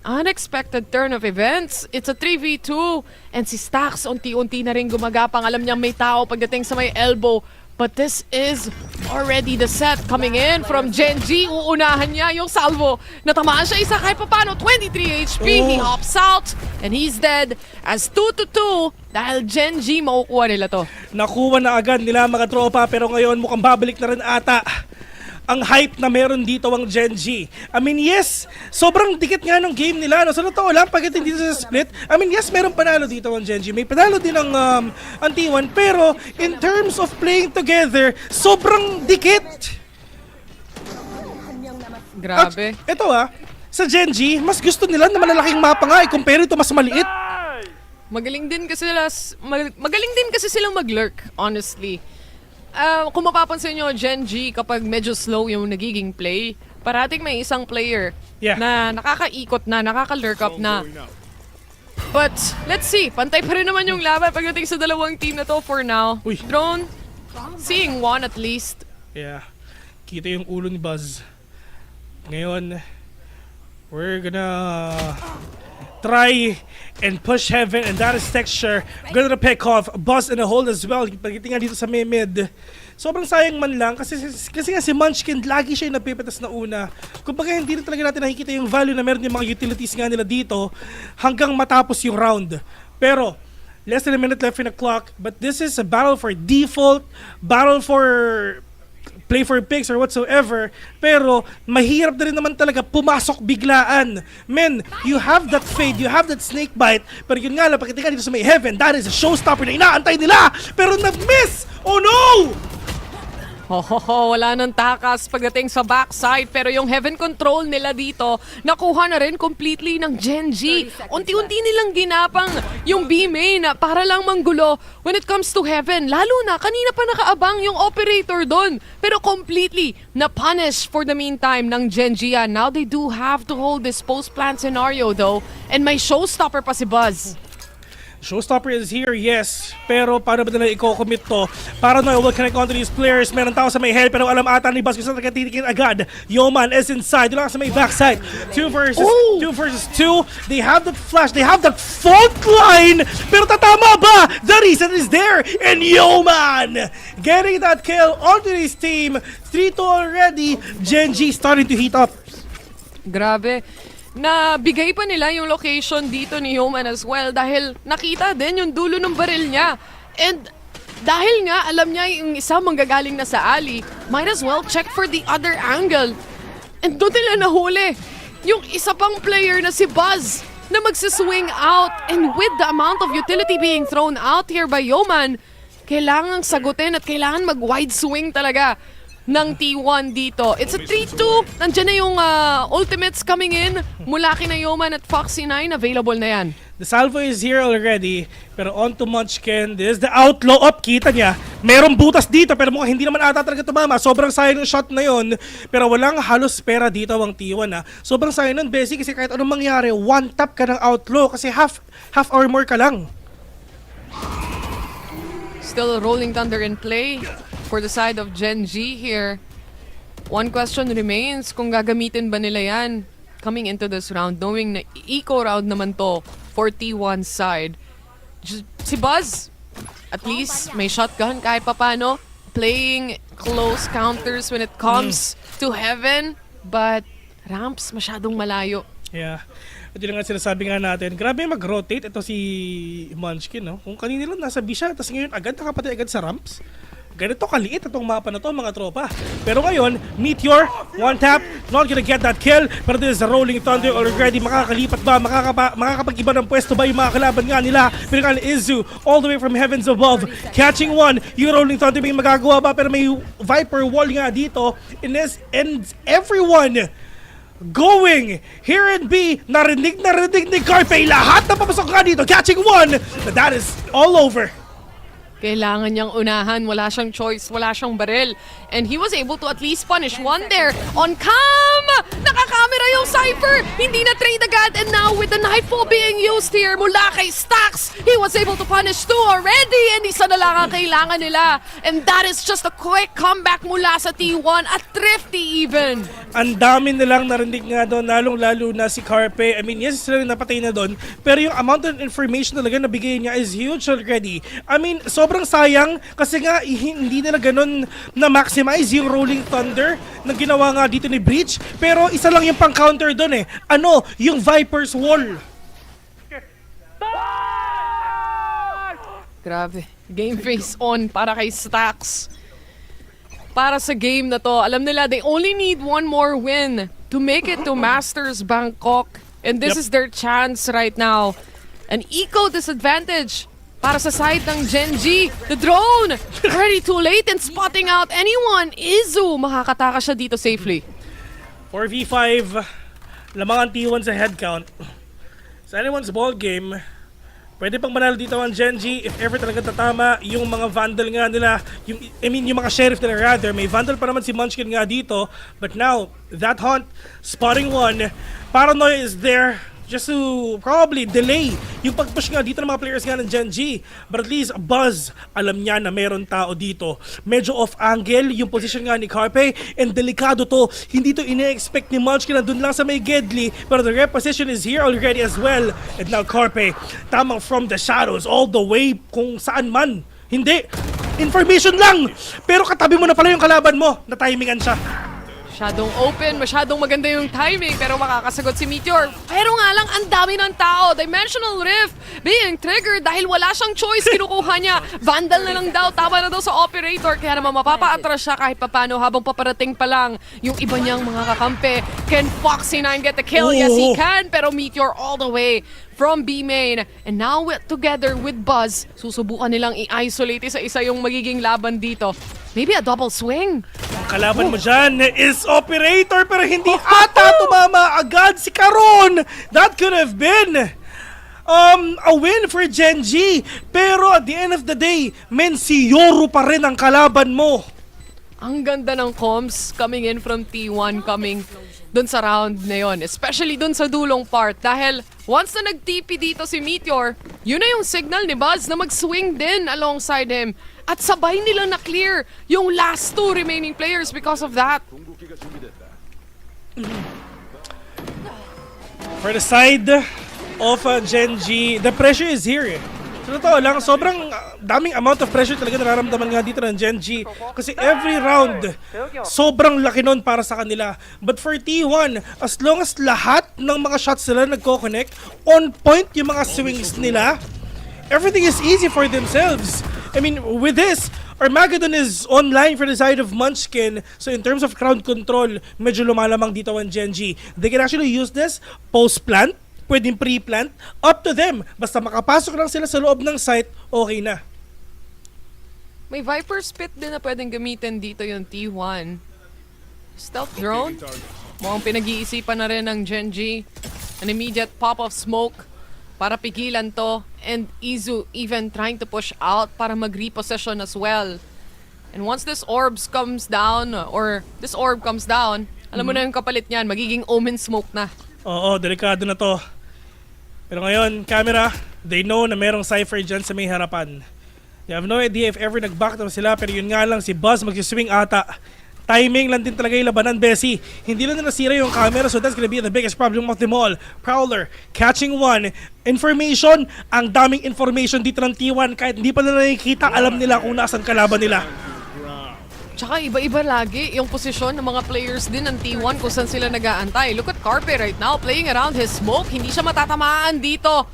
unexpected turn of events. It's a 3v2. And si Stax, unti-unti na rin gumagapang. Alam niya may tao pagdating sa may elbow. But this is already the set coming in from Gen G. Uunahan niya yung salvo. Natamaan siya isa kahit papano. 23 HP. He hops out and he's dead as 2-2 dahil Gen G makukuha nila to. Nakuha na agad nila mga tropa pero ngayon mukhang babalik na rin ata ang hype na meron dito ang Gen G. I mean, yes, sobrang dikit nga ng game nila. No? Sa totoo lang, pagdating dito sa split, I mean, yes, meron panalo dito ang Gen G. May panalo din ang T1. Pero, in terms of playing together, sobrang dikit. Grabe. Ito sa Gen G, mas gusto nila na malalaking mapa nga compare ito mas maliit. Magaling din kasi silang mag-lurk, honestly. Kung mapapansin nyo, Gen G, kapag medyo slow yung nagiging play, parating may isang player na nakakaikot na, nakaka-lurk up na. But, let's see. Pantay pa rin naman yung laban pagdating sa dalawang team na to for now. Drone, seeing one at least. Yeah. Kita yung ulo ni Buzz. Ngayon, we're gonna try and push heaven, and that is Texture. Gonna pick off Buzz in a hold as well. Pagdating nga dito sa mid, sobrang sayang man lang kasi nga si Munchkin lagi siya yung napipitas na una. Kumbaga hindi na talaga natin nakikita yung value na meron yung mga utilities nga nila dito hanggang matapos yung round. Pero less than a minute left in the clock, but this is a battle for default, battle for play for picks or whatsoever, pero mahirap na rin naman talaga pumasok biglaan. Men, you have that fade, you have that snake bite, pero yun nga lang, pagdating dito sa may heaven, that is a showstopper na inaantay nila, pero nag-miss! Oh no! Wala nang takas pagdating sa backside pero yung heaven control nila dito nakuha na rin completely ng Gen G. Unti-unti nilang ginapang yung B main para lang manggulo when it comes to heaven. Lalo na kanina pa nakaabang yung operator doon pero completely na-punish for the meantime ng Gen G. Now they do have to hold this post-plant scenario though and may showstopper pa si Buzz. Showstopper is here, yes. Pero paano ba nila i-commit to? Paranoia will connect onto these players. Meron tao sa may head pero alam ata ni Buzz kung saan titikin agad. Yeoman is inside. Doon lang sa may backside. 2 versus 2. They have that flash. They have that fault line. Pero tatama ba? The reason is there. And Yeoman getting that kill onto his team. 3-2 already. Genji starting to heat up. Grabe. Na bigay pa nila yung location dito ni Yeoman as well dahil nakita din yung dulo ng baril niya. And dahil nga alam niya yung isa manggagaling na sa alley, might as well check for the other angle. And doon nila nahuli yung isa pang player na si Buzz na magsiswing out. And with the amount of utility being thrown out here by Yeoman, kailangan sagutin at kailangan mag-wide swing talaga ng T1 dito. It's a 3-2. Nandiyan na yung ultimates coming in mula kina Yeoman at Foxy9. Available na yan. The salvo is here already. Pero on to Munchkin. This is the outlaw up. Kita niya. Merong butas dito pero mukhang hindi naman ata talaga tumama. Sobrang sayang yung shot na yon. Pero walang halos pera dito ang T1 ha. Sobrang sayang nun, Bessie, kasi kahit anong mangyari, one tap ka ng outlaw kasi half armor ka lang. Still a Rolling Thunder in play for the side of Genji here. One question remains kung gagamitin ba nila yan coming into this round, knowing na eco round naman to for T1 side. Si Buzz, at least may shotgun kahit papano, playing close counters when it comes to heaven, but ramps masyadong malayo. Yeah. At yun nga sinasabi nga natin, grabe mag-rotate ito si Munchkin, no? Kung kanina lang nasa B siya, tapos ngayon agad nakapatay agad sa ramps. Ganito kaliit itong mapa na to, mga tropa. Pero ngayon, Meteor, one tap, not gonna get that kill. Pero this is a Rolling Thunder already. Makakalipat ba? Makakapag-iba ng pwesto ba yung mga kalaban nga nila? Pero nga Izu, all the way from heavens above, catching one. Yung Rolling Thunder may magagawa ba? Pero may Viper wall nga dito. And everyone going here in B, narinig ni Carpe. Lahat na papasok nga dito, catching one. But that is all over. Kailangan niyang unahan. Wala siyang choice. Wala siyang baril. And he was able to at least punish one there. On cam! Nakakamera yung Cypher! Hindi na trade agad. And now with the Nightfall being used here mula kay Stax, he was able to punish 2 already. And isa na lang ang kailangan nila. And that is just a quick comeback mula sa T1 at thrifty even. Ang dami nilang narinig nga doon, lalong-lalo na si Carpe. I mean, yes, sila napatay na doon. Pero yung amount of information talaga na bigay niya is huge already. I mean, sobrang sayang kasi nga hindi nila ganun na maximize yung Rolling Thunder na ginawa nga dito ni Breach. Pero isa lang yung pang-counter doon eh. Ano? Yung Viper's Wall. Grabe. Game face on para kay Stax. Para sa game na to, alam nila they only need one more win to make it to Masters Bangkok. And this is their chance right now. An eco disadvantage para sa side ng Genji. The drone already too late and spotting out anyone. Izu, makakataka siya dito safely. 4v5, lamang ang T1 sa head count. Sa anyone's ball game, pwede pang manalo dito ang Genji if ever talaga tatama yung mga Vandal nga nila. Yung mga Sheriff nila rather. May Vandal pa naman si Munchkin nga dito. But now, that hunt, spotting one. Paranoia is there just to probably delay yung pag-push nga dito ng mga players nga ng Genji. But at least Buzz, alam niya na meron tao dito. Medyo off-angle yung position nga ni Carpe. And delikado to. Hindi to ine-expect ni Munchkin na dun lang sa may Gedli. Pero the reposition is here already as well. And now Carpe, tamang from the shadows all the way kung saan man. Hindi. Information lang. Pero katabi mo na pala yung kalaban mo. Na-timingan siya. Masyadong open, masyadong maganda yung timing pero makakasagot si Meteor. Pero nga lang, ang dami ng tao. Dimensional Rift being triggered dahil wala siyang choice. Kinukuha niya. Vandal na lang daw. Tama na daw sa operator. Kaya naman mapapa-atras siya kahit papano habang paparating pa lang yung iba niyang mga kakampi. Can Foxy9 get the kill? Yes, he can. Pero Meteor all the way from B main. And now together with Buzz, susubukan nilang i-isolate isa-isa yung magiging laban dito. Maybe a double swing. Ang kalaban mo dyan is operator pero hindi ata tumama agad si Caron. That could have been a win for Genji. Pero at the end of the day, men, si Yoru pa rin ang kalaban mo. Ang ganda ng comms coming in from T1, coming dun sa round na yon, especially dun sa dulong part. Dahil once na nag-TP dito si Meteor, yun na yung signal ni Buzz na mag-swing din alongside him. At sabay nilang na-clear yung last 2 remaining players because of that. For the side of Gen G, the pressure is here. So totoo lang, sobrang daming amount of pressure talaga nararamdaman nga dito ng Gen G. Kasi every round, sobrang laki nun para sa kanila. But for T1, as long as lahat ng mga shots nila nagko-connect, on point yung mga swings nila, everything is easy for themselves. I mean, with this, Armageddon is online for the side of Munchkin. So in terms of crowd control, medyo lumalamang dito ang Gen G. They can actually use this post-plant, pwedeng pre-plant, up to them. Basta makapasok lang sila sa loob ng site, okay na. May Viper Spit din na pwedeng gamitin dito yung T1. Stealth drone. Mukhang pinag-iisipan na rin ng Gen G. An immediate pop of smoke para pigilan to. And Izu even trying to push out para mag-repossession as well. And once this orb comes down, alam mo na yung kapalit niyan, magiging Omen Smoke na. Oo, delikado na to. Pero ngayon, camera, they know na merong Cypher dyan sa may harapan. They have no idea if ever nag-back down sila, pero yun nga lang, si Buzz magsiswing ata. Timing lang din talaga yung labanan, Bessie. Hindi lang na nasira yung camera, so that's gonna be the biggest problem of them all. Prowler, catching one. Information, ang daming information dito ng T1. Kahit hindi pa nila nakikita, alam nila kung nasan kalaban nila. Tsaka iba-iba lagi yung posisyon ng mga players din ng T1 kung saan sila nag-aantay. Look at Carpe right now, playing around his smoke. Hindi siya matatamaan dito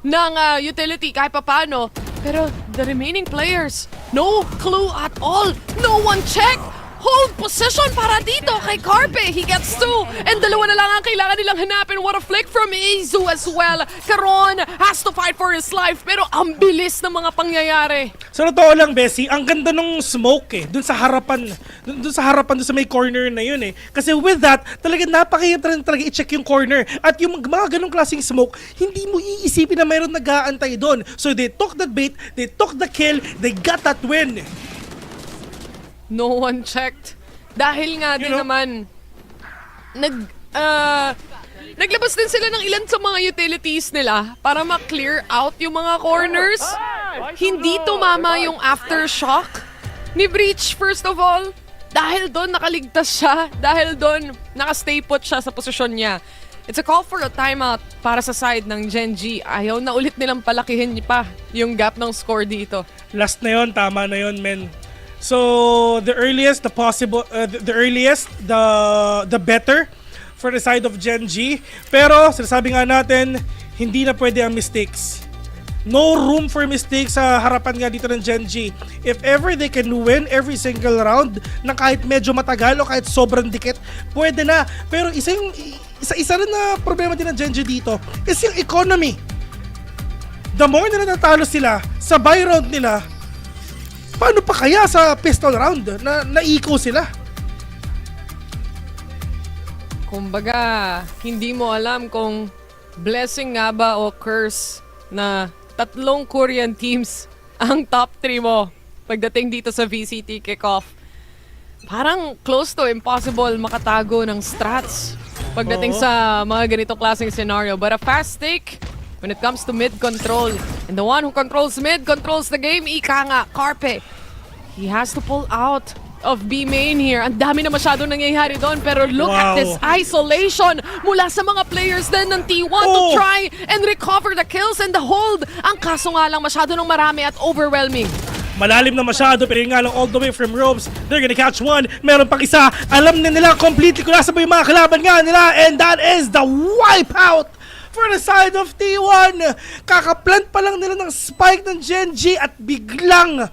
ng utility kahit papano. Pero the remaining players, no clue at all. No one check. Hold position para dito kay Carpe. He gets 2. And dalawa na lang ang kailangan nilang hanapin. What a flick from Izu as well. Caron has to fight for his life. Pero ang bilis ng mga pangyayari. So totoo lang, Bessie, ang ganda nung smoke dun sa harapan dun sa may corner na yun Kasi with that, talaga napakahirap talaga i-check yung corner. At yung mga ganong klaseng smoke, hindi mo iisipin na mayroon nag-aantay doon. So they took that bait, they took the kill, they got that win. No one checked. Dahil nga din naman, naglabas din sila ng ilan sa mga utilities nila para ma-clear out yung mga corners. Hindi tumama yung aftershock ni Breach, first of all. Dahil doon nakaligtas siya. Dahil doon nakastay put siya sa posisyon niya. It's a call for a timeout para sa side ng Gen G. Ayaw na ulit nilang palakihin pa yung gap ng score dito. Last na yon, tama na yon, men. So the earliest, the better for the side of Gen G. Pero sinasabi nga natin, hindi na pwede ang mistakes. No room for mistakes sa harapan nga dito ng Gen G. If ever they can win every single round na kahit medyo matagal o kahit sobrang dikit, pwede na. Pero isa rin na problema din ng Gen G dito is yung economy. The more na natatalo sila sa buy round nila, paano pa kaya sa pistol round na naiko sila? Kumbaga, hindi mo alam kung blessing nga ba o curse na 3 Korean teams ang top 3 mo pagdating dito sa VCT Kickoff. Parang close to impossible makatago ng strats pagdating sa mga ganitong klaseng scenario. But a fast take when it comes to mid control. And the one who controls mid controls the game. Ika nga, Carpe. He has to pull out of B main here. Ang dami na masyado nangyayari doon. Pero look at this isolation mula sa mga players din ng T1 to try and recover the kills and the hold. Ang kaso nga lang masyado ng marami at overwhelming. Malalim na masyado, pero yun nga lang all the way from ropes. They're gonna catch one. Meron pang isa. Alam na nila completely kung nasa ba yung mga kalaban nga nila. And that is the wipeout for the side of T1. Kakaplant pa lang nila ng spike ng Gen G at biglang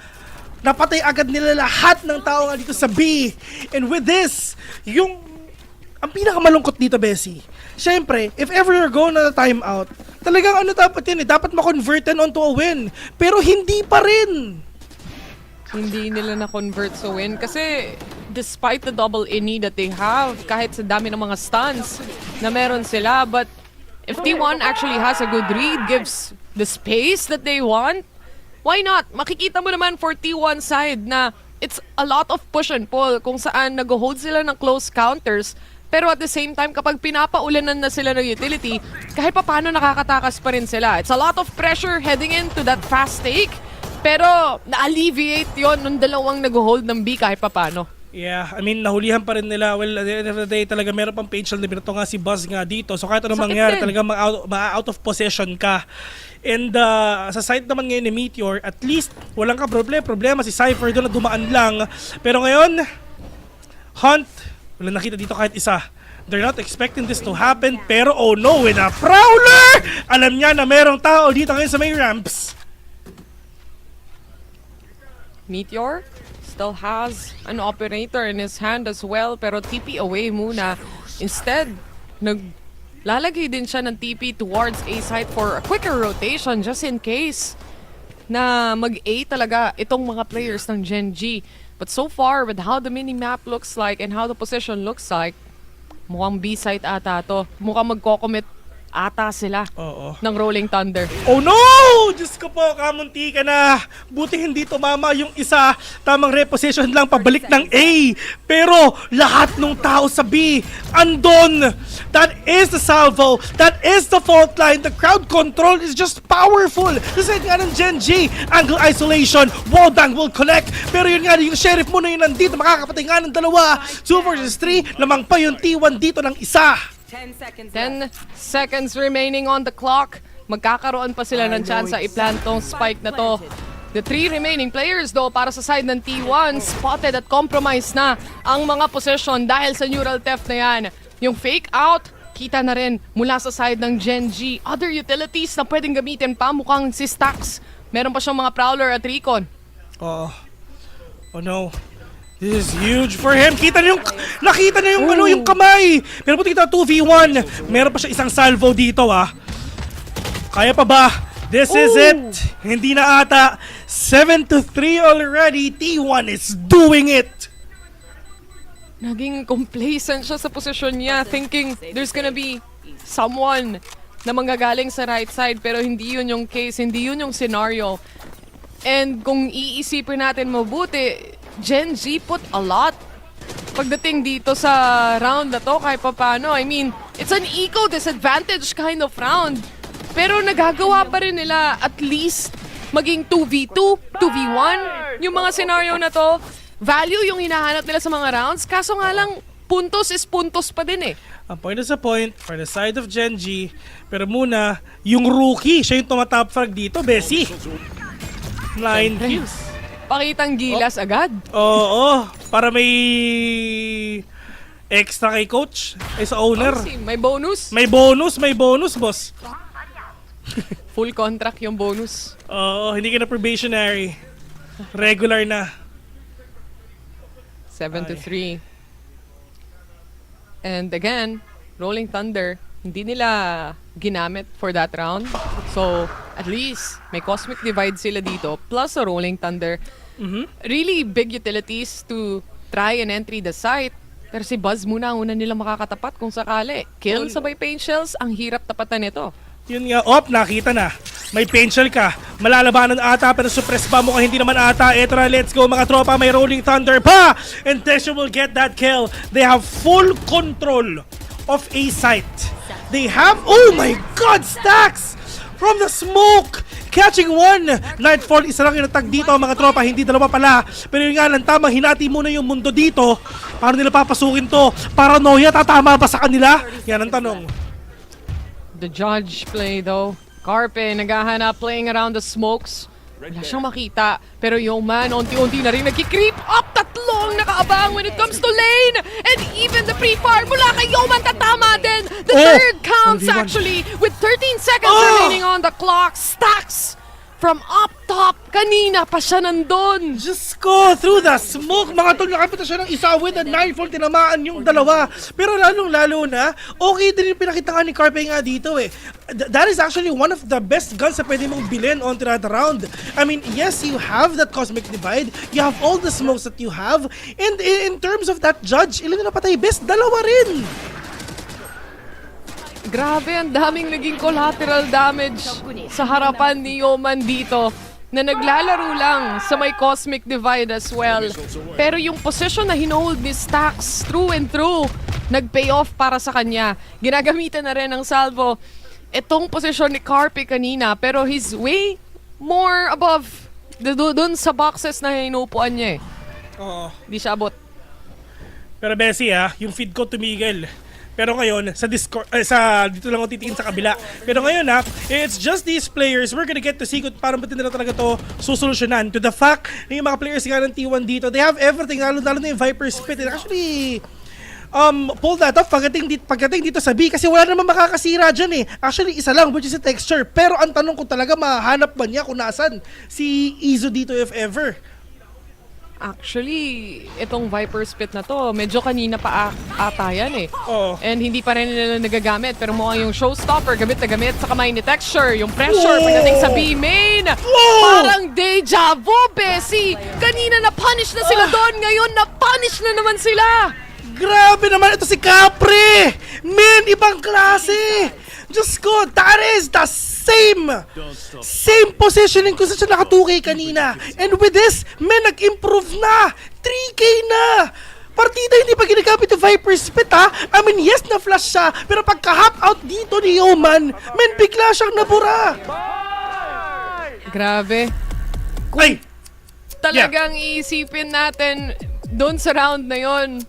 napatay agad nila lahat ng tao nga dito sa B. And with this, ang pinakamalungkot dito, Bessie, syempre, if ever you're going on a timeout, talagang dapat yun dapat ma-convert onto a win. Pero hindi pa rin. Hindi nila na-convert sa win kasi despite the double ini that they have, kahit sa dami ng mga stuns na meron sila, but if T1 actually has a good read, gives the space that they want, why not? Makikita mo naman for T1 side na it's a lot of push and pull kung saan nag-hold sila ng close counters Pero at the same time, kapag pinapaulanan na sila ng utility, kahit pa paano nakakatakas pa rin sila. It's a lot of pressure heading into that fast take. Pero na-alleviate yon nung dalawang nag-hold ng B kahit pa paano. Yeah, I mean, nahulihan pa rin nila. Well, at the end of the day, talaga meron pang page na binato nga si Buzz nga dito. So kahit anong mangyari, talaga ma-out of possession ka. And sa side naman ngayon ni Meteor, at least walang ka problema si Cypher doon na dumaan lang. Pero ngayon, Hunt, wala nakita dito kahit isa. They're not expecting this to happen. Pero oh no, with a Prowler! Alam niya na merong tao dito ngayon sa may ramps. Meteor still has an operator in his hand as well, pero TP away muna. Instead, naglalagay din siya ng TP towards A site for a quicker rotation just in case na mag-A talaga itong mga players ng Gen G. But so far, with how the mini-map looks like and how the position looks like, mukhang B site ata to. Mukhang magko-commit ata sila ng Rolling Thunder. Oh no! Diyos ko po, kamunti ka na. Buti hindi tumama yung isa. Tamang reposition lang pabalik ng A. Pero lahat ng tao sa B, andon. That is the salvo. That is the fault line. The crowd control is just powerful. Kasi nga ng Gen G, angle isolation, Wodang will connect. Pero yun nga, yung sheriff muna yun nandito. Makakapatay nga ng dalawa. 2 versus 3. Lamang pa yung T1 dito ng isa. 10 seconds 10 seconds remaining on the clock. Magkakaroon pa sila ng chance sa i-plant tong spike na to. The 3 remaining players though para sa side ng T1, spotted at compromised na ang mga possession dahil sa neural theft na yan. Yung fake out, kita na rin mula sa side ng Gen G. Other utilities na pwedeng gamitin pa, mukhang si Stax. Meron pa siyang mga Prowler at Recon. Oh no. This is huge for him. Nakita na yung yung kamay. Pero buti kita 2v1. Meron pa siya isang salvo dito Kaya pa ba? This is it. Hindi na ata. 7-3 already. T1 is doing it. Naging complacent siya sa posisyon niya, thinking there's gonna be someone na manggagaling sa right side, pero hindi yun yung case, hindi yun yung scenario. And kung iisipin natin mabuti, Gen Z put a lot pagdating dito sa round na to kahit paano. I mean, it's an eco disadvantage kind of round. Pero nagagawa pa rin nila at least maging 2v2, 2v1. Yung mga scenario na to, value yung hinahanap nila sa mga rounds. Kaso nga lang, puntos is puntos pa din Ang point is a point for the side of Gen G. Pero muna, yung rookie, siya yung tumatop frag dito, Bessie. 9 kills. Pakitang gilas agad. Oo, para may extra kay coach, ay sa owner. May bonus. May bonus, boss. Full contract yung bonus. Oo, hindi ka na probationary. Regular na. 7-3. And again, Rolling Thunder, hindi nila ginamit for that round. So, at least, may Cosmic Divide sila dito, plus a Rolling Thunder. Really big utilities to try and entry the site. Pero si Buzz muna ang una nila makakatapat kung sakali. Kill sabay paint shells, ang hirap tapatan nito. Yun nga, nakita na. May paint shell ka. Malalabanan ata, pero suppress pa mo hindi naman ata. Eto na, let's go mga tropa. May Rolling Thunder pa! And Tesha will get that kill. They have full control of A site. They have, oh my God, Stacks! From the smoke! Catching one! Nightfall, isa lang yung natag dito mga tropa, hindi dalawa pala. Pero yun nga lang, tamang hinati muna yung mundo dito. Paano nila papasukin to? Paranoia, tatama ba sa kanila? Yan ang tanong. The judge play though. Carpe, naghahanap playing around the smokes. Wala siyang makita. Pero yung man, unti-unti na rin nagki-creep up. Tatlong nakaabang when it comes to lane. And even the pre-fire mula kay Yoman tatama din. The third counts actually with 13 seconds remaining on the clock. Stacks from up top. Kanina pa siya nandun. Just go through the smoke. Mga tol, nakapita siya ng isa with a Nightfall. Tinamaan yung dalawa. Pero lalong-lalo na, okay din yung pinakita nga ni Carpe nga dito That is actually one of the best guns na pwede mong bilhin on that round. I mean, yes, you have that Cosmic Divide. You have all the smokes that you have. And in terms of that judge, ilan na patay? Best, dalawa rin. Grabe, ang daming naging collateral damage sa harapan ni Yoman dito. na naglalaro lang sa may Cosmic Divide as well. Pero yung position na hinold ni Stax through and through, nag-pay off para sa kanya. Ginagamitan na rin ng Salvo itong posisyon ni Carpe kanina, pero he's way more above dun sa boxes na hinupuan niya eh. Oo. Di siya abot. Pero Bessie yung feed ko tumigil. Pero ngayon, sa Discord, dito lang ako titingin sa kabila. Pero ngayon it's just these players. We're gonna get to see kung paano ba nila talaga to susolusyonan. To the fact na yung mga players nga ng T1 dito, they have everything, lalo na yung Viper Spit. And actually, pull that off pagdating dito sa B kasi wala naman makakasira dyan eh. Actually, isa lang, which is a texture. Pero ang tanong ko talaga, mahanap ba niya kung nasan si Izo dito if ever? Actually, itong Viper Spit na to, medyo kanina pa ata yan eh. And hindi pa rin nila nagagamit. Pero mukhang yung showstopper, gamit na gamit sa kamay ni Texture. Yung pressure pagdating sa B-main. Parang deja vu, Bessie! Kanina na-punish na sila doon, ngayon na-punish na naman sila! Grabe naman, ito si Capri! Man, ibang klase! Diyos ko, that is the same positioning kung saan siya nakatukay kanina. And with this, man, nag-improve na! 3K na! Partida hindi pa ginagamit yung Viper Spit I mean, yes, na-flash siya, pero pagka-hop out dito ni Oman, man, bigla siyang nabura! Grabe. Ay! Talagang iisipin natin doon sa round na yon.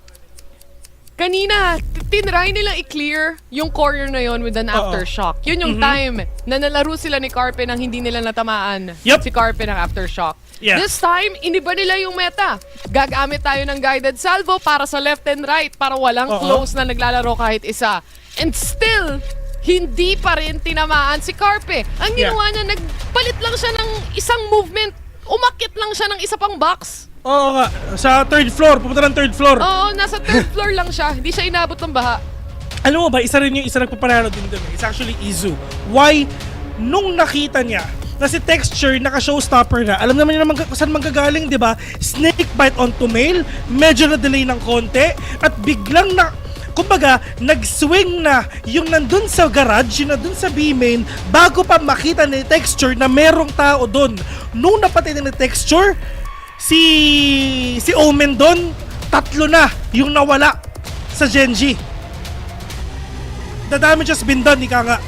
Kanina, tinry nilang i-clear yung corner na yon with an aftershock. Yun yung time na nalaro sila ni Carpe nang hindi nila natamaan si Carpe ng aftershock. This time, iniba nila yung meta. Gagamit tayo ng guided salvo para sa left and right para walang close na naglalaro kahit isa. And still, hindi pa rin tinamaan si Carpe. Ang ginawa niya, nagpalit lang siya ng isang movement. Umakyat lang siya ng isa pang box. Oo nga, sa third floor, pupunta ng third floor. Oo, nasa third floor lang siya. Hindi siya inabot ng baha. Alam mo ba, isa rin yung isa nagpapanalo din doon. It's actually Izu. Why? Nung nakita niya na si Texture naka-showstopper na, alam naman niya naman saan manggagaling, di ba? Snake bite onto mail, medyo na-delay ng konti, at biglang kumbaga, nag-swing na yung nandun sa garage, yung nandun sa B-main, bago pa makita ni Texture na merong tao doon. Nung napatay ni Texture, si Omen doon, 3 na yung nawala sa Genji. The damage has been done, ika nga.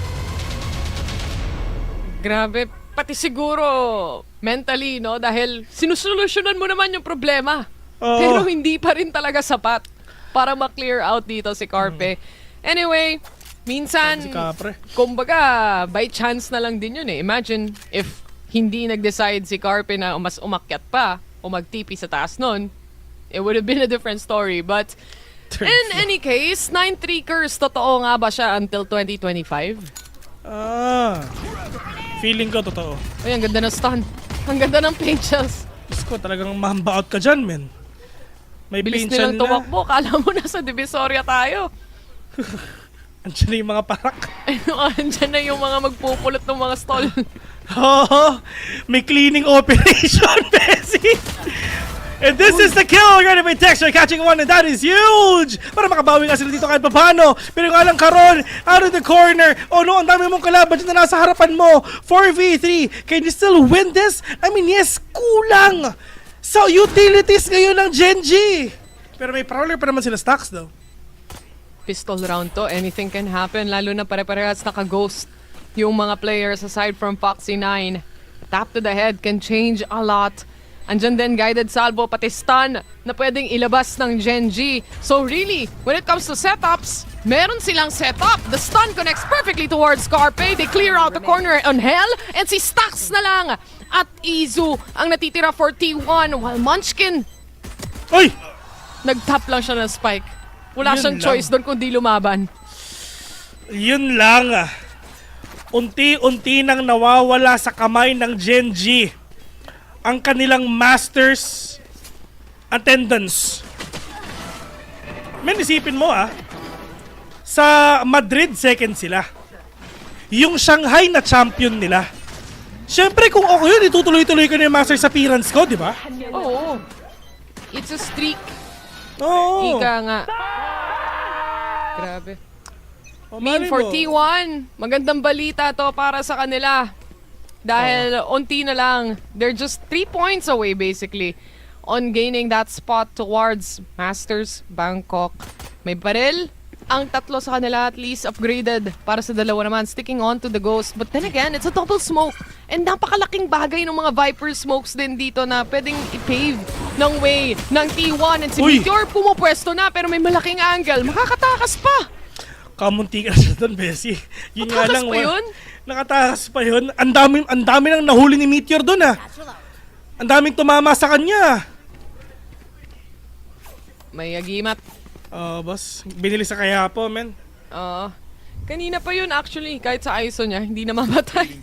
Grabe, pati siguro mentally, no? Dahil sinusolusyonan mo naman yung problema. Pero hindi pa rin talaga sapat para ma-clear out dito si Carpe. Anyway, minsan, kumbaga, by chance na lang din yun eh. Imagine if hindi nag-decide si Carpe na mas umakyat pa o mag-TP sa taas nun, it would have been a different story. But in any case, 9-3 curse, totoo nga ba siya until 2025? Feeling ko totoo. Ay, ang ganda ng stun. Ang ganda ng paint shells. Diyos ko, talagang mahamba out ka dyan, men. May bilis paint shell nilang na. tumakbo. Kala mo nasa Divisoria tayo. Andiyan na yung mga parak. Andiyan na yung mga magpupulot ng mga stall. May cleaning operation, Bessie. And this is the kill right by Texture, catching one, and that is huge! Para makabawi nga sila dito kahit paano. Pero yung alang karon, out of the corner. Oh no, ang dami mong kalaban dyan na nasa harapan mo. 4v3. Can you still win this? I mean, yes, kulang sa utilities ngayon ng Genji. Pero may prowler pa naman sila stocks daw. Pistol round to, anything can happen. Lalo na pare-parehas naka-ghost yung mga players aside from Foxy 9. Tap to the head can change a lot. Andyan din guided salvo, pati stun na pwedeng ilabas ng Genji. So really, when it comes to setups, meron silang setup. The stun connects perfectly towards Carpe. They clear out the corner on Hell. And si Stax na lang at Izu ang natitira for T1. While Munchkin, nag-tap lang siya ng spike. Wala siyang choice doon kundi lumaban. Yun lang. Unti-unti nang nawawala sa kamay ng Genji ang kanilang Masters attendance. Men, isipin mo sa Madrid second sila. Yung Shanghai na champion nila. Siyempre kung ako yun, itutuloy-tuloy ko na yung Masters appearance ko, di ba? Oo. It's a streak. Oo. Ika nga. Grabe. For T1, magandang balita to para sa kanila. Dahil unti na lang. They're just 3 points away basically on gaining that spot towards Masters Bangkok. May baril. Ang tatlo sa kanila at least upgraded. Para sa dalawa naman, sticking on to the Ghost. But then again, it's a double smoke. And napakalaking bagay ng mga Viper smokes din dito na pwedeng i-pave ng way ng T1. And si Meteor pumupwesto na pero may malaking angle. Makakatakas pa! Kamunti ka siya doon, Bessie. Yun nga lang, pa yun? Nakatakas pa yun. Ang dami nang nahuli ni Meteor doon, ah. Ang daming tumama sa kanya. May agimat. Boss. Binili sa kaya po, men. Kanina pa yun actually. Kahit sa ISO niya, hindi na mamatay.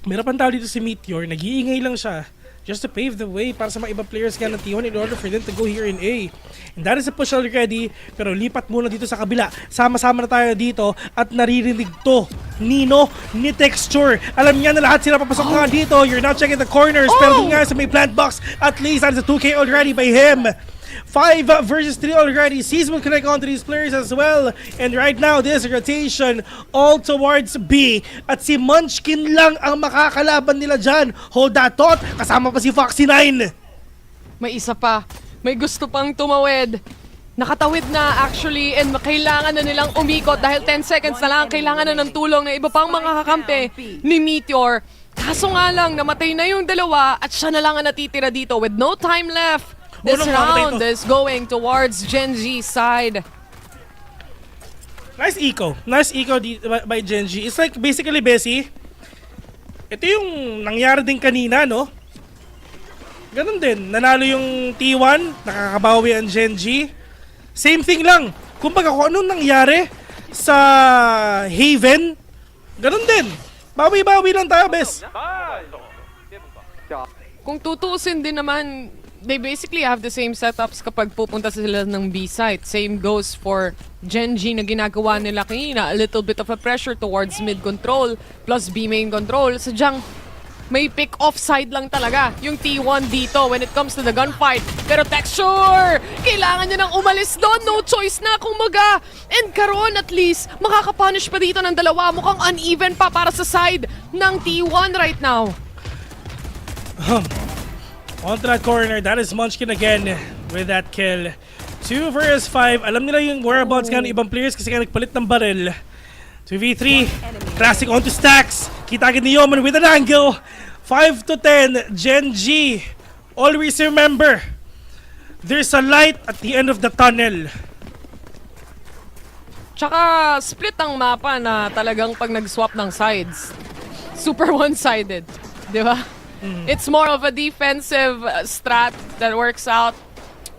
Meron pang tao dito si Meteor. Nag-iingay lang siya. Just to pave the way para sa mga ibang players nga ng T1 in order for them to go here in A. And that is a push already. Pero lipat muna dito sa kabila. Sama-sama na tayo dito at naririnig to. Nino ni Texture. Alam niya na lahat sila papasok nga dito. You're not checking the corners. Pero dun nga sa may plant box. At least that is a 2K already by him. 5 versus 3 already. Seas will connect onto these players as well. And right now, this rotation all towards B. At si Munchkin lang ang makakalaban nila dyan. Hold that thought. Kasama pa si Foxy9. May isa pa. May gusto pang tumawid. Nakatawid na actually and kailangan na nilang umikot dahil 10 seconds na lang kailangan na ng tulong ng iba pang mga kakampi ni Meteor. Kaso nga lang, namatay na yung dalawa at siya na lang ang natitira dito with no time left. This round is going towards Genji's side. Nice eco. Nice eco by Genji. It's like basically, Bessie, ito yung nangyari din kanina, no? Ganun din. Nanalo yung T1, nakakabawi ang Genji. Same thing lang. Kumbaga kung anong nangyari sa Haven, ganun din. Bawi-bawi lang tayo, Bes. Kung tutuusin din naman, they basically have the same setups kapag pupunta sila ng B site. Same goes for Genji na ginagawa nila kanina. A little bit of a pressure towards mid control plus B main control. Sadyang may pick off side lang talaga yung T1 dito when it comes to the gunfight. Pero Texture, kailangan niya nang umalis doon. No choice na kumaga. And Karon at least, makakapunish pa dito ng dalawa. Mukhang uneven pa para sa side ng T1 right now. Onto that corner, that is Munchkin again with that kill. 2 versus 5. Alam nila yung whereabouts ng ibang players kasi nga nagpalit ng baril. 2v3. Classic onto Stacks. Kita agad ni Yoman with an angle. 5 to 10. Genji. Always remember, there's a light at the end of the tunnel. Tsaka split ang mapa na talagang pag nag-swap ng sides. Super one-sided. Di ba? It's more of a defensive strat that works out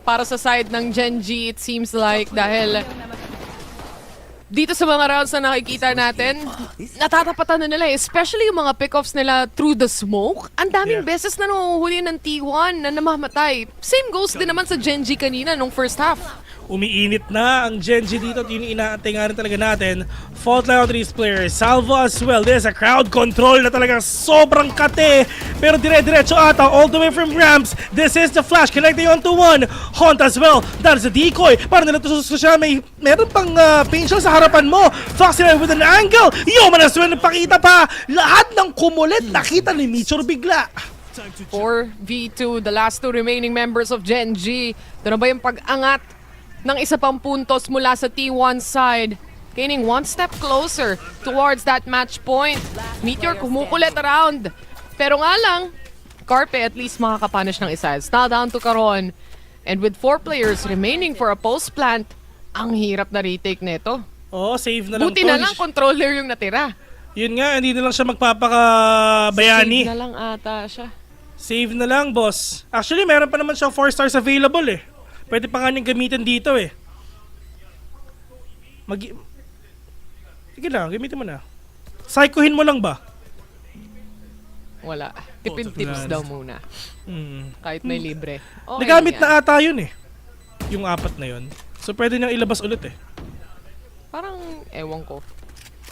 para sa side ng Genji, it seems like, dahil dito sa mga rounds na nakikita natin, natatapatan na nila, especially yung mga pick-offs nila through the smoke. Ang daming beses na nahuhuli ng T1 na namamatay. Same goes din naman sa Genji kanina nung first half. Umiinit na ang Genji dito at yun inaantay nga rin talaga natin. Fault line to these players. Salvo as well. There's a crowd control na talagang sobrang kate. Pero dire-diretso ata all the way from ramps. This is the flash connecting onto one. Haunt as well. That is a decoy. Para nila to siya meron pang pinchal sa harapan mo. Foxy with an angle. Yoman as well. Napakita pa. Lahat ng kumulit nakita ni Michor bigla. 4v2, the last two remaining members of Genji. Ito na ba yung pag-angat ng isa pang puntos mula sa T1 side, gaining one step closer towards that match point. Meteor kumukulit around. Pero nga lang, Carpe at least makakapunish ng isa. It's now down to Karon. And with 4 players remaining for a post plant, ang hirap na retake nito. Save na lang. Buti na lang controller yung natira. Yun nga, hindi na lang siya magpapakabayani. Save na lang ata siya. Save na lang, boss. Actually, meron pa naman siya 4 stars available eh. Pwede pa nga niyang gamitin dito eh. Sige na, gamitin mo na. Psychohin mo lang ba? Wala. Tipid tips daw muna. Kahit may libre. Okay, nagamit na ata yun eh. Yung 4 na yun. So pwede niyang ilabas ulit eh. Parang ewan ko.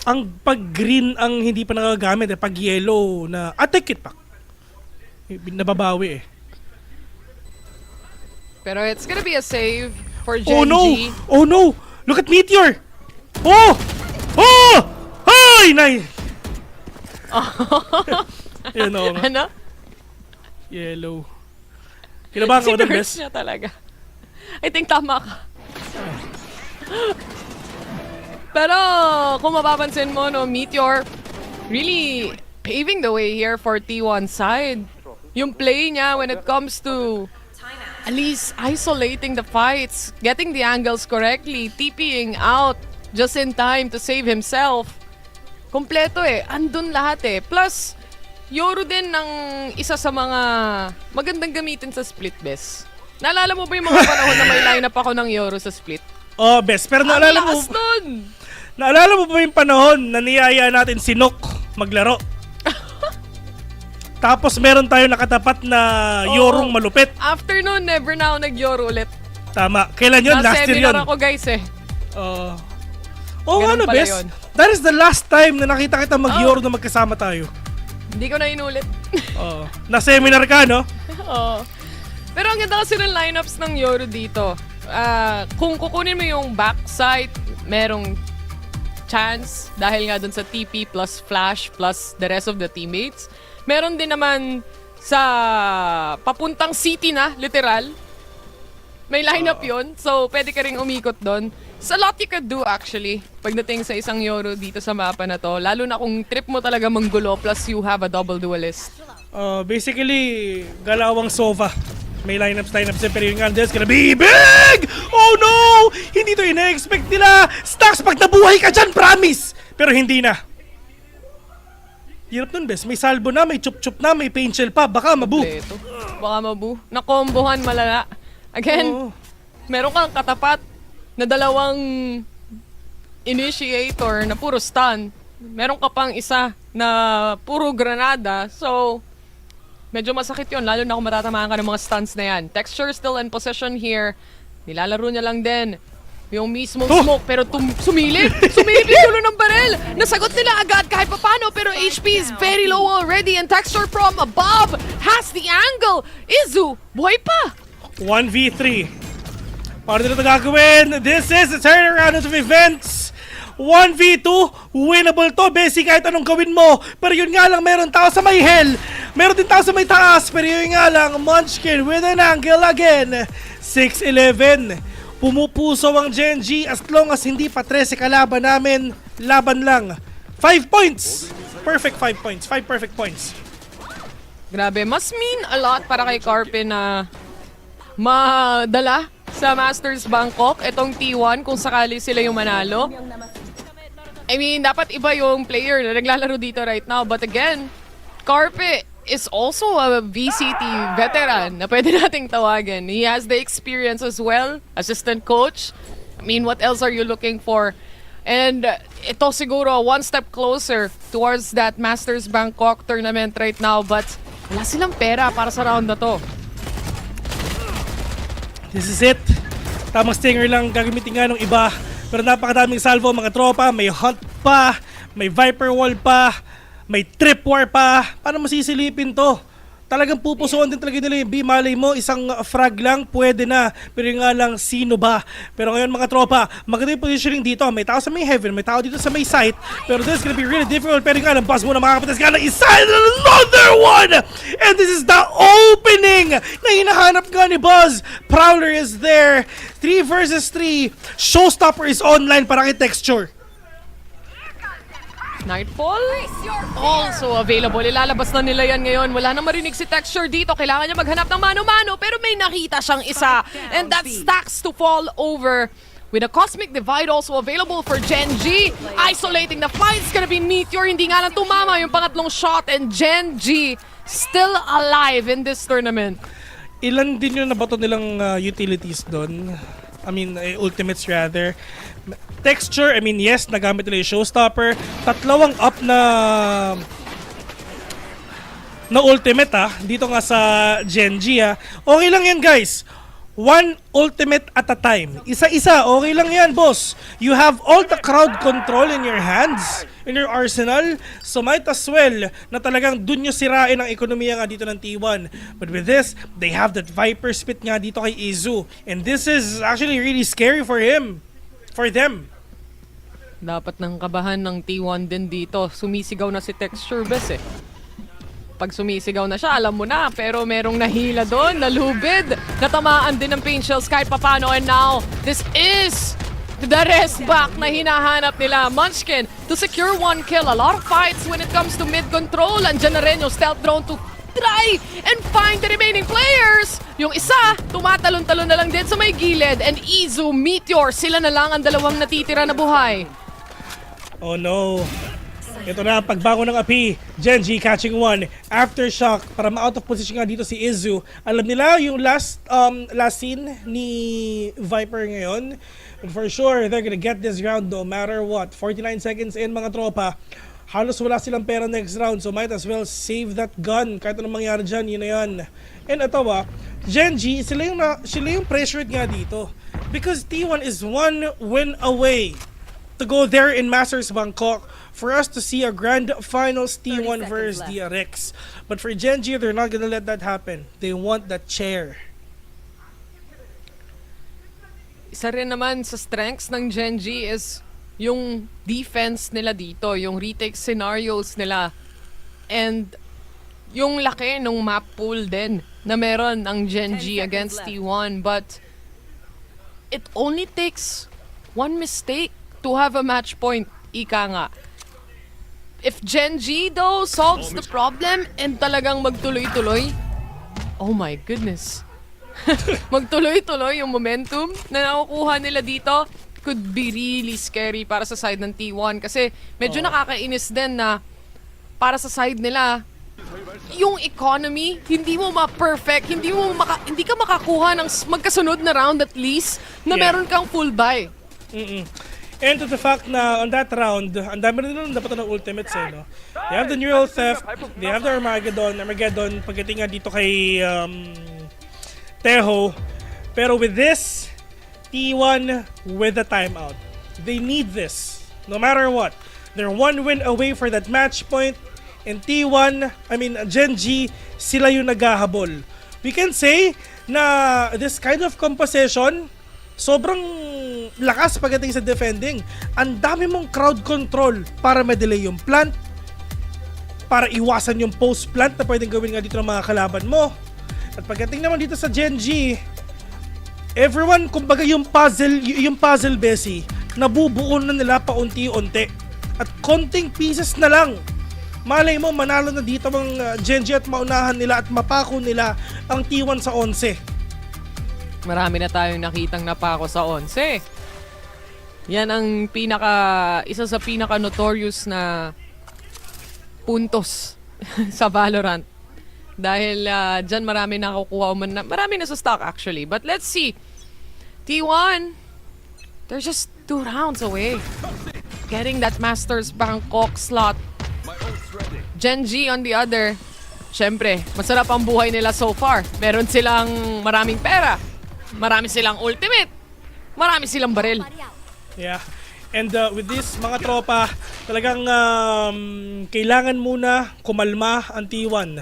Ang pag-green ang hindi pa nagagamit eh. Pag-yellow na... take it back. Nababawi eh. Pero it's gonna be a save for Genji. Oh no! Oh no! Look at Meteor! Oh! Oh! Hoy! Ay, nay! Yun o. Ano? Yellow. Kinabahan ka ba doon, Bes? Niya talaga. I think tama ka. Pero kung mapapansin mo, no, Meteor really paving the way here for T1 side. Yung play niya when it comes to at least isolating the fights, getting the angles correctly, TPing out just in time to save himself. Kompleto eh. Andun lahat eh. Plus, Yoro din ng isa sa mga magandang gamitin sa split, Bes. Naalala mo ba yung mga panahon na may lineup ako ng Yoro sa split? Oh, Bes. Pero naalala mo... Naalala mo ba yung panahon na niyaya natin si Nook maglaro? Tapos meron tayo nakatapat na Yorong malupit. After nun, never na ako nag-Yoro ulit. Tama. Kailan yun? Last year yun. Nasa-seminar ako, guys eh. Ano, Bes? Yun. That is the last time na nakita kita mag-Yoro na magkasama tayo. Hindi ko na inulit. Na-seminar ka, no? Oo. Pero ang ganda kasi ng lineups ng Yoro dito. Kung kukunin mo yung backside, merong chance dahil nga dun sa TP plus Flash plus the rest of the teammates. Meron din naman sa papuntang city na, literal. May lineup yun. So, pwede ka rin umikot doon. It's a lot you could do actually pagdating sa isang Yoro dito sa mapa na to. Lalo na kung trip mo talaga manggulo plus you have a double duelist. Basically, galawang Sova. May lineups pero yun nga, this gonna be big! Oh no! Hindi to ina-expect nila! Stacks, pag nabuhay ka dyan, promise! Pero hindi na. Hirap nun, Bes. May salvo na, may chup-chup na, may pain shell pa. Baka mabu. Baka mabu. Nakombohan malala. Again, meron kang katapat na dalawang initiator na puro stun. Meron ka pang isa na puro granada. So, medyo masakit yun. Lalo na kung matatamaan ka ng mga stuns na yan. Texture still in possession here. Nilalaro niya lang din yung mismong smoke, pero sumilip yung dulo ng baril. Nasagot nila agad kahit papano, pero HP is very low already and Texture from above has the angle. Izu, buhay pa. 1v3. Paano nila ito gagawin? This is the turnaround of events. 1v2, winnable to, Bessie, kahit anong gawin mo. Pero yun nga lang, meron tao sa may hell. Meron din tao sa may taas, pero yun nga lang, Munchkin with an angle again. 6-11. Pumupuso ang Genji as long as hindi pa 13 kalaban namin, laban lang. 5 points! Perfect 5 points. 5 perfect points. Grabe, mas mean a lot para kay Carpe na madala sa Masters Bangkok itong T1 kung sakali sila yung manalo. I mean, dapat iba yung player na naglalaro dito right now. But again, Carpe is also a VCT veteran na pwede nating tawagan. He has the experience as well, assistant coach. I mean, what else are you looking for? And ito siguro one step closer towards that Masters Bangkok tournament right now, but wala silang pera para sa round na to. This is it. Tamang stinger lang gagamitin nga ng iba. Pero napakadaming salvo mga tropa. May hunt pa, may viper wall pa, may trip war pa. Paano masisilipin to? Talagang pupusuan din talaga nila yung B. Malay mo, isang frag lang, pwede na. Pero yung nga lang, sino ba? Pero ngayon mga tropa, maganda yung positioning dito. May tao sa may heaven, may tao dito sa may site. Pero this is gonna be really difficult. Pero yung nga lang, buzz muna mga kapitas. Nga lang, isa another one! And this is the opening na hinahanap nga ni Buzz. Prowler is there. 3 versus 3. Showstopper is online para kay Texture. Nightfall also available. Ilalabas na nila yan ngayon. Wala na marinig si Texture dito. Kailangan niya maghanap ng mano-mano pero may nakita siyang isa. And that stacks to fall over. With a Cosmic Divide also available for Genji. Isolating the fight. It's gonna be Meteor. Hindi nga lang tumama yung pangatlong shot. And Genji still alive in this tournament. Ilan din yung nabato nilang utilities doon? I mean, ultimates rather. Texture, I mean, yes, nagamit nila yung Showstopper. Tatlawang up na ultimate dito nga sa Genji Okay lang yan guys. One ultimate at a time. Isa-isa, okay lang yan boss. You have all the crowd control in your hands, in your arsenal. So might as well na talagang dun nyo sirain ang ekonomiya nga dito ng T1. But with this, they have that Viper Spit nga dito kay Izu. And this is actually really scary for him. For them. Dapat nang kabahan ng T1 din dito. Sumisigaw na si Texture Bes eh. Pag sumisigaw na siya, alam mo na. Pero merong nahila doon, nalubid. Natamaan din ng pain shells kahit papano. And now, this is the rest back na hinahanap nila. Munchkin to secure 1 kill. A lot of fights when it comes to mid control. Andiyan na rin yung stealth drone to try and find the remaining players. Yung isa, tumatalon-talon na lang din sa may gilid. And Izu, Meteor, sila na lang ang dalawang natitira na buhay. Oh no. Ito na, pagbago ng api. Genji catching one. Aftershock para ma-out of position nga dito si Izu. Alam nila yung last scene ni Viper ngayon. But for sure, they're gonna get this round no matter what. 49 seconds in mga tropa. Halos wala silang pera next round. So might as well save that gun. Kahit anong mangyari dyan, yun na yan. And ito Genji, sila yung pressured nga dito. Because T1 is 1 win away to go there in Masters Bangkok for us to see a grand finals T1 versus DRX. But for Genji, they're not gonna let that happen. They want that chair. Isa rin naman sa strengths ng Genji is yung defense nila dito, yung retake scenarios nila. And yung laki ng map pool din na meron ang Genji against T1. But it only takes one mistake to have a match point, ika nga. If Genji though solves the problem and talagang magtuloy-tuloy, oh my goodness. Magtuloy-tuloy yung momentum na nakukuha nila dito could be really scary para sa side ng T1 kasi medyo nakakainis din na para sa side nila yung economy, hindi mo ma-perfect, hindi ka makakuha ng magkasunod na round at least na meron kang full buy. And to the fact na on that round, ang dami rin dapat ng ultimates no? They have the Neural Theft, they have the Armageddon pagdating nga dito kay Teho. Pero with this, T1 with the timeout. They need this, no matter what. They're 1 win away for that match point. And Genji, sila yung naghahabol. We can say na this kind of composition, sobrang lakas pagdating sa defending. Ang dami mong crowd control para ma-delay yung plant, para iwasan yung post-plant na pwedeng gawin nga dito ng mga kalaban mo. At pagdating naman dito sa Genji, everyone, kumbaga yung puzzle Bessie, nabubuo na nila paunti-unti. At konting pieces na lang. Malay mo, manalo na dito ang Genji at maunahan nila at mapako nila ang T1 sa 11. Marami na tayong nakitang napako sa 11. Yan ang isa sa pinaka-notorious na puntos sa Valorant. Dahil dyan marami nakukuha marami na sa stock actually. But let's see. T1, they're just 2 rounds away. Getting that Masters Bangkok slot. Genji on the other, syempre, masarap ang buhay nila so far. Meron silang maraming pera. Marami silang ultimate. Marami silang baril. Yeah. And with this, mga tropa, talagang kailangan muna kumalma ang T1.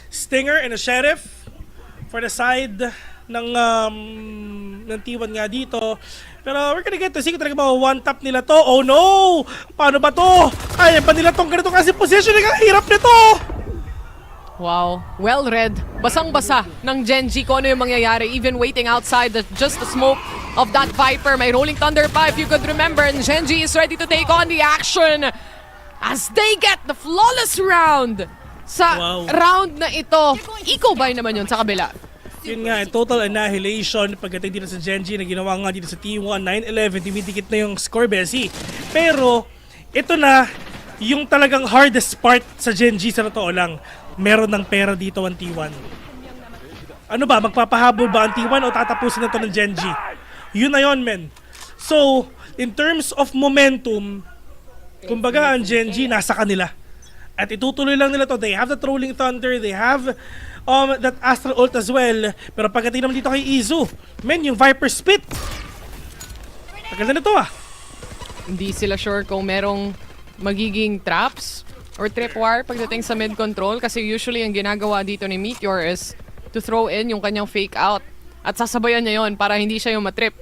Stinger and a Sheriff for the side ng T1 nga dito. Pero we're gonna get to see kung talaga one-tap nila to. Oh no! Paano ba to? Kaya ba nila tong ganito kasi positioning? Ang hirap nito! Wow. Well read. Basang-basa ng Genji kung ano yung mangyayari. Even waiting outside just the smoke of that Viper. May Rolling Thunder pa if you could remember. And Genji is ready to take on the action as they get the flawless round. Sa round na ito, eco-buy naman yun sa kabila. Yun nga, total annihilation pagdating dito sa Genji na ginawa nga dito sa T1, 9-11, dumidikit na yung score, Bessie. Pero, ito na yung talagang hardest part sa Genji sa totoo lang. Meron ng pera dito ang T1. Ano ba, magpapahabol ba ang T1 o tatapusin na to ng Genji? Yun na yun, men. So, in terms of momentum, kumbaga ang Genji nasa kanila. At itutuloy lang nila to. They have the Rolling Thunder, they have that Astral Ult as well. Pero pagdating naman dito kay Izu, men, yung Viper Spit. Tagal na to Hindi sila sure kung merong magiging traps or tripwire pagdating sa mid control kasi usually ang ginagawa dito ni Meteor is to throw in yung kanyang fake out at sasabayan niya yon para hindi siya yung matrip.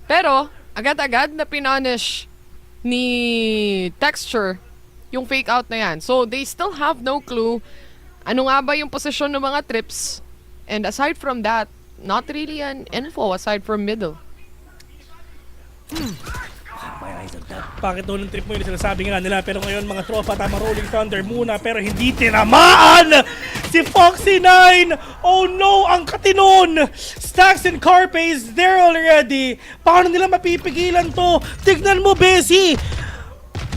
Pero agad-agad na pinunish ni Texture yung fake out na yan. So, they still have no clue ano nga ba yung posisyon ng mga trips. And aside from that, not really an info aside from middle. Bakit doon ng trip mo yun? Sinasabi nga nila. Pero ngayon mga tropa, tama Rolling Thunder muna. Pero hindi tinamaan si Foxy9. Oh no, ang katinon. Stacks and Carpe is there already. Paano nila mapipigilan to? Tignan mo, Bessie.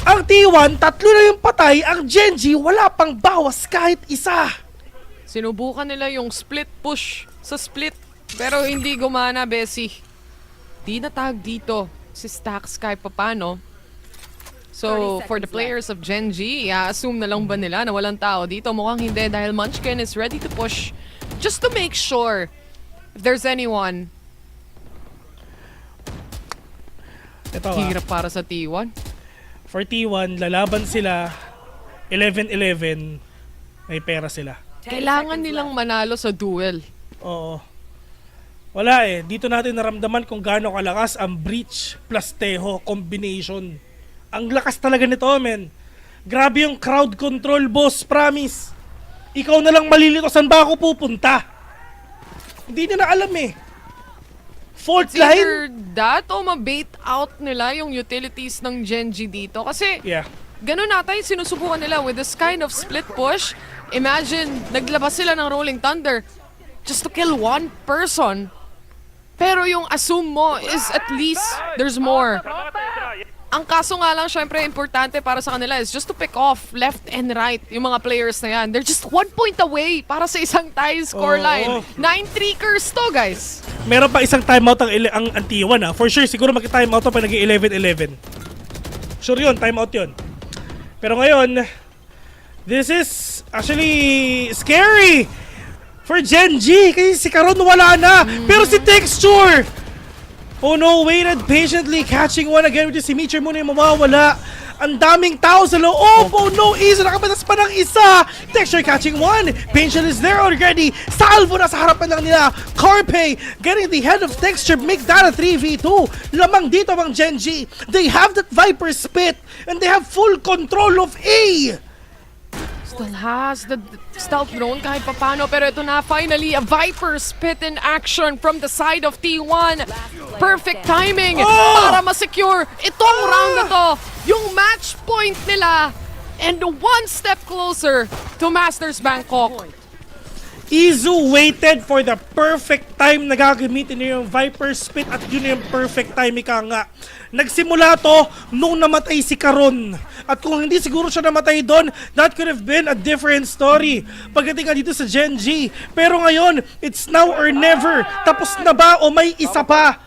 Ang T1, 3 na yung patay. Ang Genji, wala pang bawas kahit isa. Sinubukan nila yung split push sa split. Pero hindi gumana, Bessie. Di natag dito si Stacks kahit papano. So, for the players of Genji, i-assume na lang ba nila na walang tao dito? Mukhang hindi dahil Munchkin is ready to push just to make sure if there's anyone. Ito, Hirap para sa T1. For T1, lalaban sila 11-11. May pera sila. Kailangan nilang manalo sa duel. Oo. Wala eh. Dito natin naramdaman kung gaano kalakas ang Breach plus Teho combination. Ang lakas talaga nito, men. Grabe yung crowd control, boss. Promise. Ikaw na lang malilito. Saan ba ako pupunta? Hindi niya na alam eh. Fault line? Either that o mabait out nila yung utilities ng Genji dito. Kasi, ganun natin sinusubukan nila with this kind of split push. Imagine, naglabas sila ng Rolling Thunder just to kill one person. Pero yung assume mo is at least there's more. Ang kaso nga lang, syempre, importante para sa kanila is just to pick off left and right yung mga players na yan. They're just 1 point away para sa isang tie scoreline. 9-3kers to, guys. Meron pa isang timeout ang T1 ha. For sure, siguro mag-timeout pa nag 11-11. Sure yun, timeout yun. Pero ngayon, this is actually scary for Genji. Kasi si Karon wala na. Pero si Texture, oh no, waited patiently, catching one again with si Meteor muna yung mawawala. Ang daming tao sa loob. Oh no, Iso nakapatas pa ng isa. Texture catching one. Painshell is there already. Salvo na sa harapan lang nila. Carpe getting the head of Texture. Make that a 3v2. Lamang dito ang Genji. They have that Viper spit and they have full control of A. Still has the stealth drone kahit papano, pero ito na finally a Viper spit in action from the side of T1. Perfect timing para ma-secure itong round na to. Yung match point nila and one step closer to Masters Bangkok. Izu waited for the perfect time na gagamitin niya yung Viper Spit at yun yung perfect time ika nga. Nagsimula to nung namatay si Karon. At kung hindi siguro siya namatay doon, that could have been a different story. Pagdating nga dito sa Genji. Pero ngayon, it's now or never. Tapos na ba o may isa pa?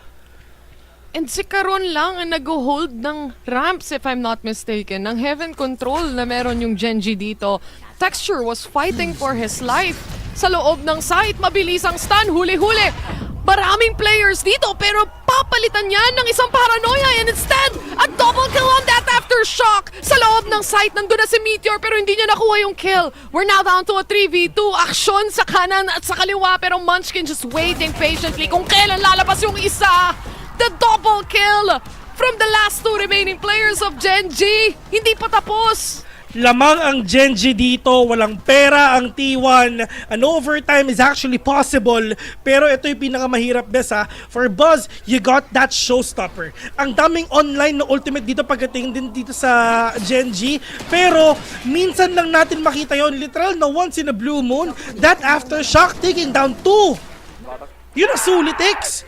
And si Karon lang ang nag-hold ng ramps if I'm not mistaken. Ng heaven control na meron yung Genji dito. Texture was fighting for his life. Sa loob ng site, mabilis ang stun, huli-huli. Maraming players dito pero papalitan yan ng isang paranoia and instead, a double kill on that aftershock. Sa loob ng site, nandun na si Meteor pero hindi niya nakuha yung kill. We're now down to a 3v2. Aksyon sa kanan at sa kaliwa pero Munchkin just waiting patiently kung kailan lalabas yung isa. The double kill from the last 2 remaining players of Genji. Hindi pa tapos. Lamang ang Genji dito, walang pera ang T1. An overtime is actually possible. Pero ito yung pinakamahirap bes ha. For Buzz, you got that showstopper. Ang daming online na ultimate dito pagdating din dito sa Genji. Pero minsan lang natin makita yon, literal na once in a blue moon. That aftershock taking down 2. Yun ang sulit, X.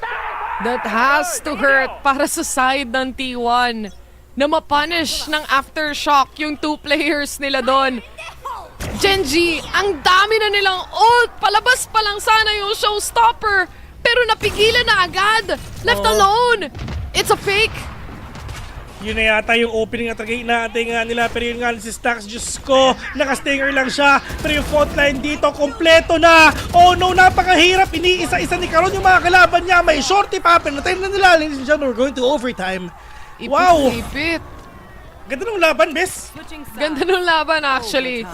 That has to hurt para sa side ng T1 na mapunish ng aftershock yung 2 players nila doon. Genji, ang dami na nilang ult. Palabas pa lang sana yung showstopper. Pero napigilan na agad. Left alone. It's a fake. Yun na yata yung opening at natin nga nila. Pero yun nga si Stacks, Diyos ko, nakastinger lang siya. Pero yung fault line dito, kompleto na. Oh no, napakahirap. Iniisa-isa ni Karon yung mga kalaban niya. May shorty pa. Pinatay na nila. Ladies and gentlemen, we're going to overtime. Wow! Ipit. Ganda ng laban, bes. Ganda ng laban, actually.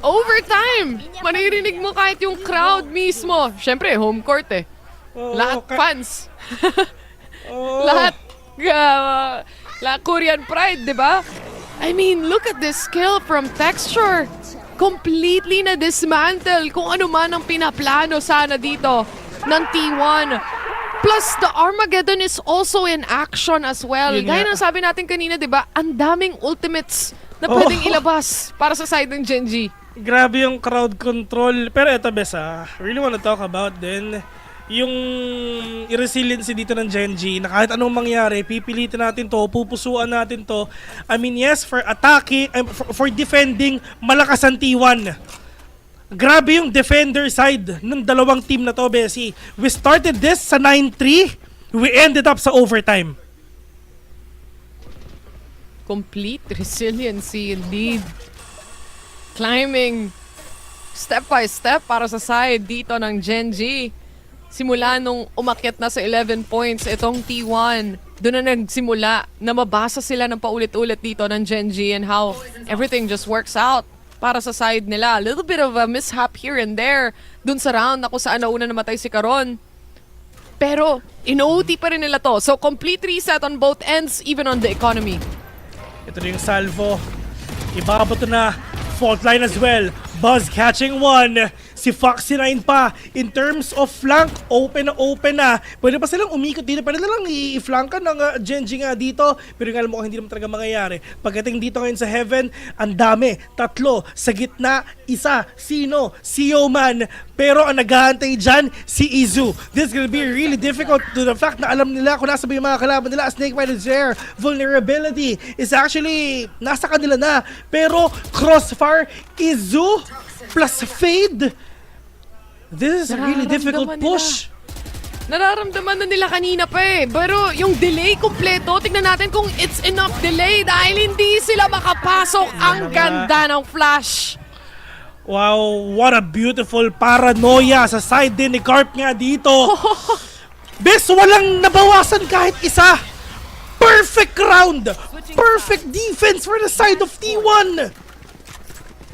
Overtime! Maririnig mo kahit yung crowd mismo. Siyempre, home court eh. Lahat fans. Lahat Korean Pride, di ba? I mean, look at this skill from Texture. Completely na dismantle kung ano man ang pinaplano sana dito ng T1. Plus, the Armageddon is also in action as well. Gaya ng sabi natin kanina, di ba? Ang daming ultimates na pwedeng ilabas para sa side ng Genji. Grabe yung crowd control. Pero eto, Bes, really wanna talk about din yung resiliency dito ng Genji na kahit anong mangyari, pipilitin natin to, pupusuan natin to. I mean, yes, for attacking, for defending, malakas ang T1. Grabe yung defender side ng dalawang team na to, Bessie. We started this sa 9-3, we ended up sa overtime. Complete resiliency indeed. Climbing step by step para sa side dito ng Genji. Simula nung umakyat na sa 11 points itong T1, doon na nagsimula na mabasa sila ng paulit-ulit dito ng Genji and how everything just works out para sa side nila. A little bit of a mishap here and there dun sa round na kung saan nauna namatay si Caron. Pero in-OT pa rin nila to. So complete reset on both ends, even on the economy. Ito na yung salvo. Ibabato na. Fault line as well. Buzz catching one. Si Foxy9 pa. In terms of flank, open na. Pwede pa silang umikot dito. Pwede na lang i-flankan ng Genji nga dito. Pero yung alam mo, hindi naman talaga mangyayari. Pagdating dito ngayon sa Heaven, ang dami. 3. Sa gitna, 1. Sino? Si Yeoman. Pero ang naghahantay dyan, si Izu. This is gonna be really difficult to the fact na alam nila kung nasa ba yung mga kalaban nila. Snakebite is there. Vulnerability is actually nasa kanila na. Pero Crossfire, Izu plus Fade. This is a really difficult push. Nararamdaman na nila kanina pa eh. Pero yung delay kompleto, tignan natin kung it's enough delay dahil hindi sila makapasok. Ang ganda ng flash. Wow, what a beautiful paranoia sa side din ni Carp nga dito. Bes, walang nabawasan kahit isa. Perfect round. Perfect defense for the side of T1.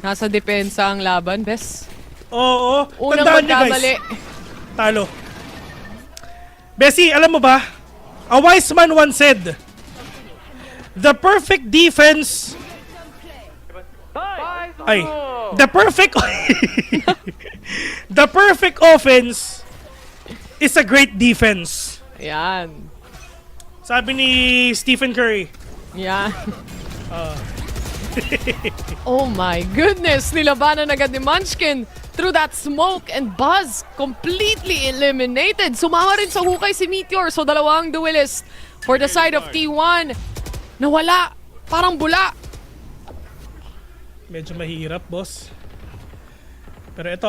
Nasa depensa ang laban, Bes. Oo. Unang magkamali. Talo. Bessie, alam mo ba? A wise man once said, the perfect defense... the perfect... the perfect offense is a great defense. Yan. Sabi ni Stephen Curry. Yan. Oh my goodness! Nilabanan agad ni Munchkin through that smoke and Buzz completely eliminated. Sumama rin sa hukay si Meteor. So dalawang duelist for the side of T1. Nawala. Parang bula. Medyo mahirap, boss. Pero ito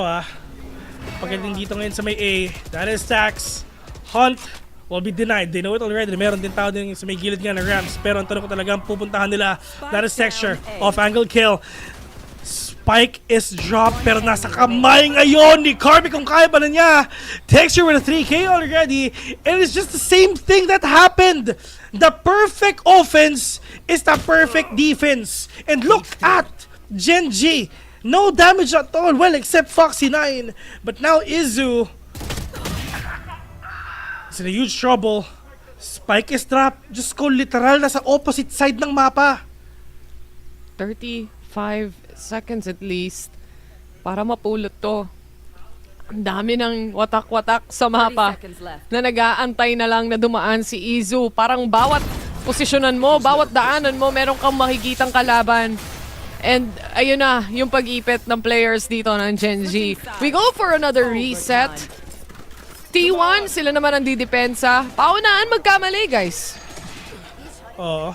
pagdating dito ngayon sa may A, that is Stax. Hunt will be denied. They know it already. Meron din tao din sa may gilid nga ng ramps. Pero ang tanong ko talagang pupuntahan nila. That is Texture. Off-angle kill. Spike is dropped pero nasa kamay ngayon ni Carby kung kaya pa na niya. Texture with a 3K already. And it's just the same thing that happened. The perfect offense is the perfect defense. And look at Genji. No damage at all. Well, except Foxy9. But now Izu is in a huge trouble. Spike is dropped. Just go literal na sa opposite side ng mapa. 35 seconds at least para mapulot to. Ang dami ng watak-watak sa mapa na nag-aantay na lang na dumaan si Izu. Parang bawat posisyonan mo, bawat daanan mo, meron kang makikitang kalaban. And ayun na, yung pag-ipit ng players dito ng Genji. We go for another reset. T1, sila naman ang didepensa. Paunaan magkamali, guys. Oo.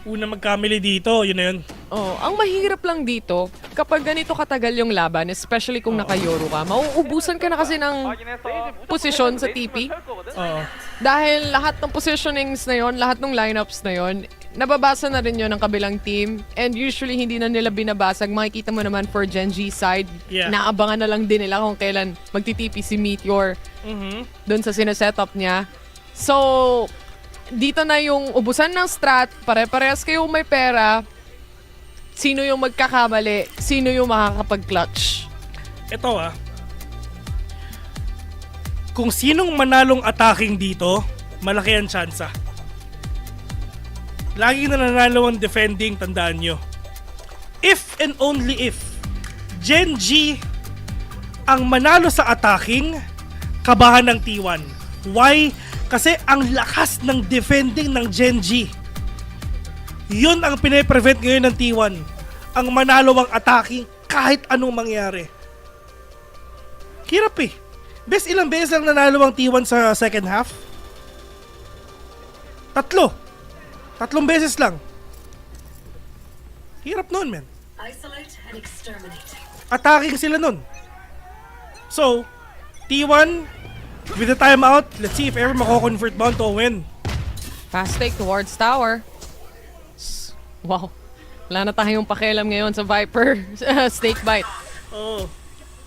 Una magkamali dito, yun na yun. Ang mahirap lang dito, kapag ganito katagal yung laban, especially kung naka-Yoro ka, mauubusan ka na kasi ng posisyon sa TP. Dahil lahat ng positionings na yon, lahat ng lineups na yon, nababasa na rin yun ng kabilang team. And usually, hindi na nila binabasag. Makikita mo naman for Genji side, naabangan na lang din nila kung kailan magtitipi si Meteor dun sa sinesetup niya. So, dito na yung ubusan ng strat, pare-parehas kayong may pera. Sino yung magkakamali? Sino yung makakapag-clutch? Ito kung sinong manalong attacking dito, malaki ang tsansa. lagi na nanalo ang defending, tandaan nyo. If and only if Gen G ang manalo sa attacking, kabahan ng T1. Why? Kasi ang lakas ng defending ng Gen G. Yun ang pinaprevent ngayon ng T1. Ang manalo ang attacking kahit anong mangyari. Hirap eh. Best ilang beses lang nanalo ang T1 sa second half? 3 beses lang. Hirap nun, man. Isolate and exterminate. Attacking sila nun. So, T1, with the timeout, let's see if ever mako-convert ba to a win. Fast take towards tower. Wow. Wala na tayong pakialam ngayon sa Viper snake bite. Oh.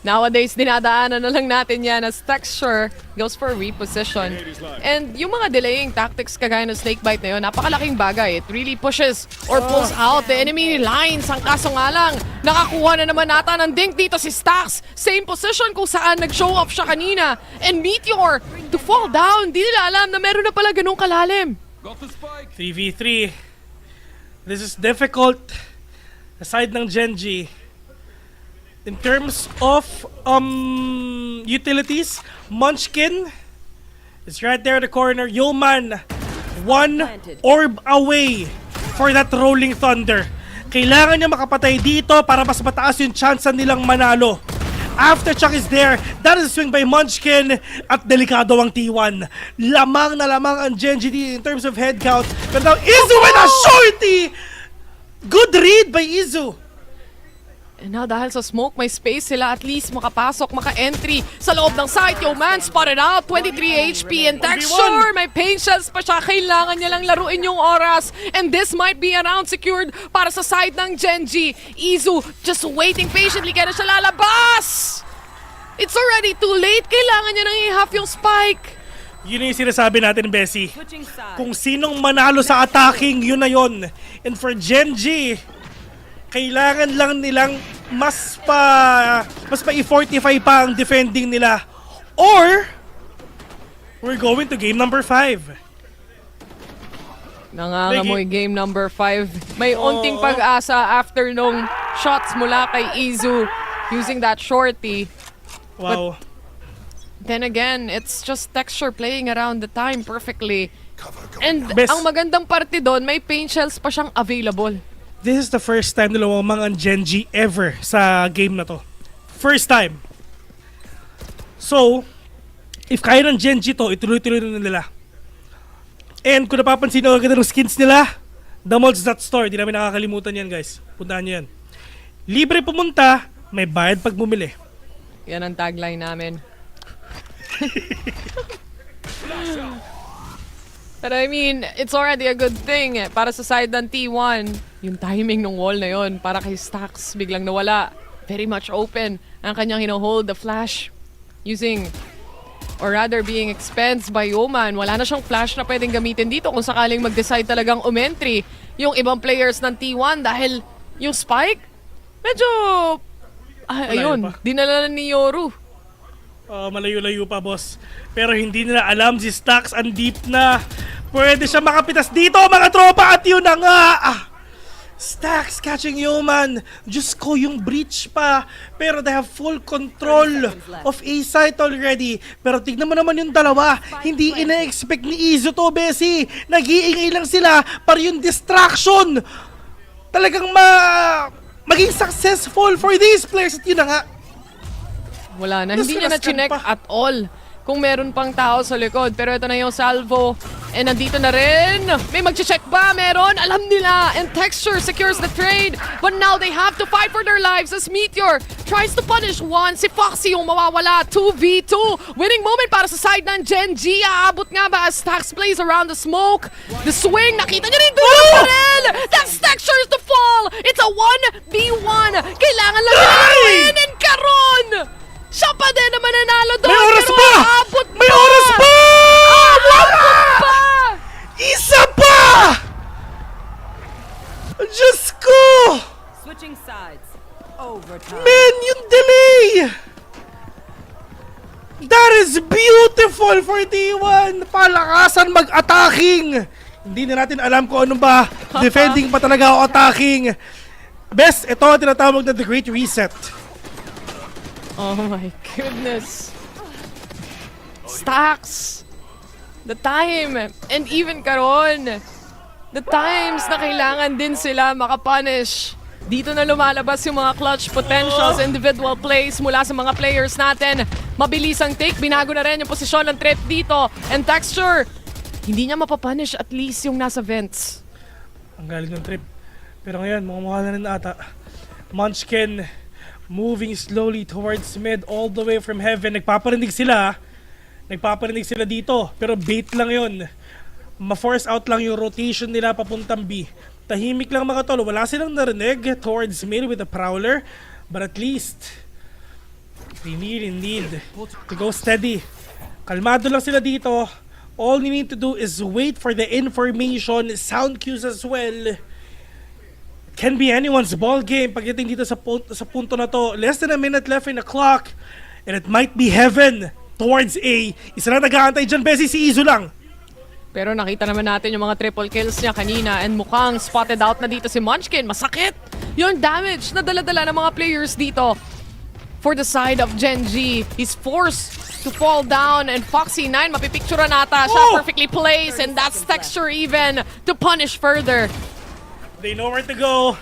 Nowadays, dinadaanan na lang natin yan as Texture goes for reposition. And yung mga delaying tactics kagaya ng snakebite na yun, napakalaking bagay. It really pushes or pulls out the enemy lines. Ang kaso nga lang, nakakuha na naman nata ng dink dito si Stax. Same position kung saan nag-show off siya kanina. And Meteor to fall down. Di nila alam na meron na pala ganung kalalim. 3v3. This is difficult. Aside ng Gen G. In terms of utilities, Munchkin is right there in the corner. Yeoman, 1 orb away for that Rolling Thunder. Kailangan niya makapatay dito para mas mataas yung chance nilang manalo. Aftershock is there. That is a swing by Munchkin at delikado ang T1. Lamang na lamang ang Gen G in terms of head count. But now Izu with a shorty! Good read by Izu. And now dahil sa smoke, may space sila at least makapasok, maka-entry sa loob ng site. Yo man, spotted out, 23 HP and Texture. May patience pa siya, kailangan niya lang laruin yung oras. And this might be a round secured para sa side ng Gen G. Izu just waiting patiently, kaya na siya lalabas. It's already too late, kailangan niya nang i-half yung spike. Yun yung sinasabi natin, Bessie. Kung sinong manalo sa attacking, yun na yun. And for Gen G, kailangan lang nilang mas pa-i-fortify pa ang defending nila. Or, we're going to game number 5. Nangangamoy game number 5. May unting pag-asa after nung shots mula kay Izu using that shorty. Wow. But then again, it's just Texture playing around the time perfectly. And ang magandang parte doon, may paint shells pa siyang available. This is the first time na lumamang ang Gen G ever sa game na to. First time. So, if kaya ng Gen G to, ituloy-tuloy na nila. And kung napapansin nyo agad ng skins nila, the mods that store. Di namin nakakalimutan yan, guys. Puntahan nyo yan. Libre pumunta, may bayad pag bumili. Yan ang tagline namin. But I mean, it's already a good thing para sa side ng T1. Yung timing ng wall na yon para kay Stax biglang nawala. Very much open ang kanyang hino-hold the flash using or rather being expensed by Yeoman. Wala na siyang flash na pwedeng gamitin dito kung sakaling mag-decide talagang umentry yung ibang players ng T1 dahil yung spike medyo ayun, dinala ni Yoru. Malayo-layo pa, boss. Pero hindi nila alam si Stax ang deep na. Pwede siya makapitas dito, mga tropa. At yun na nga. Stax catching Yeoman. Diyos ko, yung breach pa. Pero they have full control of A site already. Pero tignan mo naman yung dalawa. Hindi ina-expect ni Izu to, Bessie. Nag-iingay lang sila para yung distraction talagang maging successful for these players. At yun na nga. Wala na. Hindi niya na-chinek at all kung meron pang tao sa likod. Pero ito na yung salvo. And nandito na rin. May mag-check ba? Meron? Alam nila. And Texture secures the trade. But now they have to fight for their lives as Meteor tries to punish one. Si Foxy yung mawawala. 2v2. Winning moment para sa side ng Gen G. Aabot nga ba as Stax plays around the smoke? The swing. Nakita niyo rin doon pa rin. That's Texture's to fall. It's a 1v1. Kailangan lang nila win. And karon! Siya pa din naman nanalo doon. May oras pa! May oras pa! Abot pa! Isa pa! Diyos ko! Switching sides. Overtime. Man, yung delay! That is beautiful for T1! Palakasan mag-attacking! Hindi na natin alam kung ano ba. Defending pa talaga o attacking. Best, ito ang tinatawag na The Great Reset. Oh my goodness. Stacks. The time. And even karon. The times na kailangan din sila makapunish. Dito na lumalabas yung mga clutch potentials, individual plays mula sa mga players natin. Mabilis ang take, binago na rin yung posisyon ng trip dito. And Texture, hindi niya mapapunish at least yung nasa vents. Ang galing ng trip. Pero ngayon, mukha na rin ata. Munchkin moving slowly towards mid all the way from heaven. Nagpaparinig sila. Nagpaparinig sila dito. Pero bait lang yun. Ma-force out lang yung rotation nila papuntang B. Tahimik lang mga tol. Wala silang narinig towards mid with a prowler. But at least, they need indeed to go steady. Kalmado lang sila dito. All you need to do is wait for the information, sound cues as well. It can be anyone's ball game pagdating dito sa punto na to. Less than a minute left in the clock. And it might be heaven towards A. Isa na nag-aantay dyan, Bessie, si Izu lang. Pero nakita naman natin yung mga triple kills niya kanina and mukhang spotted out na dito si Munchkin. Masakit yung damage na dala-dala ng mga players dito. For the side of Genji, he's forced to fall down and Foxy9 mapipicturean nata siya, perfectly placed, and that's Texture even to punish further. They know where to go.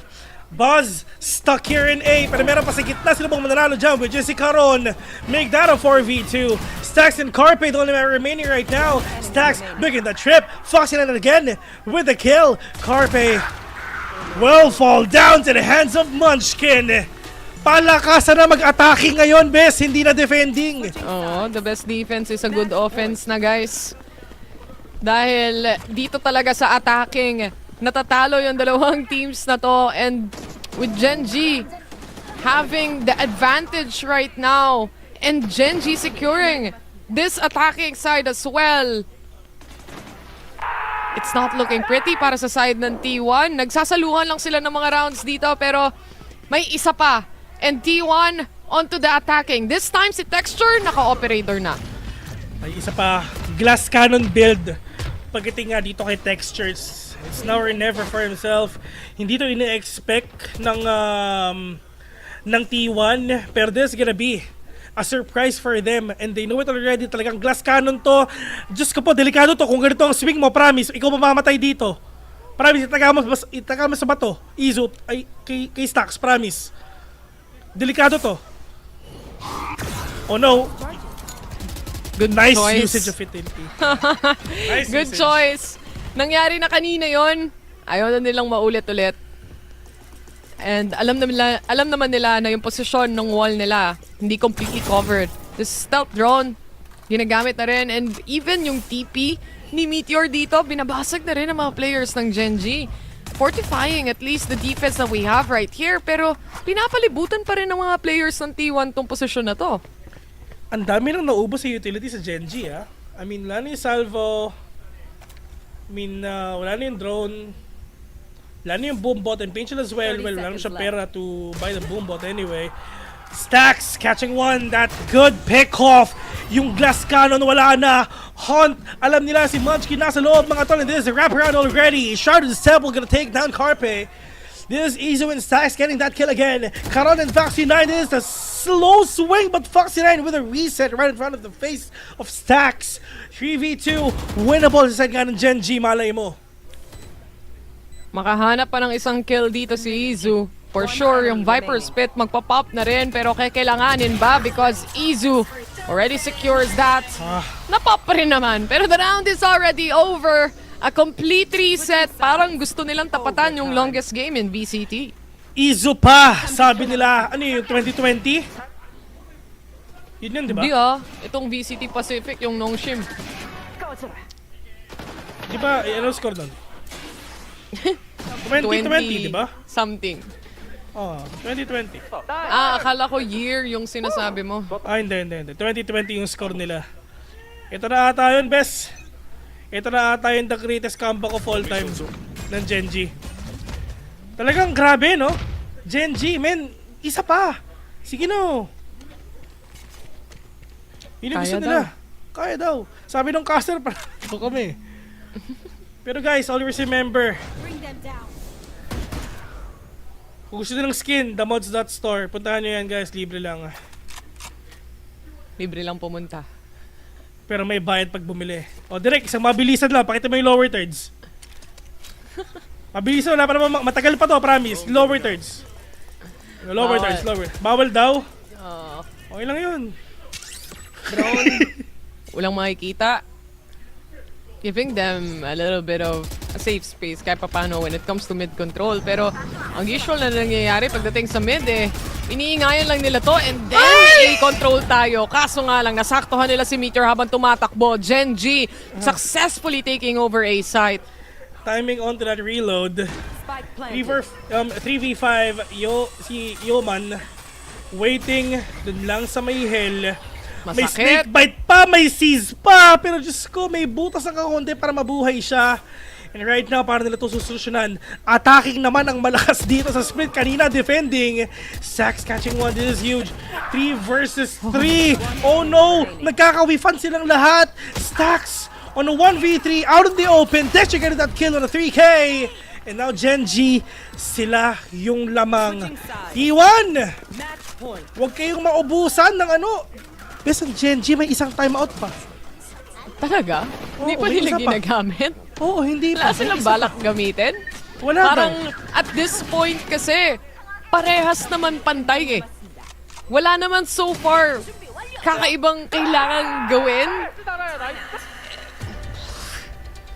Buzz stuck here in A, pero meron pa sa gitna sila pong mananalo dyan with Jesse Caron. Make that a 4v2. Stacks and Carpe, the only man remaining right now. Stacks making the trip. Foxy9 again with the kill. Carpe will fall down to the hands of Munchkin. Palakasan na mag-attacking ngayon, Bes, hindi na defending. Oh, the best defense is a good offense na, guys. Dahil dito talaga sa attacking, natatalo yung dalawang teams na to, and with Genji having the advantage right now and Genji securing this attacking side as well. It's not looking pretty para sa side ng T1. Nagsasaluhan lang sila ng mga rounds dito pero may isa pa. And T1 onto the attacking. This time si Texture naka-operator na. May isa pa. Glass cannon build. Pagdating nga dito kay Textures. It's now or never for himself. Hindi to ina-expect ng T1. Pero this is gonna be a surprise for them. And they know it already. Talagang glass cannon to. Diyos ko po, delikado to. Kung ganito ang swing mo, promise, ikaw mamamatay dito. Promise, itaka mo sa bato. Izu, ay, kay Stacks, promise. Delikado to. Oh no. Good nice choice. Usage of utility. Nice Good usage. choice. Nangyari na kanina yon. Ayaw na nilang maulit-ulit. And alam naman nila na yung posisyon ng wall nila hindi completely covered. The stealth drone, ginagamit na rin. And even yung TP ni Meteor dito, binabasag na rin ang mga players ng Genji. Fortifying at least the defense that we have right here. Pero pinapalibutan pa rin ng mga players ng T1 tong posisyon na to. Ang dami nang naubos sa utility sa Genji, ha? I mean, wala na yung salvo. I mean, wala na yung drone. Wala na yung boombot and Pinchel as well. Well, wala na siya pera to buy the boombot anyway. Stacks catching one. That good pick-off. Yung glass cannon wala na. Hunt. Alam nila si Munchkin nasa loob mga tol. And this is a wraparound already. Shard of the Temple gonna take down Carpe. This is Izu and Stacks getting that kill again. Caron and Foxy9 is a slow swing, but Foxy9 with a reset right in front of the face of Stacks. 3v2. Winnable sa side nga ng Genji. Malay mo. Makahanap pa ng isang kill dito si Izu. For sure, yung Viper Spit magpa-pop na rin, pero kailanganin ba? Because Izu already secures that. Napop pa rin naman. Pero the round is already over. A complete reset. Parang gusto nilang tapatan yung longest game in VCT. Izu pa! Sabi nila, ano yung 2020? Yun yun, di ba? Hindi itong VCT Pacific, yung Nongshim. Di ba, ano score doon? 2020, di ba? Something. Oh, 2020. Akala ko year yung sinasabi mo. Hindi. 2020 yung score nila. Ito na ata yun, Bes. Ito na ata yung the greatest comeback of all time ng Genji. Talagang grabe, no? Genji, men, isa pa. Sige no. Yun yung gusto nila. Kaya daw. Sabi nung caster, parang kami. Pero guys, always remember, Bring them down. kung gusto nyo ng skin, themods.store. Puntahan nyo yan guys, libre lang. Libre lang pumunta. Pero may bayad pag bumili. O direct, isang mabilisan lang. Pakita mo yung lower thirds. Mabilisan na, para matagal pa to, promise. Lower thirds. Lower thirds, lower. Bawal daw. Okay lang yun. Drone. Walang makikita. Giving them a little bit of a safe space kahit paano when it comes to mid control. Pero ang usual na nangyayari pagdating sa mid iniingayan lang nila to and then i-control tayo. Kaso nga lang, nasaktuhan nila si Meteor habang tumatakbo. Gen G successfully taking over A site. Timing onto that reload. 3v5, si Yoman waiting dun lang sa may hell. May snake bite pa, may seize pa, pero Diyos ko, may butas ng kakunti para mabuhay siya. And right now, para nila ito susolusyonan. Attacking naman ang malakas dito sa split. Kanina defending. Sax catching one. This is huge. 3 versus 3. Oh no! Nagkakawifan silang lahat. Stacks on a 1v3 out in the open. Dexter getting that kill on a 3K. And now Gen G, sila yung lamang. T1! Huwag kayong maubusan ng ano. Bes, ang Gen G may isang timeout pa. Talaga? Hindi pa nila ginagamit? Oo, hindi pa. Wala silang balak gamitin? Wala Parang at this point kasi, parehas naman pantay eh. Wala naman so far kakaibang kailangan gawin.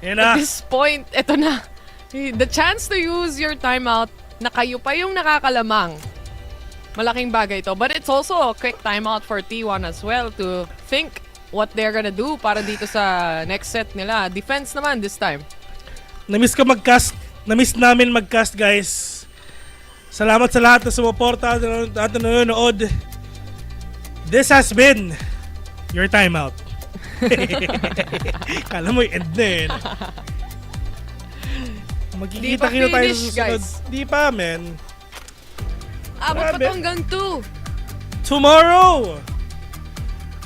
At this point, eto na. The chance to use your timeout na kayo pa yung nakakalamang. Malaking bagay to. But it's also a quick timeout for T1 as well to think what they're gonna do para dito sa next set nila. Defense naman this time. Namiss ko mag-cast. Namiss namin mag-cast, guys. Salamat sa lahat na sumuporta at nanonood. This has been your timeout. Kala mo yung end na yun. Magkikita kita tayo sa susunod. Di pa, men. Abot pa to hanggang 2. Tomorrow!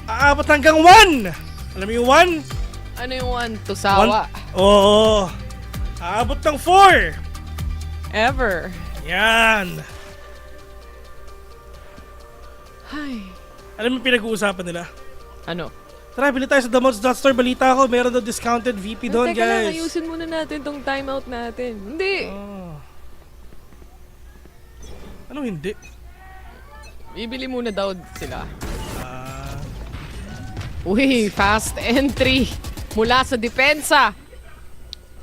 Aabot hanggang 1! Alam mo yung 1? Ano yung 1? Tusawa. Oo. Aabot ng 4! Ever. Yan. Ay. Alam mo yung pinag-uusapan nila? Ano? Tara, bili tayo sa themods.store. Balita ko, meron daw discounted VP doon, Teka lang, guys. ayusin muna natin tong timeout natin. Hindi. Ano hindi? Bibili muna daw sila. Uy, fast entry mula sa depensa.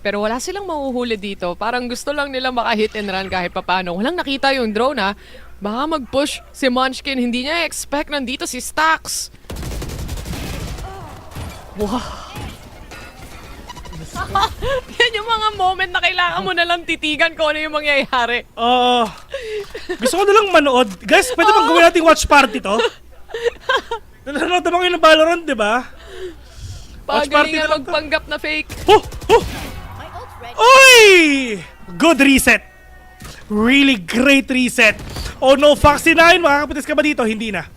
Pero wala silang mahuhuli dito. Parang gusto lang nila maka-hit and run kahit papano. Walang nakita yung drone ha. Baka mag-push si Munchkin. Hindi niya expect nandito si Stacks. Wow. Yan yung mga moment na kailangan mo nalang titigan kung ano yung mangyayari. Gusto ko nalang manood. Guys, pwede bang gawin natin watch party to? Nanonood naman kayo ng VALORANT, di ba? Watch party Pagalingan na magpanggap na fake. Uy! Good reset. Really great reset. Oh no, Foxy 9, makakaputis ka ba dito? Hindi na.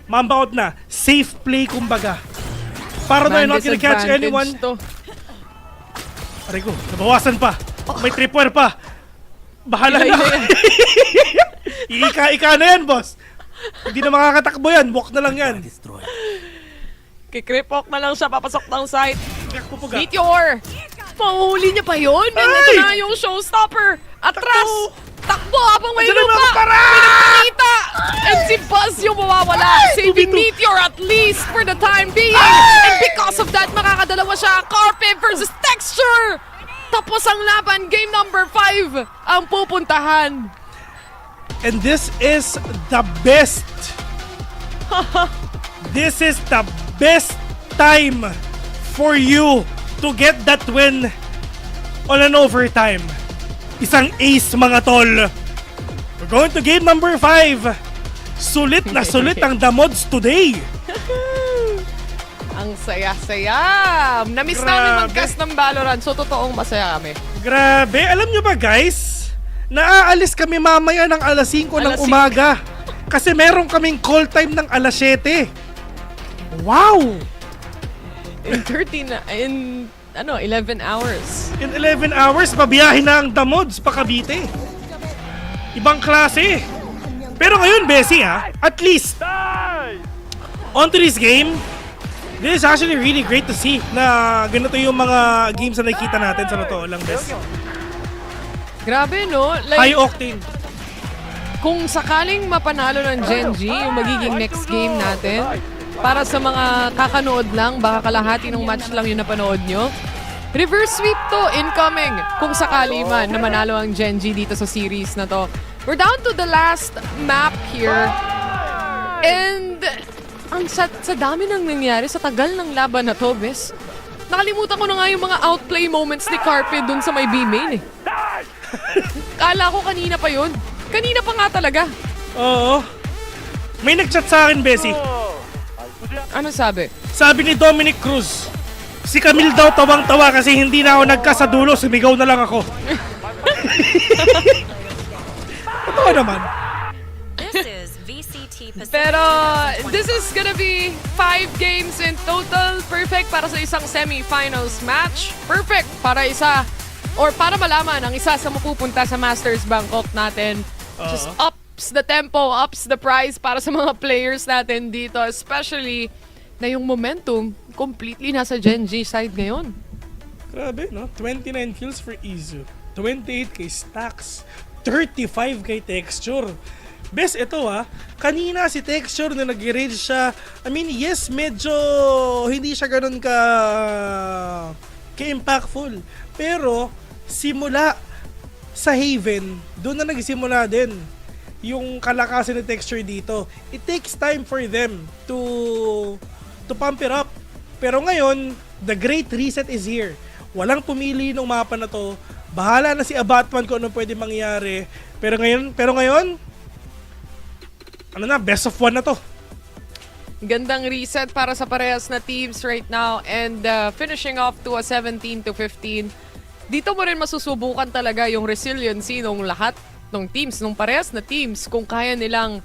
Mamba out na. Safe play, kumbaga. Para na not gonna catch anyone. Aray ko, nabawasan pa. May tripwire pa. Bahala na. Ika na yan, boss. Hindi na makakatakbo yan. Walk na lang yan. Kikripok na lang siya, papasok ng site. Meteor! Mahuhuli niya pa yun? And ito na yung showstopper. Atras! Takbo habang may lupa! Pinagpakita! And si Buzz yung mawawala. Saving Meteor at least for the time being. And because of that, makakadalawa siya. Carpe versus Texture! Tapos ang laban, game number 5 ang pupuntahan. And this is the best. This is the best time for you to get that win on an overtime. Isang ace, mga tol. We're going to game number 5. Sulit na sulit ang themods today. Ang saya-saya. Namiss namin mag-cast ng VALORANT, so totoong masaya kami. Grabe. Alam nyo ba, guys? Naaalis kami mamaya ng alas 5 ng umaga. Kasi meron kaming call time ng alas 7. Wow! In 13, in 11 hours. In 11 hours, pabiyahin na ang Damods pa Cavite. Ibang klase. Pero ngayon, Bessie at least, on to this game, this is actually really great to see na ganito yung mga games na nakikita natin sa totoo lang, Bes. Grabe, no? High octane. Kung sakaling mapanalo ng Gen G, yung magiging next game natin, para sa mga kakanood lang, baka kalahati ng match lang yung napanood nyo, reverse sweep to, incoming, kung sakali man na manalo ang Gen G dito sa series na to. We're down to the last map here. And ang sa dami nang nangyari sa tagal ng laban na to, Bes. Nakalimutan ko na nga yung mga outplay moments ni Carpe dun sa may B-main eh. Kala ko kanina pa yun. Kanina pa nga talaga. Oo. May nag-chat sa akin, Bessie. Ano sabi? Sabi ni Dominic Cruz, si Camille daw tawang-tawa kasi hindi na ako nagkasadulo, sumigaw na lang ako. Totoo naman. This is VCT Pacific. Pero this is gonna be 5 games in total. Perfect para sa isang semi-finals match. Perfect para para malaman ang isa sa mapupunta sa Masters Bangkok natin. Just ups the tempo, ups the price para sa mga players natin dito. Especially na yung momentum completely nasa Gen G side ngayon. Grabe, no? 29 kills for Izu. 28 kay Stax. 35 kay Texture. Bes, ito kanina si Texture na nag-rage siya. I mean, yes, medyo hindi siya ganun ka-impactful. Pero, simula sa Haven, doon na nagsimula din yung kalakasan ng Texture dito. It takes time for them to pump it up. Pero ngayon, the great reset is here. Walang pumili ng mapa na to. Bahala na si Abatman kung ano pwede mangyari. Pero ngayon, best of 1 na to. Gandang reset para sa parehas na teams right now and finishing off to a 17-15. Dito mo rin masusubukan talaga yung resiliency ng lahat ng teams, ng parehas na teams, kung kaya nilang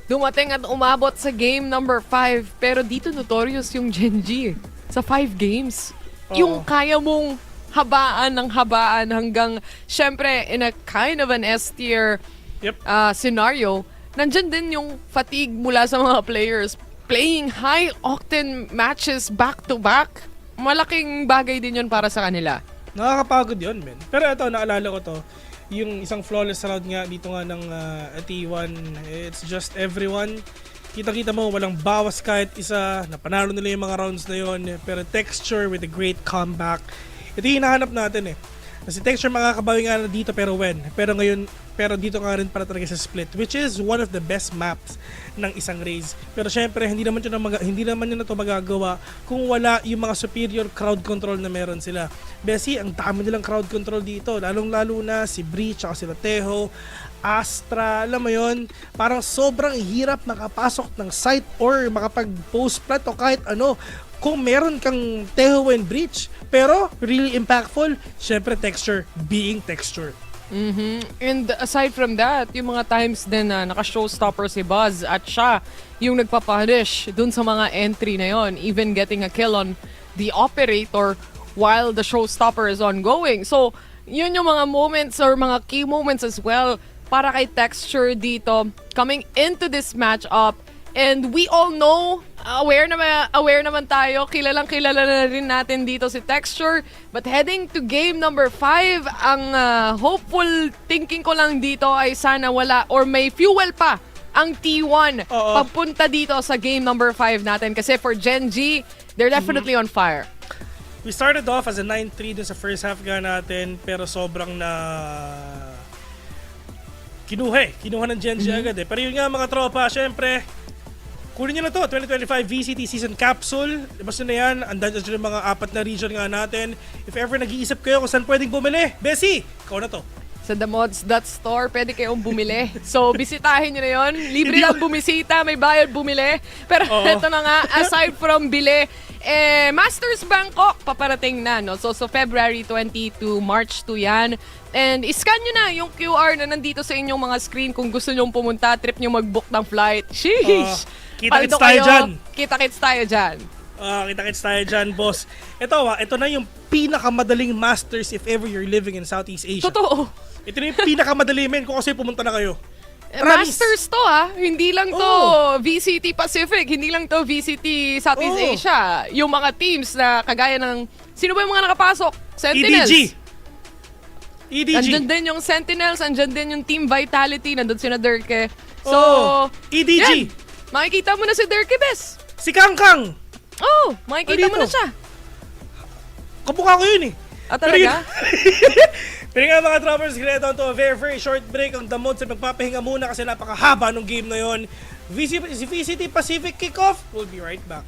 dumating at umabot sa game number 5. Pero dito notorious yung Gen G sa 5 games. Yung kaya mong habaan ng habaan hanggang syempre in a kind of an S-tier scenario, nandyan din yung fatigue mula sa mga players. Playing high-octane matches back-to-back, malaking bagay din yun para sa kanila. Nakakapagod yun, men. Pero ito, naalala ko to, yung isang flawless round nga dito nga ng T1, it's just everyone. Kita-kita mo, walang bawas kahit isa, napanalo nila yung mga rounds na yun, pero Texture with a great comeback. Ito yung hinahanap natin eh. Kasi Texture makakabawi nga na dito pero when. Pero dito nga rin para talaga sa split, which is one of the best maps ng isang race. Pero syempre, hindi naman yun na to magagawa kung wala yung mga superior crowd control na meron sila. Bessie, ang dami nilang crowd control dito. Lalong-lalo na si Breach, saka sila Teho, Astra, alam mo yun, parang sobrang hirap makapasok ng site or makapag-post plat o kahit ano. Kung meron kang Teho and Breach, pero really impactful, syempre Texture being Texture. And aside from that, yung mga times din na naka-showstopper si Buzz at siya yung nagpapunish dun sa mga entry na yon, even getting a kill on the operator while the showstopper is ongoing. So, yun yung mga moments or mga key moments as well para kay Texture dito coming into this matchup. And we all know, aware naman tayo, kilalang kilala na rin natin dito si Texture. But heading to game number 5, ang hopeful thinking ko lang dito ay sana wala or may fuel pa ang T1 papunta dito sa game number 5 natin. Kasi for Gen G, they're definitely on fire. We started off as a 9-3 dun sa first half nga natin, pero sobrang kinuha ng Gen G agad eh. Pero yun nga mga tropa, syempre, kunin nyo na to, 2025 VCT Season Capsule. Basta na yan, andan dyan yung mga 4 na region nga natin. If ever nag-iisip kayo kung saan pwedeng bumili, Bessie, ikaw na to. Sa themods.store, pwede kayong bumili. So, bisitahin nyo na yun. Libre lang bumisita, may bayad bumili. Pero ito na nga, aside from bili, Masters Bangkok paparating na, no? So February 20 to March 2 yan. And iscan nyo na yung QR na nandito sa inyong mga screen kung gusto nyong pumunta, trip nyo mag-book ng flight. Sheesh! Kita-kits tayo dyan. Kita-kits tayo dyan. Kita-kits tayo dyan, boss. Ito na yung pinakamadaling Masters if ever you're living in Southeast Asia. Totoo. Ito na yung pinakamadali, men, kung kasi pumunta na kayo. Masters to hindi lang to VCT Pacific, hindi lang to VCT Southeast Asia. Yung mga teams na kagaya ng, sino ba yung mga nakapasok? Sentinels. EDG. Andyan din yung Sentinels, andyan din yung Team Vitality, nandun sina Derke. So, EDG. Yan, makikita mo na si Derke, Bes. Si Kangkang. Makikita mo na siya. Kamukha ko yun eh. Talaga? Pero nga mga troopers, get down to a very, very short break. Ang damod sa magpapahinga muna kasi napakahaba ng game na yun. VCT Pacific Kickoff. We'll be right back.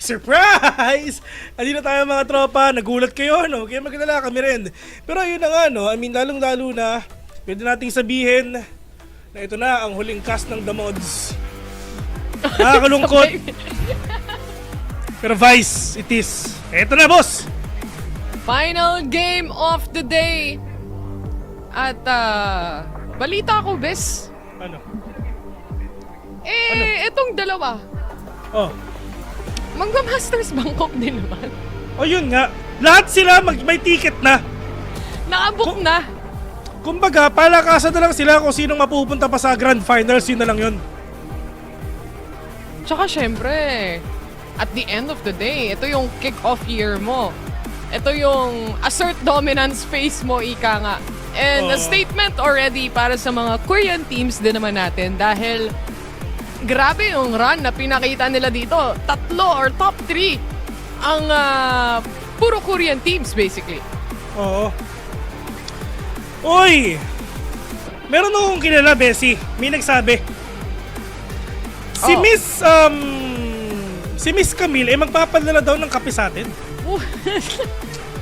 Surprise! Andito tayo mga tropa, nagulat kayo, no? Kaya magdala kami rin. Pero ayun na nga, no? I mean, lalong-lalo na, pwede nating sabihin na ito na ang huling cast ng The Mods. Nakakalungkot. Pero Vice, it is. Ito na, boss! Final game of the day. At balita ko, Bes. Ano? Itong dalawa. Oh. Magma-Masters Bangkok din naman. O yun nga, lahat sila may ticket na. Nakabook na. Kumbaga, palakasan na lang sila kung sinong mapupunta pa sa Grand Finals, yun na lang yun. Tsaka syempre, at the end of the day, ito yung kick-off year mo. Ito yung assert dominance phase mo, ika nga. And a statement already para sa mga Korean teams din naman natin dahil grabe yung run na pinakita nila dito. 3 or top 3 ang puro Korean teams basically. Oo. Uy! Meron akong kilala, Bessie. May nagsabi. Si Miss Camille, magpapadala daw ng kape sa atin.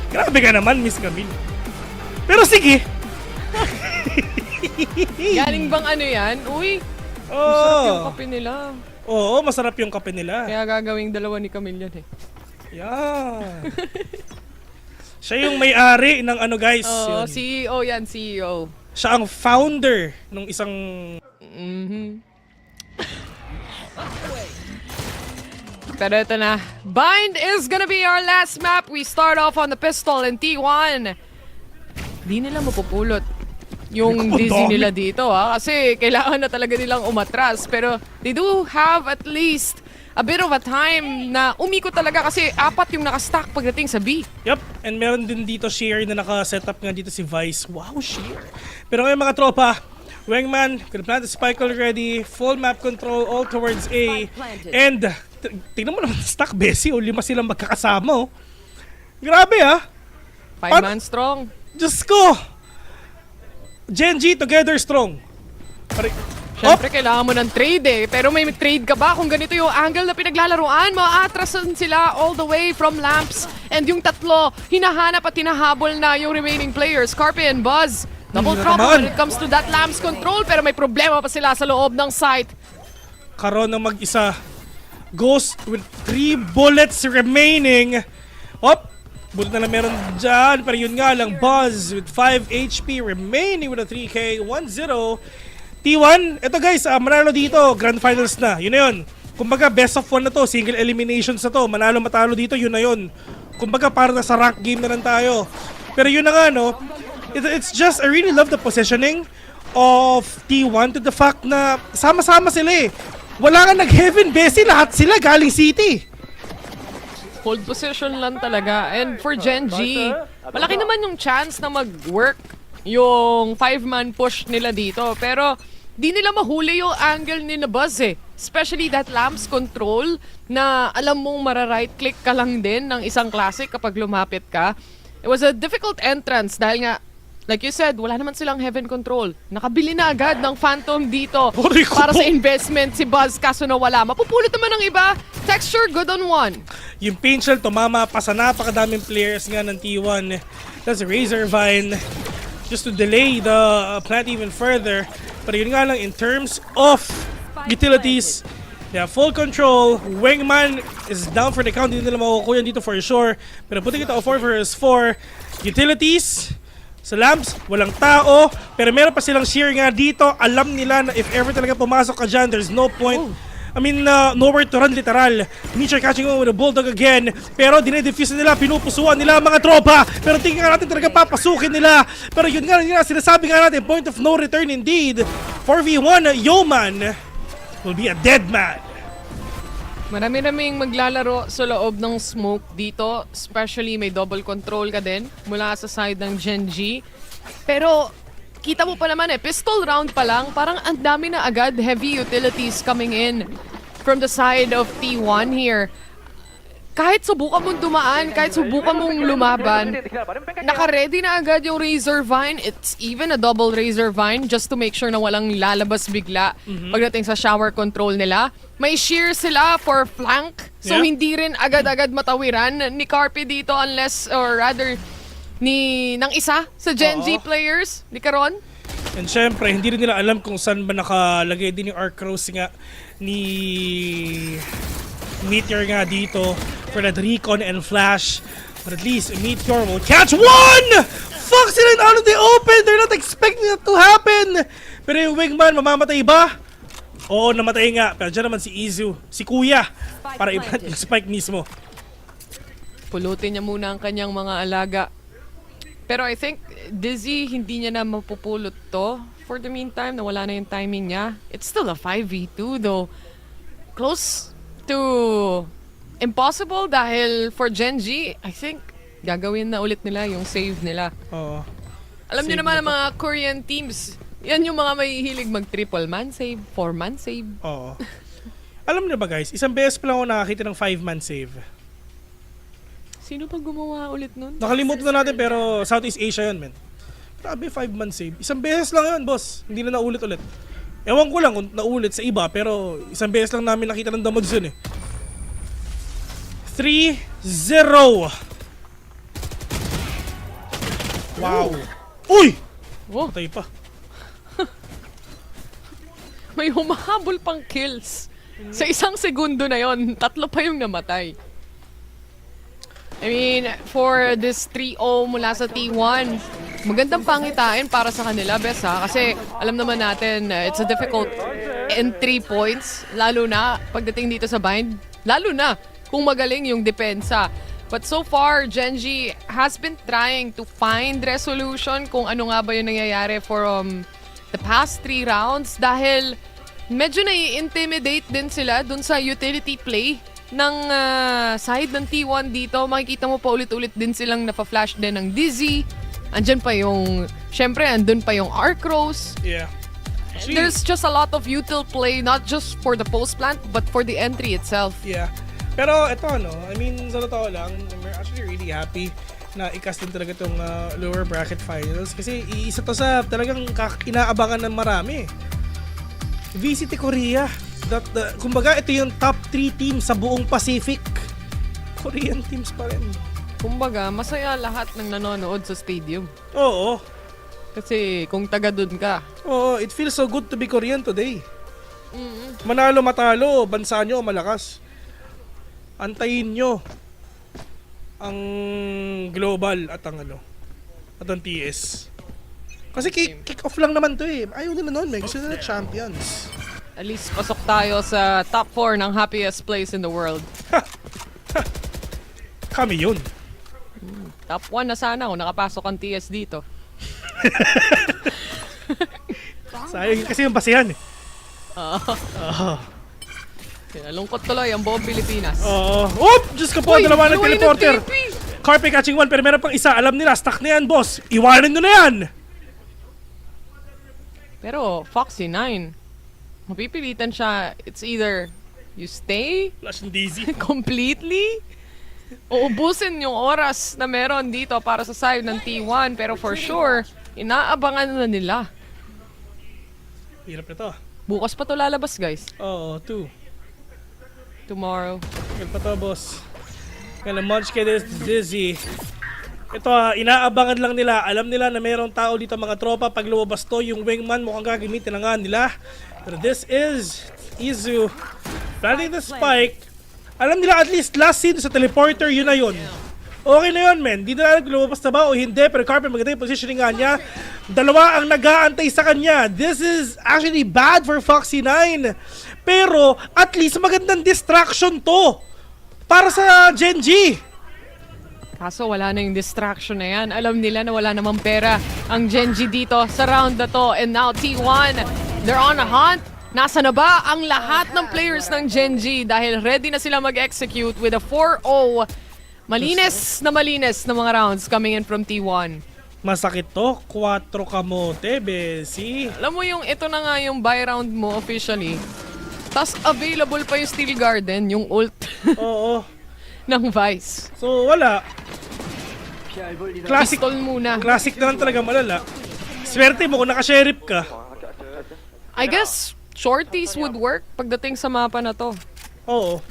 Grabe ka naman, Miss Camille. Pero sige. Galing bang ano yan? Uy, masarap yung kape nila. Oo, masarap yung kape nila. Kaya gagawing dalawa ni Camille yan eh. Yan. Siya yung may-ari ng ano guys. Oo, CEO yan, CEO. Siya ang founder ng isang... Pero ito na. Bind is gonna be our last map. We start off on the pistol in T1. Di nila mapupulot yung dizzy nila dito kasi kailangan na talaga nilang umatras. Pero they do have at least a bit of a time na umikot talaga kasi 4 yung nakastack pagdating sa B. Yup, and meron din dito share na naka-setup nga dito si Vice. Wow, share. Pero ngayon mga tropa, Wingman, could plant the spike already, full map control all towards A. And tingnan mo naman stack, Bessie, 5 silang magkakasama. Grabe 5-man strong. Diyos ko! Gen G together strong. Siyempre, kailangan mo ng trade eh. Pero may trade ka ba? Kung ganito yung angle na pinaglalaroan, maatrasan sila all the way from lamps. And yung 3, hinahanap at hinahabol na yung remaining players. Scarpe and Buzz. Double trouble when it comes to that lamps control. Pero may problema pa sila sa loob ng site. Karon na mag-isa. Ghost with 3 bullets remaining. Bulit na lang meron dyan. Pero yun nga lang, Buzz with 5 HP remaining with a 3K. 1-0. T1, ito guys, manalo dito, Grand Finals na, yun na yun. Kumbaga, best of 1 na to, single eliminations na to, manalo matalo dito, yun na yun. Kumbaga, parang nasa rank game na lang tayo. Pero yun na nga, no, it's just, I really love the positioning of T1 to the fact na sama-sama sila eh. Wala nga nag-heaven, Bessie, lahat sila galing City. Hold position lang talaga. And for Gen G, malaki naman yung chance na mag-work yung 5-man push nila dito. Pero di nila mahuli yung angle ni Buzz eh. Especially that lamps control na alam mong mara-right click ka lang din ng isang classic kapag lumapit ka. It was a difficult entrance dahil nga, like you said, wala naman silang heaven control. Nakabili na agad ng Phantom dito para sa investment si Buzz kaso na wala. Mapupulot naman ng iba. Texture, good on 1. Yung paint shell tumama pa sa napakadaming players nga ng T1. That's Razor Vine. Just to delay the plant even further. Pero yun nga lang, in terms of utilities, they have full control. Wingman is down for the count. Hindi nila makukuha dito for sure. Pero putting it to 4 versus 4. Utilities, sa lamps, walang tao. Pero meron pa silang shear nga dito. Alam nila na if ever talaga pumasok ka dyan, there's no point. I mean, nowhere to run literal. Nietzsche catching on with a bulldog again. Pero dinedefuse nila, pinupusuan nila mga tropa. Pero tingnan natin talaga papasukin nila. Pero yun nga, sinasabi nga natin, point of no return indeed. 4v1, Yeoman will be a dead man. Marami-raming maglalaro sa loob ng smoke dito. Especially may double control ka din mula sa side ng Gen G. Pero kita mo pa naman pistol round pa lang, parang ang dami na agad heavy utilities coming in from the side of T1 here. kahit subukan mong dumaan, kahit subukan mong lumaban, naka-ready na agad yung Razor Vine. It's even a double Razor Vine just to make sure na walang lalabas bigla pagdating sa shower control nila. May shear sila for flank, so hindi rin agad-agad matawiran ni Carpe dito unless, or rather, ng isa sa Gen Z players, ni Caron. And syempre, hindi rin nila alam kung saan ba nakalagay din yung Arc Rose nga ni Meteor nga dito for that recon and flash. But at least Meteor will catch one! Foxy Nine out of the open! They're not expecting that to happen! Pero yung Wingman, mamamatay ba? Oo, namatay nga. Pero dyan naman si Izu, si Kuya, para i-plant yung spike mismo. Pulutin niya muna ang kanyang mga alaga. Pero I think Dizzy, hindi niya na mapupulot to for the meantime, nawala na yung timing niya. It's still a 5v2 though. Close to impossible dahil for Gen G, I think gagawin na ulit nila yung save nila. Oo. Alam niyo naman ang mga Korean teams, yan yung mga may hilig mag-triple man save, 4-man save. Oo. Alam niyo ba guys, isang beses pa lang ako nakakita ng 5-man save. Sino pa gumawa ulit nun? Nakalimutan na natin pero Southeast Asia yun, men. Grabe, 5-man save. Isang beses lang yun, boss. Hindi na naulit ulit. Ewan ko lang kung naulit sa iba, pero isang beses lang namin nakita ng damage yun eh. 3-0. Wow. Uy! Patay pa. May humahabol pang kills. Sa isang segundo na yon, 3 pa yung namatay. I mean, for this 3-0 mula sa T1, magandang pangitain para sa kanila, Bes, ha? Kasi alam naman natin, it's a difficult entry points, lalo na pagdating dito sa bind, lalo na kung magaling yung depensa. But so far, Genji has been trying to find resolution kung ano nga ba yung nangyayari for the past 3 rounds dahil medyo nai-intimidate din sila dun sa utility play ng side ng T1 dito. Makikita mo pa ulit-ulit din silang napa-flash din ng Dizzy. Andyan pa yung, syempre, andun pa yung Arc Rose. Yeah. There's just a lot of util play, not just for the post plant, but for the entry itself. Yeah. Pero ito, no, I mean, sa totoo lang, we're actually really happy na i-cast din talaga itong lower bracket finals kasi isa to sa talagang inaabangan ng marami. VCT Korea. Kumbaga, ito yung top 3 teams sa buong Pacific. Korean teams pa rin. Kumbaga, masaya lahat ng nanonood sa stadium. Oo. Kasi kung taga dun ka. Oo, it feels so good to be Korean today. Manalo matalo, bansa nyo malakas. Antayin nyo ang global at ang at ang TS. Kasi kick-off lang naman to eh. Ayaw nila nun, may gusto nila champions. At least pasok tayo sa top 4 ng happiest place in the world. Kami yun. Top 1 na sana kung nakapasok ang TS dito. Sayang kasi yung basihan eh. Lungkot tuloy ang buong Pilipinas. Diyos ko po, dalawa ng teleporter. Carpe catching one, pero meron pang isa. Alam nila, stuck na yan, boss. Iwanan nyo na yan. Pero Foxy 9, mapipilitan siya. It's either you stay Flash and Daisy completely o ubusin yung oras na meron dito para sa side ng T1. Pero for sure, inaabangan na nila. Hirap na to. Bukas pa to lalabas, guys. Oo, 2. Tomorrow. Tagal pa to, boss. Kaya munch kay Dizzy. Ito inaabangan lang nila. Alam nila na mayroong tao dito mga tropa. Pag lumabas to, yung wingman mukhang gagamitin na nga nila. Pero this is Izu planting the spike. Alam nila at least last scene sa teleporter, yun na yun. Okay na yun, men. Di na alam kung lumabas na ba o hindi. Pero Carpe, maganda yung positioning nga niya. Dalawa ang nag-aantay sa kanya. This is actually bad for Foxy 9. Pero at least magandang distraction to para sa Gen G. Kaso wala na yung distraction na yan. Alam nila na wala namang pera ang Gen G dito sa round na to. And now T1, they're on a hunt. Nasa na ba ang lahat ng players ng Gen G? Dahil ready na sila mag-execute with a 4-0. Malinis na mga rounds coming in from T1. Masakit to. 4 kamote, Bessie. Alam mo yung ito na nga yung buy round mo officially. Tapos available pa yung Steel Garden, yung ult. Oo. ng Vice. So, wala. Classic. Pistol muna. Classic na lang talaga malala. Swerte mo kung naka-sheriff ka. I guess shorties would work pagdating sa mapa na to. Oo.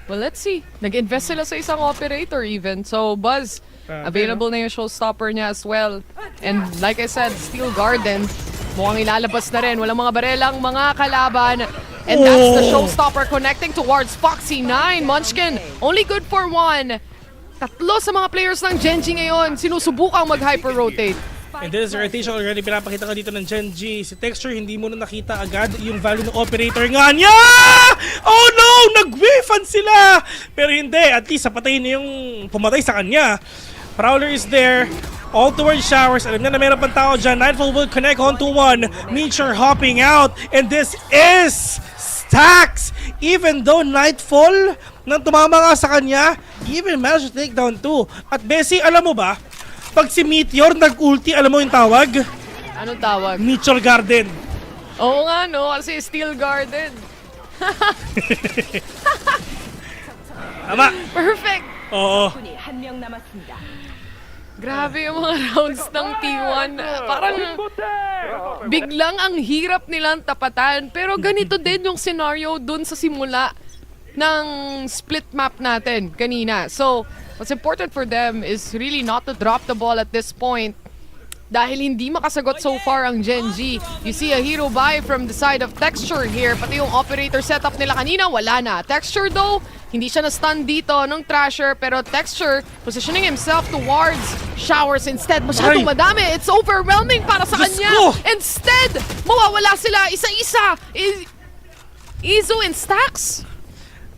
Well, let's see. Nag-invest sila sa isang operator even. So, Buzz, available na yung showstopper niya as well. And like I said, Steel Garden, mukhang ilalabas na rin. Walang mga barelang mga kalaban. And that's the showstopper connecting towards Foxy 9. Munchkin, only good for 1. Tatlo sa mga players ng Genji ngayon, sinusubukang mag-hyper-rotate. And this rotation already pinapakita ka dito ng Genji. Si Texture, hindi mo na nakita agad yung value ng operator nga niya! Oh no! Nag-whiffan sila! Pero hindi, at least sapatayin na yung pumatay sa kanya. Prowler is there. All towards showers. Alam niya na meron pang tao dyan. Nightfall will connect onto 1. Meteor hopping out. And this is Stacks! Even though Nightfall nang tumama nga sa kanya, he even managed to take down 2. At Bessie, alam mo ba? Pag si Meteor nag-ulti, alam mo yung tawag? Anong tawag? Meteor Garden. Oo nga no, kasi Steel Garden. Tama. Perfect! Oo. Grabe yung mga rounds ng T1. Parang biglang ang hirap nilang tapatan. Pero ganito din yung scenario dun sa simula ng split map natin kanina. So, what's important for them is really not to drop the ball at this point. Dahil hindi makasagot so far ang Genji. You see a hero buy from the side of Texture here. Pati yung operator setup nila kanina, wala na. Texture though, hindi siya na-stun dito ng Thrasher. Pero Texture, positioning himself towards Showers instead. Masyadong madami. It's overwhelming para sa kanya. Instead, mawawala sila isa-isa. Izu and Stacks.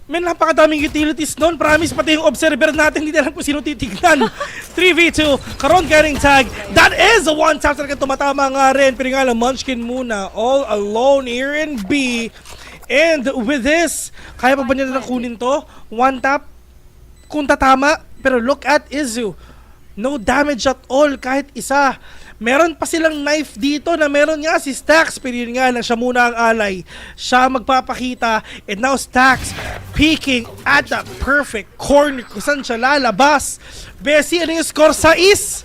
May napakadaming utilities noon. Promise, pati yung observer natin, hindi na lang kung sino titignan. 3v2, Karon getting tag. That is a one-tap talaga tumatama nga rin. Pero nga lang, Munchkin muna, all alone here in B. And with this, kaya pa ba niya na kunin to? One tap, kung tatama. Pero look at Izu. No damage at all, kahit isa. Meron pa silang knife dito na meron nga si Stacks, pero yun nga lang, siya muna ang alay. Siya magpapakita, and now Stacks peeking at the perfect corner kung saan siya lalabas. Bessie, ano yung score sa is?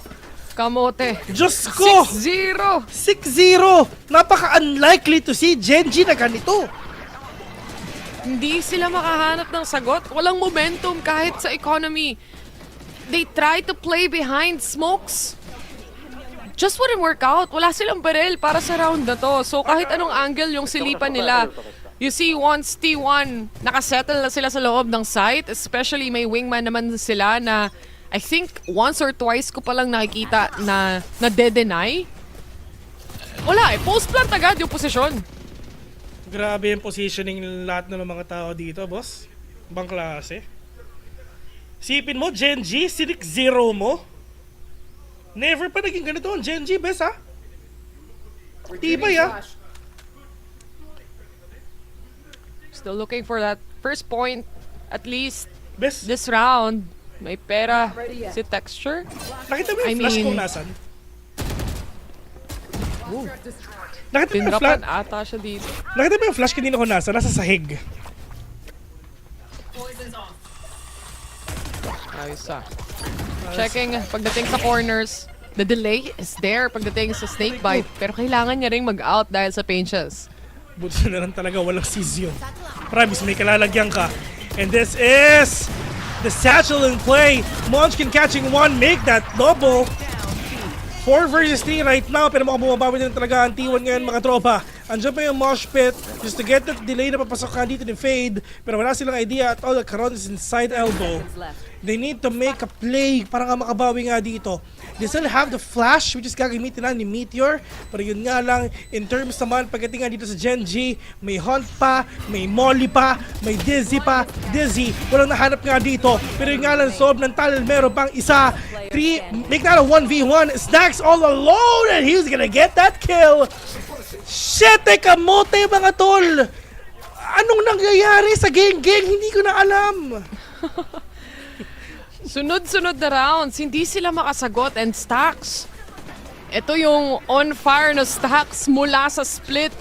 Kamote. Diyos ko! 6-0! 6-0! Napaka-unlikely to see Genji na ganito. Hindi sila makahanap ng sagot. Walang momentum kahit sa economy. They try to play behind smokes. Just wouldn't work out. Wala silang barrel para sa round na to. So kahit anong angle yung silipan nila, you see once T1, nakasettle na sila sa loob ng site, especially may wingman naman sila na I think once or twice ko palang nakikita na de-deny. Wala eh, post-plant agad yung posisyon. Grabe yung positioning ng lahat ng mga tao dito, boss. Ibang klase. Sipin mo, Genji, 6-0 mo. Never pa naging ganito ang Genji, bes ha? Tibay ha? Still looking for that first point, at least best this round. May pera si Texture. Nakita mo yung flash kung nasan? Nakita mo yung Tinrapan flash? ata siya dito. Nakita mo yung flash kanina kung nasa? Nasa sahig. Ayos ah. Checking pagdating sa corners. The delay is there pagdating sa snake bite. Pero kailangan niya ring mag-out dahil sa pinches. Buto na lang talaga, walang season. Promise, may kalalagyan ka. And this is the satchel in play. Munchkin catching one, make that double. 4 versus 3 right now, pero mukhang bumabawi din talaga ang T1 ngayon mga tropa. Andiyan pa yung mosh pit just to get that delay na papasok ka dito ni Fade. Pero wala silang idea at all. Karon is inside elbow. They need to make a play para nga makabawi nga dito. They still have the flash which is gagamitin na ni Meteor. Pero yun nga lang, in terms naman pagdating nga dito sa Genji, may Hunt pa, may Molly pa, may Dizzy pa. Dizzy, walang nahanap nga dito. Pero yun nga lang, solve ng talent, meron pang isa. 3, make that a 1v1. Stacks all alone and he's gonna get that kill. Shit, kamote mga tol! Anong nangyayari sa geng-geng? Hindi ko na alam. Sunod-sunod na rounds, hindi sila makasagot and Stacks. Ito yung on fire na Stacks mula sa split.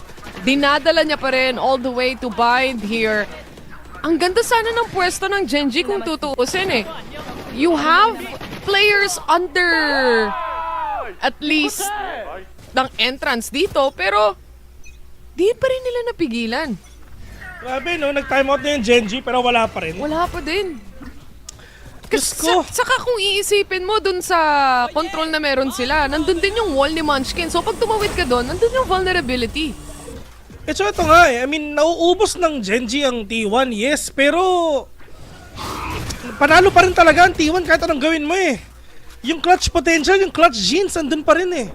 Dinadala niya pa rin all the way to bind here. Ang ganda sana ng pwesto ng Genji kung tutuusin eh. You have players under at least ng entrance dito, pero di pa rin nila napigilan. Grabe no, nag-timeout na yung Genji pero wala pa rin. Wala pa din. Diyos ko. Saka kung iisipin mo dun sa control na meron sila, nandun din yung wall ni Munchkin. So pag tumawid ka dun, nandun yung vulnerability. So ito nga I mean, nauubos ng Genji ang T1, yes, pero panalo pa rin talaga ang T1 kahit anong gawin mo eh. Yung clutch potential, yung clutch genes, andun pa rin eh.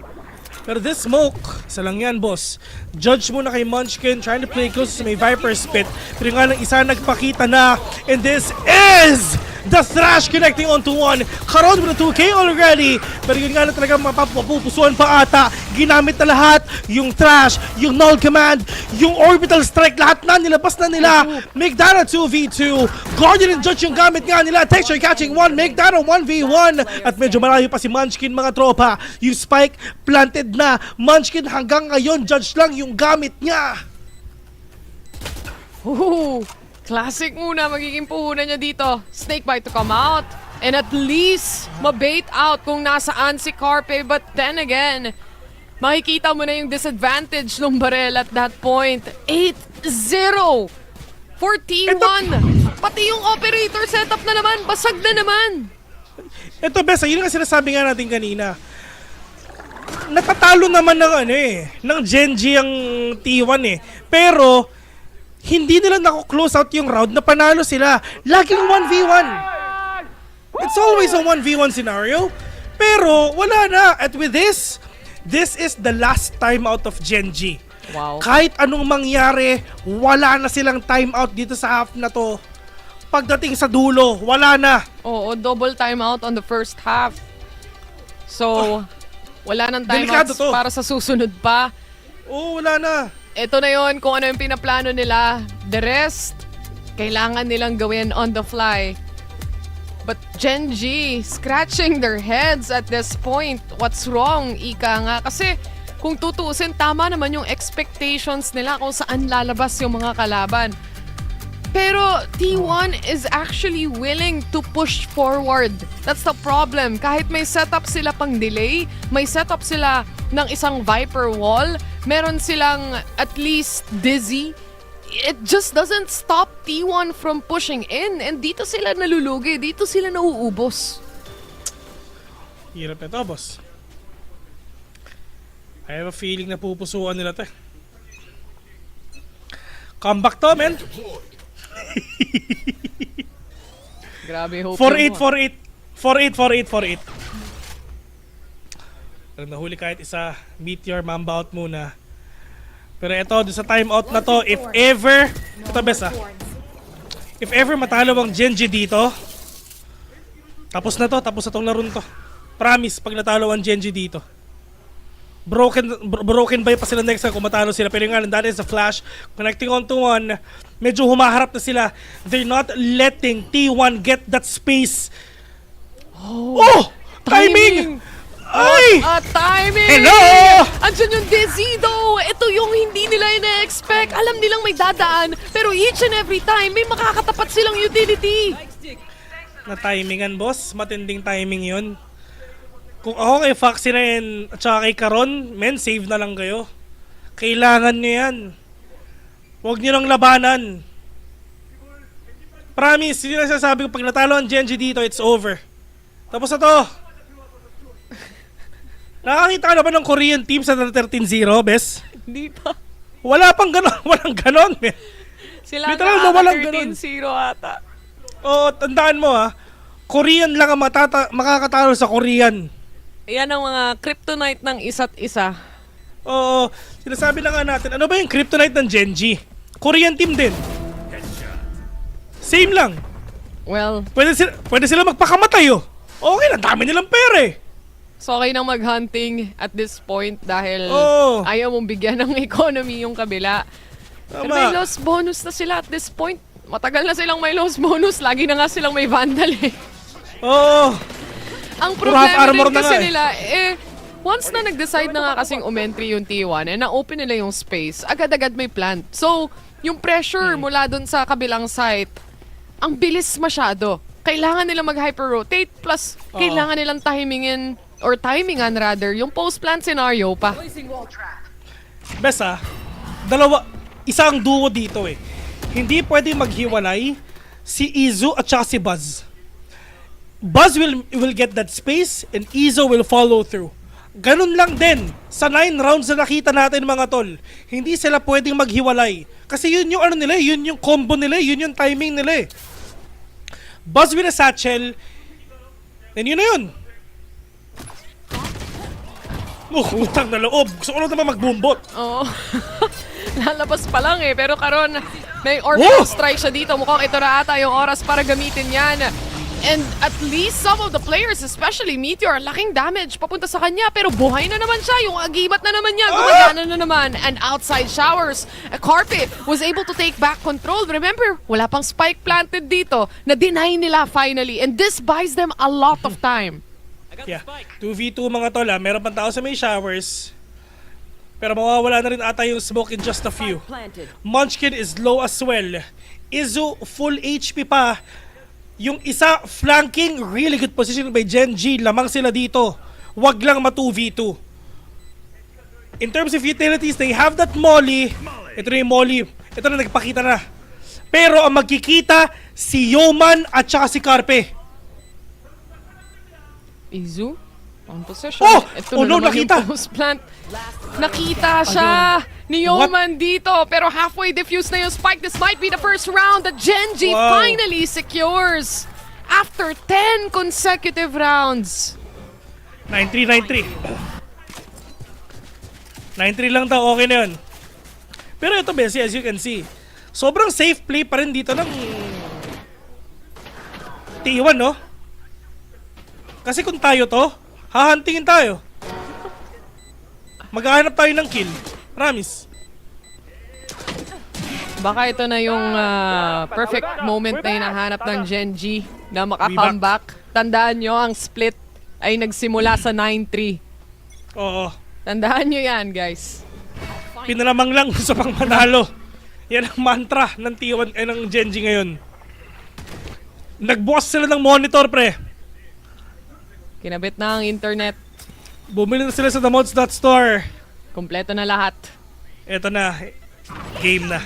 Pero this smoke, isa lang yan, boss. Judge muna kay Munchkin, trying to play close to may Viper's Pit. Pero nga lang isa nagpakita na, and this is the Thrash connecting onto one. Karon with a 2K already. Pero yun nga na talaga mapapupusuan pa ata. Ginamit na lahat. Yung Thrash, yung Null Command, yung Orbital Strike. Lahat na nilabas na nila. Make that a 2v2. Guardian and Judge yung gamit nga nila. Texture catching one. Make that a 1v1. At medyo malayo pa si Munchkin mga tropa. Yung Spike planted na. Munchkin hanggang ngayon Judge lang yung gamit niya. Classic muna magiging puhunan niya dito. Snakebite to come out. And at least, mabait out kung nasaan si Carpe. But then again, makikita mo na yung disadvantage ng barel at that point. 8-0 for T1. Pati yung operator setup na naman. Basag na naman. Ito, Besa, yun ang sinasabi nga natin kanina. Natatalo naman ng Genji ang T1 eh. Pero hindi nila nako-close out yung round na panalo sila. Laging 1v1. It's always a 1v1 scenario. Pero wala na. At with this is the last timeout of Genji. Wow. Kahit anong mangyari, wala na silang timeout dito sa half na to. Pagdating sa dulo, wala na. Oo, double timeout on the first half. So, wala nang timeouts para sa susunod pa. Oo, wala na. Ito na yon kung ano yung pinaplano nila. The rest, kailangan nilang gawin on the fly. But Genji, scratching their heads at this point. What's wrong, Ika nga? Kasi kung tutuusin, tama naman yung expectations nila kung saan lalabas yung mga kalaban. Pero T1 is actually willing to push forward. That's the problem. Kahit may setup sila pang delay, may setup sila ng isang Viper wall, meron silang at least dizzy, it just doesn't stop T1 from pushing in. And dito sila nalulugi, dito sila nauubos. Hirap na to, boss. I have a feeling na pupusuan nila to. Comeback to, man. Grabe, hope 4-8. Pero nahuli kahit isa. Meteor, mamba out muna. Pero ito, doon sa timeout na to, if ever, ito best if ever matalo ang Genji dito, tapos na tong laro to. Promise, pag natalo ang Genji dito. Broken by pa sila next time kung matalo sila. Pero nga, that is a flash. Connecting onto one, medyo humaharap na sila. They're not letting T1 get that space. Oh! Timing! Ay! Timing! Hello! Andyan yung dizzy though. Ito yung hindi nila ina-expect. Alam nilang may dadaan. Pero each and every time, may makakatapat silang utility. Na timingan, boss. Matinding timing yun. Kung ako kay Foxy na yan at saka kay Karon, men, save na lang kayo. Kailangan nyo yan. Huwag nyo lang labanan. Promise, yun ang sasabi ko, pag natalo ang Genji dito, it's over. Tapos na to. Nakakita ka na ba ng Korean team sa 13-0, bes? Hindi pa. Wala pang ganon, walang ganon, men. Sila na walang ganon. 13-0 ata. Oo, tandaan mo ha, Korean lang ang makakatalo sa Korean. Yan ang mga kryptonite ng isa't isa. Oo, sinasabi na nga natin, ano ba yung kryptonite ng Genji? Korean team din. Same lang. Well, pwede sila magpakamatay oh. Okay lang, dami nilang pera eh. So okay nang mag-hunting at this point dahil ayaw mong bigyan ng economy yung kabila. Pero may loss bonus na sila at this point. Matagal na silang may loss bonus. Lagi na nga silang may vandal eh. Oo. Ang problema rin kasi nila, once na nag-decide na nga kasing umentry yung T1 na open nila yung space, agad-agad may plant. So, yung pressure mula dun sa kabilang site, ang bilis masyado. Kailangan nilang mag-hyper-rotate plus kailangan nilang timingan rather, yung post-plant scenario pa. Bes isang duo dito eh. Hindi pwede maghiwalay si Izu at saka si Buzz. Buzz will get that space and Izu will follow through. Ganun lang din sa 9 rounds na nakita natin mga tol. Hindi sila pwedeng maghiwalay. Kasi yun yung ano nila, yun yung combo nila, yun yung timing nila eh. Buzz with a satchel, then yun na yun. Utang na loob. Gusto ko lang naman magbumbot. Oo. Lalabas pa lang eh. Pero karon may orbital strike siya dito. Mukhang ito na ata yung oras para gamitin yan. And at least some of the players, especially Meteor, laking damage papunta sa kanya. Pero buhay na naman siya. Yung agibat na naman niya. Gumagana na naman. And outside showers, Carpe was able to take back control. Remember, wala pang spike planted dito. Na-deny nila finally. And this buys them a lot of time. Yeah. 2v2 mga tol ha. Meron pang tao sa may showers. Pero mawawala na rin ata yung smoke in just a few. Munchkin is low as well. Izu full HP pa. Yung isa flanking, really good position by Gen G. Lamang sila dito. Wag lang ma-2v2. In terms of utilities, they have that molly. Ito na yung molly. Ito na nagpakita na. Pero ang magkikita, si Yoman at saka si Carpe. Izu on position. Ito no, naman nakita. yung post-plant. Nakita siya ni Yoman dito. Pero halfway diffused na yung spike. This might be the first round that Gen G finally secures. After 10 consecutive rounds. 9-3, 9-3. 9-3 lang daw, okay na yun. Pero ito, Bessie, as you can see, sobrang safe play pa rin dito ng T1, no? Kasi kung tayo to, hahantingin tayo. Maghahanap tayo ng kill. Promise. Baka ito na yung perfect moment na hinahanap ng Gen G na makakomeback. Tandaan nyo, ang split ay nagsimula sa 9-3. Oo. Tandaan nyo yan, guys. Pinalamang lang gusto pang manalo. Yan ang mantra ng T1 ng Gen G ngayon. Nagbukas sila ng monitor, pre. Kinabit na ang internet. Bumili na sila sa themods.store. Kompleto na lahat. Eto na. Game na.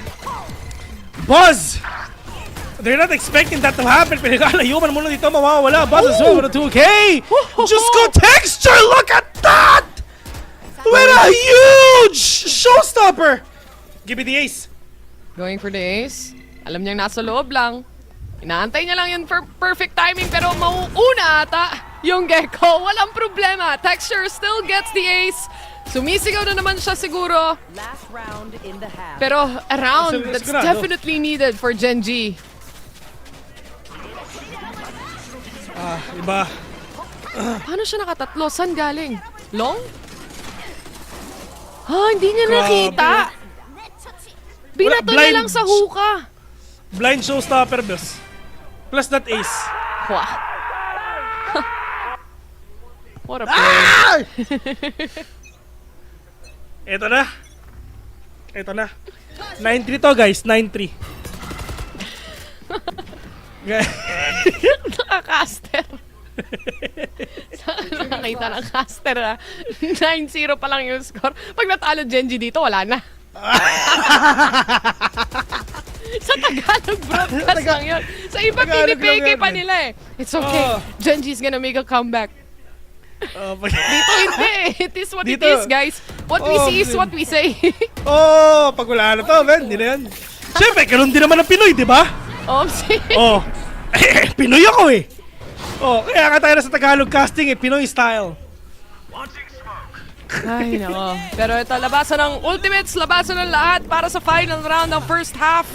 Buzz! They're not expecting that to happen. Pinag-alayuman muna dito. Mawawala. Buzz is over to 2K. Just go texture. Look at that! With a huge showstopper. Give me the ace. Going for the ace. Alam niyang nasa loob lang. Inaantay niya lang yun for perfect timing pero mauuna ata yung Gecko. Walang problema. Texture still gets the ace. Sumisigaw na naman siya siguro. Pero a round that's definitely needed for Gen G. Iba. Paano siya nakatatlo? Saan galing? Long? Hindi niya nakita. Binato niya lang sa hookah. Blind showstopper, boss. Plus that ace. Wow. What a play. Ito na. Ito na. 9-3 to, guys. 9-3. Naka-caster. Saan nakakita ng caster ha? 9-0 pa lang yung score. Pag natalo Gen G dito, wala na. Sa Tagalog broadcast lang yun. Sa iba pinipeke pa nila eh. It's okay. Gen G's gonna make a comeback. Dito hindi eh. It is what it is, guys. What we see is what we say. Pag wala na to, man. Hindi na yan. Siyempre, ganun din naman ang Pinoy, di ba? Pinoy ako eh. Kaya nga tayo na sa Tagalog casting eh. Pinoy style. Ay, nako. Pero ito, labasan ng ultimates, labasan ng lahat para sa final round ng first half.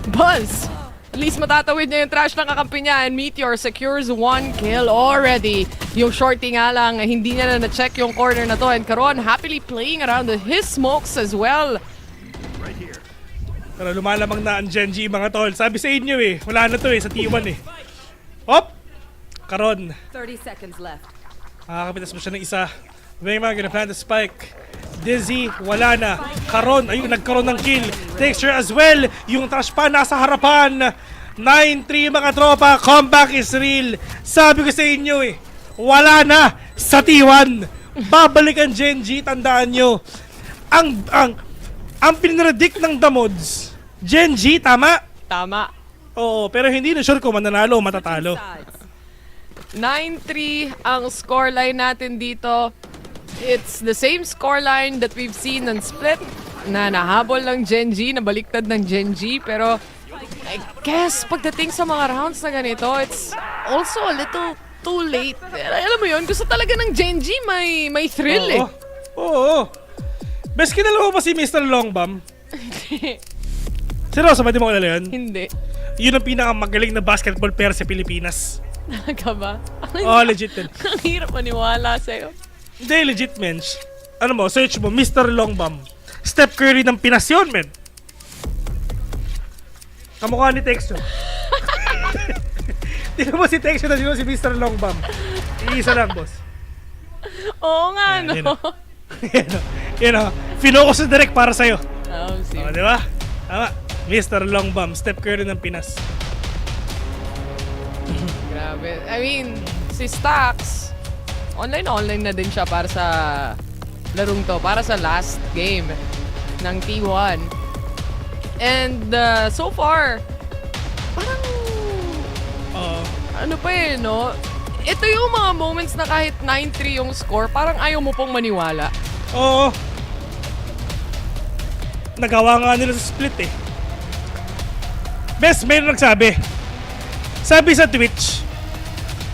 Buzz! At least matatawid niya yung trash ng kakampi niya and Meteor secures 1 kill already. Yung shorty nga lang, hindi niya na na-check yung corner na to and Karon happily playing around with his smokes as well. Pero lumalamang na ang Gen G mga tol. Sabi sa inyo eh, wala na to eh, sa T1 eh. Hop! Karon. 30 seconds left. Makakapitas mo siya ng isa. Vema, gonna plant the spike. Dizzy, wala na. Karon, ayun, nagkaroon ng kill. Texture as well. Yung trash pa nasa harapan. 9-3 mga tropa. Comeback is real. Sabi ko sa inyo eh, wala na sa T1. Babalik ang Gen G, tandaan nyo. Ang pinredict ng The Mods, Gen G, tama? Tama. Oo, pero hindi na sure kung mananalo o matatalo. 9-3 ang scoreline natin dito. It's the same scoreline that we've seen on Split na nahabol ng Gen G, nabaliktad ng Gen G. Pero I guess pagdating sa mga rounds na ganito, it's also a little too late. Alam mo yun, gusto talaga ng Gen G may thrill eh. Oo. Best kinala mo ba si Mr. Longbam? Seryoso ba di mo kilala yun? Hindi. Yun ang pinakamagaling na basketball player sa Pilipinas. Talaga ba? Legit yun. Ang hirap maniwala sa'yo. Hindi, legit, men. Ano mo, search mo, Mr. Longbam. Steph Curry ng Pinas yun, men. Kamukha ni Texo. Tingnan mo si Texo na si Mr. Longbam. Iisa lang, boss. Oo nga, no? Yan o. Finokus na direct para sa'yo. Oh, see. O, di ba? Tama. Mr. Longbam, Steph Curry ng Pinas. Grabe. I mean, si Stax, online na din siya para sa larong to, para sa last game ng T1. And so far, parang ano pa eh, no? Ito yung mga moments na kahit 9-3 yung score, parang ayaw mo pong maniwala. Oo. Nagawa nga nila sa split eh. Best, mayroon nagsabi. Sabi sa Twitch,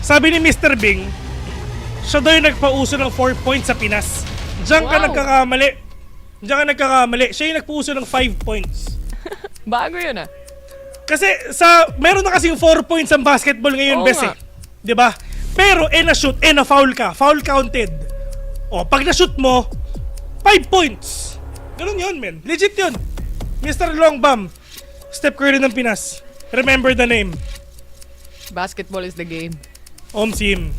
sabi ni Mr. Bing, siya daw yung nagpauso ng 4 points sa Pinas. Diyan ka nagkakamali. Siya yung nagpauso ng 5 points. Bago yun ah. Kasi meron na kasing 4 points ang basketball ngayon, best eh. 'Di ba? Pero na-shoot, na-foul ka. Foul counted. O, pag na-shoot mo, 5 points. Ganun yun, men. Legit yun. Mr. Longbam, Steph Curry ng Pinas. Remember the name. Basketball is the game. Omsim.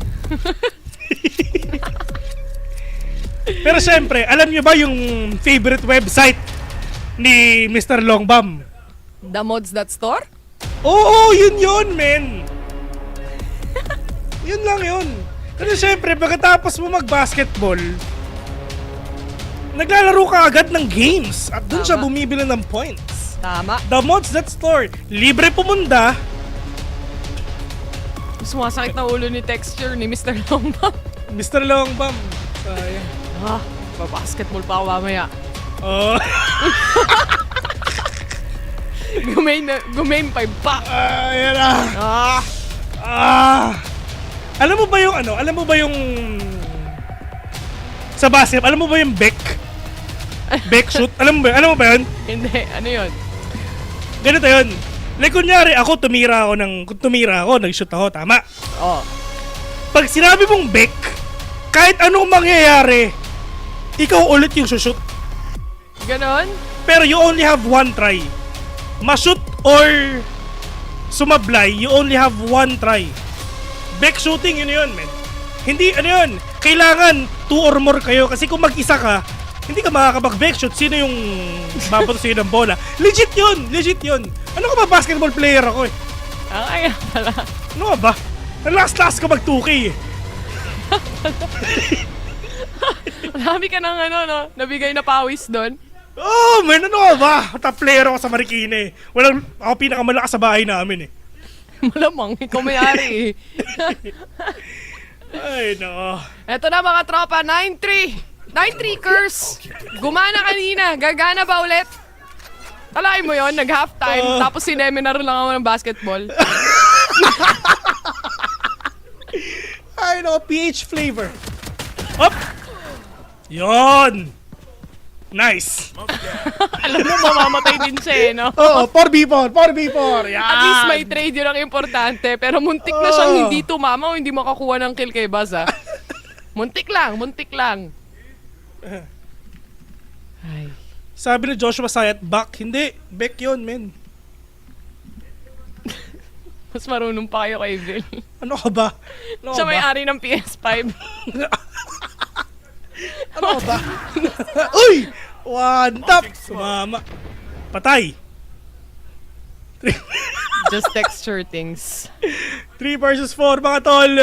Pero syempre, alam niyo ba yung favorite website ni Mr. Longbam? TheMods.store? Oo, yun, men. Yun lang yun. Kasi syempre, pagkatapos mo mag-basketball, naglalaro ka agad ng games at dun siya bumibili ng points. Tama. TheMods.store. Libre pumunta. Sumasakit na ulo ni texture ni Mr. Longbam. Mr. Longbam. Sayang. Pa-basketball pa ako mamaya. Oh. Gumain 5 pa. Ayan na. Alam mo ba yung sa basketball, alam mo ba yung Beck shoot? Alam mo ba yun? Hindi, ano yun? Ganito yun. Like kunyari, tumira ako, nag-shoot ako, tama? Oo. Pag sinabi mong Beck, kahit anong mangyayari, ikaw ulit yung shoot. Ganon? Pero you only have one try. Ma-shoot or sumablay, you only have one try. Back shooting, yun, men. Hindi, yun, kailangan 2 or more kayo kasi kung mag-isa ka, hindi ka makakapag-back shoot. Sino yung babato sa'yo ng bola? Legit yun. Ano ka ba, basketball player ako eh. Kaya pala. Ano ka ba? Last ko mag-2K eh. Marami ka ng nabigay na pawis doon. Oh, man, ano ka ba? Top player ako sa Marikina eh. Ako pinakamalakas sa bahay namin eh. Malamang, ikaw may-ari eh. Ay, no. Eto na mga tropa, 9-3. 9-3 curse. Gumana kanina. Gagana ba ulit? Talain mo yon, nag-halftime, tapos sineminar lang ako ng basketball. Ay, no, PH flavor. Up! Yon! Nice! Alam mo, mamamatay din siya eh, no? Oo, 4v4! Yan! At least may trade, yun ang importante. Pero muntik na siyang hindi tumama o hindi makakuha ng kill kay Baz, ha? Muntik lang. Ay. Sabi ni Joshua Sayat, back. Hindi, back yun, men. Mas marunong pa kayo kay Vil. Ano ka ba? Siya may-ari ng PS5. Ano ba? Uy! One tap! Sumama. Patay. Just texture things. 3 versus 4 mga tol.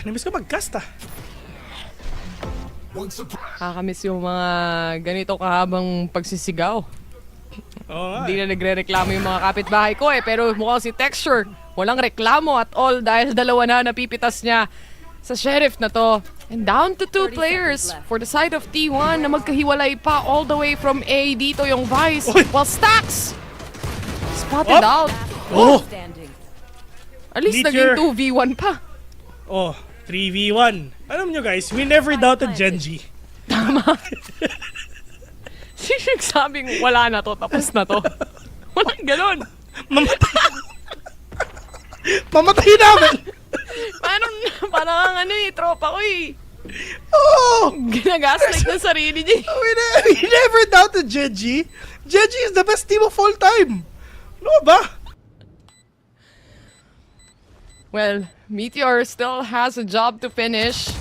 Namiss ko mag-cast Kakamiss yung mga ganito kahabang pagsisigaw. Oo nga. Hindi na nagre-reklamo yung mga kapitbahay ko pero mukhang si Texture walang reklamo at all dahil dalawa na napipitas niya sa sheriff na to. And down to 2 players for the side of T1 na magkahiwalay pa all the way from A. Dito yung Vice. While Stacks spotted out. Oh! At least Meteor. naging 2v1 pa. Oh, 3v1. Alam nyo guys, we never doubted Genji. Tama. Sino nagsabing wala na to, tapos na to? Walang ganon. Mamatay namin! Parang ano tropa ko Oh! Ginagaslight na sarili niya. We never doubted Genji. Genji is the best team of all time. Ano ba? Well, Meteor still has a job to finish.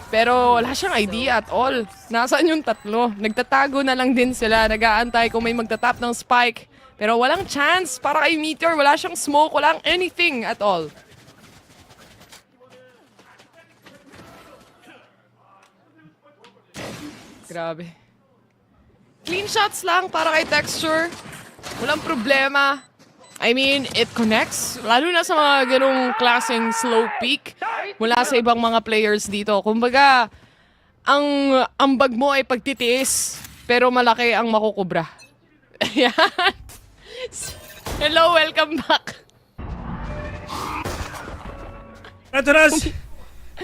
Pero wala siyang idea at all. Nasaan yung tatlo? Nagtatago na lang din sila. Nag-aantay kung may magtatap ng spike. Pero walang chance para kay Meteor. Wala siyang smoke. Walang anything at all. Grabe. Clean shots lang para kay Texture. Walang problema. I mean, it connects. Lalo na sa mga ganong klaseng slow peak mula sa ibang mga players dito. Kumbaga, ang ambag mo ay pagtitiis, pero malaki ang makukubra. Ayan. Hello, welcome back. Ito na,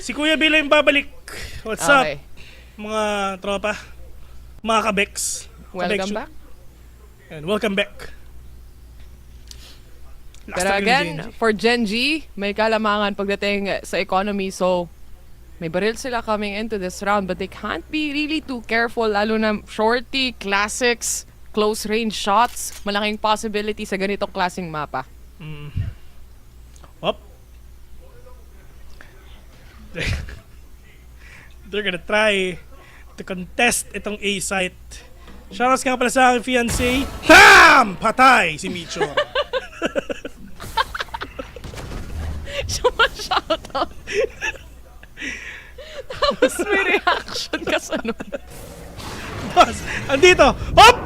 si Kuya Bila yung babalik. What's Okay. up, mga tropa? Mga kabeks. Welcome back. And welcome back. Pero again, for Genji, may kalamangan pagdating sa economy. So, may baril sila coming into this round, but they can't be really too careful. Lalo na shorty, classics, close range shots. Malaking possibility sa ganitong klaseng mapa. Up. They're gonna try to contest itong A site. Shoutouts nga pala sa aking fiancé. TAM! Patay si Micho. Shoutout. Tapos may reaction ka sa nun. Boss, andito. Up!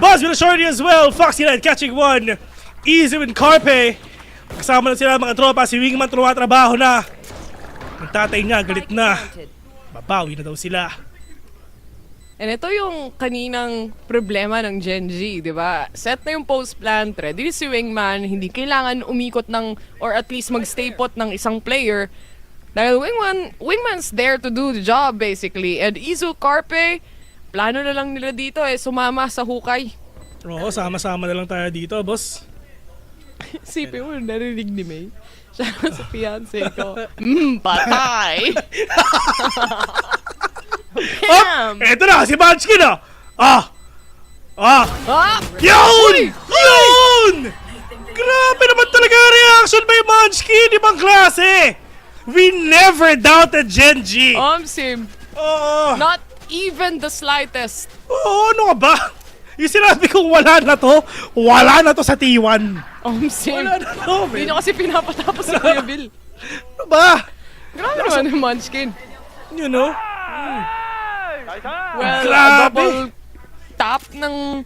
Boss with a shorty as well. Foxy Knight catching one. Easy with Carpe. Kasama na sila mga tropa. Si Wingman tumatrabaho na. Ang tatay niya galit na. Babawi na daw sila. And ito yung kaninang problema ng Genji, di ba? Set na yung post plant, ready si Wingman, hindi kailangan umikot ng, or at least magstay put ng isang player. Dahil Wingman's there to do the job basically. And Izu Carpe, plano na lang nila dito sumama sa hukay. Oo, sama-sama na lang tayo dito, boss. Sipin mo, narinig ni May. Siya sa fiancé ko. Patay! Oh, eto na, si Munchkin na! Yun! Yun! Grabe naman talaga ang reaction by Munchkin, ibang klase! We never doubted Genji! Sim. Oo. Not even the slightest. Oo, ano ka ba? Yung sinabi kong wala na to sa T1. Sim. Wala na to, Hindi man. nyo kasi pinapatapos si Kuya Bill. Ano ba? Grabe naman yung Munchkin. You know? Well, Grabe. double tap ng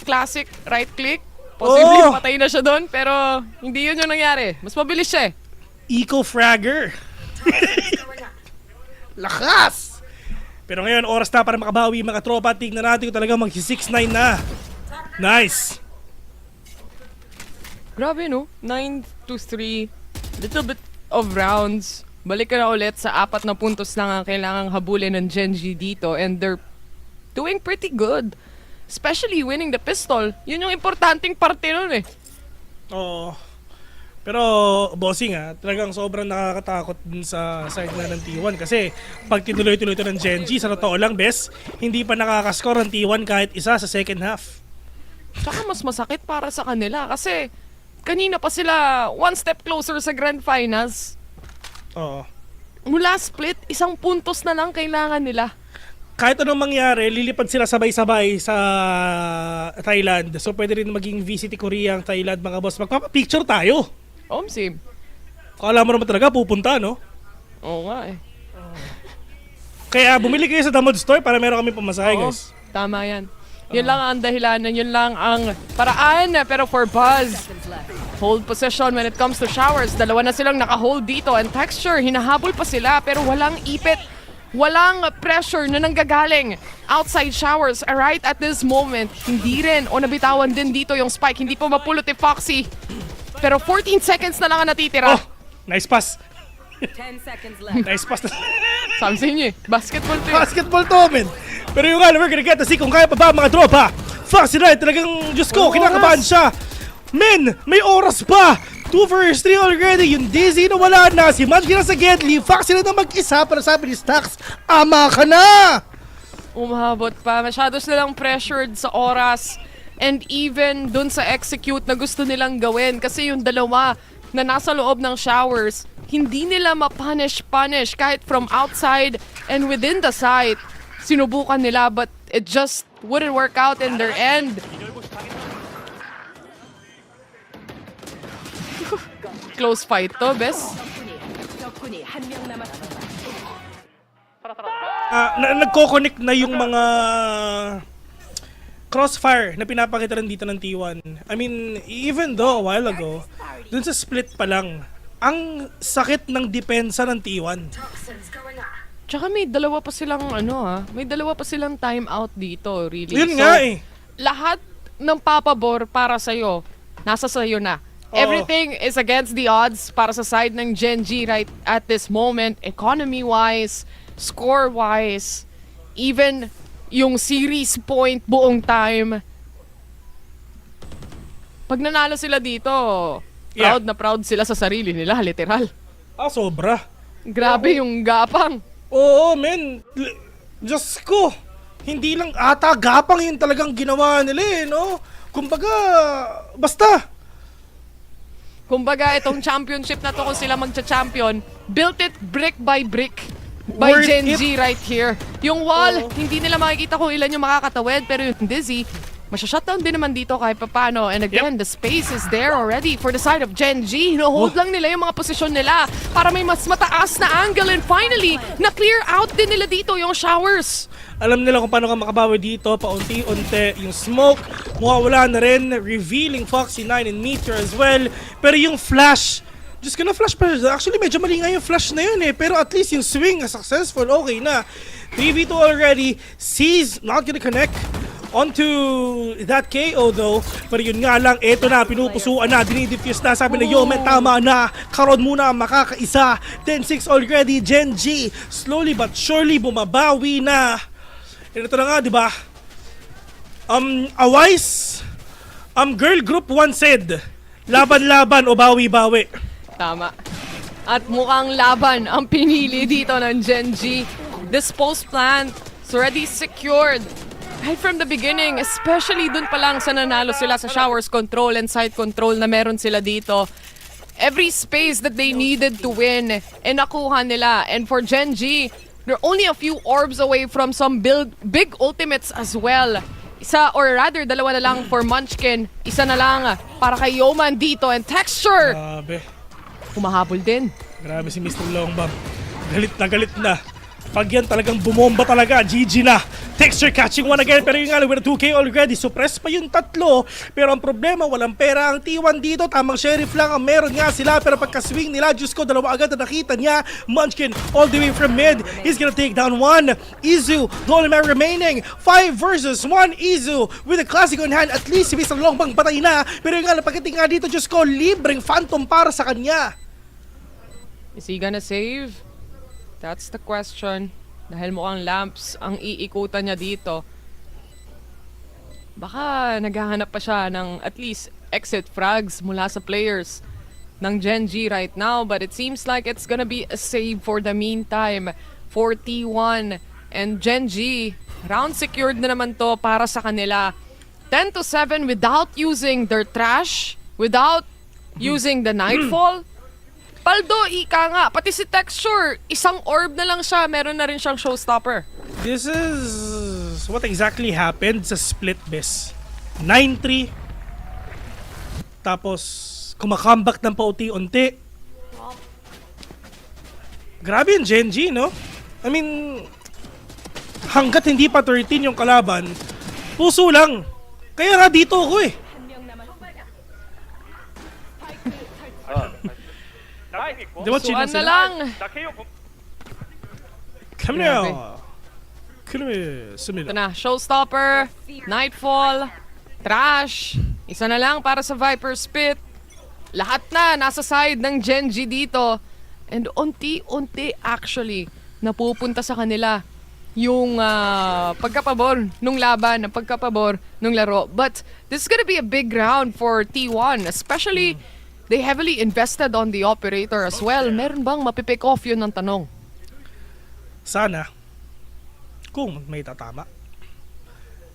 classic right click. Posibleng patay na siya doon, pero hindi yun yung nangyari. Mas mabilis siya Eco-fragger. Lakas! Pero ngayon, oras na para makabawi mga tropa. Tignan natin kung talaga mag-6-9 na. Nice! Grabe no? 9-3. Little bit of rounds. Balik ka na ulit sa 4 na puntos lang ang kailangang habulin ng Genji dito. And they're doing pretty good. Especially winning the pistol. Yun yung importanteng parte nun Oo. Pero, bossing talagang sobrang nakakatakot dun sa side na ng T1 kasi pag tinuloy-tuloy ito ng Genji, sa totoo lang, bes, hindi pa nakakascore ng T1 kahit isa sa second half. Tsaka mas masakit para sa kanila kasi kanina pa sila one step closer sa Grand Finals. Oo. mula split, 1 puntos na lang kailangan nila. Kahit anong mangyari, lilipad sila sabay-sabay sa Thailand. So pwede rin maging VCT Korea ang Thailand, mga boss. Magpapapicture tayo. Sim. Kala mo naman talaga pupunta, no? Oo nga eh. Kaya bumili kayo sa Damod Store para meron kami pamasahe, guys. Tama yan. Yun lang ang dahilanan, yun lang ang paraan. Pero for Buzz, hold possession when it comes to showers. 2 na silang naka-hold dito. And Texture, hinahabol pa sila pero walang ipit. Walang pressure na nanggagaling outside showers right at this moment. Hindi rin o nabitawan din dito yung spike. Hindi pa mapulot ni Foxy. Pero 14 seconds na lang ang natitira. Oh, nice pass. 10 seconds left. Nice pass. Sabi sa inyo eh, basketball to Basketball to, men. Pero yung we're gonna get to see kung kaya pa ba mga tropa. Foxy Knight talagang, Diyos ko, kinakabahan siya. Men, may oras pa. 2 versus 3 already. Yung Dizzy na wala na. Si Munchkin na sa Gedli. Foxy na mag-isa para sabi ni Stax, ama ka na! Umahabot pa. Masyado silang pressured sa oras. And even dun sa execute na gusto nilang gawin. Kasi yung 2 na nasa loob ng showers, hindi nila ma-punish kahit from outside and within the site. Sinubukan nila but it just wouldn't work out in their end. Close fight to, Bes. Nagko-connect na yung mga crossfire na pinapakita rin dito ng T1. I mean, even though a while ago, dun sa split pa lang, ang sakit ng depensa ng T1. Tsaka may 2 pa silang may 2 pa silang timeout dito, really. Yun nga eh. Lahat ng papabor para sa'yo, nasa sa'yo na. Everything is against the odds para sa side ng Gen G right at this moment. Economy-wise, score-wise, even yung series point buong time. Pag nanalo sila dito, proud na proud sila sa sarili nila, literal. Sobra. Grabe yung gapang. Oo, men. Diyos ko. Hindi lang ata gapang yun talagang ginawa nila eh, no? Kumbaga, basta. Kumbaga, itong championship na to kung sila magcha-champion, built it brick by brick by Worth Gen it. G right here. Yung wall, hindi nila makikita kung ilan yung makakatawid, pero yung Dizzy, masya-shutdown din naman dito kahit papano. And again, the space is there already for the side of Gen G. Hino-hold lang nila yung mga posisyon nila para may mas mataas na angle. And finally, na-clear out din nila dito yung showers. Alam nila kung paano ka makabawi dito, paunti-unti. Yung smoke, mawawala na rin, revealing Foxy 9 and Meteor as well. Pero yung flash, Diyos ko na flash pa siya. Actually, medyo mali nga yung flash na yun eh. Pero at least yung swing, successful, okay na. 3v2 already, C's not gonna connect onto that KO though. Pero yun nga lang, eto na, pinupusuan na, dinidifuse na. Sabi na, yo, may tama na. Karon muna makakaisa. 10-6 already, Gen G. Slowly but surely, bumabawi na. And ito na nga, di ba? A wise girl group once said, laban-laban o bawi-bawi. Tama. At mukhang laban ang pinili dito ng Gen G. This post plant is already secured. Right from the beginning, especially dun pa lang sa nanalo sila sa showers control and site control na meron sila dito. Every space that they needed to win, nakuha nila. And for Gen G, they're only a few orbs away from some big ultimates as well. Isa, or rather, 2 na lang for Munchkin. Isa na lang para kay Yoman dito. And Texture, Grabe. humahabol din. Grabe si Mr. Longbam. Galit na. Pag yan talagang bumomba talaga, GG na. Texture catching one again, pero yung with 2K already. Suppress pa yung 3. Pero ang problema, walang pera ang T1 dito. Tamang sheriff lang ang meron nga sila. Pero pagka-swing nila, Diyos ko, 2 agad na nakita niya. Munchkin all the way from mid. He's gonna take down 1. Izu, the only man remaining. 5 versus 1. Izu with a classic on hand. At least si Mr. Longbang patay na. Pero yung pagdating nga dito, Diyos ko, libreng phantom para sa kanya. Is he gonna save? That's the question. Dahil mukhang lamps ang iikutan niya dito. Baka naghahanap pa siya ng at least exit frags mula sa players ng Gen G right now. But it seems like it's gonna be a save for the meantime for T1 and Gen G. Round secured na naman to para sa kanila. 10-7 without using their trash, without using the nightfall. Paldo, ika nga. Pati si Texture, isang orb na lang siya. Meron na rin siyang showstopper. This is what exactly happened sa split bes. 9-3. Tapos, kumakambak ng paunti-unti. Grabe yung Genji, no? I mean, hanggat hindi pa 13 yung kalaban, puso lang. Kaya nga dito ako eh. Suan na lang. Come now. Ito na, showstopper, Nightfall, Trash. Isa na lang para sa Viper Spit. Lahat na nasa side ng Genji dito. And unti-unti actually napupunta sa kanila yung pagkapabor nung laban, ang pagkapabor nung laro. But this is gonna be a big round for T1, especially they heavily invested on the operator as well. Meron bang mapipick off yun ng tanong? Sana. Kung may tatama.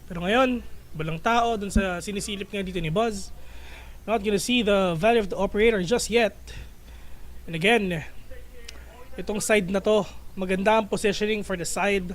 Pero ngayon, walang tao dun sa sinisilip nga dito ni Buzz. Not gonna see the value of the operator just yet. And again, itong side na to, maganda ang positioning for the side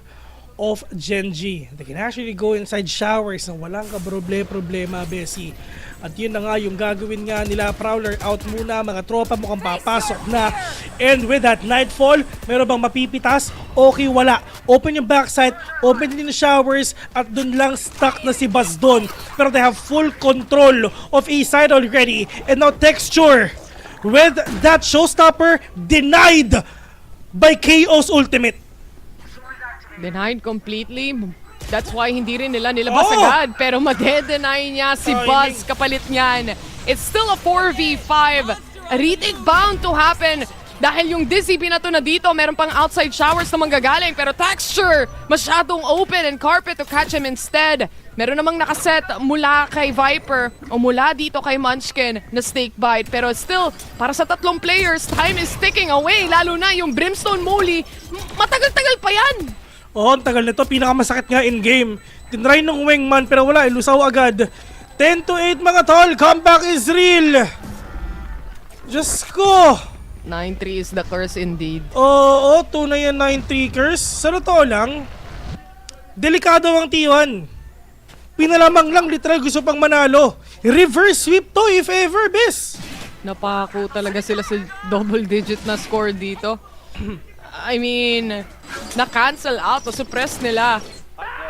of Genji. They can actually go inside showers na walang kaproblema, Bessie. At yun na nga yung gagawin nga nila. Prowler out muna, mga tropa mukhang papasok na. And with that Nightfall, meron bang mapipitas? Okay, wala. Open yung backside, open din yung showers, at dun lang stuck na si Buzz doon. Pero they have full control of A side already. And now Texture, with that showstopper, denied by KO's ultimate. Denied completely. That's why hindi rin nila nilabas agad. Pero made-deny niya si Buzz kapalit niyan. It's still a 4v5. A retake bound to happen. Dahil yung Dizzy binato na dito, meron pang outside showers na manggagaling. Pero Texture, masyadong open and Carpet to catch him instead. Meron namang nakaset mula kay Viper o mula dito kay Munchkin na snake bite. Pero still, para sa tatlong players, time is ticking away. Lalo na yung Brimstone Molly, matagal-tagal pa yan. Oo, ang tagal nito. Pinakamasakit nga in-game. Tinry ng wingman pero wala. Ilusaw agad. 10-8 mga tol. Comeback is real. Diyos ko. 9-3 is the curse indeed. Oo, tunay yan 9-3 curse. Sa totoo lang, delikado ang T1. Pinalamang lang, literal gusto pang manalo. Reverse sweep to if ever, bes. Napako talaga sila sa double digit na score dito. I mean, na-cancel out o suppress nila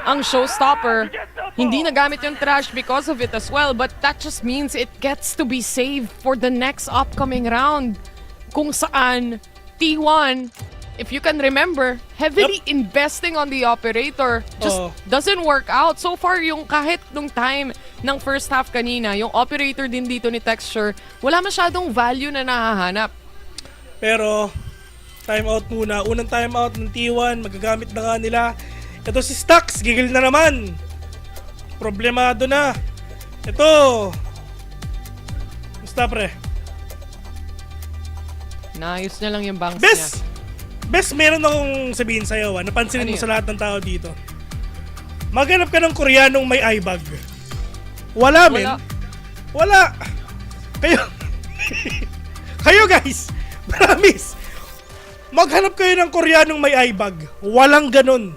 ang showstopper. Hindi nagamit yung Trash because of it as well, but that just means it gets to be saved for the next upcoming round. Kung saan T1, if you can remember, heavily investing on the operator just doesn't work out. So far, yung kahit nung time ng first half kanina, yung operator din dito ni Texture, wala masyadong value na nahahanap. Pero, timeout muna. Unang timeout ng T1, magagamit na nga nila. Ito si Stax, gigil na naman. Problemado na. Ito. Basta pre. Naayos niya lang yung banks niya. Bes, meron akong sabihin sa'yo. Napansinin mo sa lahat ng tao dito. Maghanap ka ng Koreanong may eye bag. Wala, men. Wala. Kayo guys, promise. Maghanap kayo ng Koreanong may eye bag. Walang ganun.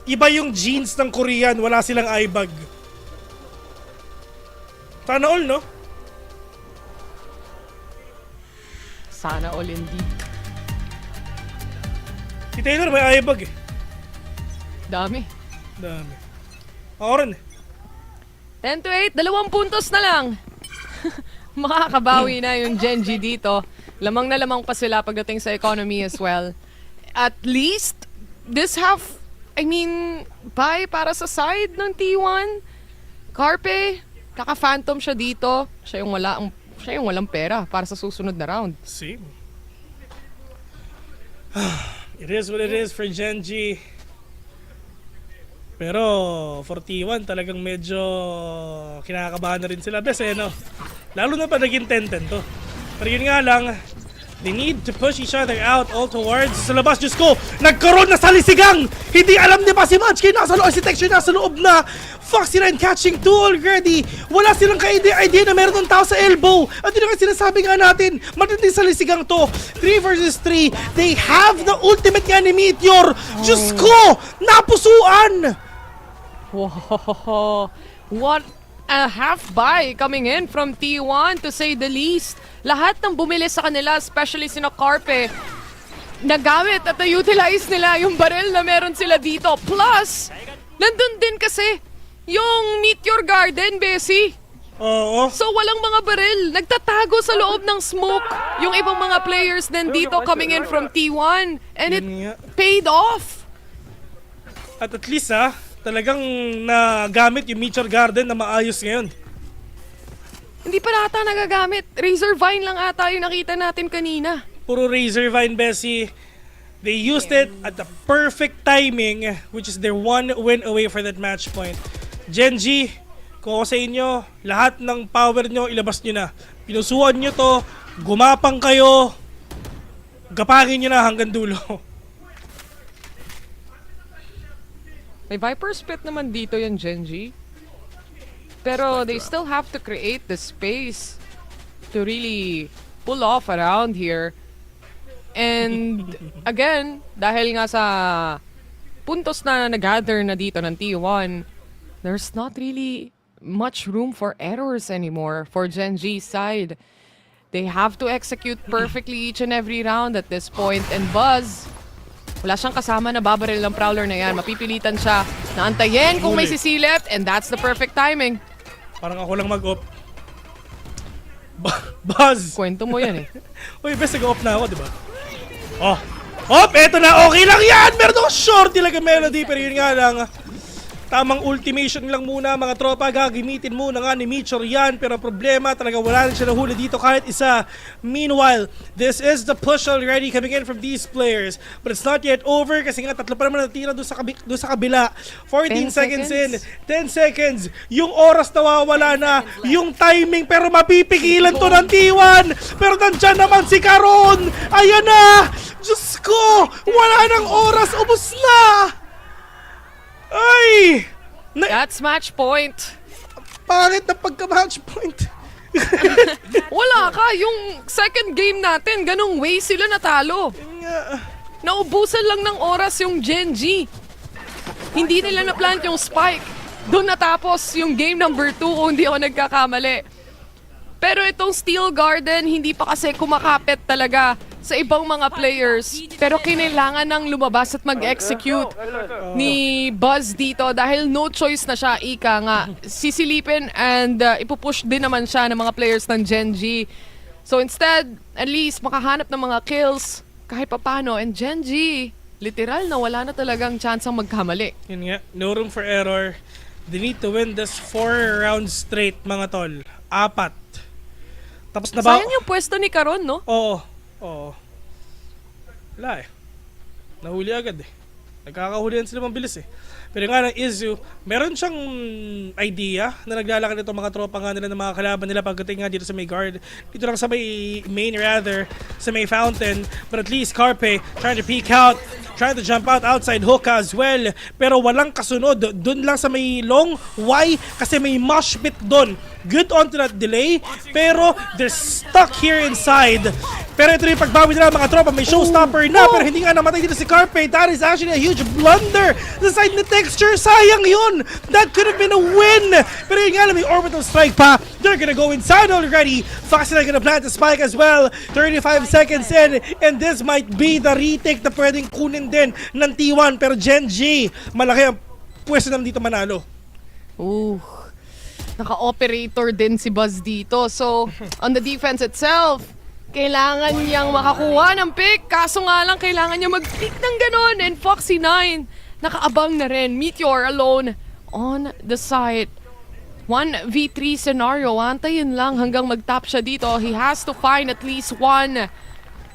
Iba yung jeans ng Korean, wala silang eye bag. Sana all, no? Sana all indeed. Si Taylor may eye bag eh. Dami. Ako rin eh. 10-8, 2 puntos na lang. Makakabawi na yung Genji dito. Lamang na lamang pa sila pagdating sa economy as well. At least, this half, I mean, bye para sa side ng T1. Carpe, kaka-phantom siya dito. Siya yung walang pera para sa susunod na round. See? It is what it is for Genji. Pero for T1 talagang medyo kinakabahan na rin sila. Bes eh, no? Lalo na pa naging 10-10 to. Pero yun nga lang, They need to push each other out all towards sa labas. Diyos ko, nagkaroon na salisigang! Hindi alam niya pa si Munchkin nasa loob, si Texture nasa loob na. Foxy9 catching 2 already. Wala silang idea na meron ng tao sa elbow. At yun ang sinasabi nga natin, matinding salisigang to. 3 versus 3. They have the ultimate nga ni Meteor. Diyos ko, napusuan! Wow. What a half buy coming in from T1 to say the least. Lahat ng bumili sa kanila, especially sina Carpe, nagamit at na-utilize nila yung barrel na meron sila dito. Plus, nandun din kasi yung Meteor Garden, Bessie. Oo. So walang mga barrel. Nagtatago sa loob ng smoke yung ibang mga players din dito coming in from T1. And it paid off. At least talagang nagamit yung Meteor Garden na maayos ngayon. Hindi pa ata nagagamit. Razor Vine lang ata yung nakita natin kanina. Puro Razor Vine, Bessie. They used it at the perfect timing, which is their one win away for that match point. Genji, kung ako sa inyo, lahat ng power nyo, ilabas nyo na. Pinusuan nyo to, gumapang kayo, gapangin nyo na hanggang dulo. May Viper Spit naman dito yung Genji. Pero they still have to create the space to really pull off around here. And again, dahil nga sa puntos na nag-gather na dito ng T1, there's not really much room for errors anymore for Genji's side. They have to execute perfectly each and every round at this point. And Buzz, wala siyang kasama na babaril ng Prowler na yan. Mapipilitan siya na antayin kung may sisilip, and that's the perfect timing. Parang ako lang mag-op. Buzz! Kwento mo yan eh. Uy, best nag-op na ako, diba? Oh! Hop! Eto na! Okay lang yan! Meron ako short like a melody, pero yun nga lang. Tamang ultimation lang muna mga tropa, gagamitin muna nga ni Meteor yan, pero problema talaga wala rin siya nahuli dito kahit isa. Meanwhile, this is the push already coming in from these players, but it's not yet over kasi nga tatlo pa naman natira doon sa kabila. 14 seconds in, 10 seconds, yung oras nawawala na, yung timing, pero mapipigilan to ng T1, pero nandyan naman si Caron, ayan na, Diyos ko, wala nang oras, ubos na. Ay! That's match point. Pangit na pagka-match point. Wala ka. Yung second game natin, ganung way sila natalo. Naubusan lang ng oras yung Genji. Hindi nila na-plant yung spike. Doon natapos yung game number 2 kung hindi ako nagkakamali. Pero itong Steel Garden, hindi pa kasi kumakapit talaga sa ibang mga players. Pero kinailangan ng lumabas at mag-execute ni Buzz dito dahil no choice na siya, ika nga. Sisilipin and ipupush din naman siya ng mga players ng Genji. So instead, at least makahanap ng mga kills kahit papano. And Genji, literal na wala na talagang chance ang magkamali. Yun nga, no room for error. They need to win this 4 rounds straight, mga tol. 4. Tapos na ba? Sayang yung pwesto ni Caron, no? Oo. Wala eh. Nahuli agad eh. Nagkakahulihan sila mabilis eh. Pero nga ng Izu, meron siyang idea na naglalakad ito mga tropa nga nila ng mga kalaban nila pagdating nga dito sa may guard. Dito lang sa may main rather, sa may fountain. But at least Carpe trying to peek out, trying to jump out outside hookah as well. Pero walang kasunod. Doon lang sa may long. Why? Kasi may mosh pit doon. Good on to that delay. Pero they're stuck here inside. Pero ito rin pagbawi nila mga tropa. May showstopper na. Pero hindi nga namatay dito si Carpe. That is actually a huge blunder. Sa side ni Texture. Sayang yun. That could have been a win. Pero yun nga lang, may orbital strike pa. They're gonna go inside already. Foxy na gonna plant the spike as well. 35 seconds in. And this might be the retake na pwedeng kunin din ng T1. Pero Genji, malaki ang pwesto naman dito manalo. Naka-operator din si Buzz dito. So, on the defense itself, kailangan niyang makakuha ng pick. Kaso nga lang, kailangan niya mag-pick ng ganon. And Foxy9, nakaabang na rin. Meteor alone on the site. 1v3 scenario. Antayin lang hanggang mag-top siya dito. He has to find at least one.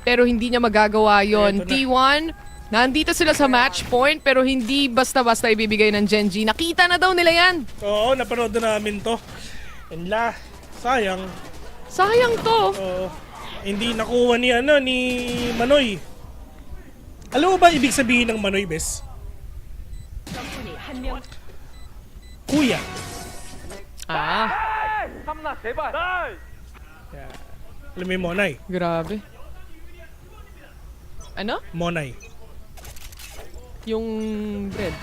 Pero hindi niya magagawa yon. T1, nandito sila sa match point pero hindi basta-basta ibibigay ng Genji. Nakita na daw nila yan. Oo, napanood na namin to. And sayang. Sayang to. Oo. Hindi nakuha ni Manoy. Alam mo ba ibig sabihin ng Manoy, Bes? Kuya. Ah. Yeah. Alam mo yung Monay? Grabe. Ano? Monay. Yung bread.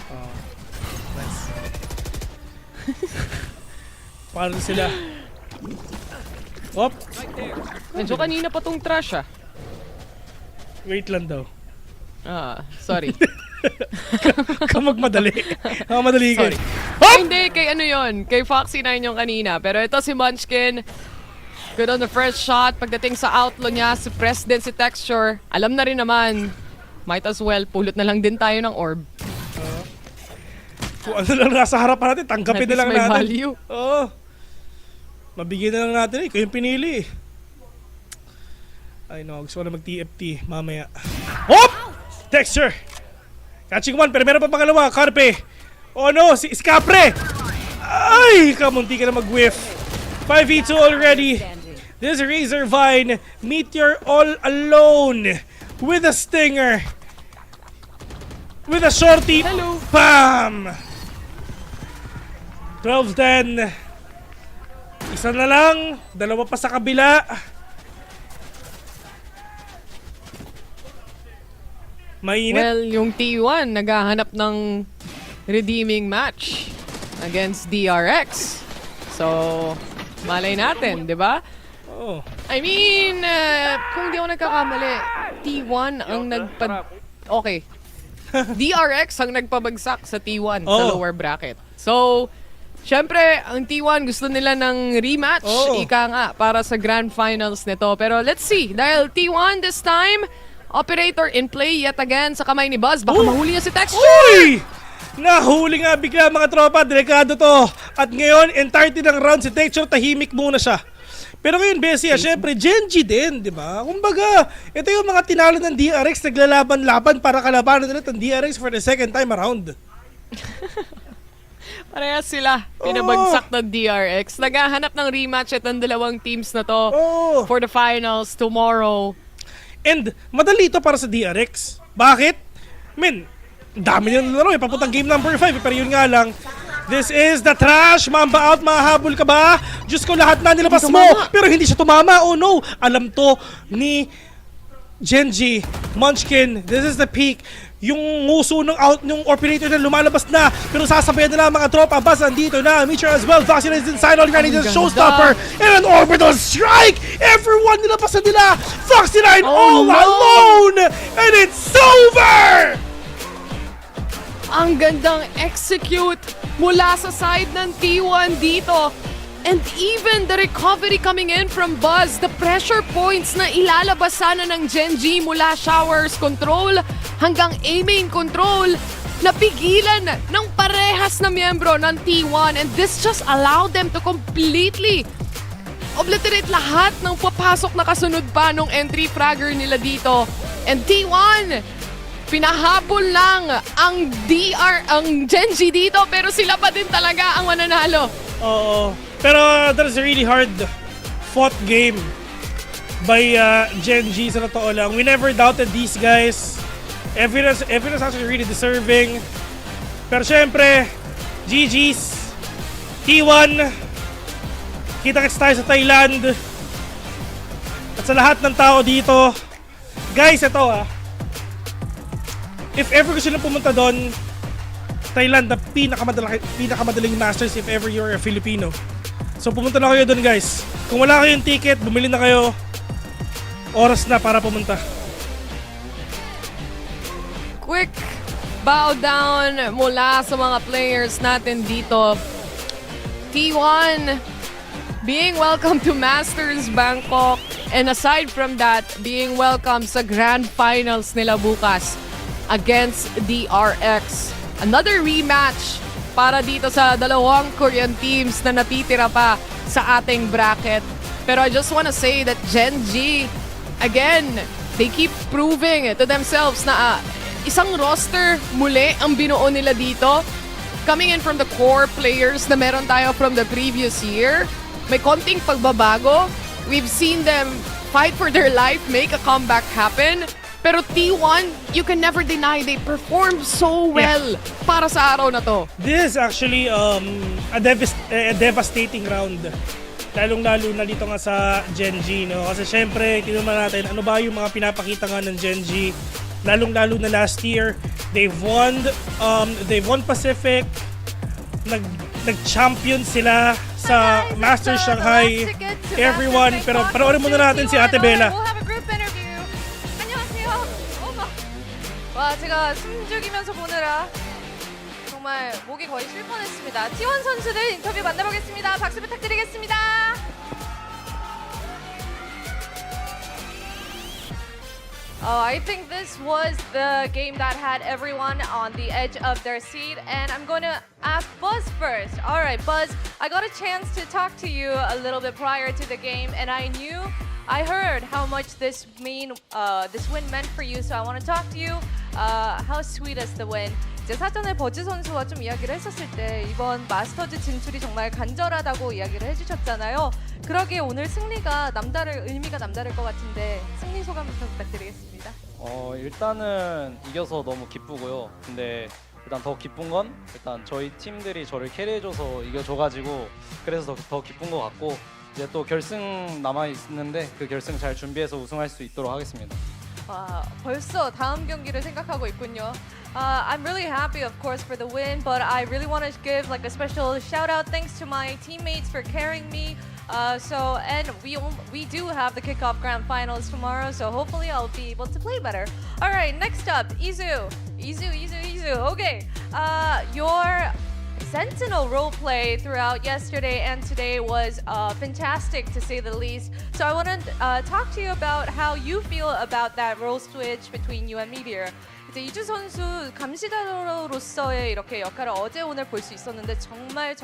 Nice. Paano sila? Op! Medyo kanina pa tong trash ah. Wait lang daw. Sorry. Kamagmadali. Kamagmadali ka. Sorry. Oh! Hindi, kay ano yon, kay Foxy9 yung kanina. Pero ito si Munchkin. Good on the first shot. Pagdating sa outlaw niya, suppress din si Texture. Alam na rin naman, might as well, pulot na lang din tayo ng orb. Kung ano lang nasa harapan natin, tanggapin na lang may natin. value. Oo. Mabigyan na lang natin ikaw yung pinili Ay no, gusto ko na mag-TFT mamaya. Hop! Texture! Catching one, pero meron pa pangalawa. Carpe! Oh no, si Capre! Ay! Kamunti ka na mag-whiff. 5v2 already. This Razor Vine. Meteor all alone. With a stinger. With a shorty. Hello. Bam! 12-10. Isa na lang. Dalawa pa sa kabila. Mainit. Well, yung T1 naghahanap ng redeeming match against DRX. So, malay natin, di ba? Oh. I mean, kung di ako nagkakamali, T1 ang Okay. DRX ang nagpabagsak sa T1 sa lower bracket. So, syempre, ang T1 gusto nila ng rematch, ika nga, para sa grand finals nito. Pero let's see, dahil T1 this time, operator in play yet again sa kamay ni Buzz. Baka mahuli niya si Texture! Uy! Nahuli nga bigla mga tropa, delikado to. At ngayon, entirety ng round si Texture, tahimik muna siya. Pero ngayon, Bessie, syempre, Genji din, di ba? Kumbaga, ito yung mga tinalo ng DRX, naglalaban-laban para kalabanan nila ng DRX for the second time around. Parehas sila, pinabagsak ng DRX. Naghahanap ng rematch itong dalawang teams na to for the finals tomorrow. And madali ito para sa DRX. Bakit? Dami nila laro papuntang game number 5 pero yun nga lang, this is the trash. Mamba out, mahabol ka ba? Diyos ko, lahat na nilabas mo. Pero hindi siya tumama. Oh no. Alam to ni Genji. Munchkin, this is the peak. Yung nguso ng operator na lumalabas na. Pero sasabayan nila mga tropa. Basta andito na. Meteor as well. Foxy is inside already. The showstopper. And an orbital strike. Everyone nilabas na nila. Foxy9 all alone. And it's over! Ang gandang execute mula sa side ng T1 dito. And even the recovery coming in from Buzz, the pressure points na ilalabas sana ng Genji mula showers control hanggang A-main control, napigilan ng parehas na miyembro ng T1. And this just allowed them to completely obliterate lahat ng papasok na kasunod pa nung entry fragger nila dito. And T1, pinahabol lang ang Genji dito, pero sila pa din talaga ang mananalo. Oo. Pero that is a really hard fought game by Genji sa totoo lang. We never doubted these guys. Everyone's actually really deserving. Pero syempre, GG's. T1. Kita-kits tayo sa Thailand. At sa lahat ng tao dito. Guys, ito if ever gusto nyo pumunta doon, Thailand, na pinakamadaling Masters if ever you're a Filipino. So pumunta na kayo doon, guys. Kung wala kayong ticket, bumili na kayo. Oras na para pumunta. Quick bow down mula sa mga players natin dito. T1 being welcome to Masters Bangkok, and aside from that, being welcome sa grand finals nila bukas against DRX. Another rematch para dito sa dalawang Korean teams na natitira pa sa ating bracket. Pero I just wanna say that Genji, again, they keep proving to themselves na isang roster muli ang binuo nila dito. Coming in from the core players na meron tayo from the previous year, may konting pagbabago. We've seen them fight for their life, make a comeback happen. Pero T1, you can never deny they performed so well para sa araw na to. This is actually a devastating round. Lalong-lalo na dito nga sa Gen G, no? Kasi syempre, tinuman natin, ano ba yung mga pinapakita nga ng Gen G? Lalong-lalo na last year, they've won Pacific, nag-champion sila sa Masters Shanghai, everyone. Pero panoorin muna natin si Ate Bella. We'll have a group interview. 안녕하세요. 와, 제가 숨죽이면서 보느라 정말 목이 거의 쉴 뻔했습니다. T1 선수들 인터뷰 만나보겠습니다. 박수 부탁드리겠습니다. I think this was the game that had everyone on the edge of their seat, and I'm going to ask Buzz first. All right, Buzz, I got a chance to talk to you a little bit prior to the game, and I heard how much this win meant for you, so I want to talk to you. How sweet is the win? 이제 사전에 버즈 선수와 좀 이야기를 했었을 때 이번 마스터즈 진출이 정말 간절하다고 이야기를 해주셨잖아요. 그러기에 오늘 승리가 의미가 남다를 것 같은데 승리 소감부터 부탁드리겠습니다. 일단은 이겨서 너무 기쁘고요. 근데 일단 더 기쁜 건 일단 저희 팀들이 저를 캐리해줘서 이겨줘가지고 그래서 더 기쁜 것 같고 이제 또 결승 남아 있는데 그 결승 잘 준비해서 우승할 수 있도록 하겠습니다. 벌써 다음 경기를 생각하고 있군요. I'm really happy, of course, for the win, but I really want to give like a special shout out thanks to my teammates for carrying me. And we do have the kickoff grand finals tomorrow, so hopefully I'll be able to play better. All right, next up, Izu. Okay, your Sentinel roleplay throughout yesterday and today was fantastic, to say the least. So I want to talk to you about how you feel about that role switch between you and Meteor. 이제 이주 선수 감시자로서의 이렇게 역할을 어제 오늘 볼 수 있었는데 정말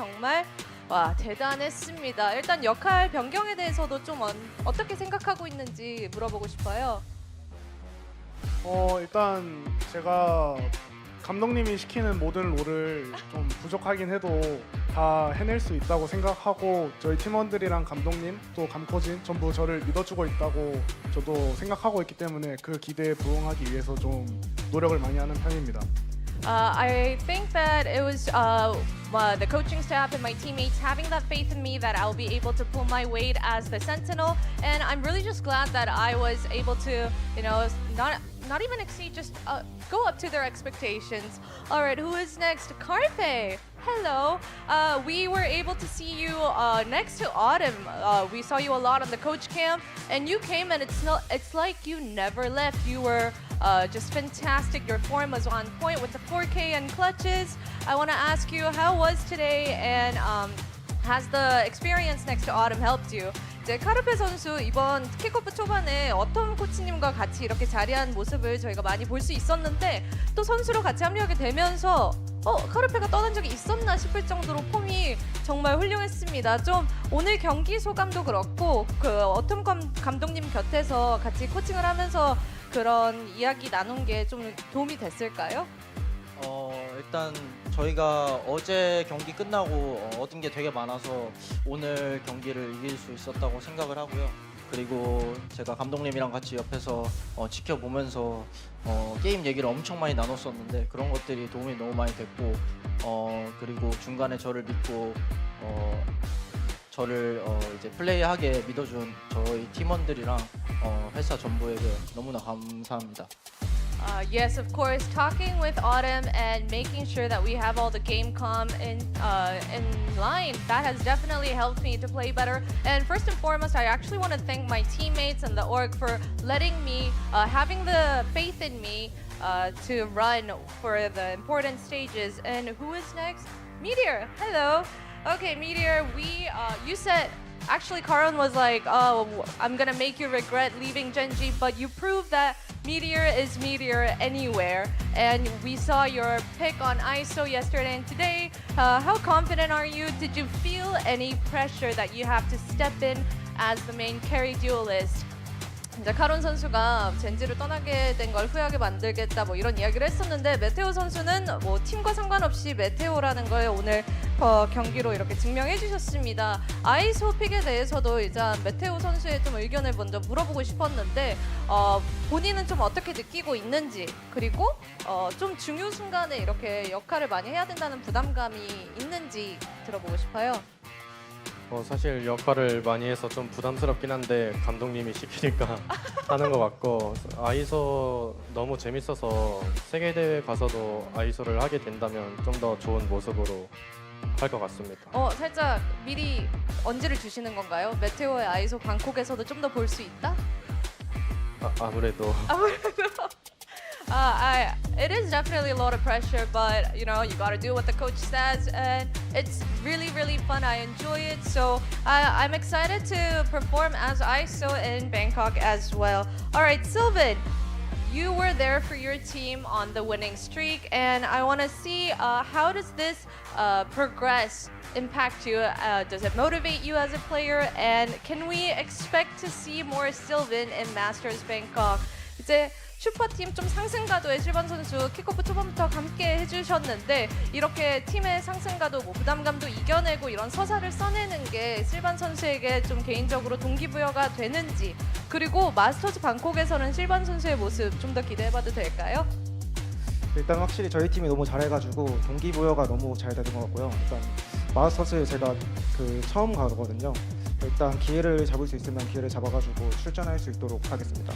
와 대단했습니다. 일단 역할 변경에 대해서도 좀 어떻게 생각하고 있는지 물어보고 싶어요. 일단 제가 감독님이 시키는 모든 롤을 좀 부족하긴 해도 다 해낼 수 있다고 생각하고 저희 팀원들이랑 감독님 또 감코진 전부 저를 믿어주고 있다고 저도 생각하고 있기 때문에 그 기대에 부응하기 위해서 좀 노력을 많이 하는 편입니다. I think that it was the coaching staff and my teammates having that faith in me that I'll be able to pull my weight as the Sentinel, and I'm really just glad that I was able to, not even exceed, just go up to their expectations. All right, who is next? Carpe. Hello. We were able to see you next to Autumn. We saw you a lot on the coach camp, and you came, and it's like you never left. You were just fantastic. Your form was on point with the 4K and clutches. I want to ask you, how was today, and has the experience next to Autumn helped you? 이제 카르페 선수 이번 킥오프 초반에 어텀 코치님과 같이 이렇게 자리한 모습을 저희가 많이 볼 수 있었는데 또 선수로 같이 합류하게 되면서 카르페가 떠난 적이 있었나 싶을 정도로 폼이 정말 훌륭했습니다. 좀 오늘 경기 소감도 그렇고 그 어텀 감독님 곁에서 같이 코칭을 하면서 그런 이야기 나눈 게 좀 도움이 됐을까요? 일단 저희가 어제 경기 끝나고 얻은 게 되게 많아서 오늘 경기를 이길 수 있었다고 생각을 하고요. 그리고 제가 감독님이랑 같이 옆에서 지켜보면서 게임 얘기를 엄청 많이 나눴었는데 그런 것들이 도움이 너무 많이 됐고 그리고 중간에 저를 믿고 저를 이제 플레이하게 믿어준 저희 팀원들이랑 회사 전부에게 너무나 감사합니다. Yes, of course, talking with Autumn and making sure that we have all the game comm in line, that has definitely helped me to play better. And first and foremost, I actually want to thank my teammates and the org for letting me, having the faith in me to run for the important stages. And who is next? Meteor, hello. Okay, Meteor, you said, actually Karan was like, I'm gonna make you regret leaving Genji, but you proved that Meteor is Meteor anywhere. And we saw your pick on ISO yesterday and today. How confident are you? Did you feel any pressure that you have to step in as the main carry duelist? 이제 카론 선수가 젠지를 떠나게 된 걸 후회하게 만들겠다 뭐 이런 이야기를 했었는데 메테오 선수는 뭐 팀과 상관없이 메테오라는 걸 오늘 경기로 이렇게 증명해 주셨습니다. 아이소 픽에 대해서도 일단 메테오 선수의 좀 의견을 먼저 물어보고 싶었는데 본인은 좀 어떻게 느끼고 있는지 그리고 좀 중요 순간에 이렇게 역할을 많이 해야 된다는 부담감이 있는지 들어보고 싶어요. 사실 역할을 많이 해서 좀 부담스럽긴 한데 감독님이 시키니까 하는 것 같고 아이소 너무 재밌어서 세계대회 가서도 아이소를 하게 된다면 좀 더 좋은 모습으로 할 것 같습니다. 살짝 미리 언지를 주시는 건가요? 메테오의 아이소 방콕에서도 좀 더 볼 수 있다? 아무래도 it is definitely a lot of pressure, but you know you got to do what the coach says, and it's really fun. I enjoy it, so I'm excited to perform as ISO in Bangkok as well. All right, Sylvan, you were there for your team on the winning streak, and I want to see how does this progress impact you? Does it motivate you as a player, and can we expect to see more Sylvan in Masters Bangkok? 이제 슈퍼팀 좀 상승가도에 실반 선수 킥오프 초반부터 함께 해주셨는데 이렇게 팀의 상승가도 뭐 부담감도 이겨내고 이런 서사를 써내는 게 실반 선수에게 좀 개인적으로 동기부여가 되는지 그리고 마스터즈 방콕에서는 실반 선수의 모습 좀 더 기대해봐도 될까요? 일단 확실히 저희 팀이 너무 잘해가지고 동기부여가 너무 잘 되는 것 같고요. 일단 마스터즈 제가 처음 가거든요. 일단 기회를 잡을 수 있으면 기회를 잡아가지고 출전할 수 있도록 하겠습니다.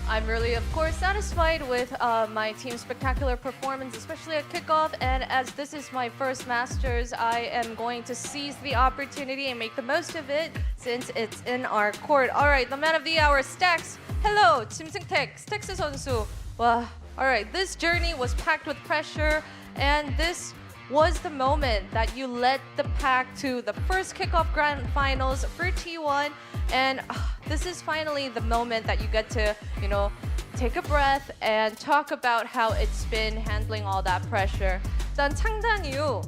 I'm really, of course, satisfied with my team's spectacular performance, especially at kickoff. And as this is my first Masters, I am going to seize the opportunity and make the most of it since it's in our court. All right, the man of the hour, Stax. Hello, 짐승택, 스택스 선수. Wow. All right, this journey was packed with pressure, and this was the moment that you led the pack to the first kickoff grand finals for T1. And this is finally the moment that you get to, you know, take a breath and talk about how it's been handling all that pressure. 일단 창단 이후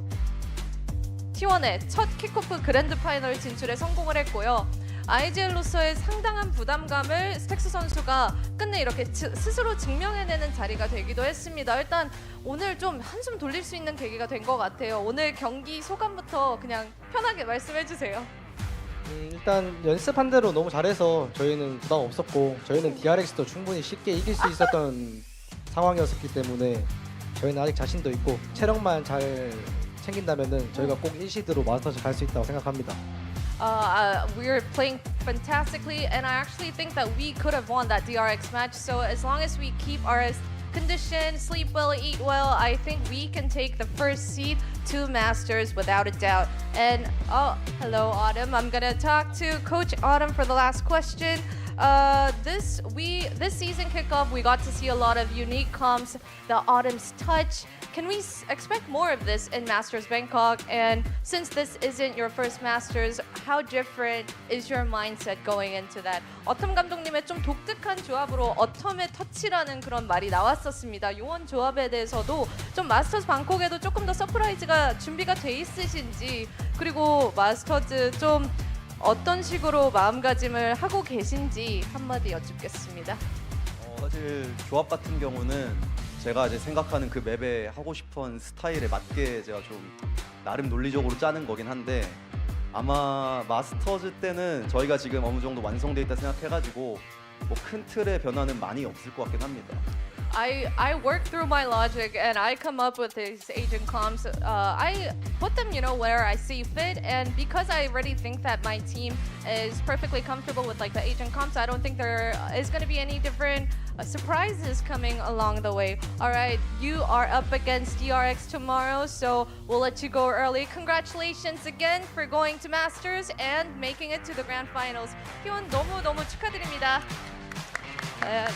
T1의 첫 킥오프 그랜드 파이널 진출에 성공을 했고요. IGL로서의 상당한 부담감을 스택스 선수가 끝내 이렇게 스스로 증명해내는 자리가 되기도 했습니다. 일단 오늘 좀 한숨 돌릴 수 있는 계기가 된 것 같아요. 오늘 경기 소감부터 그냥 편하게 말씀해 주세요. 일단 연습한 대로 너무 잘해서 저희는 부담 없었고 저희는 DRX도 충분히 쉽게 이길 수 있었던 상황이었기 때문에 저희는 아직 자신도 있고 체력만 잘 챙긴다면은 저희가 꼭 1시드로 마스터즈 갈 수 있다고 생각합니다. We're playing fantastically, and I actually think that we could have won that DRX match. So as long as we keep our condition, sleep well, eat well, I think we can take the first seed to Masters without a doubt. And hello Autumn, I'm gonna talk to Coach Autumn for the last question. This season kickoff, we got to see a lot of unique comps, the Autumn's touch. Can we expect more of this in Masters Bangkok? And since this isn't your first Masters, how different is your mindset going into that? 어텀 감독님의 좀 독특한 조합으로 어텀의 터치라는 그런 말이 나왔었습니다. 요원 조합에 대해서도 좀 마스터즈 방콕에도 조금 더 서프라이즈가 준비가 돼 있으신지 그리고 마스터즈 좀 어떤 식으로 마음가짐을 하고 계신지 한마디 여쭙겠습니다. 사실 조합 같은 경우는 제가 이제 생각하는 그 맵에 하고 싶은 스타일에 맞게 제가 좀 나름 논리적으로 짜는 거긴 한데 아마 마스터즈 때는 저희가 지금 어느 정도 완성돼 있다 생각해가지고 뭐 큰 틀의 변화는 많이 없을 것 같긴 합니다. I work through my logic and I come up with these agent comps. I put them, you know, where I see fit, and because I already think that my team is perfectly comfortable with like the agent comps, I don't think there is going to be any different surprises coming along the way. All right, you are up against DRX tomorrow, so we'll let you go early. Congratulations again for going to Masters and making it to the grand finals. Hyun, 너무 축하드립니다. 네.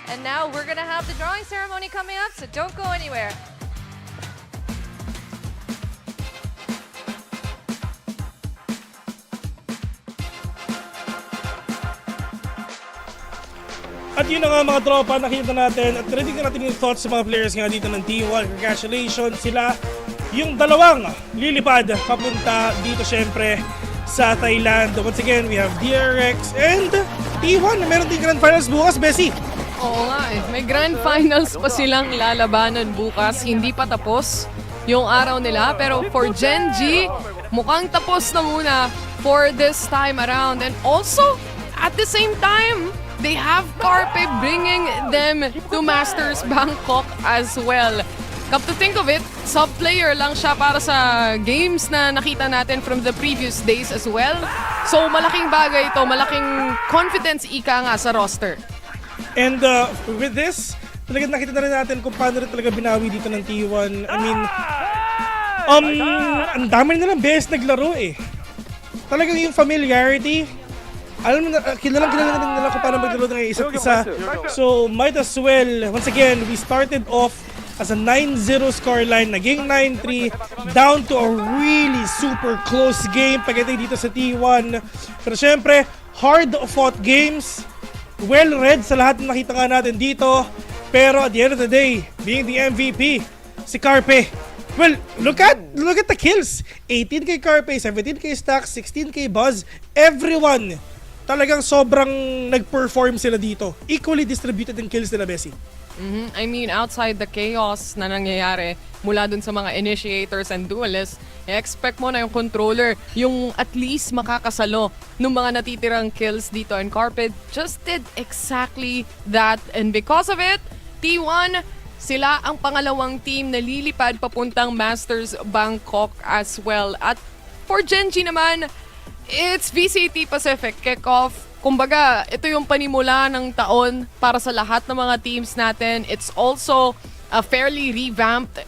And now we're gonna have the drawing ceremony coming up, so don't go anywhere. At yun na nga mga tropa, nakita natin at ready na natin yung thoughts sa mga players nga dito ng T1. Congratulations sila. Yung dalawang lilipad papunta dito syempre sa Thailand. Once again, we have DRX and T1 na meron din Grand Finals bukas, Bessie. Oo nga eh. May Grand Finals pa silang lalabanan bukas. Hindi pa tapos yung araw nila. Pero for Gen G, mukhang tapos na muna for this time around. And also, at the same time, they have Carpe bringing them to Masters Bangkok as well. Come to think of it, sub-player lang siya para sa games na nakita natin from the previous days as well. So malaking bagay ito, malaking confidence ika nga sa roster. And with this, talagang nakita na rin natin kung paano rin talaga binawi dito ng T1. I mean, ang dami nilang best naglaro eh. Talagang yung familiarity, alam mo na, kilalang na rin nila kung paano maglaro ng isa't isa. So might as well, once again, we started off as a 9-0 scoreline, naging 9-3, down to a really super close game pagdating dito sa T1. Pero syempre, hard-fought games, well-read sa lahat na nakita nga natin dito. Pero at the end of the day, being the MVP, si Carpe. Well, look at the kills. 18 kay Carpe, 17 kay Stack, 16 kay Buzz. Everyone, talagang sobrang nag-perform sila dito. Equally distributed in kills nila, Bessie. I mean, outside the chaos na nangyayari mula dun sa mga initiators and duelists, i-expect mo na yung controller, yung at least makakasalo ng mga natitirang kills dito. And Carpet just did exactly that. And because of it, T1, sila ang pangalawang team na lilipad papuntang Masters Bangkok as well. At for Gen G naman, it's VCT Pacific Kickoff. Kumbaga, ito yung panimula ng taon para sa lahat ng mga teams natin. It's also a fairly revamped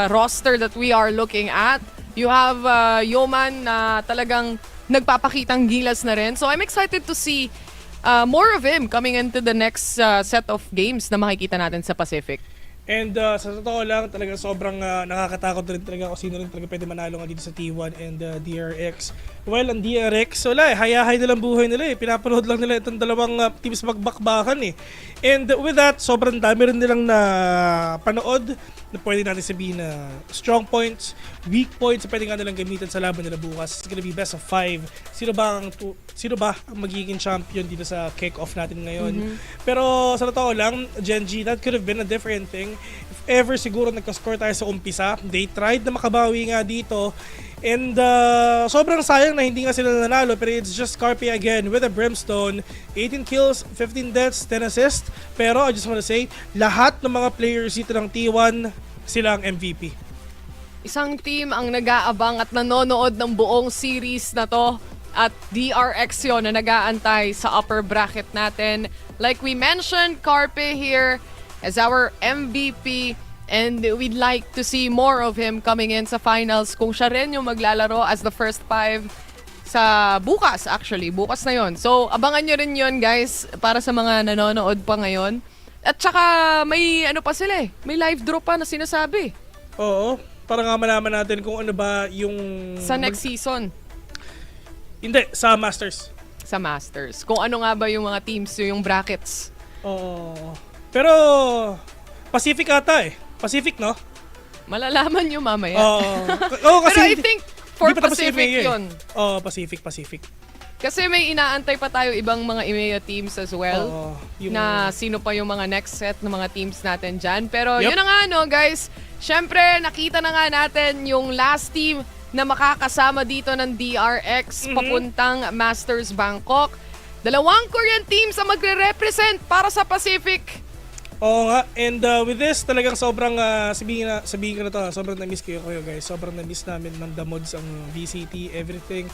roster that we are looking at. You have Yoman na talagang nagpapakitang gilas na rin. So I'm excited to see more of him coming into the next set of games na makikita natin sa Pacific. And sa totoo lang, talaga sobrang nakakatakot rin talaga kung sino rin talaga pwede manalo nga dito sa T1 and DRX. Well, ang DRX, wala eh, hayahay nilang buhay nila eh. Pinapanood lang nila itong dalawang teams magbakbakan eh. And with that, sobrang dami rin nilang na panood na pwede natin sabihin na strong points, weak points na pwede nga nilang gamitin sa laban nila bukas. It's gonna be best of 5. Sino ba ang magiging champion dito sa kick-off natin ngayon? Pero sa totoo lang, Gen G, that could have been a different thing. If ever siguro nagka-score tayo sa umpisa, they tried na makabawi nga dito. And sobrang sayang na hindi nga sila nanalo, pero it's just Carpe again with a Brimstone. 18 kills, 15 deaths, 10 assists. Pero I just want to say, lahat ng mga players dito ng T1, sila ang MVP. Isang team ang nag-aabang at nanonood ng buong series na to. At DRX yun na nag-aantay sa upper bracket natin. Like we mentioned, Carpe here as our MVP. And we'd like to see more of him coming in sa finals kung siya rin yung maglalaro as the first 5 sa bukas actually. Bukas na yon. So abangan nyo rin yon guys para sa mga nanonood pa ngayon. At saka may ano pa sila eh. May live draw pa na sinasabi. Oo. Para nga malaman natin kung ano ba yung... Sa next season. Hindi, sa Masters. Sa Masters. Kung ano nga ba yung mga teams, yung brackets. Oo. Pero Pacific ata eh. Pacific, no? Malalaman nyo mamaya. Kasi pero I think for Pacific yun. Pacific. Kasi may inaantay pa tayo ibang mga EMEA teams as well. Na sino pa yung mga next set ng mga teams natin dyan. Pero yun na nga no guys. Syempre nakita na nga natin yung last team na makakasama dito ng DRX papuntang Masters Bangkok. 2 Korean teams ang magre-represent para sa Pacific. Oo nga, and with this, talagang sobrang, sabihin ko na to, sobrang na-miss kayo guys. Sobrang na-miss namin ng The Mods ang VCT, everything.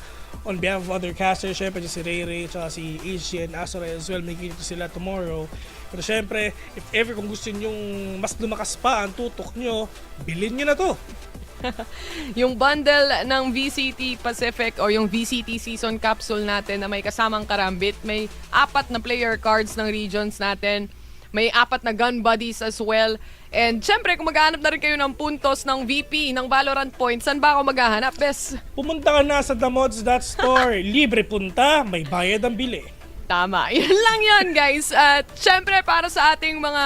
On behalf of other casters, syempre si Ray, tsaka si HG and Asura as well, may kinito sila tomorrow. Pero syempre, if ever kung gusto nyong mas lumakas pa ang tutok nyo, bilhin nyo na to. Yung bundle ng VCT Pacific o yung VCT season capsule natin na may kasamang karambit, may 4 na player cards ng regions natin. May 4 na gun buddies as well. And syempre, kung maghahanap na rin kayo ng puntos ng VP, ng VALORANT points, saan ba ako maghahanap, Bes? Pumunta ka na sa themods.store. Libre punta, may bayad ang bili. Tama. Yun lang yun, guys. At syempre, para sa ating mga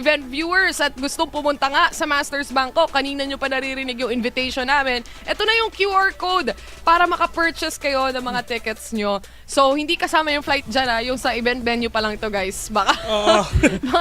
event viewers at gustong pumunta nga sa Masters Bangkok, kanina nyo pa naririnig yung invitation namin. Ito na yung QR code para maka-purchase kayo ng mga tickets nyo. So, hindi kasama yung flight dyan, yung sa event venue pa lang ito, guys. Baka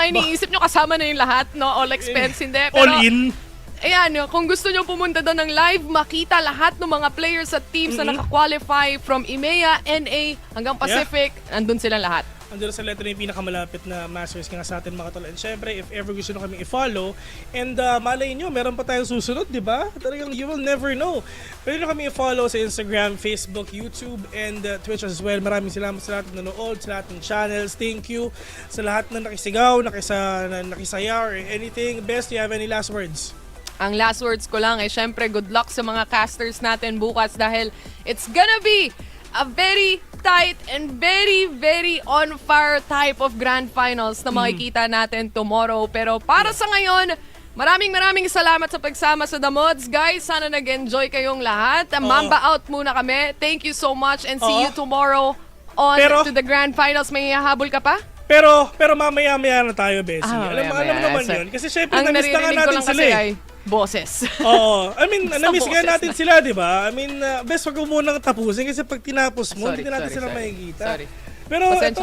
iniisip nyo kasama na yung lahat, no? All expense, hindi. Pero, All in. ayan, kung gusto nyo pumunta doon ng live, makita lahat ng mga players at teams na naka-qualify from EMEA, NA, hanggang Pacific, andun silang lahat. Andun sa letter yung pinakamalapit na Masters nga sa atin mga tol. And syempre, if ever gusto nyo kami i-follow, and malay nyo, meron pa tayong susunod, di ba? Talagang you will never know. Pwede nyo kami i-follow sa Instagram, Facebook, YouTube, and Twitch as well. Maraming salamat sa lahat ng nanood, sa lahat ng channels. Thank you sa lahat na nakisigaw, nakisaya, or anything. Best, do you have any last words? Ang last words ko lang ay syempre good luck sa mga casters natin bukas dahil it's gonna be a very tight and very, very on fire type of grand finals na makikita natin tomorrow. Pero para sa ngayon, maraming salamat sa pagsama sa The Mods. Guys, sana nag-enjoy kayong lahat. Mamba out muna kami. Thank you so much and see you tomorrow on to the grand finals. May hahabol ka pa? Pero mamaya-maya na tayo, Bessie. Alam mo naman yun. Kasi syempre, na-miss na nga natin sila eh. Boses. Oo. I mean, na-miss nga natin sila, di ba? I mean, best wag mo munang tapusin kasi pag tinapos mo, hindi natin sila makikita. Pero ito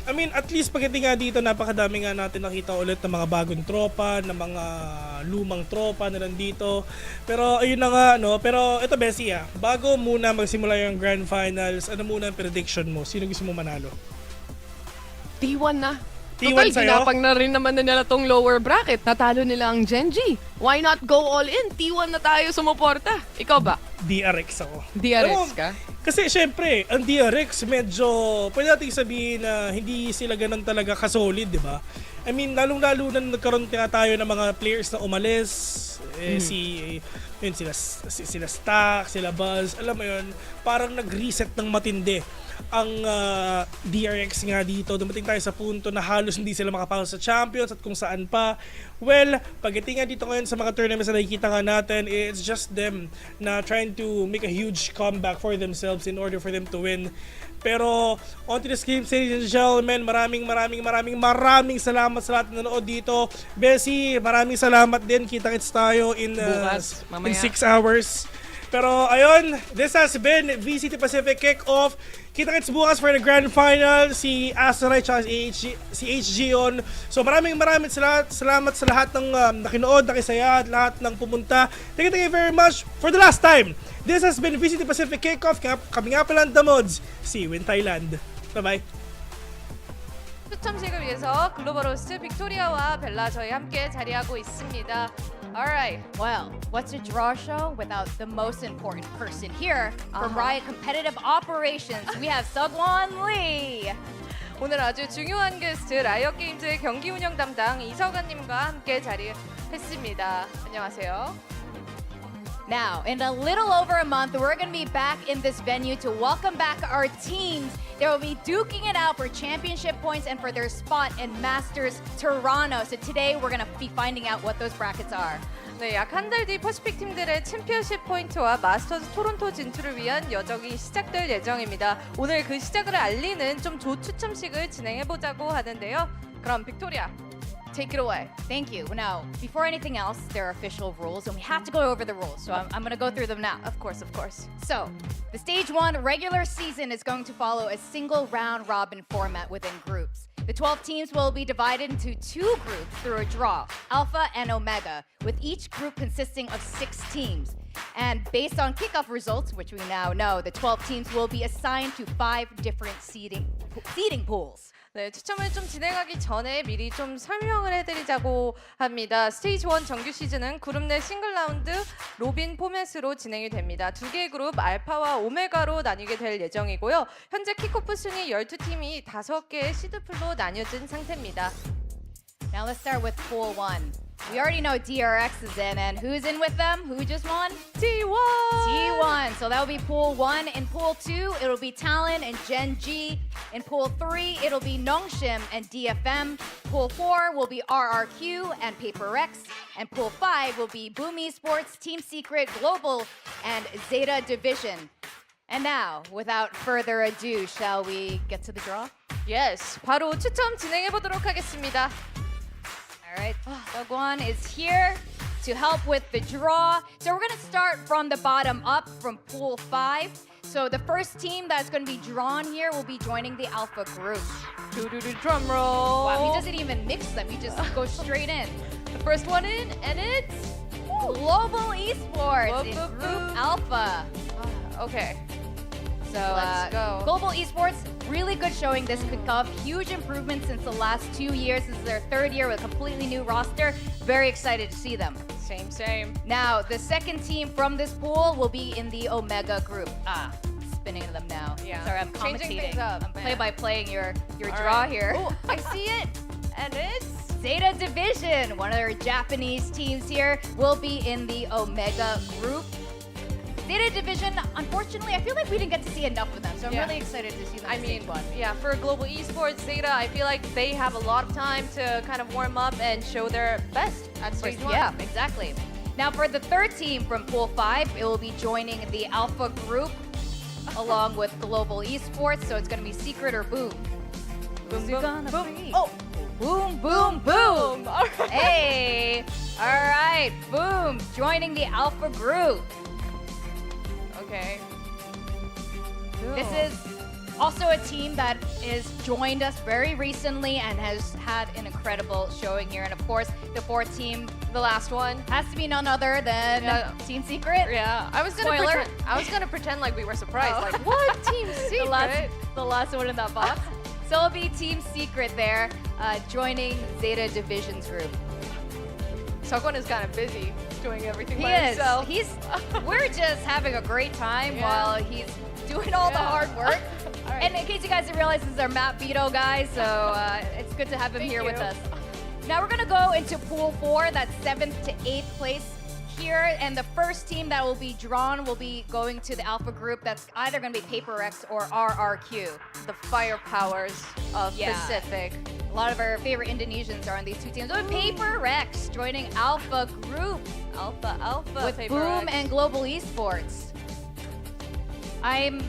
I mean, at least pagdating nga dito, napakadami nga natin nakita ulit ng mga bagong tropa, ng mga lumang tropa na nandito. Pero ayun na nga, no? Pero ito, Bessie, bago muna magsimula yung grand finals, ano muna ang prediction mo? Sino gusto mo manalo? T1 na. T1 Total, ginapang na rin naman na nila tong lower bracket. Natalo nila ang Genji. Why not go all in? T1 na tayo sumuporta. Ikaw ba? DRX ako. DRX ka? Kasi syempre, ang DRX medyo, pwede natin sabihin na hindi sila ganun talaga kasolid, di ba? I mean, lalong-lalo na nagkaroon tayo ng mga players na umalis. Sila Stack, sila Buzz, alam mo yun, parang nag-reset ng matindi ang DRX nga dito. Dumating tayo sa punto na halos hindi sila makapasok sa Champions at kung saan pa. Well, pagdating nga dito ngayon sa mga tournaments na nakikita nga natin, it's just them na trying to make a huge comeback for themselves in order for them to win. Pero on to this game, ladies and gentlemen, maraming salamat sa lahat na nanood dito. Bessie, maraming salamat din. Kita-kits tayo in 6 hours. Pero ayun, this has been VCT Pacific Kickoff. Kita-kits bukas for the grand final, si Asteroid at si HG on. So maraming salamat sa lahat ng nakinood, nakisaya, at lahat ng pumunta. Thank you very much for the last time. This has been VCT Pacific Kickoff. Kami nga pala ang The Mods. See you in Thailand. Bye-bye. 추첨식을 위해서 글로벌 호스트 빅토리아와 벨라 저희 함께 자리하고 있습니다. Alright, well, what's a draw show without the most important person here from Riot Competitive Operations? We have Seogwon Lee. 오늘 아주 중요한 게스트 라이엇 게임즈의 경기 운영 담당 이서관님과 함께 자리했습니다. 안녕하세요. Now, in a little over a month, we're going to be back in this venue to welcome back our teams. They will be duking it out for championship points and for their spot in Masters Toronto. So today, we're going to be finding out what those brackets are. 네, 약 한 달 뒤 퍼시픽 팀들의 챔피언십 포인트와 마스터즈 토론토 진출을 위한 여정이 시작될 예정입니다. 오늘 그 시작을 알리는 좀 조추첨식을 진행해보자고 하는데요. 그럼 빅토리아. Take it away. Thank you. Now, before anything else, there are official rules, and we have to go over the rules. So I'm going to go through them now. Of course. So, the Stage 1 regular season is going to follow a single round-robin format within groups. The 12 teams will be divided into 2 groups through a draw, Alpha and Omega, with each group consisting of 6 teams. And based on kickoff results, which we now know, the 12 teams will be assigned to 5 different seeding pools. 네, 추첨을 좀 진행하기 전에 미리 좀 설명을 해드리자고 합니다. 스테이지 1 정규 시즌은 그룹 내 싱글 라운드 로빈 포맷으로 진행이 됩니다. 2개의 그룹 알파와 오메가로 나뉘게 될 예정이고요. 현재 킥오프 순위 12팀이 5개의 시드풀로 나뉘어진 상태입니다. Now let's start with Pool 1. We already know DRX is in, and who's in with them? Who just won? T1! T1. So that will be Pool 1. In Pool 2, it'll be Talon and Gen G. In Pool 3, it'll be Nongshim and DFM. Pool 4 will be RRQ and Paper X. And Pool 5 will be Boom Esports, Team Secret, Global, and Zeta Division. And now, without further ado, shall we get to the draw? Yes, 바로 추첨 진행해 보도록 하겠습니다. All right, Dogwon is here to help with the draw. So we're gonna start from the bottom up from pool 5. So the first team that's gonna be drawn here will be joining the Alpha group. Drum roll. Wow, he doesn't even mix them. He just goes straight in. The first one in, and it's Global Esports in Group Alpha. Okay. So Let's go. Global Esports, really good showing this kickoff. Huge improvement since the last 2 years. This is their third year with a completely new roster. Very excited to see them. Same. Now, the second team from this pool will be in the Omega group. Spinning them now. Yeah. Sorry, I'm Changing commentating. things up. I'm play-by-playing your All draw right. here. Oh, I see it. And it's Zeta Division, one of their Japanese teams here, will be in the Omega group. Zeta Division, unfortunately, I feel like we didn't get to see enough of them, so I'm really excited to see them in stage 1. Yeah, for Global Esports, Zeta, I feel like they have a lot of time to kind of warm up and show their best at stage 1. Yeah, exactly. Now for the third team from Pool 5, it will be joining the Alpha group along with Global Esports, so it's going to be Secret or Boom. Boom, boom, boom. Oh, boom, boom, boom. All right. Hey, all right, Boom, joining the Alpha group. Okay. This is also a team that has joined us very recently and has had an incredible showing here. And of course, the fourth team, the last one, has to be none other than Team Secret. Yeah, I was gonna pretend like we were surprised. Like, what? Team Secret? The last one in that box. So it'll be Team Secret there, joining Zeta Division's group. Seokwan is kind of busy doing everything He by is. himself. We're just having a great time while he's doing all the hard work. Right. And in case you guys didn't realize, this is our Matt Vito guy, so it's good to have him here with us. Now we're gonna go into Pool 4, that's 7th to 8th place here, and the first team that will be drawn will be going to the Alpha group. That's either gonna be Paper X or RRQ. The fire powers of Pacific. A lot of our favorite Indonesians are on these two teams. Paper X joining Alpha group. Alpha. With Paper Boom X. and Global Esports. I'm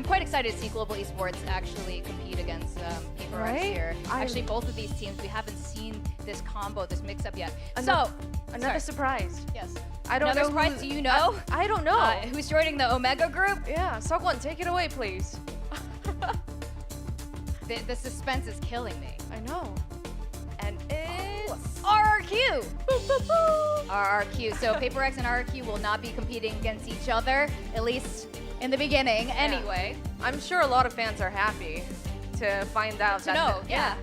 quite excited to see Global Esports actually compete against Paper X here. Actually, both of these teams, we haven't seen this combo, this mix-up yet. Another surprise. Yes. I don't Another know surprise, do you know? I don't know. Who's joining the Omega group? Yeah, Seokwan, take it away, please. The suspense is killing me. I know. And it's RRQ! RRQ. So Paper X and RRQ will not be competing against each other, at least in the beginning, anyway. I'm sure a lot of fans are happy to find out To know, yeah.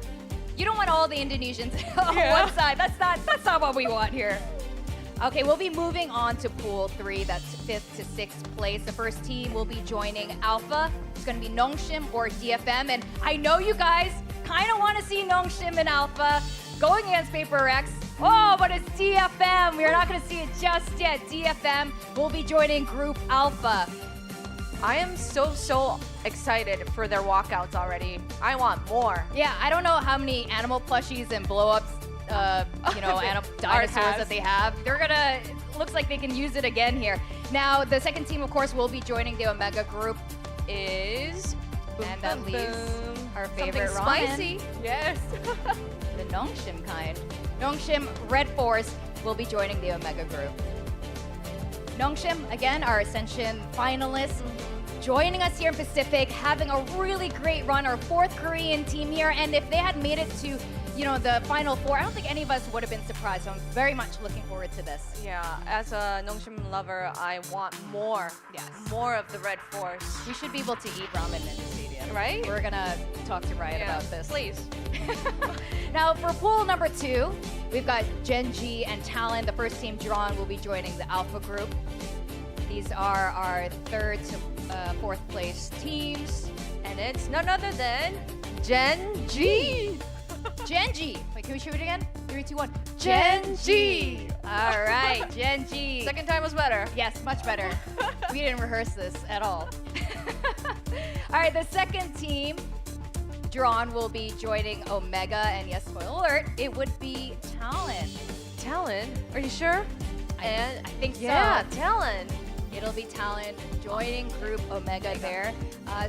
You don't want all the Indonesians on one side. That's not what we want here. Okay, we'll be moving on to Pool 3. That's 5th to 6th place. The first team will be joining Alpha. It's going to be Nongshim or DFM. And I know you guys kind of want to see Nongshim and Alpha going against Paper X. Oh, but it's DFM. We're not going to see it just yet. DFM will be joining Group Alpha. I am so excited for their walkouts already. I want more. Yeah, I don't know how many animal plushies and blow-ups animal dinosaurs that they have. They're gonna, looks like they can use it again here. Now, the second team, of course, will be joining the Omega group is, and that leaves our favorite Something ramen. spicy. Yes. The Nongshim kind. Nongshim Red Force will be joining the Omega group. Nongshim, again, our Ascension finalists, joining us here in Pacific, having a really great run, our 4th Korean team here, and if they had made it to the Final 4, I don't think any of us would have been surprised, so I'm very much looking forward to this. Yeah, as a Nongshim lover, I want more. Yes. More of the Red Force. We should be able to eat ramen in the stadium. Right? We're gonna talk to Riot about this. Please. Now, for pool number 2, we've got Genji and Talon. The first team drawn will be joining the Alpha group. These are our 3rd to 4th place teams. And it's none other than Genji. Genji. Wait, can we shoot it again? 3, 2, 1. Genji. All right, Genji. Second time was better. Yes, much better. We didn't rehearse this at all. All right, the second team drawn will be joining Omega, and yes, spoiler alert, it would be Talon. Talon? Are you sure? I think so. Yeah, Talon. It'll be Talon joining Group Omega there.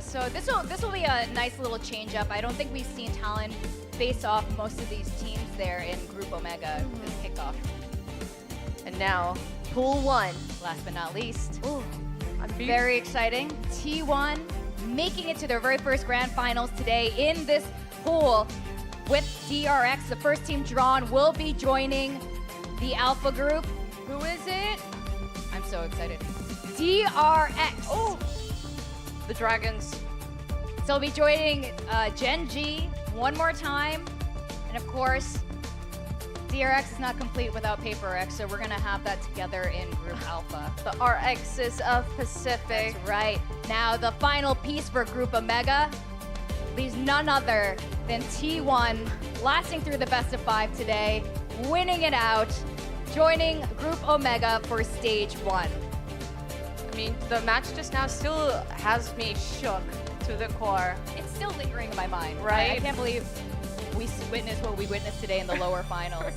So this will be a nice little change up. I don't think we've seen Talon face off most of these teams there in Group Omega this kickoff. And now, Pool 1. Last but not least, I'm very exciting. T1 making it to their very first grand finals today in this pool with DRX. The first team drawn will be joining the Alpha group. Who is it? I'm so excited. DRX. Oh, the Dragons. So they'll be joining Gen G one more time. And of course, DRX is not complete without Paper X, so we're gonna have that together in Group Alpha. The RXs of Pacific. That's right. Now the final piece for Group Omega leaves none other than T1 lasting through the best of 5 today, winning it out, joining Group Omega for Stage 1. I mean, the match just now still has me shook to the core. It's still lingering in my mind, Right? I can't believe we witnessed what we witnessed today in the lower finals.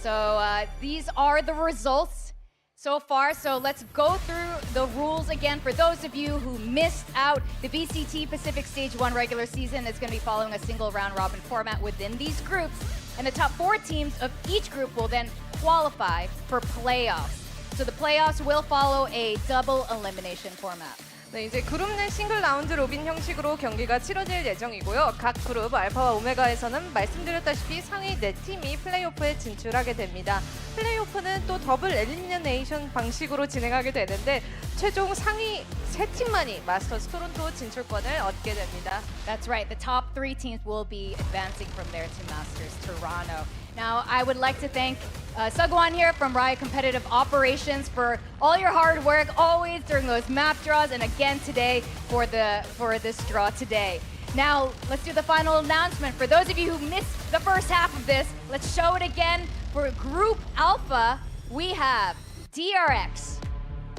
So these are the results so far. So let's go through the rules again. For those of you who missed out, the VCT Pacific Stage 1 regular season is going to be following a single round robin format within these groups. And the top 4 teams of each group will then qualify for playoffs. So the playoffs will follow a double elimination format. 네, 이제 그룹 내 싱글 라운드 로빈 형식으로 경기가 치러질 예정이고요. 각 그룹 알파와 오메가에서는 말씀드렸다시피 상위 4팀이 플레이오프에 진출하게 됩니다. 플레이오프는 또 더블 엘리미네이션 방식으로 진행하게 되는데 최종 상위 3팀만이 마스터스 토론토 진출권을 얻게 됩니다. That's right. The top 3 teams will be advancing from there to Masters Toronto. Now, I would like to thank Sugwan here from Riot Competitive Operations for all your hard work always during those map draws, and again today for this draw today. Now, let's do the final announcement. For those of you who missed the first half of this, let's show it again. For Group Alpha, we have DRX,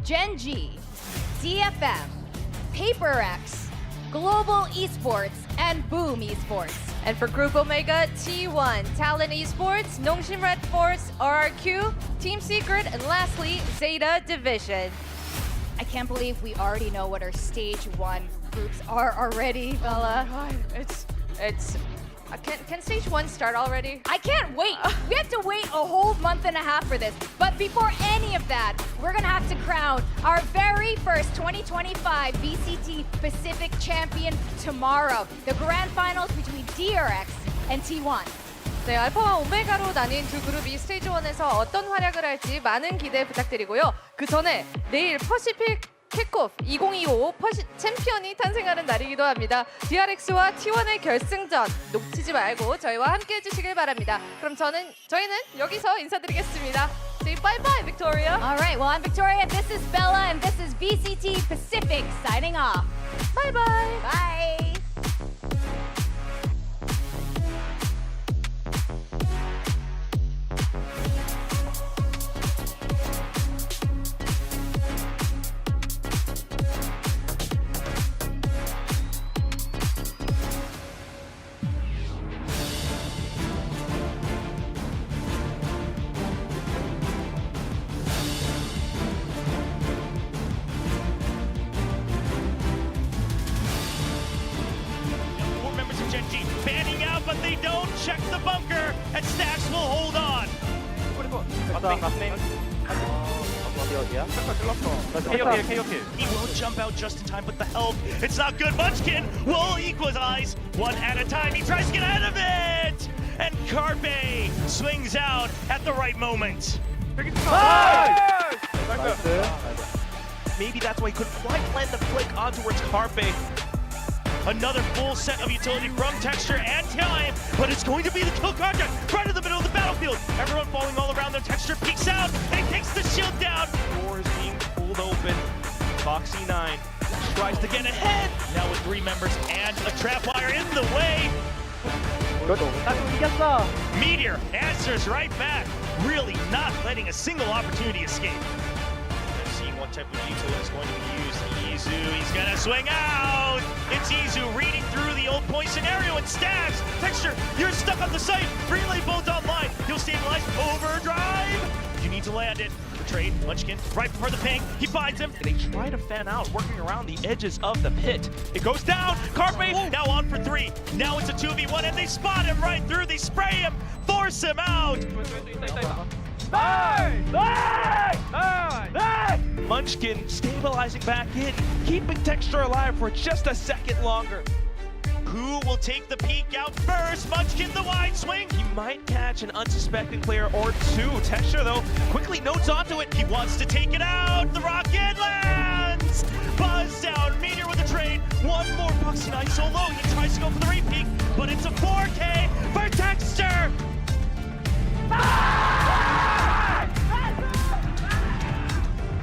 Gen G, DFM, Paper X, Global Esports, and Boom Esports. And for Group Omega, T1, Talon Esports, Nongshim Red Force, RRQ, Team Secret, and lastly, Zeta Division. I can't believe we already know what our Stage 1 groups are already, Bella. Oh my God, it's can Stage 1 start already? I can't wait. We have to wait a whole month and a half for this. But before any of that, we're going to have to crown our very first 2025 VCT Pacific champion tomorrow. The grand finals between DRX and T1. 네, 알파와 오메가로 나뉜 두 그룹이 스테이지 1에서 어떤 활약을 할지 많은 기대 부탁드리고요. 그 전에 내일 퍼시픽 킥오프 2025 챔피언이 탄생하는 날이기도 합니다. DRX와 T1의 결승전 놓치지 말고 저희와 함께 해주시길 바랍니다. 그럼 저희는 여기서 인사드리겠습니다. Say bye-bye, Victoria. All right, well, I'm Victoria, this is Bella, and this is VCT Pacific signing off. Bye-bye. Bye. Fanning out, but they don't check the bunker, and Stacks will hold on. He will jump out just in time, but the help, it's not good. Munchkin will equalize one at a time. He tries to get out of it, and Carpe swings out at the right moment. Maybe that's why he couldn't quite land the flick on towards Carpe. Another full set of utility from Texture and Time, but it's going to be the kill contact right in the middle of the battlefield. Everyone falling all around them. Texture peeks out and takes the shield down. Door is being pulled open. Foxy 9 tries to get ahead. Now with 3 members and a trap wire in the way. Meteor answers right back, really not letting a single opportunity escape. They're seeing what type of utility is going to be used. Izu, he's gonna swing out! It's Izu reading through the old point scenario and Stacks! Texture, you're stuck on the site! Relay bolt online! You'll stabilize overdrive! You need to land it. for trade. Munchkin right before the ping. He finds him. They try to fan out, working around the edges of the pit. It goes down. Carpe now on for 3. Now it's a 2v1 and they spot him right through. They spray him, force him out. Munchkin stabilizing back in, keeping Texture alive for just a second longer. Who will take the peek out first? Munchkin, the wide swing. He might catch an unsuspecting player or two. Texture, though, quickly notes onto it. He wants to take it out. The rocket lands. Buzz down. Meteor with the trade. One more Boxing Eye solo. He tries to go for the repeat, but it's a 4K for Texture.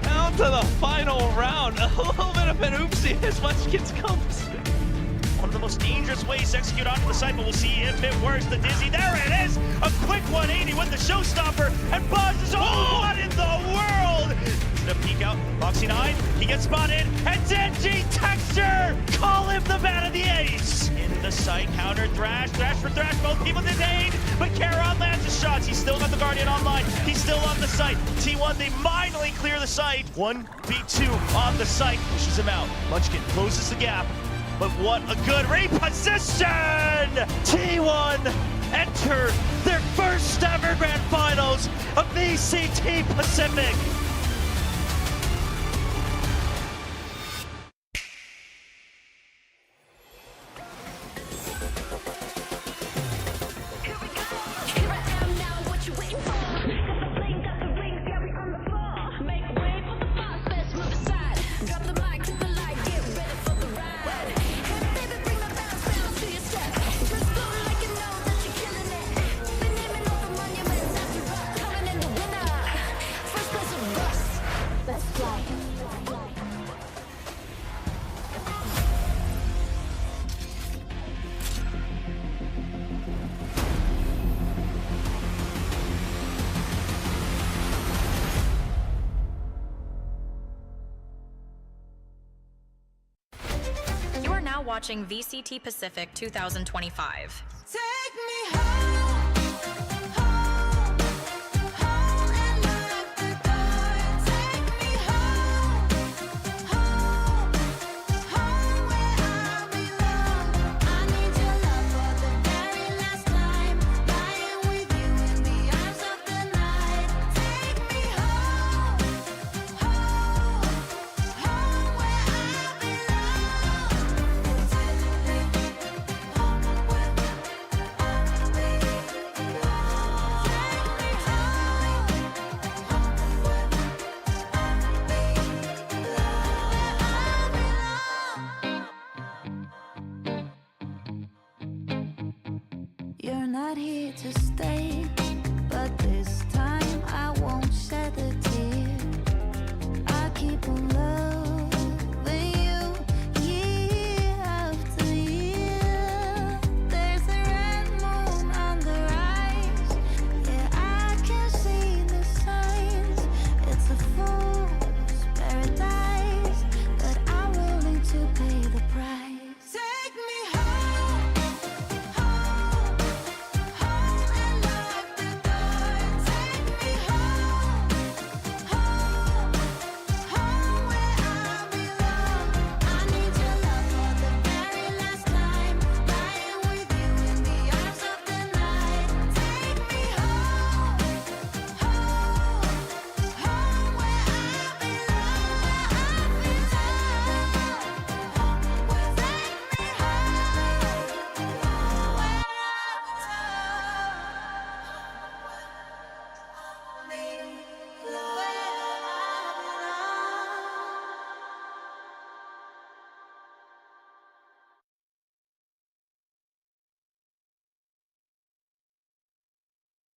Down to the final round. A little bit of an oopsie as Munchkins comes. One of the most dangerous ways to execute onto the site, but we'll see if it works. The Dizzy, there it is! A quick 180 with the showstopper, and Buzz is, oh, what in the world? The peek out, Boxing Eye, he gets spotted, and Denji Texture! Call him the man of the ace! In the site, counter Thrash, Thrash for Thrash, both people detained, but Charon lands his shots. He's still got the Guardian online, he's still on the site. T1, they finally clear the site. 1v2 on the site, pushes him out. Munchkin closes the gap. But what a good reposition! T1 enter their first ever Grand Finals of VCT Pacific. Watching VCT Pacific 2025.